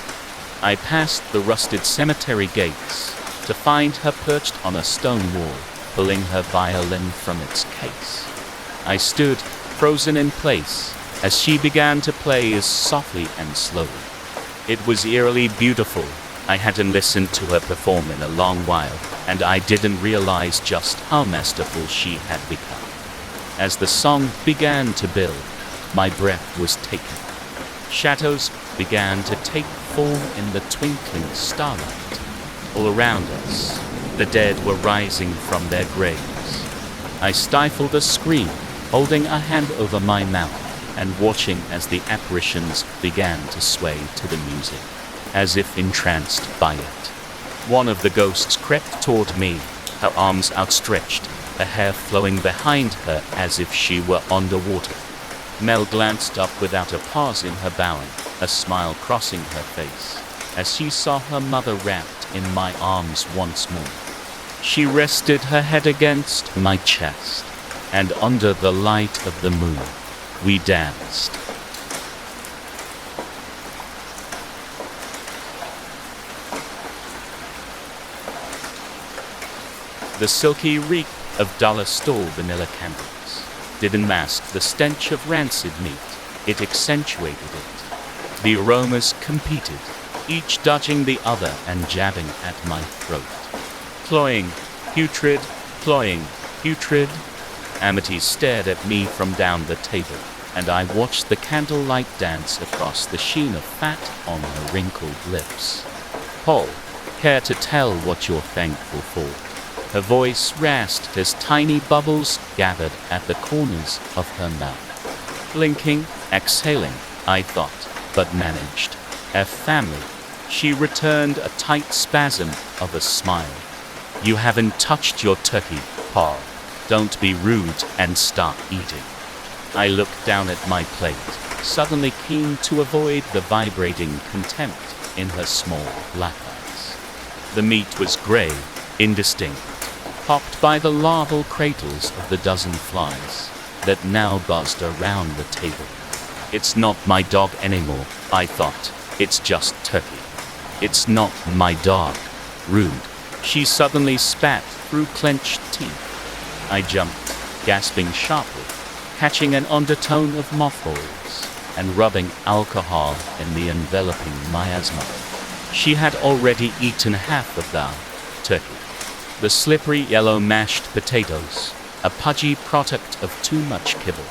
I passed the rusted cemetery gates to find her perched on a stone wall, pulling her violin from its case. I stood, frozen in place, as she began to play as softly and slowly. It was eerily beautiful. I hadn't listened to her perform in a long while, and I didn't realize just how masterful she had become. As the song began to build, my breath was taken. Shadows began to take form in the twinkling starlight. All around us, the dead were rising from their graves. I stifled a scream, holding a hand over my mouth and watching as the apparitions began to sway to the music, as if entranced by it. One of the ghosts crept toward me, her arms outstretched, her hair flowing behind her as if she were underwater. Mel glanced up without a pause in her bowing, a smile crossing her face, as she saw her mother wrapped in my arms once more. She rested her head against my chest, and under the light of the moon, we danced. The silky reek of dollar store vanilla candles didn't mask the stench of rancid meat, it accentuated it. The aromas competed, each dodging the other and jabbing at my throat. Cloying, putrid, cloying, putrid. Amity stared at me from down the table, and I watched the candlelight dance across the sheen of fat on her wrinkled lips. Paul, care to tell what you're thankful for? Her voice rasped as tiny bubbles gathered at the corners of her mouth. Blinking, exhaling, I thought, but managed. A family. She returned a tight spasm of a smile. You haven't touched your turkey, Paul. Don't be rude and start eating. I looked down at my plate, suddenly keen to avoid the vibrating contempt in her small black eyes. The meat was gray, indistinct, popped by the larval cradles of the dozen flies that now buzzed around the table. It's not my dog anymore, I thought. It's just turkey. It's not my dog. Rude. She suddenly spat through clenched teeth. I jumped, gasping sharply, catching an undertone of mothballs and rubbing alcohol in the enveloping miasma. She had already eaten half of the turkey. The slippery yellow mashed potatoes, a pudgy product of too much kibble,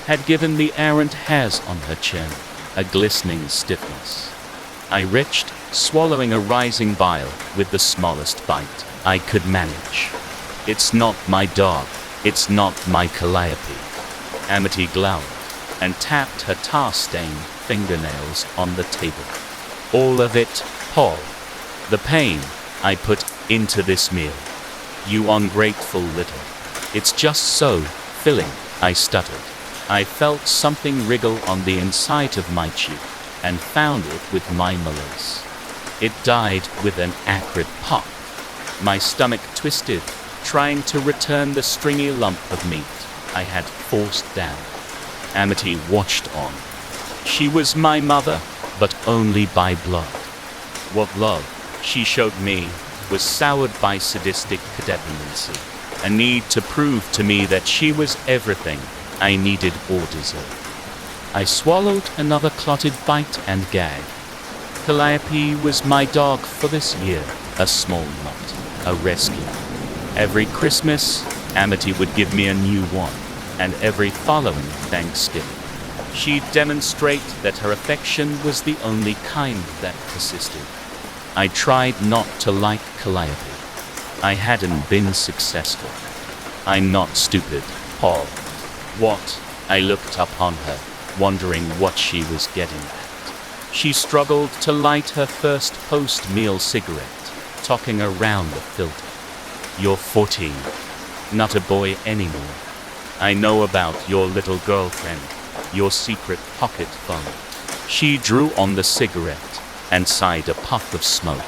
had given the errant hairs on her chin a glistening stiffness. I retched, swallowing a rising bile with the smallest bite I could manage. It's not my dog. It's not my calliope. Amity glowered and tapped her tar-stained fingernails on the table. All of it, Paul. The pain I put into this meal. You ungrateful little. It's just so filling, I stuttered. I felt something wriggle on the inside of my cheek and found it with my molars. It died with an acrid pop. My stomach twisted, trying to return the stringy lump of meat I had forced down. Amity watched on. She was my mother, but only by blood. What love she showed me was soured by sadistic codependency, a need to prove to me that she was everything I needed or deserved. I swallowed another clotted bite and gagged. Calliope was my dog for this year, a small nut, a rescue. Every Christmas, Amity would give me a new one, and every following Thanksgiving. She'd demonstrate that her affection was the only kind that persisted. I tried not to like Calliope. I hadn't been successful. I'm not stupid, Paul. What? I looked up on her, wondering what she was getting at. She struggled to light her first post-meal cigarette, talking around the filter. You're 14, not a boy anymore. I know about your little girlfriend, your secret pocket phone. She drew on the cigarette and sighed a puff of smoke.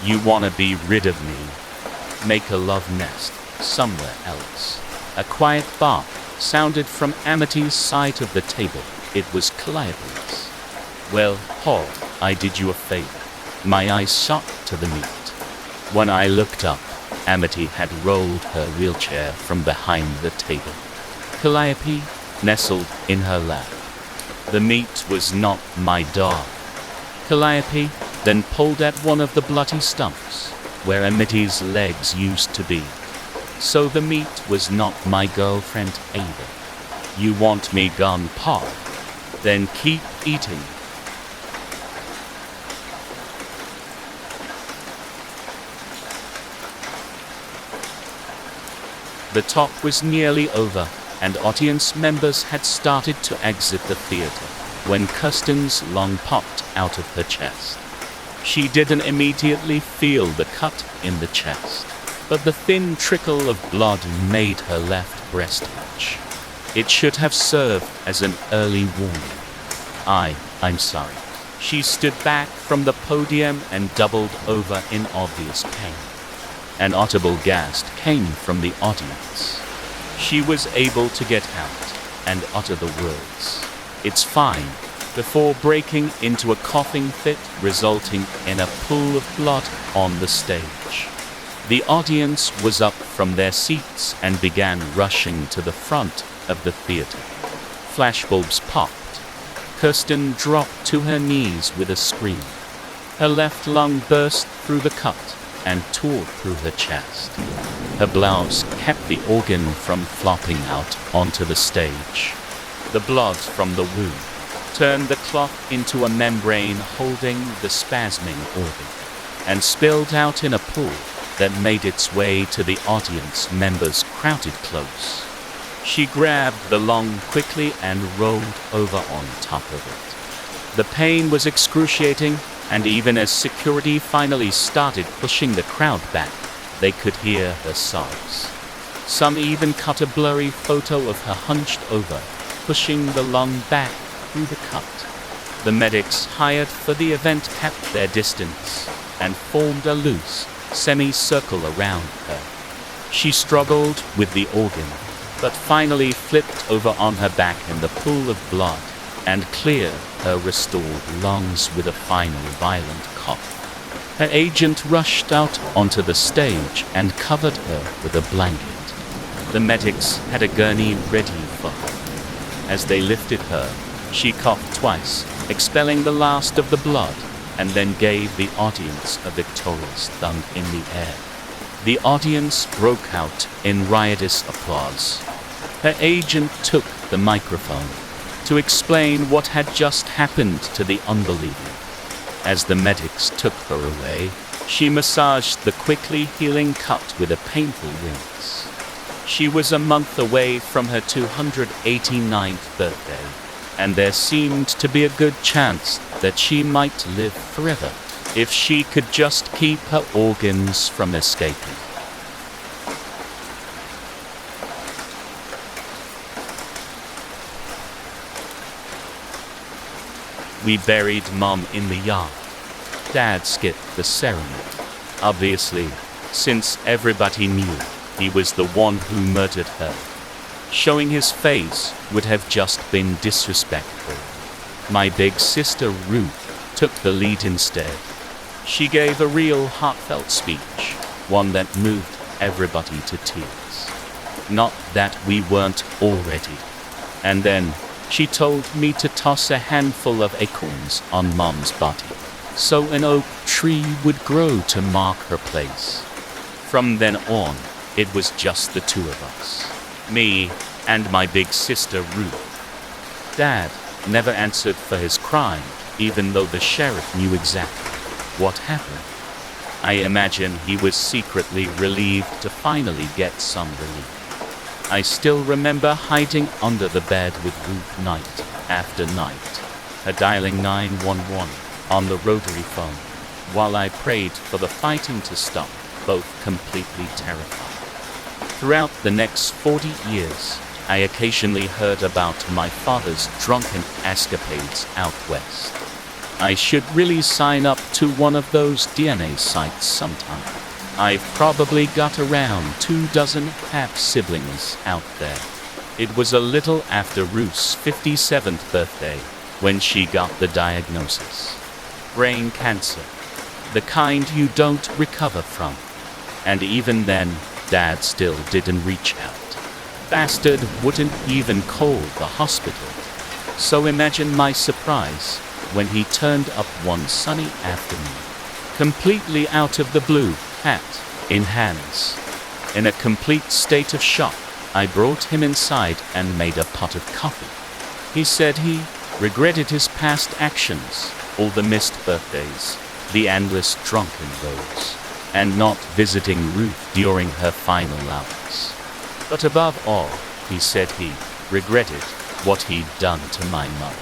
You wanna be rid of me? Make a love nest somewhere else. A quiet bark sounded from Amity's side of the table. It was Calliope's. Well, Paul, I did you a favor. My eyes shot to the meat. When I looked up, Amity had rolled her wheelchair from behind the table. Calliope nestled in her lap. The meat was not my dog. Calliope then pulled at one of the bloody stumps, where Amity's legs used to be. So the meat was not my girlfriend either. You want me gone, Paul? Then keep eating. The talk was nearly over, and audience members had started to exit the theater, when Kirsten's lung popped out of her chest. She didn't immediately feel the cut in the chest, but the thin trickle of blood made her left breast itch. It should have served as an early warning. I'm sorry. She stood back from the podium and doubled over in obvious pain. An audible gasp came from the audience. She was able to get out and utter the words, "It's fine," before breaking into a coughing fit, resulting in a pool of blood on the stage. The audience was up from their seats and began rushing to the front of the theater. Flashbulbs popped. Kirsten dropped to her knees with a scream. Her left lung burst through the cut and tore through her chest. Her blouse kept the organ from flopping out onto the stage. The blood from the wound turned the cloth into a membrane holding the spasming organ and spilled out in a pool that made its way to the audience members crowded close. She grabbed the lung quickly and rolled over on top of it. The pain was excruciating, and even as security finally started pushing the crowd back, they could hear her sobs. Some even cut a blurry photo of her hunched over, pushing the lung back through the cut. The medics hired for the event kept their distance and formed a loose semicircle around her. She struggled with the organ, but finally flipped over on her back in the pool of blood and cleared her restored lungs with a final violent cough. Her agent rushed out onto the stage and covered her with a blanket. The medics had a gurney ready for her. As they lifted her, she coughed twice, expelling the last of the blood, and then gave the audience a victorious thump in the air. The audience broke out in riotous applause. Her agent took the microphone to explain what had just happened to the unbelieving. As the medics took her away, she massaged the quickly healing cut with a painful rinse. She was a month away from her 289th birthday, and there seemed to be a good chance that she might live forever if she could just keep her organs from escaping. We buried Mom in the yard. Dad skipped the ceremony, obviously, since everybody knew he was the one who murdered her. Showing his face would have just been disrespectful. My big sister Ruth took the lead instead. She gave a real heartfelt speech, one that moved everybody to tears. Not that we weren't already. And then she told me to toss a handful of acorns on Mom's body, so an oak tree would grow to mark her place. From then on, it was just the two of us. Me and my big sister Ruth. Dad never answered for his crime, even though the sheriff knew exactly what happened. I imagine he was secretly relieved to finally get some relief. I still remember hiding under the bed with Ruth night after night, her dialing 911 on the rotary phone, while I prayed for the fighting to stop, both completely terrified. Throughout the next 40 years, I occasionally heard about my father's drunken escapades out west. I should really sign up to one of those DNA sites sometime. I've probably got around 24 half-siblings out there. It was a little after Ruth's 57th birthday when she got the diagnosis. Brain cancer. The kind you don't recover from. And even then, Dad still didn't reach out. Bastard wouldn't even call the hospital. So imagine my surprise when he turned up one sunny afternoon, completely out of the blue, hat in hands. In a complete state of shock, I brought him inside and made a pot of coffee. He said he regretted his past actions, all the missed birthdays, the endless drunken roads, and not visiting Ruth during her final hours. But above all, he said he regretted what he'd done to my mother.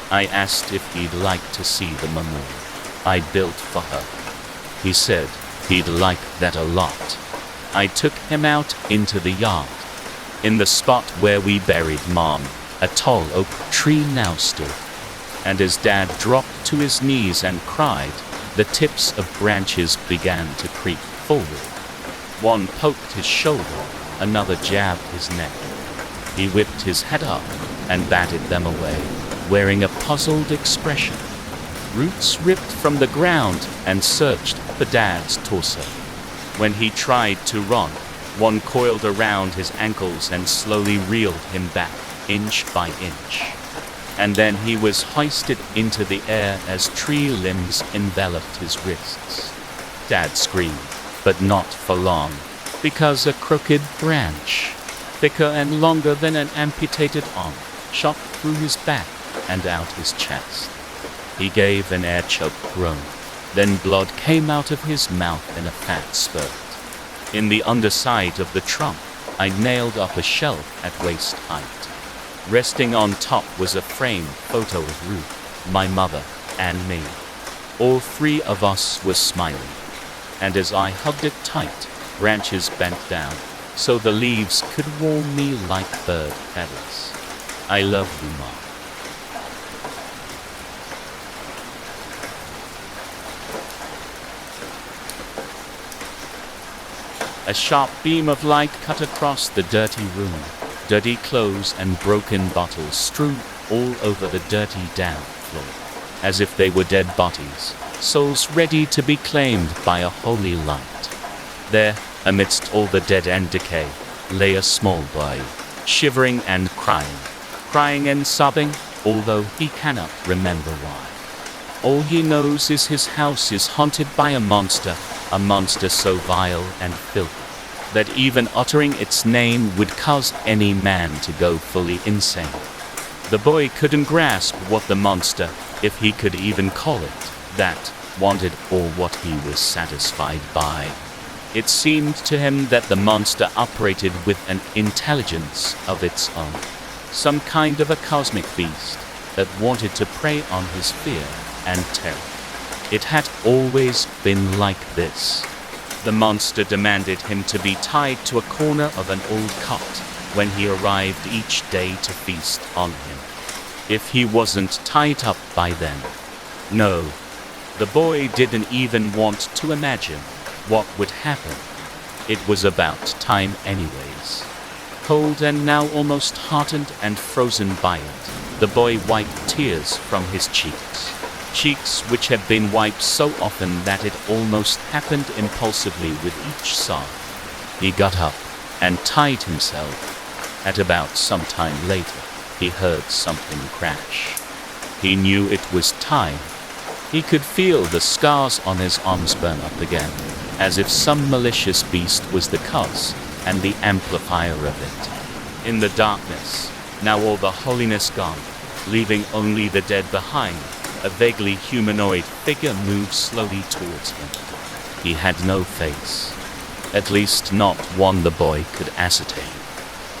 I asked if he'd like to see the memorial I built for her. He said he'd like that a lot. I took him out into the yard. In the spot where we buried Mom, a tall oak tree now stood. And as Dad dropped to his knees and cried, the tips of branches began to creep forward. One poked his shoulder, another jabbed his neck. He whipped his head up and batted them away, wearing a puzzled expression. Roots ripped from the ground and searched for Dad's torso. When he tried to run, one coiled around his ankles and slowly reeled him back, inch by inch. And then he was hoisted into the air as tree limbs enveloped his wrists. Dad screamed, but not for long, because a crooked branch, thicker and longer than an amputated arm, shot through his back and out his chest. He gave an air-choked groan. Then blood came out of his mouth in a fat spurt. In the underside of the trunk, I nailed up a shelf at waist height. Resting on top was a framed photo of Ruth, my mother, and me. All three of us were smiling. And as I hugged it tight, branches bent down, so the leaves could warm me like bird feathers. I love you, Mom. A sharp beam of light cut across the dirty room. Dirty clothes and broken bottles strewn all over the dirty, damp floor, as if they were dead bodies, souls ready to be claimed by a holy light. There, amidst all the dead and decay, lay a small boy, shivering and crying and sobbing, although he cannot remember why. All he knows is his house is haunted by a monster so vile and filthy that even uttering its name would cause any man to go fully insane. The boy couldn't grasp what the monster, if he could even call it that, wanted or what he was satisfied by. It seemed to him that the monster operated with an intelligence of its own, some kind of a cosmic beast that wanted to prey on his fear and terror. It had always been like this. The monster demanded him to be tied to a corner of an old cot when he arrived each day to feast on him. If he wasn't tied up by then. No, the boy didn't even want to imagine what would happen. It was about time anyways. Cold and now almost hardened and frozen by it, the boy wiped tears from his cheeks which had been wiped so often that it almost happened impulsively with each sob. He got up and tied himself. At about some time later, he heard something crash. He knew it was time. He could feel the scars on his arms burn up again, as if some malicious beast was the cause and the amplifier of it. In the darkness, now all the holiness gone, leaving only the dead behind, a vaguely humanoid figure moved slowly towards him. He had no face, at least not one the boy could ascertain.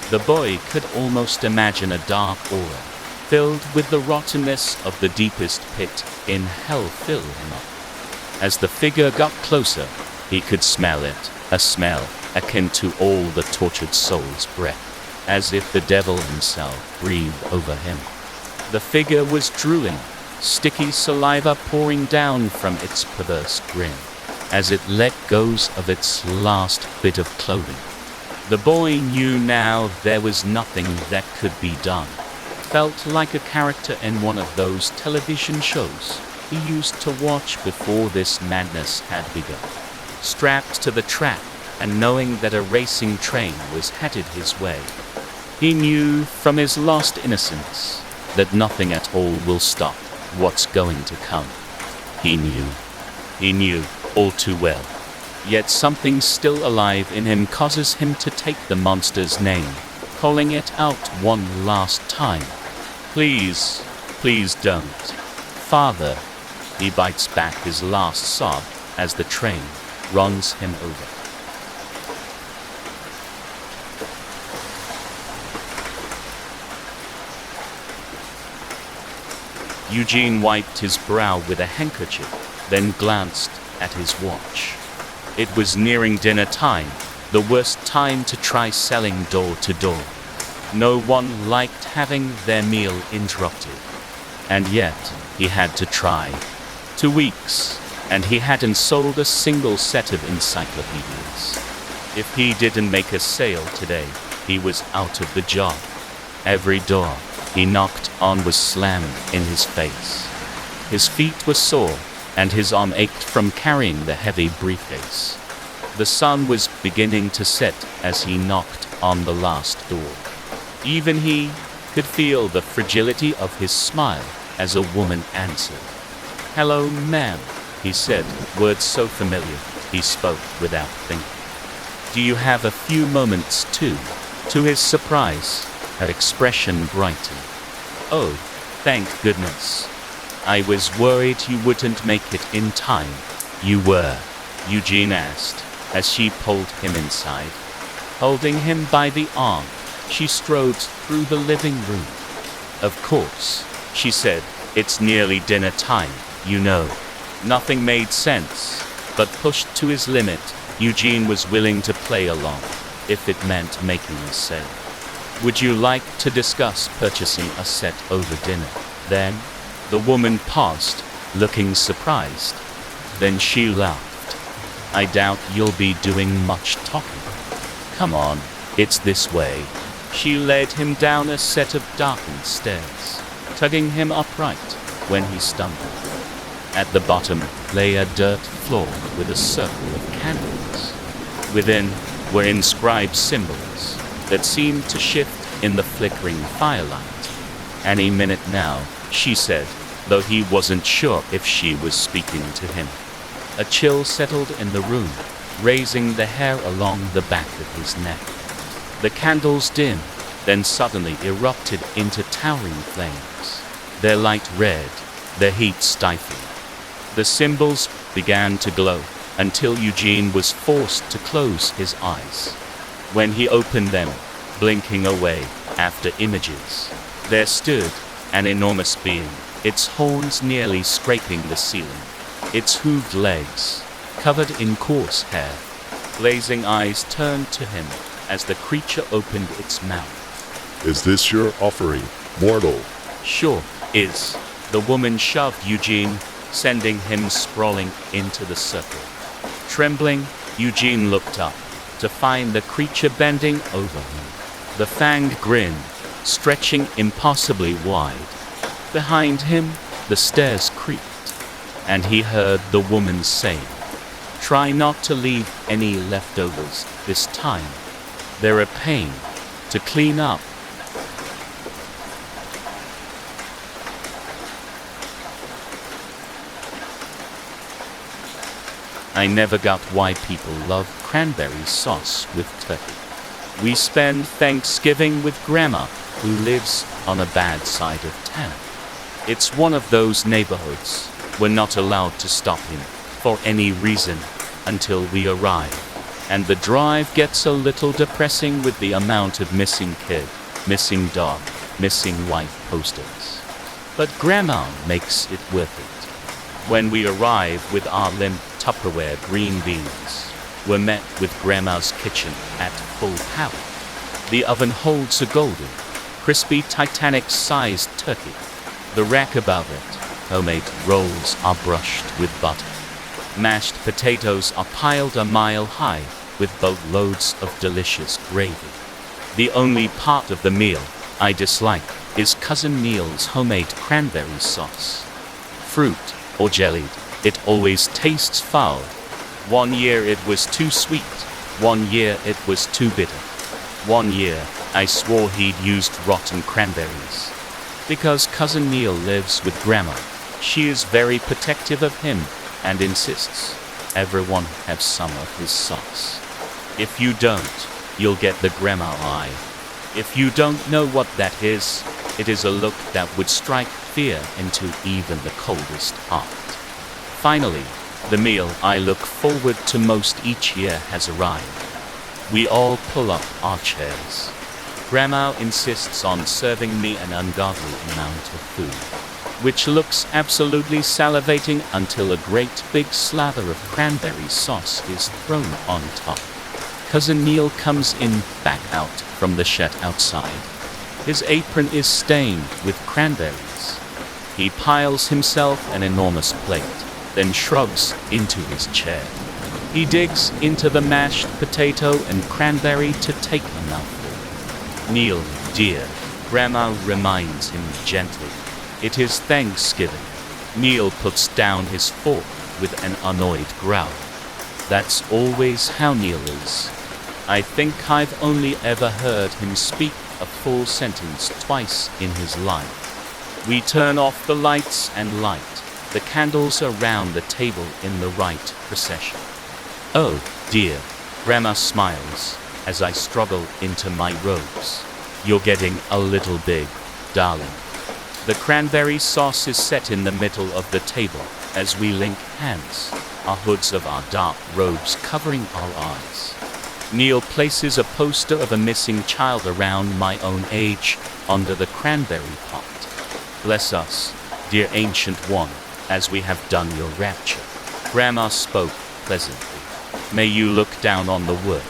The boy could almost imagine a dark aura, filled with the rottenness of the deepest pit in hell fill him up. As the figure got closer, he could smell it, a smell akin to all the tortured soul's breath, as if the devil himself breathed over him. The figure was drooling, sticky saliva pouring down from its perverse grin, as it let go of its last bit of clothing. The boy knew now there was nothing that could be done. Felt like a character in one of those television shows he used to watch before this madness had begun. Strapped to the track and knowing that a racing train was headed his way, he knew from his lost innocence that nothing at all will stop what's going to come. He knew all too well. Yet something still alive in him causes him to take the monster's name, calling it out one last time. Please, please don't. Father. He bites back his last sob as the train runs him over. Eugene wiped his brow with a handkerchief, then glanced at his watch. It was nearing dinner time, the worst time to try selling door to door. No one liked having their meal interrupted. And yet, he had to try. 2 weeks, and he hadn't sold a single set of encyclopedias. If he didn't make a sale today, he was out of the job. Every door he knocked on was slammed in his face. His feet were sore, and his arm ached from carrying the heavy briefcase. The sun was beginning to set as he knocked on the last door. Even he could feel the fragility of his smile as a woman answered. "Hello, ma'am," he said, words so familiar he spoke without thinking. "Do you have a few moments too?" To his surprise, her expression brightened. "Oh, thank goodness. I was worried you wouldn't make it in time." "You were?" Eugene asked, as she pulled him inside. Holding him by the arm, she strode through the living room. "Of course," she said, "it's nearly dinner time, you know." Nothing made sense, but pushed to his limit, Eugene was willing to play along, if it meant making a sale. "Would you like to discuss purchasing a set over dinner, then?" The woman paused, looking surprised. Then she laughed. "I doubt you'll be doing much talking. Come on, it's this way." She led him down a set of darkened stairs, tugging him upright when he stumbled. At the bottom lay a dirt floor with a circle of candles. Within were inscribed symbols that seemed to shift in the flickering firelight. "Any minute now," she said, though he wasn't sure if she was speaking to him. A chill settled in the room, raising the hair along the back of his neck. The candles dimmed, then suddenly erupted into towering flames, their light red, their heat stifling. The symbols began to glow until Eugene was forced to close his eyes. When he opened them, blinking away after images, there stood an enormous being, its horns nearly scraping the ceiling, its hooved legs covered in coarse hair. Blazing eyes turned to him as the creature opened its mouth. Is this your offering, mortal? "Sure is." The woman shoved Eugene, sending him sprawling into the circle. Trembling, Eugene looked up to find the creature bending over him. The fanged grin, stretching impossibly wide. Behind him, the stairs creaked, and he heard the woman say, "Try not to leave any leftovers this time. They're a pain to clean up." I never got why people love cranberry sauce with turkey. We spend Thanksgiving with Grandma, who lives on a bad side of town. It's one of those neighborhoods we're not allowed to stop in for any reason until we arrive. And the drive gets a little depressing with the amount of missing kid, missing dog, missing wife posters. But Grandma makes it worth it. When we arrive with our limp Tupperware green beans, we're met with Grandma's kitchen at full power. The oven holds a golden, crispy Titanic-sized turkey. The rack above it, homemade rolls are brushed with butter. Mashed potatoes are piled a mile high with boatloads of delicious gravy. The only part of the meal I dislike is Cousin Neil's homemade cranberry sauce. Fruit or jellied, it always tastes foul. One year it was too sweet, one year it was too bitter. One year I swore he'd used rotten cranberries. Because Cousin Neil lives with Grandma, she is very protective of him and insists everyone have some of his sauce. If you don't, you'll get the Grandma eye. If you don't know what that is, it is a look that would strike fear into even the coldest heart. Finally, the meal I look forward to most each year has arrived. We all pull up our chairs. Grandma insists on serving me an ungodly amount of food, which looks absolutely salivating until a great big slather of cranberry sauce is thrown on top. Cousin Neil comes in back out from the shed outside. His apron is stained with cranberries. He piles himself an enormous plate, then shrugs into his chair. He digs into the mashed potato and cranberry to take a mouthful. Neil, dear, Grandma reminds him gently. It is Thanksgiving. Neil puts down his fork with an annoyed growl. That's always how Neil is. I think I've only ever heard him speak a full sentence twice in his life. We turn off the lights and light the candles around the table in the right procession. Oh, dear, Grandma smiles as I struggle into my robes. You're getting a little big, darling. The cranberry sauce is set in the middle of the table as we link hands, our hoods of our dark robes covering our eyes. Neil places a poster of a missing child around my own age under the cranberry pot. Bless us, dear ancient one, as we have done your rapture. Grandma spoke pleasantly. May you look down on the work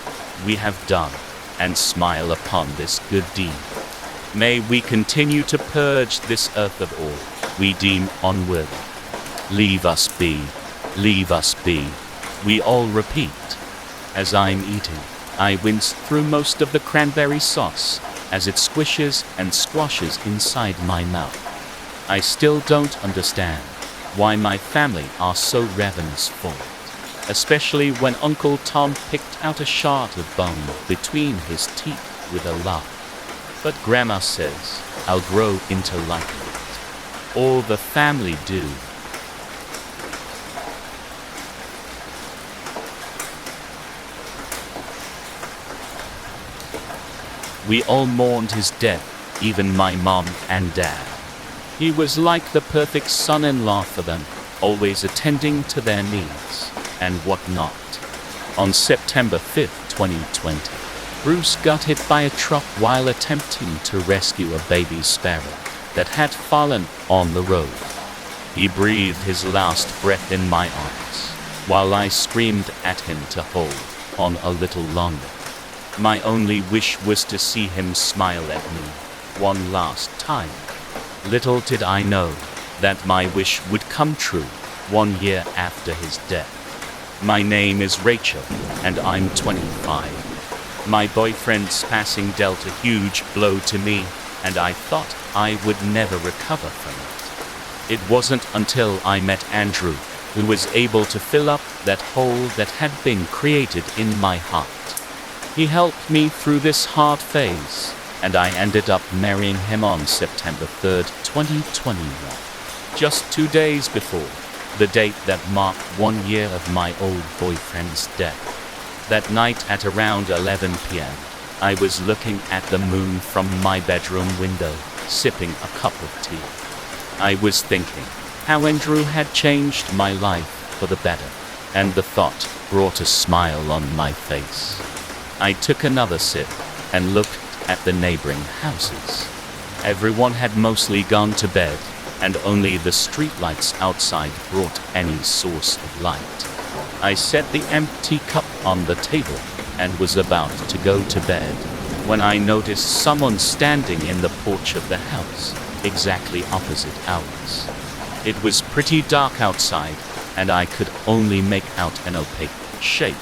we have done and smile upon this good deed. May we continue to purge this earth of all we deem unworthy. Leave us be, leave us be, we all repeat. As I'm eating, I wince through most of the cranberry sauce as it squishes and squashes inside my mouth. I still don't understand why my family are so ravenous for it, especially when Uncle Tom picked out a shard of bone between his teeth with a laugh. But Grandma says I'll grow into liking it. All the family do. We all mourned his death, even my mom and dad. He was like the perfect son-in-law for them, always attending to their needs and whatnot. On September 5th, 2020, Bruce got hit by a truck while attempting to rescue a baby sparrow that had fallen on the road. He breathed his last breath in my arms, while I screamed at him to hold on a little longer. My only wish was to see him smile at me one last time. Little did I know that my wish would come true 1 year after his death. My name is Rachel, and I'm 25. My boyfriend's passing dealt a huge blow to me, and I thought I would never recover from it. It wasn't until I met Andrew who was able to fill up that hole that had been created in my heart. He helped me through this hard phase, and I ended up marrying him on September 3rd, 2021. Just 2 days before the date that marked 1 year of my old boyfriend's death. That night at around 11 p.m., I was looking at the moon from my bedroom window, sipping a cup of tea. I was thinking how Andrew had changed my life for the better, and the thought brought a smile on my face. I took another sip and looked at the neighboring houses. Everyone had mostly gone to bed, and only the streetlights outside brought any source of light. I set the empty cup on the table and was about to go to bed when I noticed someone standing in the porch of the house, exactly opposite ours. It was pretty dark outside, and I could only make out an opaque shape.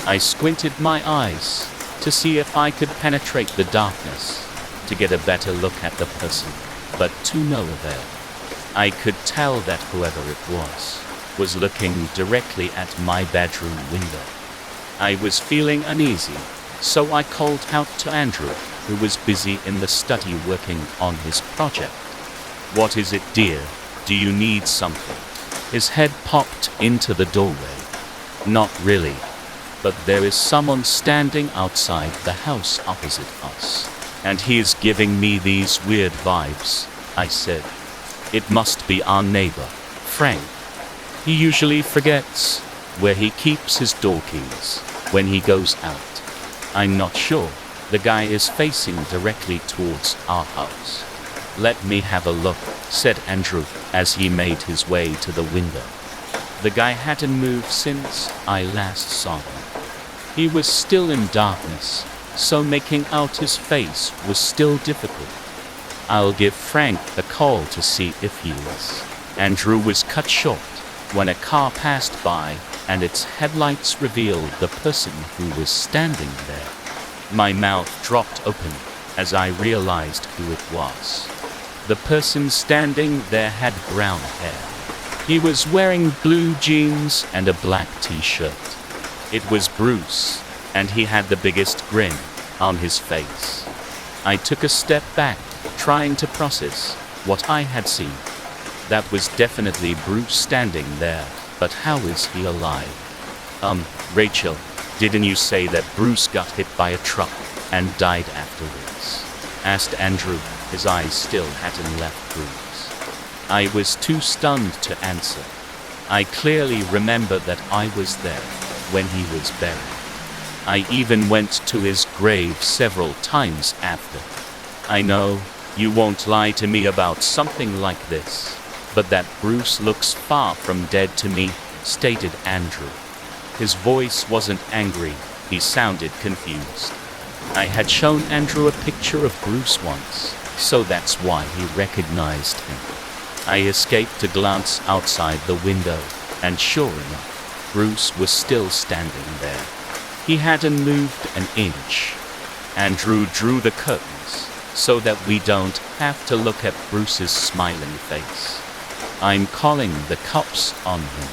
I squinted my eyes to see if I could penetrate the darkness to get a better look at the person, but to no avail. I could tell that whoever it was looking directly at my bedroom window. I was feeling uneasy, so I called out to Andrew, who was busy in the study working on his project. "What is it, dear? Do you need something?" His head popped into the doorway. "Not really, but there is someone standing outside the house opposite us, and he is giving me these weird vibes," I said. "It must be our neighbor, Frank. He usually forgets where he keeps his door keys when he goes out. I'm not sure. The guy is facing directly towards our house." "Let me have a look," said Andrew as he made his way to the window. The guy hadn't moved since I last saw him. He was still in darkness, so making out his face was still difficult. "I'll give Frank a call to see if he is." Andrew was cut short when a car passed by and its headlights revealed the person who was standing there. My mouth dropped open as I realized who it was. The person standing there had brown hair. He was wearing blue jeans and a black t-shirt. It was Bruce, and he had the biggest grin on his face. I took a step back, trying to process what I had seen. That was definitely Bruce standing there, but how is he alive? Rachel, didn't you say that Bruce got hit by a truck and died afterwards?" asked Andrew. His eyes still hadn't left Bruce. I was too stunned to answer. I clearly remember that I was there when he was buried. I even went to his grave several times after. "I know you won't lie to me about something like this, but that Bruce looks far from dead to me," stated Andrew. His voice wasn't angry, he sounded confused. I had shown Andrew a picture of Bruce once, so that's why he recognized him. I escaped a glance outside the window, and sure enough, Bruce was still standing there. He hadn't moved an inch. Andrew drew the curtains so that we don't have to look at Bruce's smiling face. "I'm calling the cops on him,"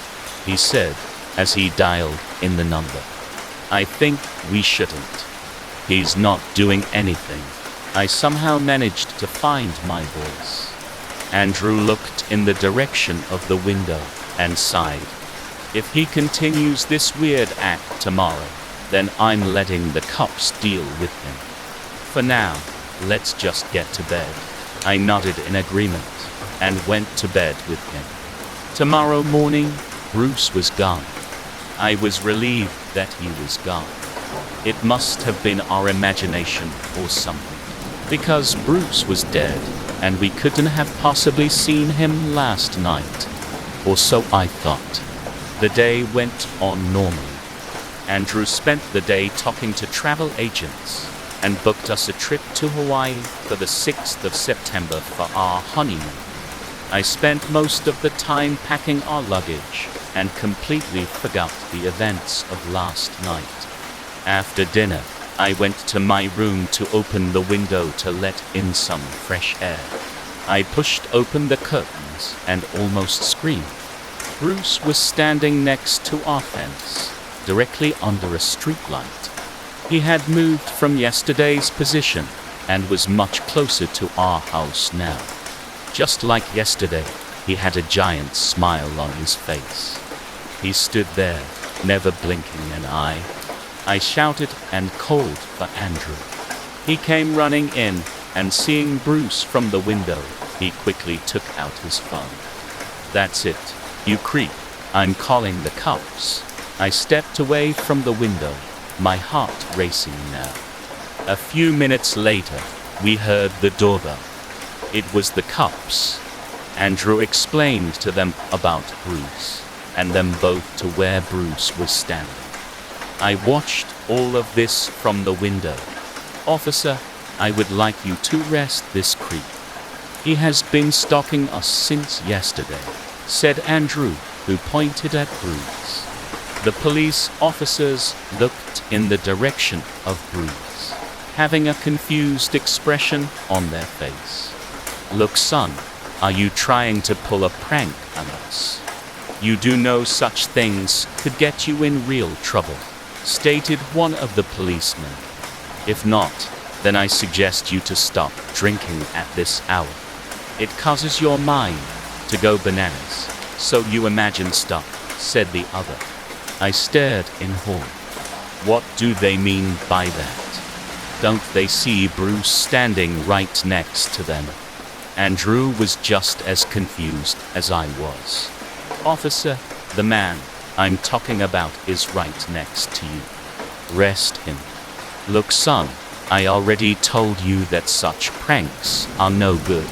he said as he dialed in the number. "I think we shouldn't. He's not doing anything." I somehow managed to find my voice. Andrew looked in the direction of the window and sighed. "If he continues this weird act tomorrow, then I'm letting the cops deal with him. For now, let's just get to bed." I nodded in agreement and went to bed with him. Tomorrow morning, Bruce was gone. I was relieved that he was gone. It must have been our imagination or something, because Bruce was dead and we couldn't have possibly seen him last night. Or so I thought. The day went on normally. Andrew spent the day talking to travel agents and booked us a trip to Hawaii for the 6th of September for our honeymoon. I spent most of the time packing our luggage and completely forgot the events of last night. After dinner, I went to my room to open the window to let in some fresh air. I pushed open the curtains and almost screamed. Bruce was standing next to our fence, directly under a streetlight. He had moved from yesterday's position and was much closer to our house now. Just like yesterday, he had a giant smile on his face. He stood there, never blinking an eye. I shouted and called for Andrew. He came running in, and seeing Bruce from the window, he quickly took out his phone. "That's it, you creep. I'm calling the cops." I stepped away from the window, my heart racing now. A few minutes later, we heard the doorbell. It was the cops. Andrew explained to them about Bruce, and them both to where Bruce was standing. I watched all of this from the window. "Officer, I would like you to arrest this creep. He has been stalking us since yesterday," said Andrew, who pointed at Bruce. The police officers looked in the direction of Bruce, having a confused expression on their face. "Look, son, are you trying to pull a prank on us? You do know such things could get you in real trouble," stated one of the policemen. "If not, then I suggest you to stop drinking at this hour. It causes your mind to go bananas, so you imagine stuff," said the other. I stared in horror. What do they mean by that? Don't they see Bruce standing right next to them? Andrew was just as confused as I was. "Officer, the man I'm talking about is right next to you. Arrest him." "Look, son, I already told you that such pranks are no good.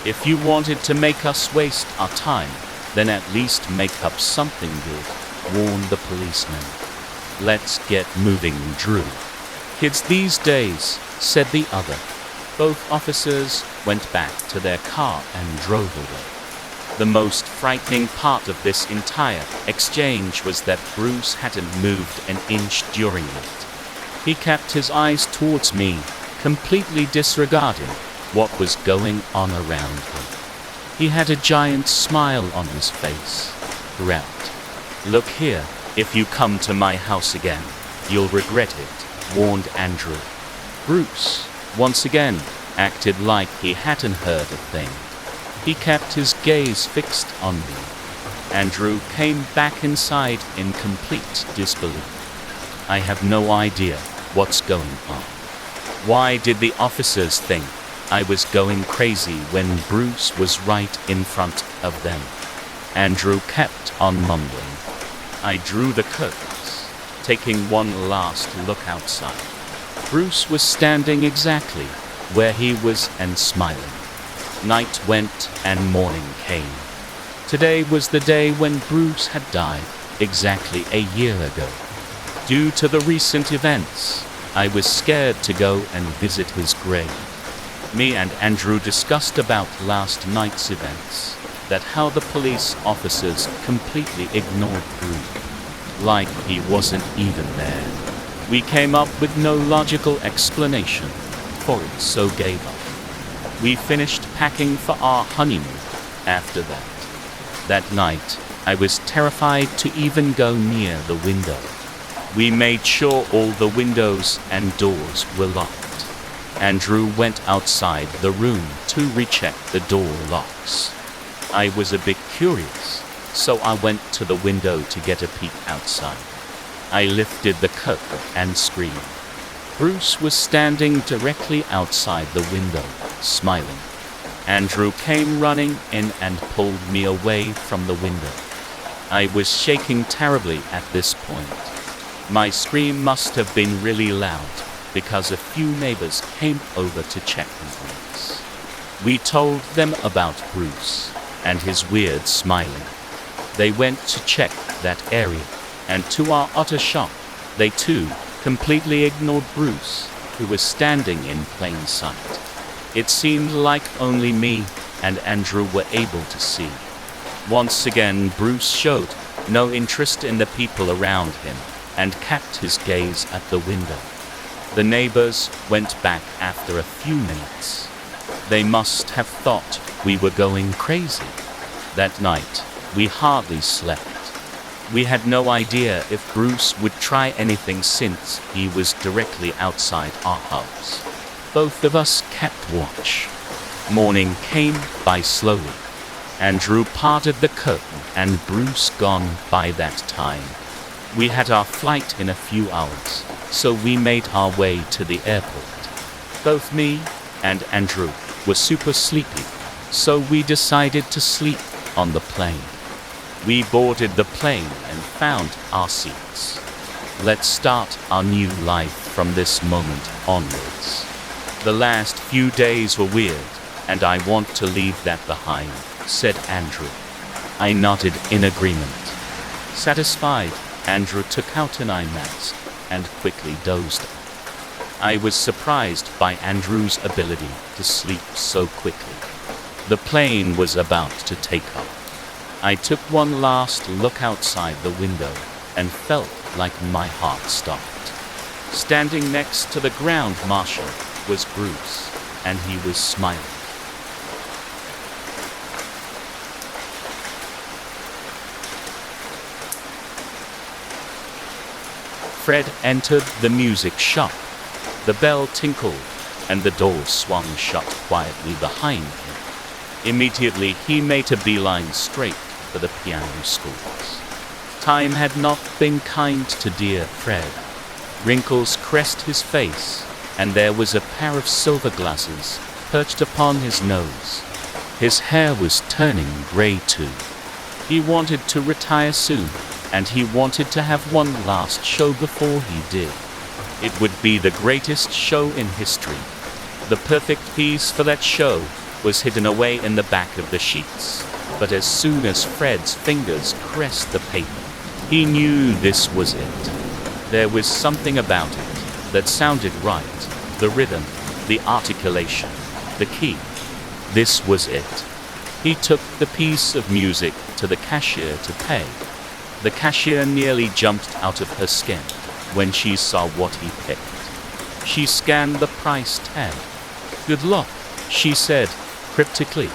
If you wanted to make us waste our time, then at least make up something good," warned the policeman. "Let's get moving, Drew." "Kids these days," said the other. Both officers went back to their car and drove away. The most frightening part of this entire exchange was that Bruce hadn't moved an inch during it. He kept his eyes towards me, completely disregarding what was going on around him. He had a giant smile on his face throughout. "Look here, if you come to my house again, you'll regret it," warned Andrew. Bruce, once again, acted like he hadn't heard a thing. He kept his gaze fixed on me. Andrew came back inside in complete disbelief. "I have no idea what's going on. Why did the officers think I was going crazy when Bruce was right in front of them?" Andrew kept on mumbling. I drew the curtains, taking one last look outside. Bruce was standing exactly where he was and smiling. Night went and morning came. Today was the day when Bruce had died, exactly a year ago. Due to the recent events, I was scared to go and visit his grave. Me and Andrew discussed about last night's events, that how the police officers completely ignored Bruce, like he wasn't even there. We came up with no logical explanation for it, so gave up. We finished packing for our honeymoon after that. That night, I was terrified to even go near the window. We made sure all the windows and doors were locked. Andrew went outside the room to recheck the door locks. I was a bit curious, so I went to the window to get a peek outside. I lifted the curtain and screamed. Bruce was standing directly outside the window, smiling. Andrew came running in and pulled me away from the window. I was shaking terribly at this point. My scream must have been really loud, because a few neighbors came over to check on things. We told them about Bruce and his weird smiling. They went to check that area, and to our utter shock, they too completely ignored Bruce, who was standing in plain sight. It seemed like only me and Andrew were able to see. Once again, Bruce showed no interest in the people around him and kept his gaze at the window. The neighbors went back after a few minutes. They must have thought we were going crazy. That night, we hardly slept. We had no idea if Bruce would try anything since he was directly outside our house. Both of us kept watch. Morning came by slowly. Andrew parted the curtain and Bruce gone by that time. We had our flight in a few hours, so we made our way to the airport. Both me and Andrew were super sleepy, so we decided to sleep on the plane. We boarded the plane and found our seats. Let's start our new life from this moment onwards. The last few days were weird, and I want to leave that behind, said Andrew. I nodded in agreement. Satisfied, Andrew took out an eye mask and quickly dozed off. I was surprised by Andrew's ability to sleep so quickly. The plane was about to take off. I took one last look outside the window and felt like my heart stopped. Standing next to the ground marshal was Bruce, and he was smiling. Fred entered the music shop. The bell tinkled, and the door swung shut quietly behind him. Immediately, he made a beeline straight for the piano schools. Time had not been kind to dear Fred. Wrinkles crest his face, and there was a pair of silver glasses perched upon his nose. His hair was turning gray too. He wanted to retire soon, and he wanted to have one last show before he did. It would be the greatest show in history. The perfect piece for that show was hidden away in the back of the sheets. But as soon as Fred's fingers caressed the paper, he knew this was it. There was something about it that sounded right. The rhythm, the articulation, the key. This was it. He took the piece of music to the cashier to pay. The cashier nearly jumped out of her skin when she saw what he picked. She scanned the price tag. "Good luck," she said, cryptically.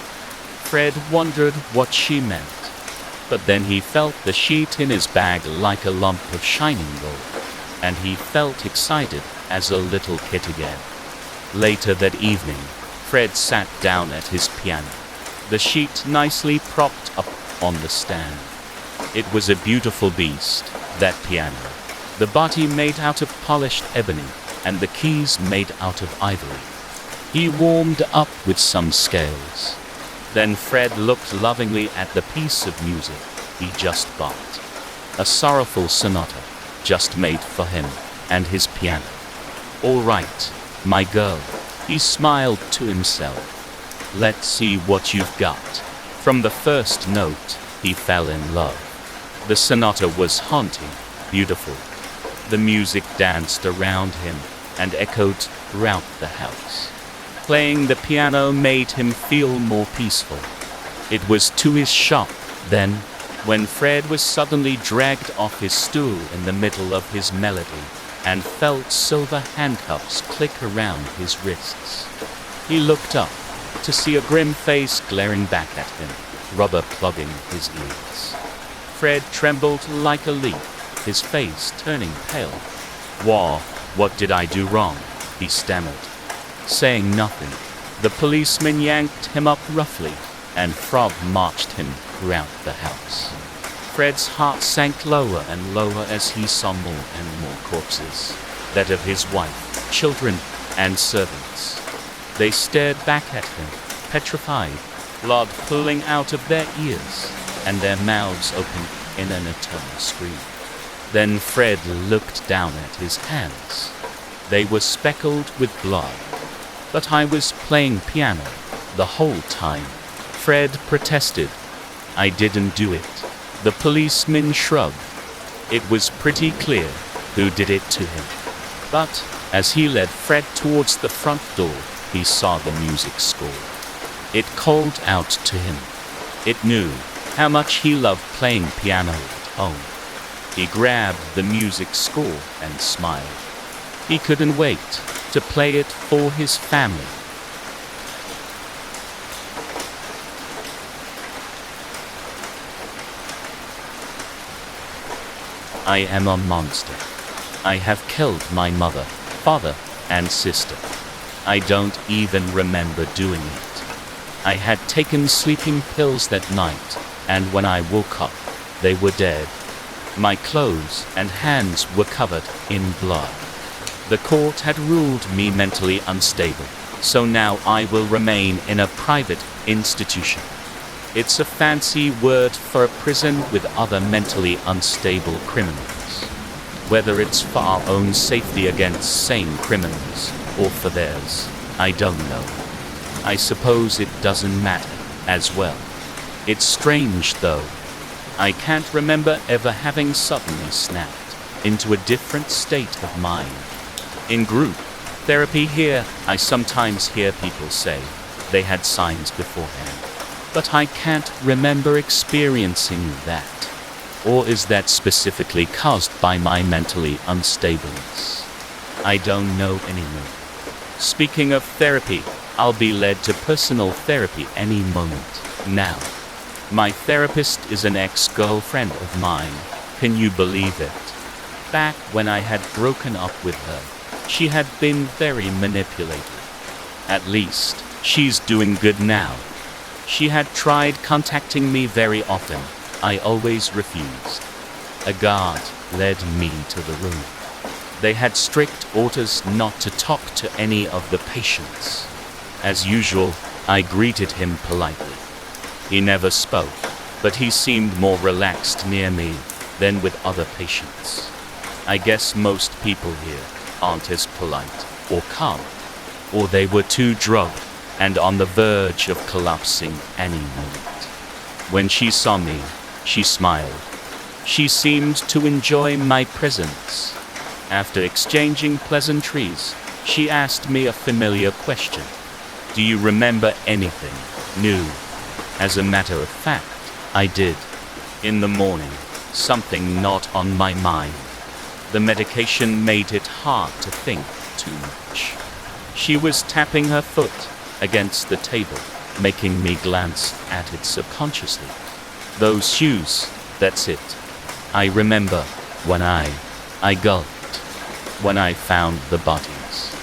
Fred wondered what she meant. But then he felt the sheet in his bag like a lump of shining gold, and he felt excited as a little kid again. Later that evening, Fred sat down at his piano, the sheet nicely propped up on the stand. It was a beautiful beast, that piano. The body made out of polished ebony, and the keys made out of ivory. He warmed up with some scales. Then Fred looked lovingly at the piece of music he just bought. A sorrowful sonata, just made for him and his piano. "All right, my girl," he smiled to himself. "Let's see what you've got." From the first note, he fell in love. The sonata was haunting, beautiful. The music danced around him and echoed throughout the house. Playing the piano made him feel more peaceful. It was to his shop, then, when Fred was suddenly dragged off his stool in the middle of his melody and felt silver handcuffs click around his wrists. He looked up to see a grim face glaring back at him, rubber plugging his ears. Fred trembled like a leaf, his face turning pale. What did I do wrong?" he stammered. Saying nothing, the policeman yanked him up roughly, and Frog marched him throughout the house. Fred's heart sank lower and lower as he saw more and more corpses, that of his wife, children, and servants. They stared back at him, petrified, blood pooling out of their ears, and their mouths open in an eternal scream. Then Fred looked down at his hands. They were speckled with blood. "But I was playing piano the whole time," Fred protested. "I didn't do it." The policeman shrugged. It was pretty clear who did it to him. But as he led Fred towards the front door, he saw the music score. It called out to him. It knew how much he loved playing piano at home. He grabbed the music score and smiled. He couldn't wait to play it for his family. "I am a monster. I have killed my mother, father, and sister. I don't even remember doing it. I had taken sleeping pills that night, and when I woke up, they were dead. My clothes and hands were covered in blood. The court had ruled me mentally unstable, so now I will remain in a private institution. It's a fancy word for a prison with other mentally unstable criminals. Whether it's for our own safety against sane criminals or for theirs, I don't know. I suppose it doesn't matter as well. It's strange though. I can't remember ever having suddenly snapped into a different state of mind. In group therapy here, I sometimes hear people say they had signs beforehand, but I can't remember experiencing that. Or is that specifically caused by my mentally unstableness? I don't know anymore. Speaking of therapy, I'll be led to personal therapy any moment now. My therapist is an ex-girlfriend of mine. Can you believe it? Back when I had broken up with her, she had been very manipulative. At least, she's doing good now. She had tried contacting me very often. I always refused. A guard led me to the room. They had strict orders not to talk to any of the patients. As usual, I greeted him politely. He never spoke, but he seemed more relaxed near me than with other patients. I guess most people here aren't as polite or calm, or they were too drugged and on the verge of collapsing any moment. When she saw me, she smiled. She seemed to enjoy my presence. After exchanging pleasantries, she asked me a familiar question. Do you remember anything new? As a matter of fact, I did. In the morning, something not on my mind. The medication made it hard to think too much. She was tapping her foot against the table, making me glance at it subconsciously. Those shoes, that's it. I remember when I gulped. When I found the bodies.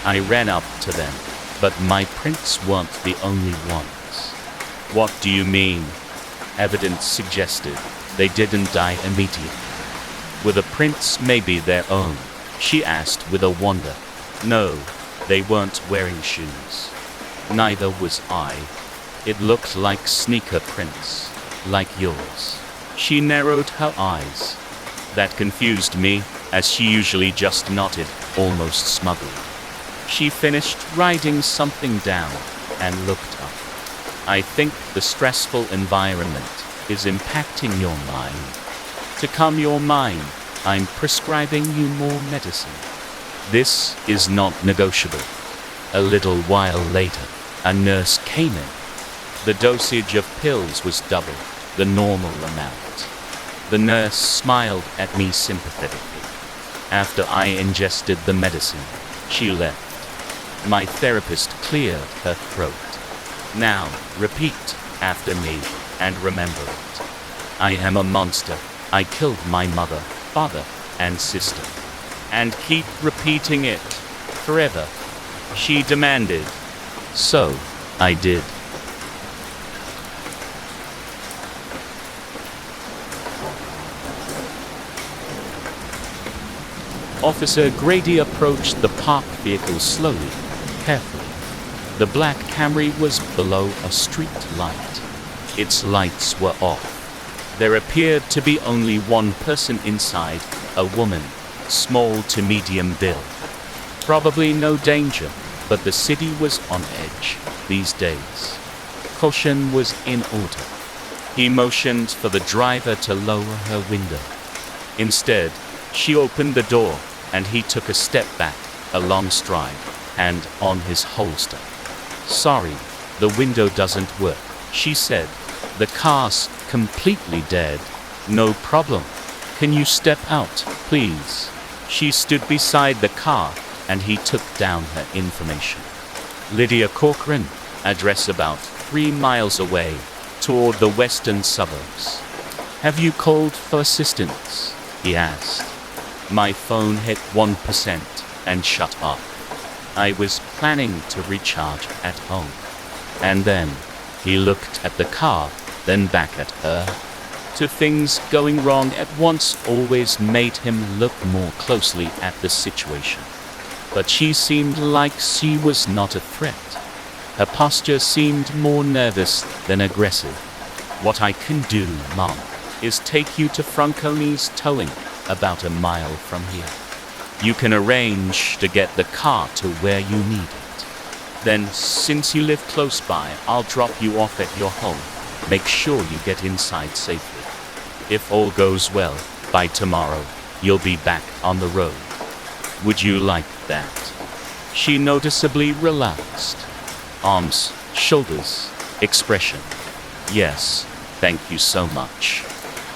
I ran up to them, but my prints weren't the only ones. What do you mean? Evidence suggested they didn't die immediately. Were the prints maybe their own? She asked with a wonder. No, they weren't wearing shoes. Neither was I. It looked like sneaker prints, like yours. She narrowed her eyes. That confused me, as she usually just nodded, almost smugly. She finished writing something down and looked up. I think the stressful environment is impacting your mind. To calm your mind, I'm prescribing you more medicine. This is not negotiable. A little while later, a nurse came in. The dosage of pills was double the normal amount. The nurse smiled at me sympathetically. After I ingested the medicine, she left. My therapist cleared her throat. Now, repeat after me and remember it. I am a monster. I killed my mother, father, and sister. And keep repeating it forever, she demanded. So, I did. Officer Grady approached the parked vehicle slowly, carefully. The black Camry was below a street light. Its lights were off. There appeared to be only one person inside, a woman, small to medium build. Probably no danger, but the city was on edge these days. Caution was in order. He motioned for the driver to lower her window. Instead, she opened the door, and he took a step back, a long stride, hand on his holster. Sorry, the window doesn't work, she said. The car's completely dead. No problem. Can you step out, please? She stood beside the car, and he took down her information. Lydia Corcoran, address about 3 miles away, toward the western suburbs. Have you called for assistance? He asked. My phone hit 1% and shut off. I was planning to recharge at home. And then he looked at the car, then back at her. to things going wrong at once always made him look more closely at the situation. But she seemed like she was not a threat. Her posture seemed more nervous than aggressive. "What I can do, Mom, is take you to Franconi's towing, about a mile from here. You can arrange to get the car to where you need it. Then, since you live close by, I'll drop you off at your home. Make sure you get inside safely. If all goes well, by tomorrow, you'll be back on the road. Would you like that?" She noticeably relaxed. Arms, shoulders, expression. "Yes, thank you so much.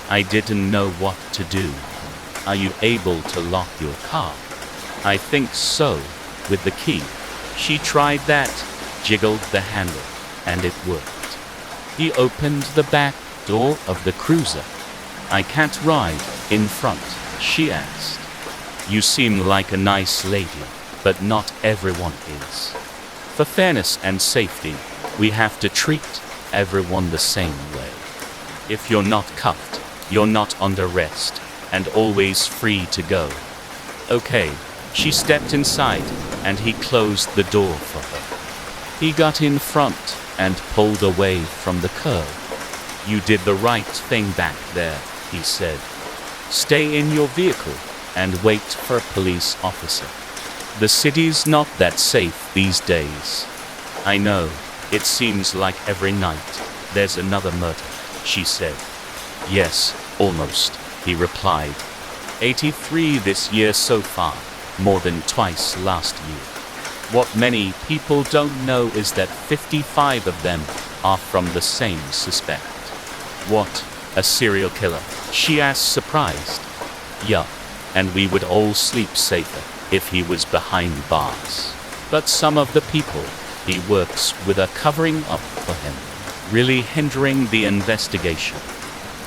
I didn't know what to do. Are you able to lock your car?" "I think so, with the key." She tried that, jiggled the handle, and it worked. He opened the back door of the cruiser. "I can't ride in front?" she asked. "You seem like a nice lady, but not everyone is. For fairness and safety, we have to treat everyone the same way. If you're not cuffed, you're not under arrest, and always free to go." "Okay." She stepped inside, and he closed the door for her. He got in front and pulled away from the curb. "You did the right thing back there," he said. "Stay in your vehicle and wait for a police officer. The city's not that safe these days." "I know, it seems like every night there's another murder," she said. "Yes, almost," he replied. 83 this year so far, more than twice last year. What many people don't know is that 55 of them are from the same suspect. "What, a serial killer?" she asked, surprised. "Yeah, and we would all sleep safer if he was behind bars. But some of the people he works with are covering up for him, really hindering the investigation."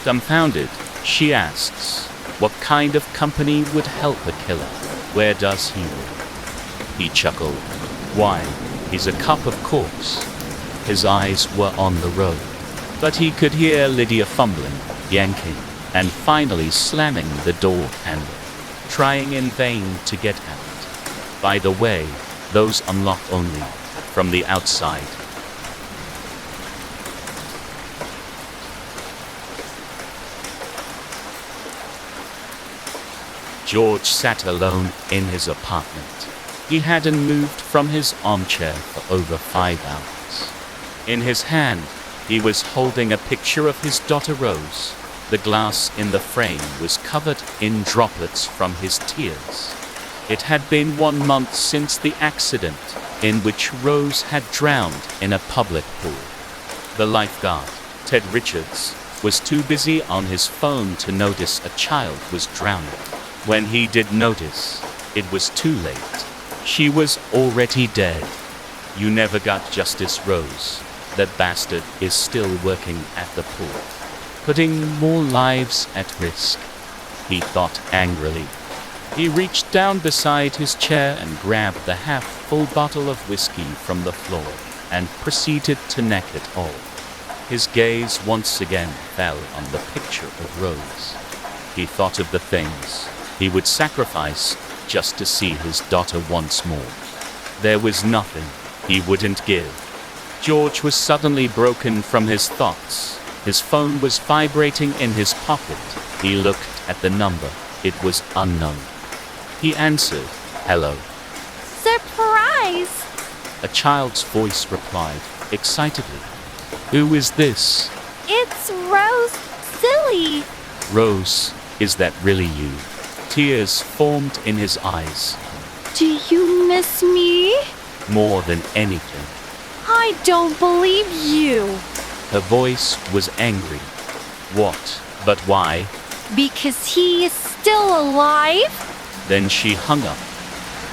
Dumbfounded, she asks, "What kind of company would help a killer? Where does he work?" He chuckled. "Why, he's a cop, of course." His eyes were on the road, but he could hear Lydia fumbling, yanking, and finally slamming the door handle, trying in vain to get out. "By the way, those unlock only from the outside." George sat alone in his apartment. He hadn't moved from his armchair for over 5 hours. In his hand, he was holding a picture of his daughter Rose. The glass in the frame was covered in droplets from his tears. It had been 1 month since the accident in which Rose had drowned in a public pool. The lifeguard, Ted Richards, was too busy on his phone to notice a child was drowning. When he did notice, it was too late. She was already dead. "You never got justice, Rose. That bastard is still working at the pool, putting more lives at risk," he thought angrily. He reached down beside his chair and grabbed the half-full bottle of whiskey from the floor and proceeded to neck it all. His gaze once again fell on the picture of Rose. He thought of the things he would sacrifice just to see his daughter once more. There was nothing he wouldn't give. George was suddenly broken from his thoughts. His phone was vibrating in his pocket. He looked at the number. It was unknown. He answered, "Hello." Surprise! A child's voice replied, excitedly. "Who is this?" It's Rose. Silly. "Rose, is that really you?" Tears formed in his eyes. Do you miss me? "More than anything." I don't believe you. Her voice was angry. "What? But why?" Because he is still alive? Then she hung up.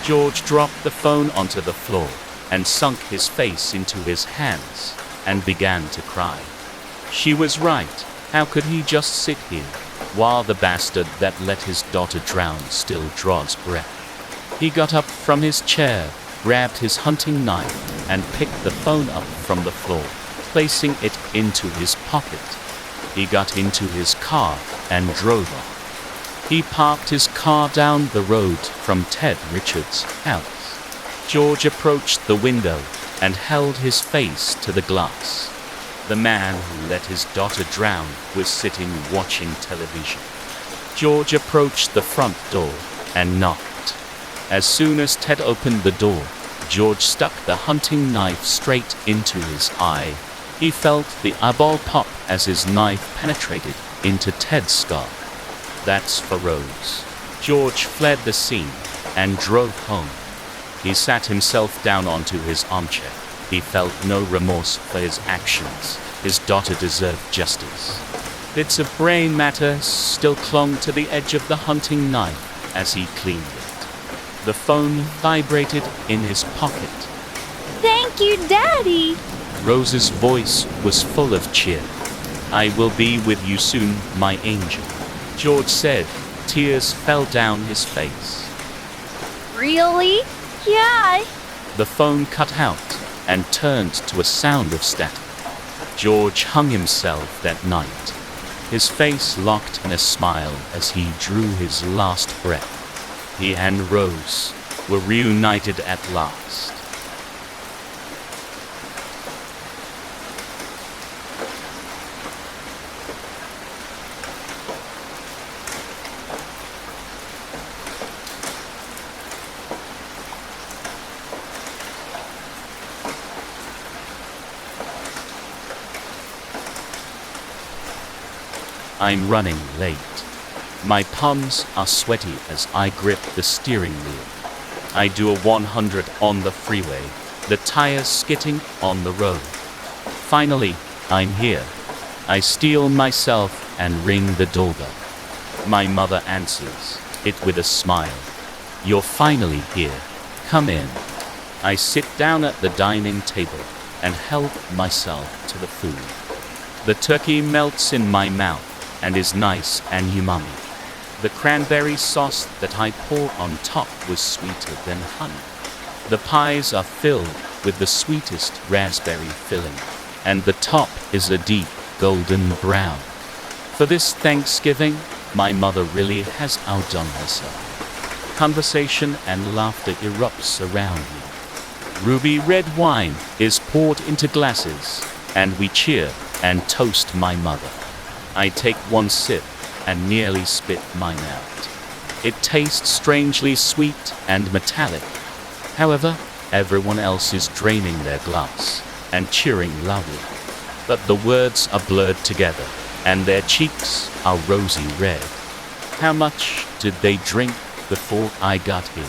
George dropped the phone onto the floor and sunk his face into his hands and began to cry. She was right. How could he just sit here while the bastard that let his daughter drown still draws breath? He got up from his chair, grabbed his hunting knife, and picked the phone up from the floor, placing it into his pocket. He got into his car and drove off. He parked his car down the road from Ted Richards' house. George approached the window and held his face to the glass. The man who let his daughter drown was sitting watching television. George approached the front door and knocked. As soon as Ted opened the door, George stuck the hunting knife straight into his eye. He felt the eyeball pop as his knife penetrated into Ted's skull. That's for Rose. George fled the scene and drove home. He sat himself down onto his armchair. He felt no remorse for his actions. His daughter deserved justice. Bits of brain matter still clung to the edge of the hunting knife as he cleaned it. The phone vibrated in his pocket. Thank you, Daddy! Rose's voice was full of cheer. I will be with you soon, my angel, George said. Tears fell down his face. Really? Yeah. The phone cut out and turned to a sound of static. George hung himself that night, his face locked in a smile as he drew his last breath. He and Rose were reunited at last. I'm running late. My palms are sweaty as I grip the steering wheel. I do a 100 on the freeway, the tires skidding on the road. Finally, I'm here. I steel myself and ring the doorbell. My mother answers it with a smile. You're finally here. Come in. I sit down at the dining table and help myself to the food. The turkey melts in my mouth and is nice and umami. The cranberry sauce that I pour on top was sweeter than honey. The pies are filled with the sweetest raspberry filling, and the top is a deep golden brown. For this Thanksgiving, my mother really has outdone herself. Conversation and laughter erupts around me. Ruby red wine is poured into glasses, and we cheer and toast my mother. I take one sip and nearly spit mine out. It tastes strangely sweet and metallic. However, everyone else is draining their glass and cheering loudly. But the words are blurred together, and their cheeks are rosy red. How much did they drink before I got here?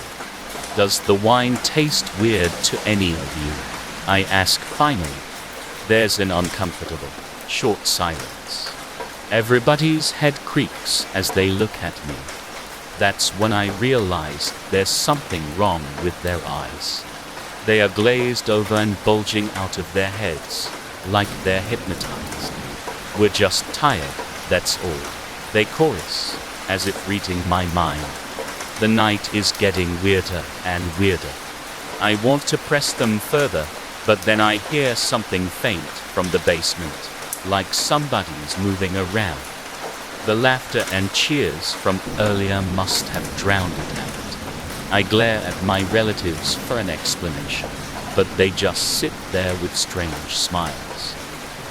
Does the wine taste weird to any of you? I ask finally. There's an uncomfortable, short silence. Everybody's head creaks as they look at me. That's when I realize there's something wrong with their eyes. They are glazed over and bulging out of their heads, like they're hypnotized. We're just tired, that's all. They chorus, as if reading my mind. The night is getting weirder and weirder. I want to press them further, but then I hear something faint from the basement, like somebody's moving around. The laughter and cheers from earlier must have drowned it out. I glare at my relatives for an explanation, but they just sit there with strange smiles.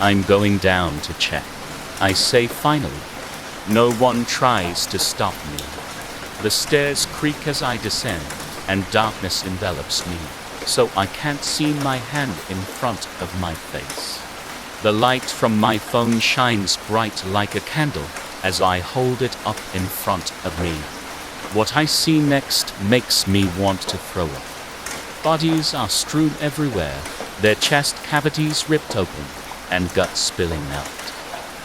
I'm going down to check. I say finally. No one tries to stop me. The stairs creak as I descend, and darkness envelops me, so I can't see my hand in front of my face. The light from my phone shines bright like a candle as I hold it up in front of me. What I see next makes me want to throw up. Bodies are strewn everywhere, their chest cavities ripped open, and guts spilling out.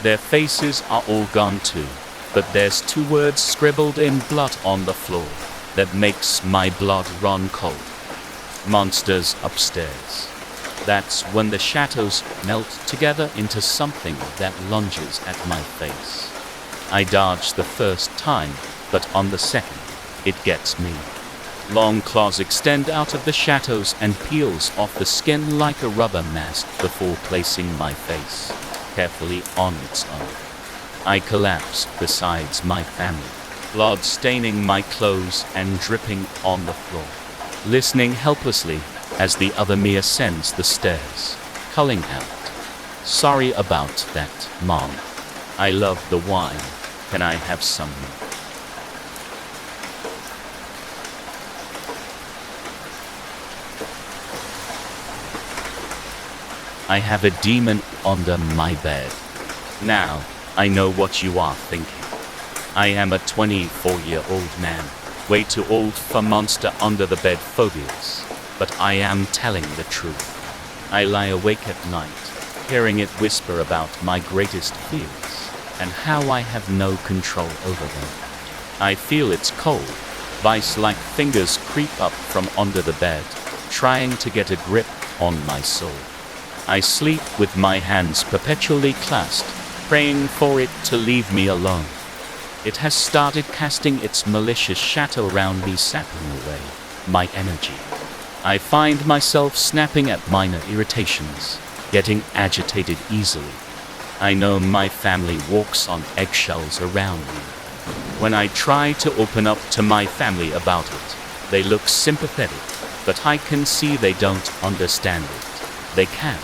Their faces are all gone too, but there's 2 words scribbled in blood on the floor that makes my blood run cold. Monsters upstairs. That's when the shadows melt together into something that lunges at my face. I dodge the first time, but on the second, it gets me. Long claws extend out of the shadows and peels off the skin like a rubber mask before placing my face carefully on its own. I collapsed beside my family, blood staining my clothes and dripping on the floor, listening helplessly as the other me ascends the stairs, calling out, "Sorry about that, Mom. I love the wine. Can I have some more?" I have a demon under my bed. Now, I know what you are thinking. I am a 24-year-old man, way too old for monster under the bed phobias. But I am telling the truth. I lie awake at night, hearing it whisper about my greatest fears, and how I have no control over them. I feel its cold, vice-like fingers creep up from under the bed, trying to get a grip on my soul. I sleep with my hands perpetually clasped, praying for it to leave me alone. It has started casting its malicious shadow around me, sapping away my energy. I find myself snapping at minor irritations, getting agitated easily. I know my family walks on eggshells around me. When I try to open up to my family about it, they look sympathetic, but I can see they don't understand it. They can't.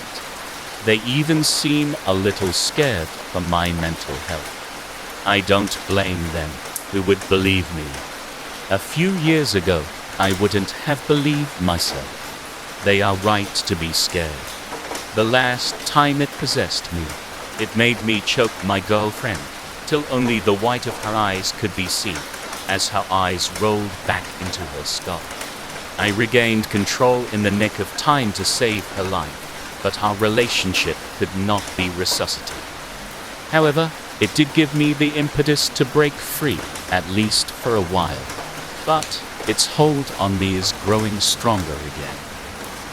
They even seem a little scared for my mental health. I don't blame them. Who would believe me? A few years ago, I wouldn't have believed myself. They are right to be scared. The last time it possessed me, it made me choke my girlfriend, till only the white of her eyes could be seen, as her eyes rolled back into her skull. I regained control in the nick of time to save her life, but our relationship could not be resuscitated. However, it did give me the impetus to break free, at least for a while. But its hold on me is growing stronger again.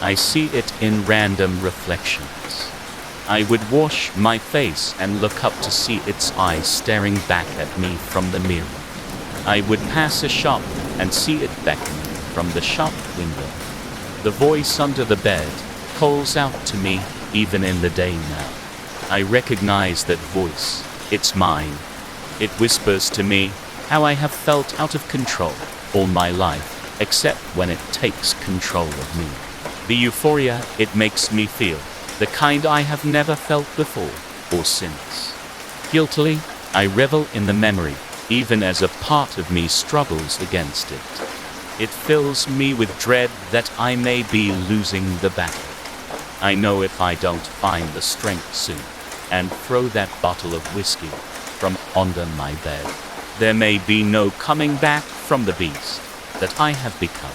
I see it in random reflections. I would wash my face and look up to see its eyes staring back at me from the mirror. I would pass a shop and see it beckoning from the shop window. The voice under the bed calls out to me even in the day now. I recognize that voice. It's mine. It whispers to me how I have felt out of control all my life, except when it takes control of me. The euphoria it makes me feel, the kind I have never felt before or since. Guiltily, I revel in the memory, even as a part of me struggles against it. It fills me with dread that I may be losing the battle. I know if I don't find the strength soon and throw that bottle of whiskey from under my bed, there may be no coming back from the beast that I have become.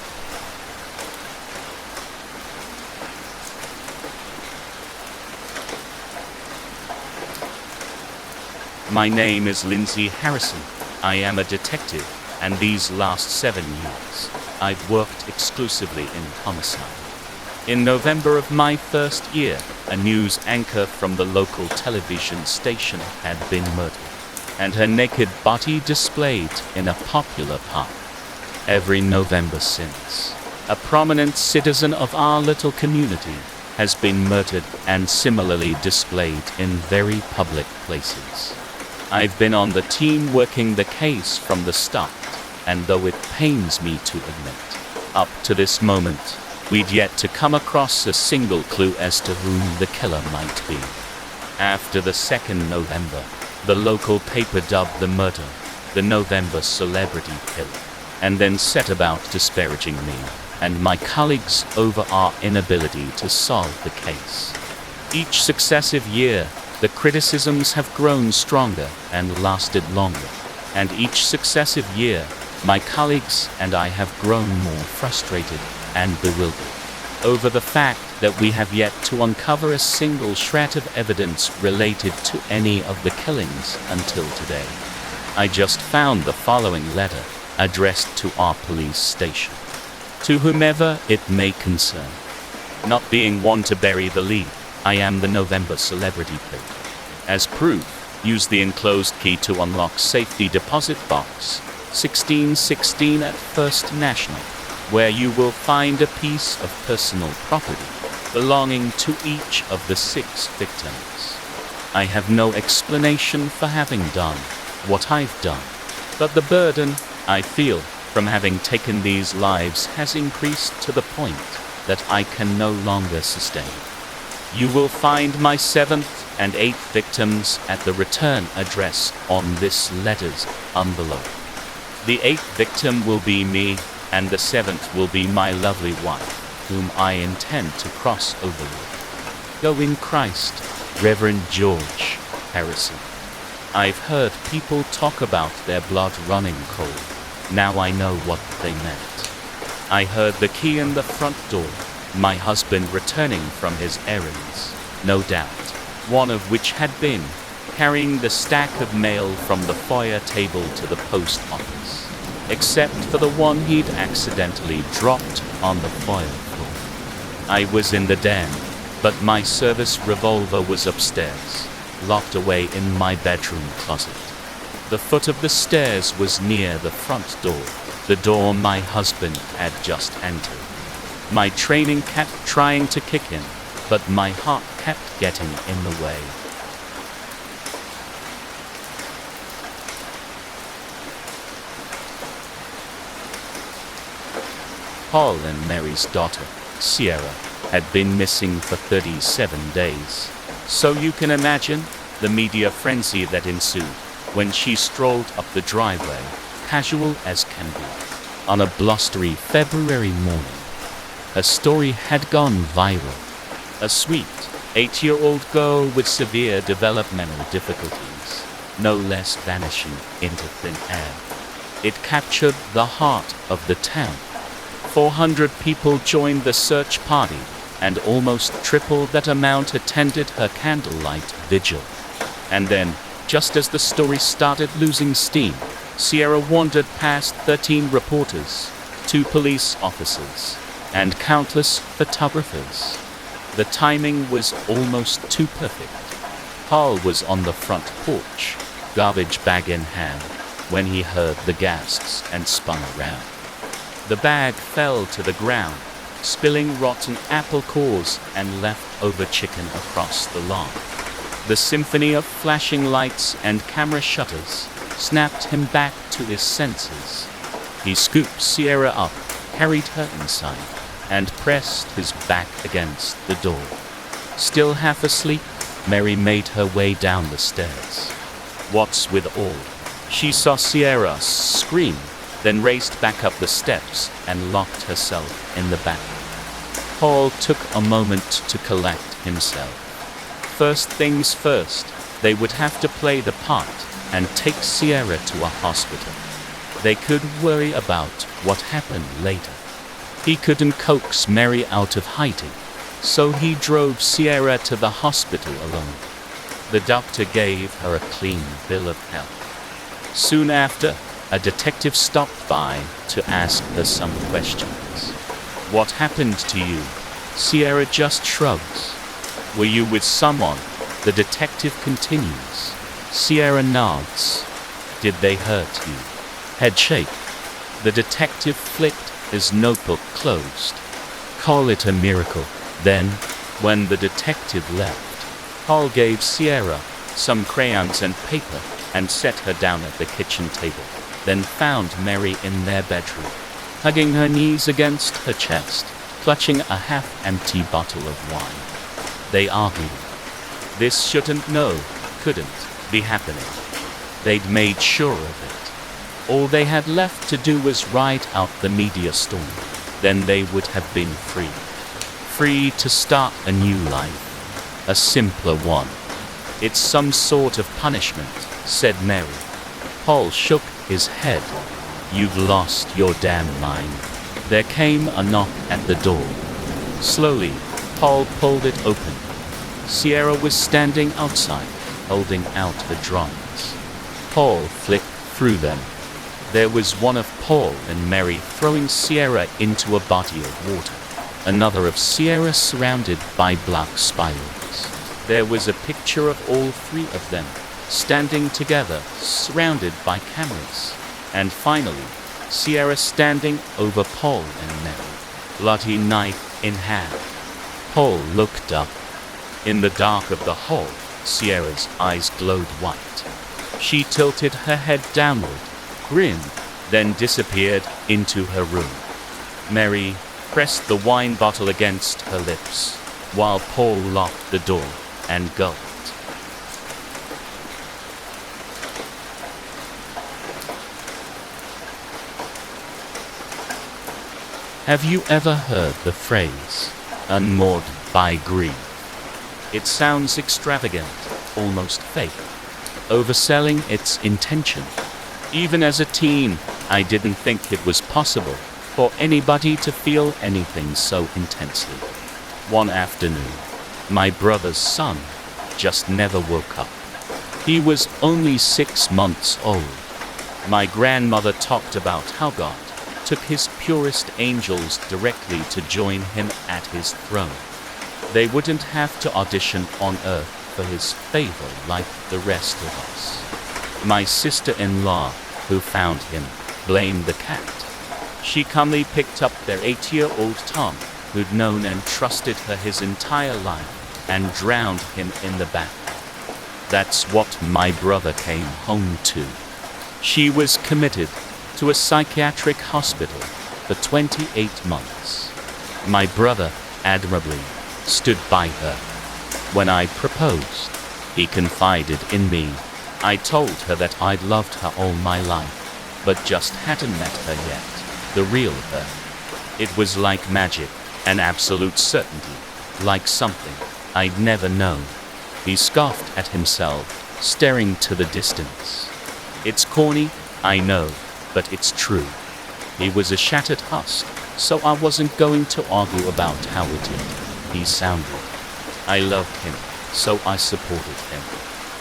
My name is Lindsay Harrison. I am a detective, and these last 7 years, I've worked exclusively in homicide. In November of my first year, a news anchor from the local television station had been murdered, and her naked body displayed in a popular park. Every November since, a prominent citizen of our little community has been murdered and similarly displayed in very public places. I've been on the team working the case from the start, and though it pains me to admit, up to this moment, we'd yet to come across a single clue as to whom the killer might be. After the 2nd November, the local paper dubbed the murder the November celebrity killer, and then set about disparaging me and my colleagues over our inability to solve the case. Each successive year, the criticisms have grown stronger and lasted longer, and each successive year, my colleagues and I have grown more frustrated and bewildered over the fact that we have yet to uncover a single shred of evidence related to any of the killings until today. I just found the following letter addressed to our police station. To whomever it may concern. Not being one to bury the lead, I am the November celebrity killer. As proof, use the enclosed key to unlock safety deposit box 1616 at First National, where you will find a piece of personal property belonging to each of the 6 victims. I have no explanation for having done what I've done, but the burden I feel from having taken these lives has increased to the point that I can no longer sustain. You will find my 7th and 8th victims at the return address on this letter's envelope. The 8th victim will be me, and the 7th will be my lovely wife, whom I intend to cross over with. Go in Christ, Reverend George Harrison. I've heard people talk about their blood running cold. Now I know what they meant. I heard the key in the front door, my husband returning from his errands, no doubt, one of which had been carrying the stack of mail from the foyer table to the post office, except for the one he'd accidentally dropped on the foyer floor. I was in the den, but my service revolver was upstairs, locked away in my bedroom closet. The foot of the stairs was near the front door, the door my husband had just entered. My training kept trying to kick in, but my heart kept getting in the way. Paul and Mary's daughter, Sierra, had been missing for 37 days. So you can imagine the media frenzy that ensued when she strolled up the driveway, casual as can be, on a blustery February morning. Her story had gone viral. A sweet, 8-year-old girl with severe developmental difficulties, no less vanishing into thin air. It captured the heart of the town. 400 people joined the search party, and almost triple that amount attended her candlelight vigil. And then, just as the story started losing steam, Sierra wandered past 13 reporters, 2 police officers, and countless photographers. The timing was almost too perfect. Paul was on the front porch, garbage bag in hand, when he heard the gasps and spun around. The bag fell to the ground, spilling rotten apple cores and leftover chicken across the lawn. The symphony of flashing lights and camera shutters snapped him back to his senses. He scooped Sierra up, carried her inside, and pressed his back against the door. Still half asleep, Mary made her way down the stairs. What's with all? She saw Sierra scream, then raced back up the steps and locked herself in the back. Paul took a moment to collect himself. First things first, they would have to play the part and take Sierra to a hospital. They could worry about what happened later. He couldn't coax Mary out of hiding, so he drove Sierra to the hospital alone. The doctor gave her a clean bill of health. Soon after, a detective stopped by to ask her some questions. What happened to you? Sierra just shrugs. Were you with someone? The detective continues. Sierra nods. Did they hurt you? Head shake. The detective flicked his notebook closed. Call it a miracle. Then, when the detective left, Paul gave Sierra some crayons and paper and set her down at the kitchen table, then found Mary in their bedroom, hugging her knees against her chest, clutching a half-empty bottle of wine. They argued. This couldn't be happening. They'd made sure of it. All they had left to do was ride out the media storm. Then they would have been free. Free to start a new life. A simpler one. It's some sort of punishment, said Mary. Paul shook his head. You've lost your damn mind. There came a knock at the door. Slowly, Paul pulled it open. Sierra was standing outside, holding out her drawings. Paul flicked through them. There was one of Paul and Mary throwing Sierra into a body of water. Another of Sierra surrounded by black spirals. There was a picture of all 3 of them, standing together, surrounded by cameras. And finally, Sierra standing over Paul and Mary, bloody knife in hand. Paul looked up. In the dark of the hall, Sierra's eyes glowed white. She tilted her head downward, grinned, then disappeared into her room. Mary pressed the wine bottle against her lips, while Paul locked the door and gulped. Have you ever heard the phrase, unmoored by greed? It sounds extravagant, almost fake, overselling its intention. Even as a teen, I didn't think it was possible for anybody to feel anything so intensely. One afternoon, my brother's son just never woke up. He was only 6 months old. My grandmother talked about how God took his purest angels directly to join him at his throne. They wouldn't have to audition on earth for his favor like the rest of us. My sister-in-law, who found him, blamed the cat. She calmly picked up their 8-year-old Tom, who'd known and trusted her his entire life, and drowned him in the bath. That's what my brother came home to. She was committed to a psychiatric hospital for 28 months. My brother admirably stood by her. When I proposed, he confided in me. I told her that I'd loved her all my life, but just hadn't met her yet, the real her. It was like magic, an absolute certainty, like something I'd never known. He scoffed at himself, staring to the distance. It's corny, I know, but it's true. He was a shattered husk, so I wasn't going to argue about how he sounded. I loved him, so I supported him.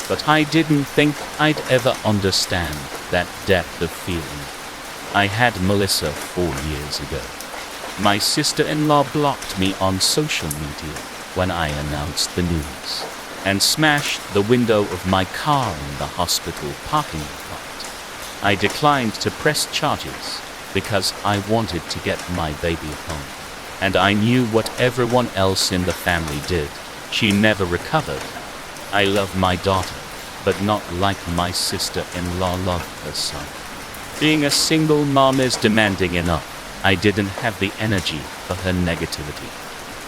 But I didn't think I'd ever understand that depth of feeling. I had Melissa 4 years ago. My sister-in-law blocked me on social media when I announced the news, and smashed the window of my car in the hospital parking lot. I declined to press charges because I wanted to get my baby home. And I knew what everyone else in the family did. She never recovered. I love my daughter, but not like my sister-in-law loved her son. Being a single mom is demanding enough. I didn't have the energy for her negativity.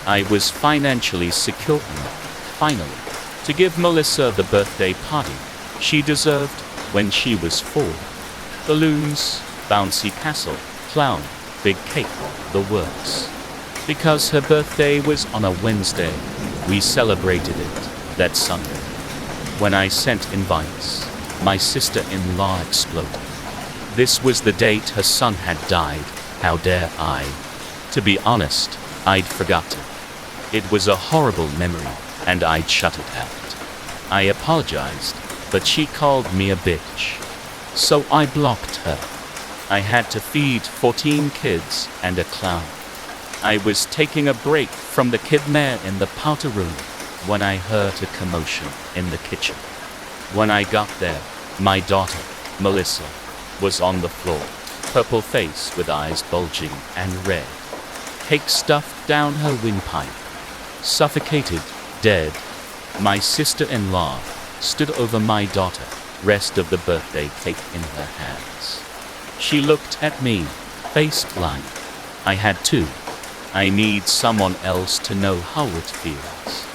I was financially secure enough, finally, to give Melissa the birthday party she deserved when she was 4. Balloons, bouncy castle, clown, big cake, the works. Because her birthday was on a Wednesday, we celebrated it that Sunday. When I sent invites, my sister-in-law exploded. This was the date her son had died. How dare I? To be honest, I'd forgotten. It was a horrible memory, and I'd shut it out. I apologized, but she called me a bitch. So I blocked her. I had to feed 14 kids and a clown. I was taking a break from the kidmare in the powder room when I heard a commotion in the kitchen. When I got there, my daughter, Melissa, was on the floor, purple face with eyes bulging and red. Cake stuffed down her windpipe. Suffocated, dead. My sister-in-law stood over my daughter, rest of the birthday cake in her hands. She looked at me, face blank. I had to. I need someone else to know how it feels.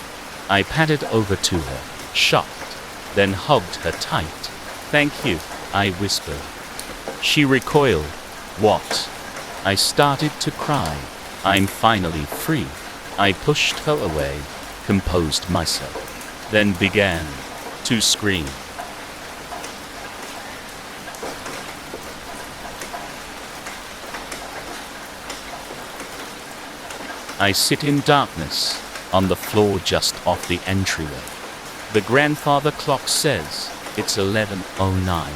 I padded over to her, shocked, then hugged her tight. Thank you, I whispered. She recoiled. What? I started to cry. I'm finally free. I pushed her away, composed myself, then began to scream. I sit in darkness, on the floor just off the entryway. The grandfather clock says it's 11:09.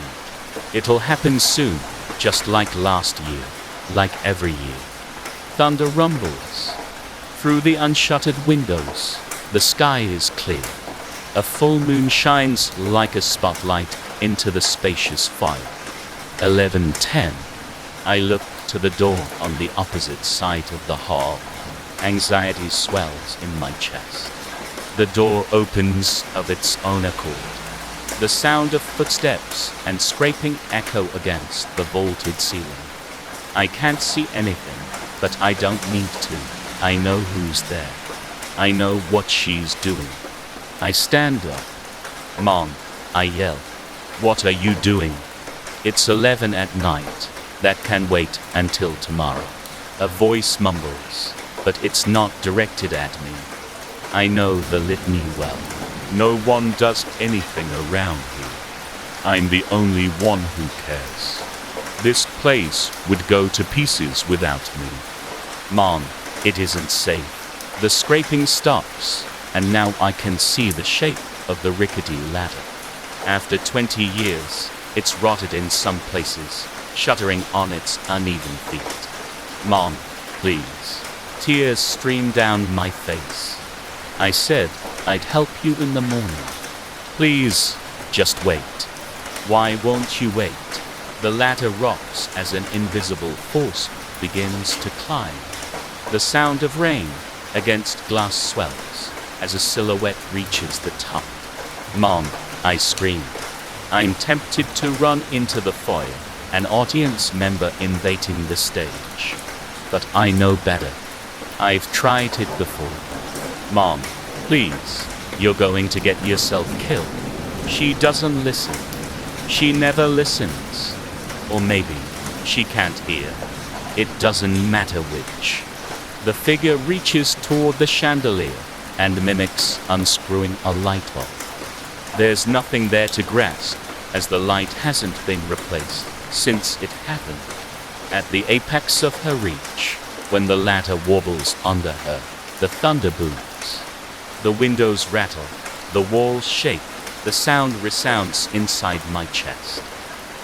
It'll happen soon, just like last year, like every year. Thunder rumbles. Through the unshuttered windows, the sky is clear. A full moon shines like a spotlight into the spacious fire. 11:10. I look to the door on the opposite side of the hall. Anxiety swells in my chest. The door opens of its own accord. The sound of footsteps and scraping echo against the vaulted ceiling. I can't see anything, but I don't need to. I know who's there. I know what she's doing. I stand up. Mom, I yell. What are you doing? It's 11 at night. That can wait until tomorrow. A voice mumbles, but it's not directed at me. I know the litany well. No one does anything around here. I'm the only one who cares. This place would go to pieces without me. Mom, it isn't safe. The scraping stops, and now I can see the shape of the rickety ladder. After 20 years, it's rotted in some places, shuddering on its uneven feet. Mom, please. Tears stream down my face. I said I'd help you in the morning. Please, just wait. Why won't you wait? The ladder rocks as an invisible force begins to climb. The sound of rain against glass swells as a silhouette reaches the top. Mom, I scream. I'm tempted to run into the foyer, an audience member invading the stage. But I know better. I've tried it before. Mom, please, you're going to get yourself killed. She doesn't listen. She never listens. Or maybe she can't hear. It doesn't matter which. The figure reaches toward the chandelier and mimics unscrewing a light bulb. There's nothing there to grasp, as the light hasn't been replaced since it happened. At the apex of her reach, when the ladder wobbles under her, the thunder booms. The windows rattle, the walls shake, the sound resounds inside my chest.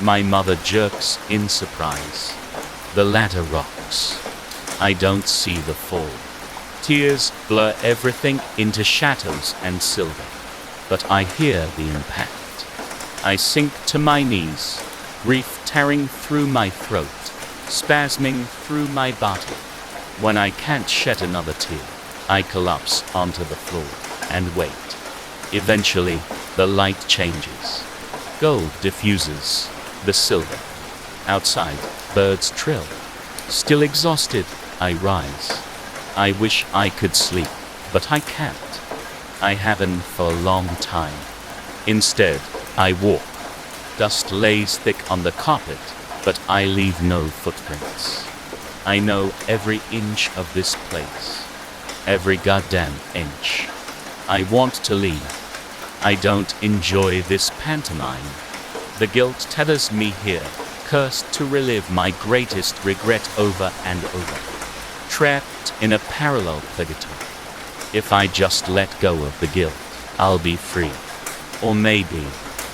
My mother jerks in surprise. The ladder rocks. I don't see the fall. Tears blur everything into shadows and silver, but I hear the impact. I sink to my knees, grief tearing through my throat, spasming through my body. When I can't shed another tear, I collapse onto the floor and wait. Eventually, the light changes. Gold diffuses the silver. Outside, birds trill. Still exhausted, I rise. I wish I could sleep, but I can't. I haven't for a long time. Instead, I walk. Dust lays thick on the carpet, but I leave no footprints. I know every inch of this place. Every goddamn inch. I want to leave. I don't enjoy this pantomime. The guilt tethers me here, cursed to relive my greatest regret over and over. Trapped in a parallel purgatory. If I just let go of the guilt, I'll be free. Or maybe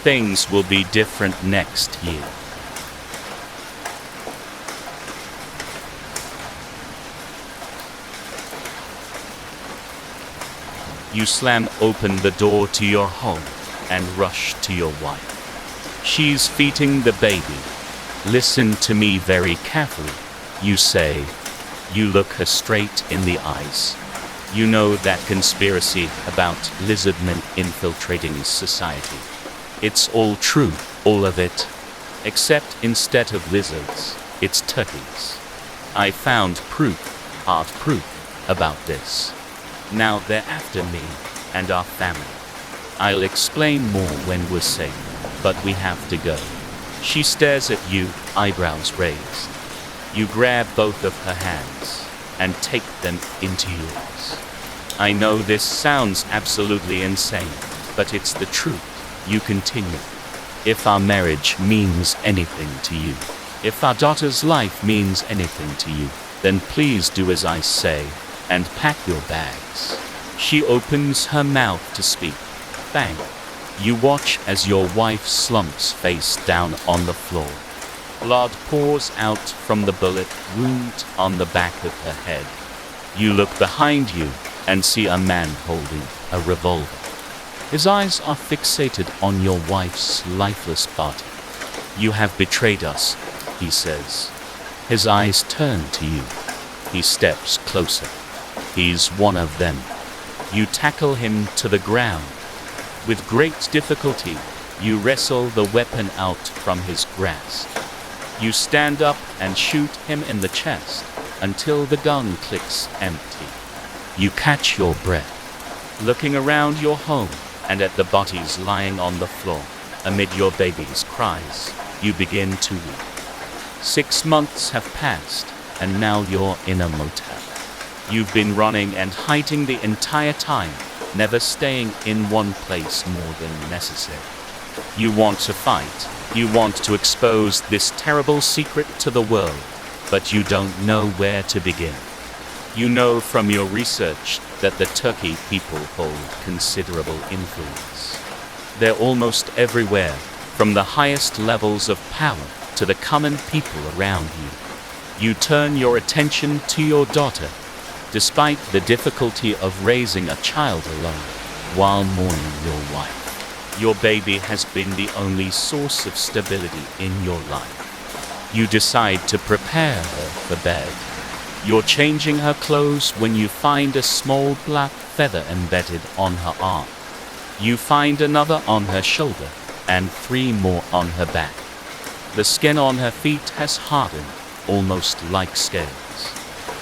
things will be different next year. You slam open the door to your home and rush to your wife. She's feeding the baby. Listen to me very carefully, you say. You look her straight in the eyes. You know that conspiracy about lizardmen infiltrating society. It's all true, all of it. Except instead of lizards, it's turkeys. I found proof, hard proof, about this. Now they're after me and our family. I'll explain more when we're safe, but we have to go. She stares at you, eyebrows raised. You grab both of her hands and take them into yours. I know this sounds absolutely insane, but it's the truth. You continue. If our marriage means anything to you, if our daughter's life means anything to you, then please do as I say and pack your bags. She opens her mouth to speak. Bang. You watch as your wife slumps face down on the floor. Blood pours out from the bullet wound on the back of her head. You look behind you and see a man holding a revolver. His eyes are fixated on your wife's lifeless body. You have betrayed us, he says. His eyes turn to you. He steps closer. He's one of them. You tackle him to the ground. With great difficulty, you wrestle the weapon out from his grasp. You stand up and shoot him in the chest until the gun clicks empty. You catch your breath, looking around your home and at the bodies lying on the floor. Amid your baby's cries, you begin to weep. 6 months have passed, and now you're in a motel. You've been running and hiding the entire time, never staying in one place more than necessary. You want to fight. You want to expose this terrible secret to the world, but you don't know where to begin. You know from your research that the Turkey people hold considerable influence. They're almost everywhere, from the highest levels of power to the common people around you. You turn your attention to your daughter, despite the difficulty of raising a child alone, while mourning your wife. Your baby has been the only source of stability in your life. You decide to prepare her for bed. You're changing her clothes when you find a small black feather embedded on her arm. You find another on her shoulder, and 3 more on her back. The skin on her feet has hardened, almost like scales.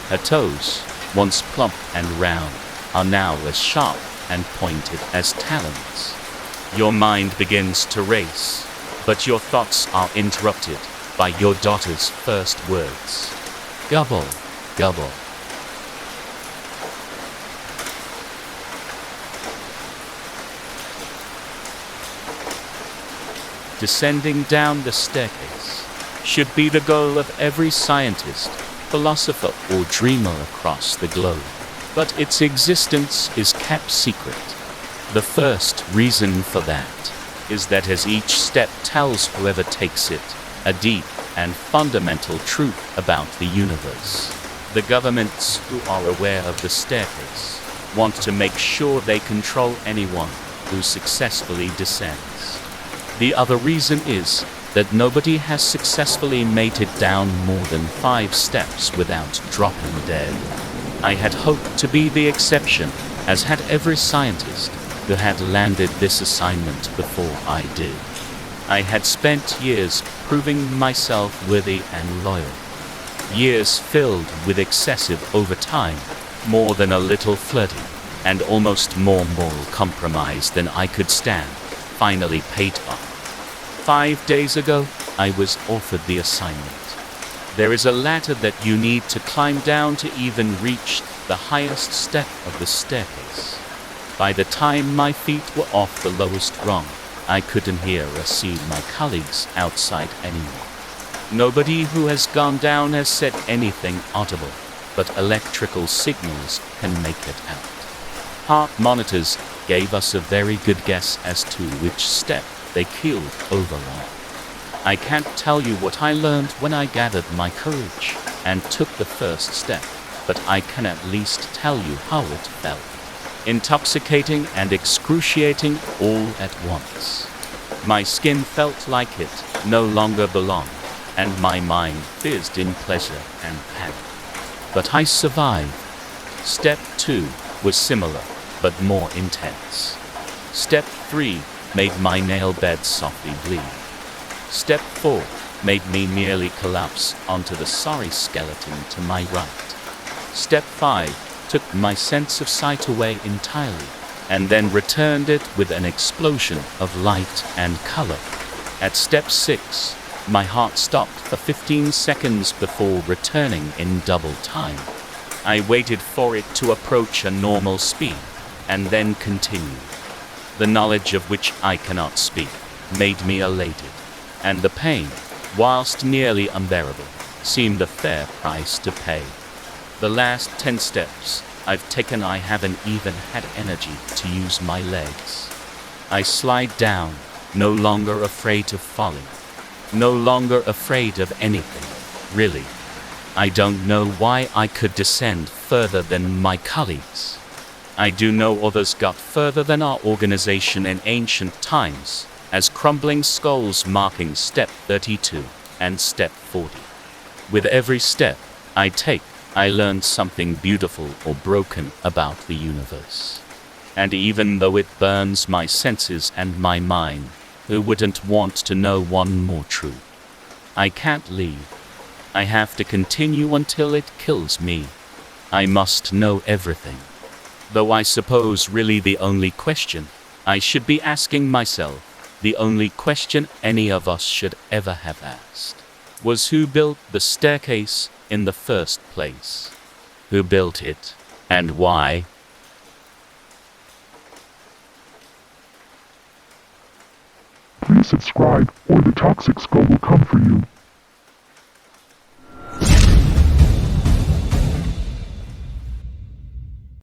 Her toes, once plump and round, are now as sharp and pointed as talons. Your mind begins to race, but your thoughts are interrupted by your daughter's first words. Gobble, gobble. Descending down the staircase should be the goal of every scientist, philosopher, or dreamer across the globe. But its existence is kept secret. The first reason for that is that as each step tells whoever takes it a deep and fundamental truth about the universe. The governments who are aware of the staircase want to make sure they control anyone who successfully descends. The other reason is that nobody has successfully made it down more than 5 steps without dropping dead. I had hoped to be the exception, as had every scientist who had landed this assignment before I did. I had spent years proving myself worthy and loyal. Years filled with excessive overtime, more than a little flirting, and almost more moral compromise than I could stand, finally paid off. 5 days ago, I was offered the assignment. There is a ladder that you need to climb down to even reach the highest step of the staircase. By the time my feet were off the lowest rung, I couldn't hear or see my colleagues outside anymore. Nobody who has gone down has said anything audible, but electrical signals can make it out. Heart monitors gave us a very good guess as to which step they killed overall. I can't tell you what I learned when I gathered my courage and took the first step, but I can at least tell you how it felt. Intoxicating and excruciating all at once. My skin felt like it no longer belonged, and my mind fizzed in pleasure and panic. But I survived. Step 2 was similar, but more intense. Step 3 made my nail bed softly bleed. Step 4 made me nearly collapse onto the sorry skeleton to my right. Step 5 took my sense of sight away entirely, and then returned it with an explosion of light and color. At step 6, my heart stopped for 15 seconds before returning in double time. I waited for it to approach a normal speed, and then continued. The knowledge of which I cannot speak made me elated, and the pain, whilst nearly unbearable, seemed a fair price to pay. The last 10 steps I've taken, I haven't even had energy to use my legs. I slide down, no longer afraid of falling, no longer afraid of anything, really. I don't know why I could descend further than my colleagues. I do know others got further than our organization in ancient times, as crumbling skulls marking step 32 and step 40. With every step I take, I learned something beautiful or broken about the universe. And even though it burns my senses and my mind, who wouldn't want to know one more truth? I can't leave. I have to continue until it kills me. I must know everything. Though I suppose really the only question I should be asking myself, the only question any of us should ever have asked, was who built the staircase in the first place? Who built it, and why? Please subscribe, or the toxic skull will come for you.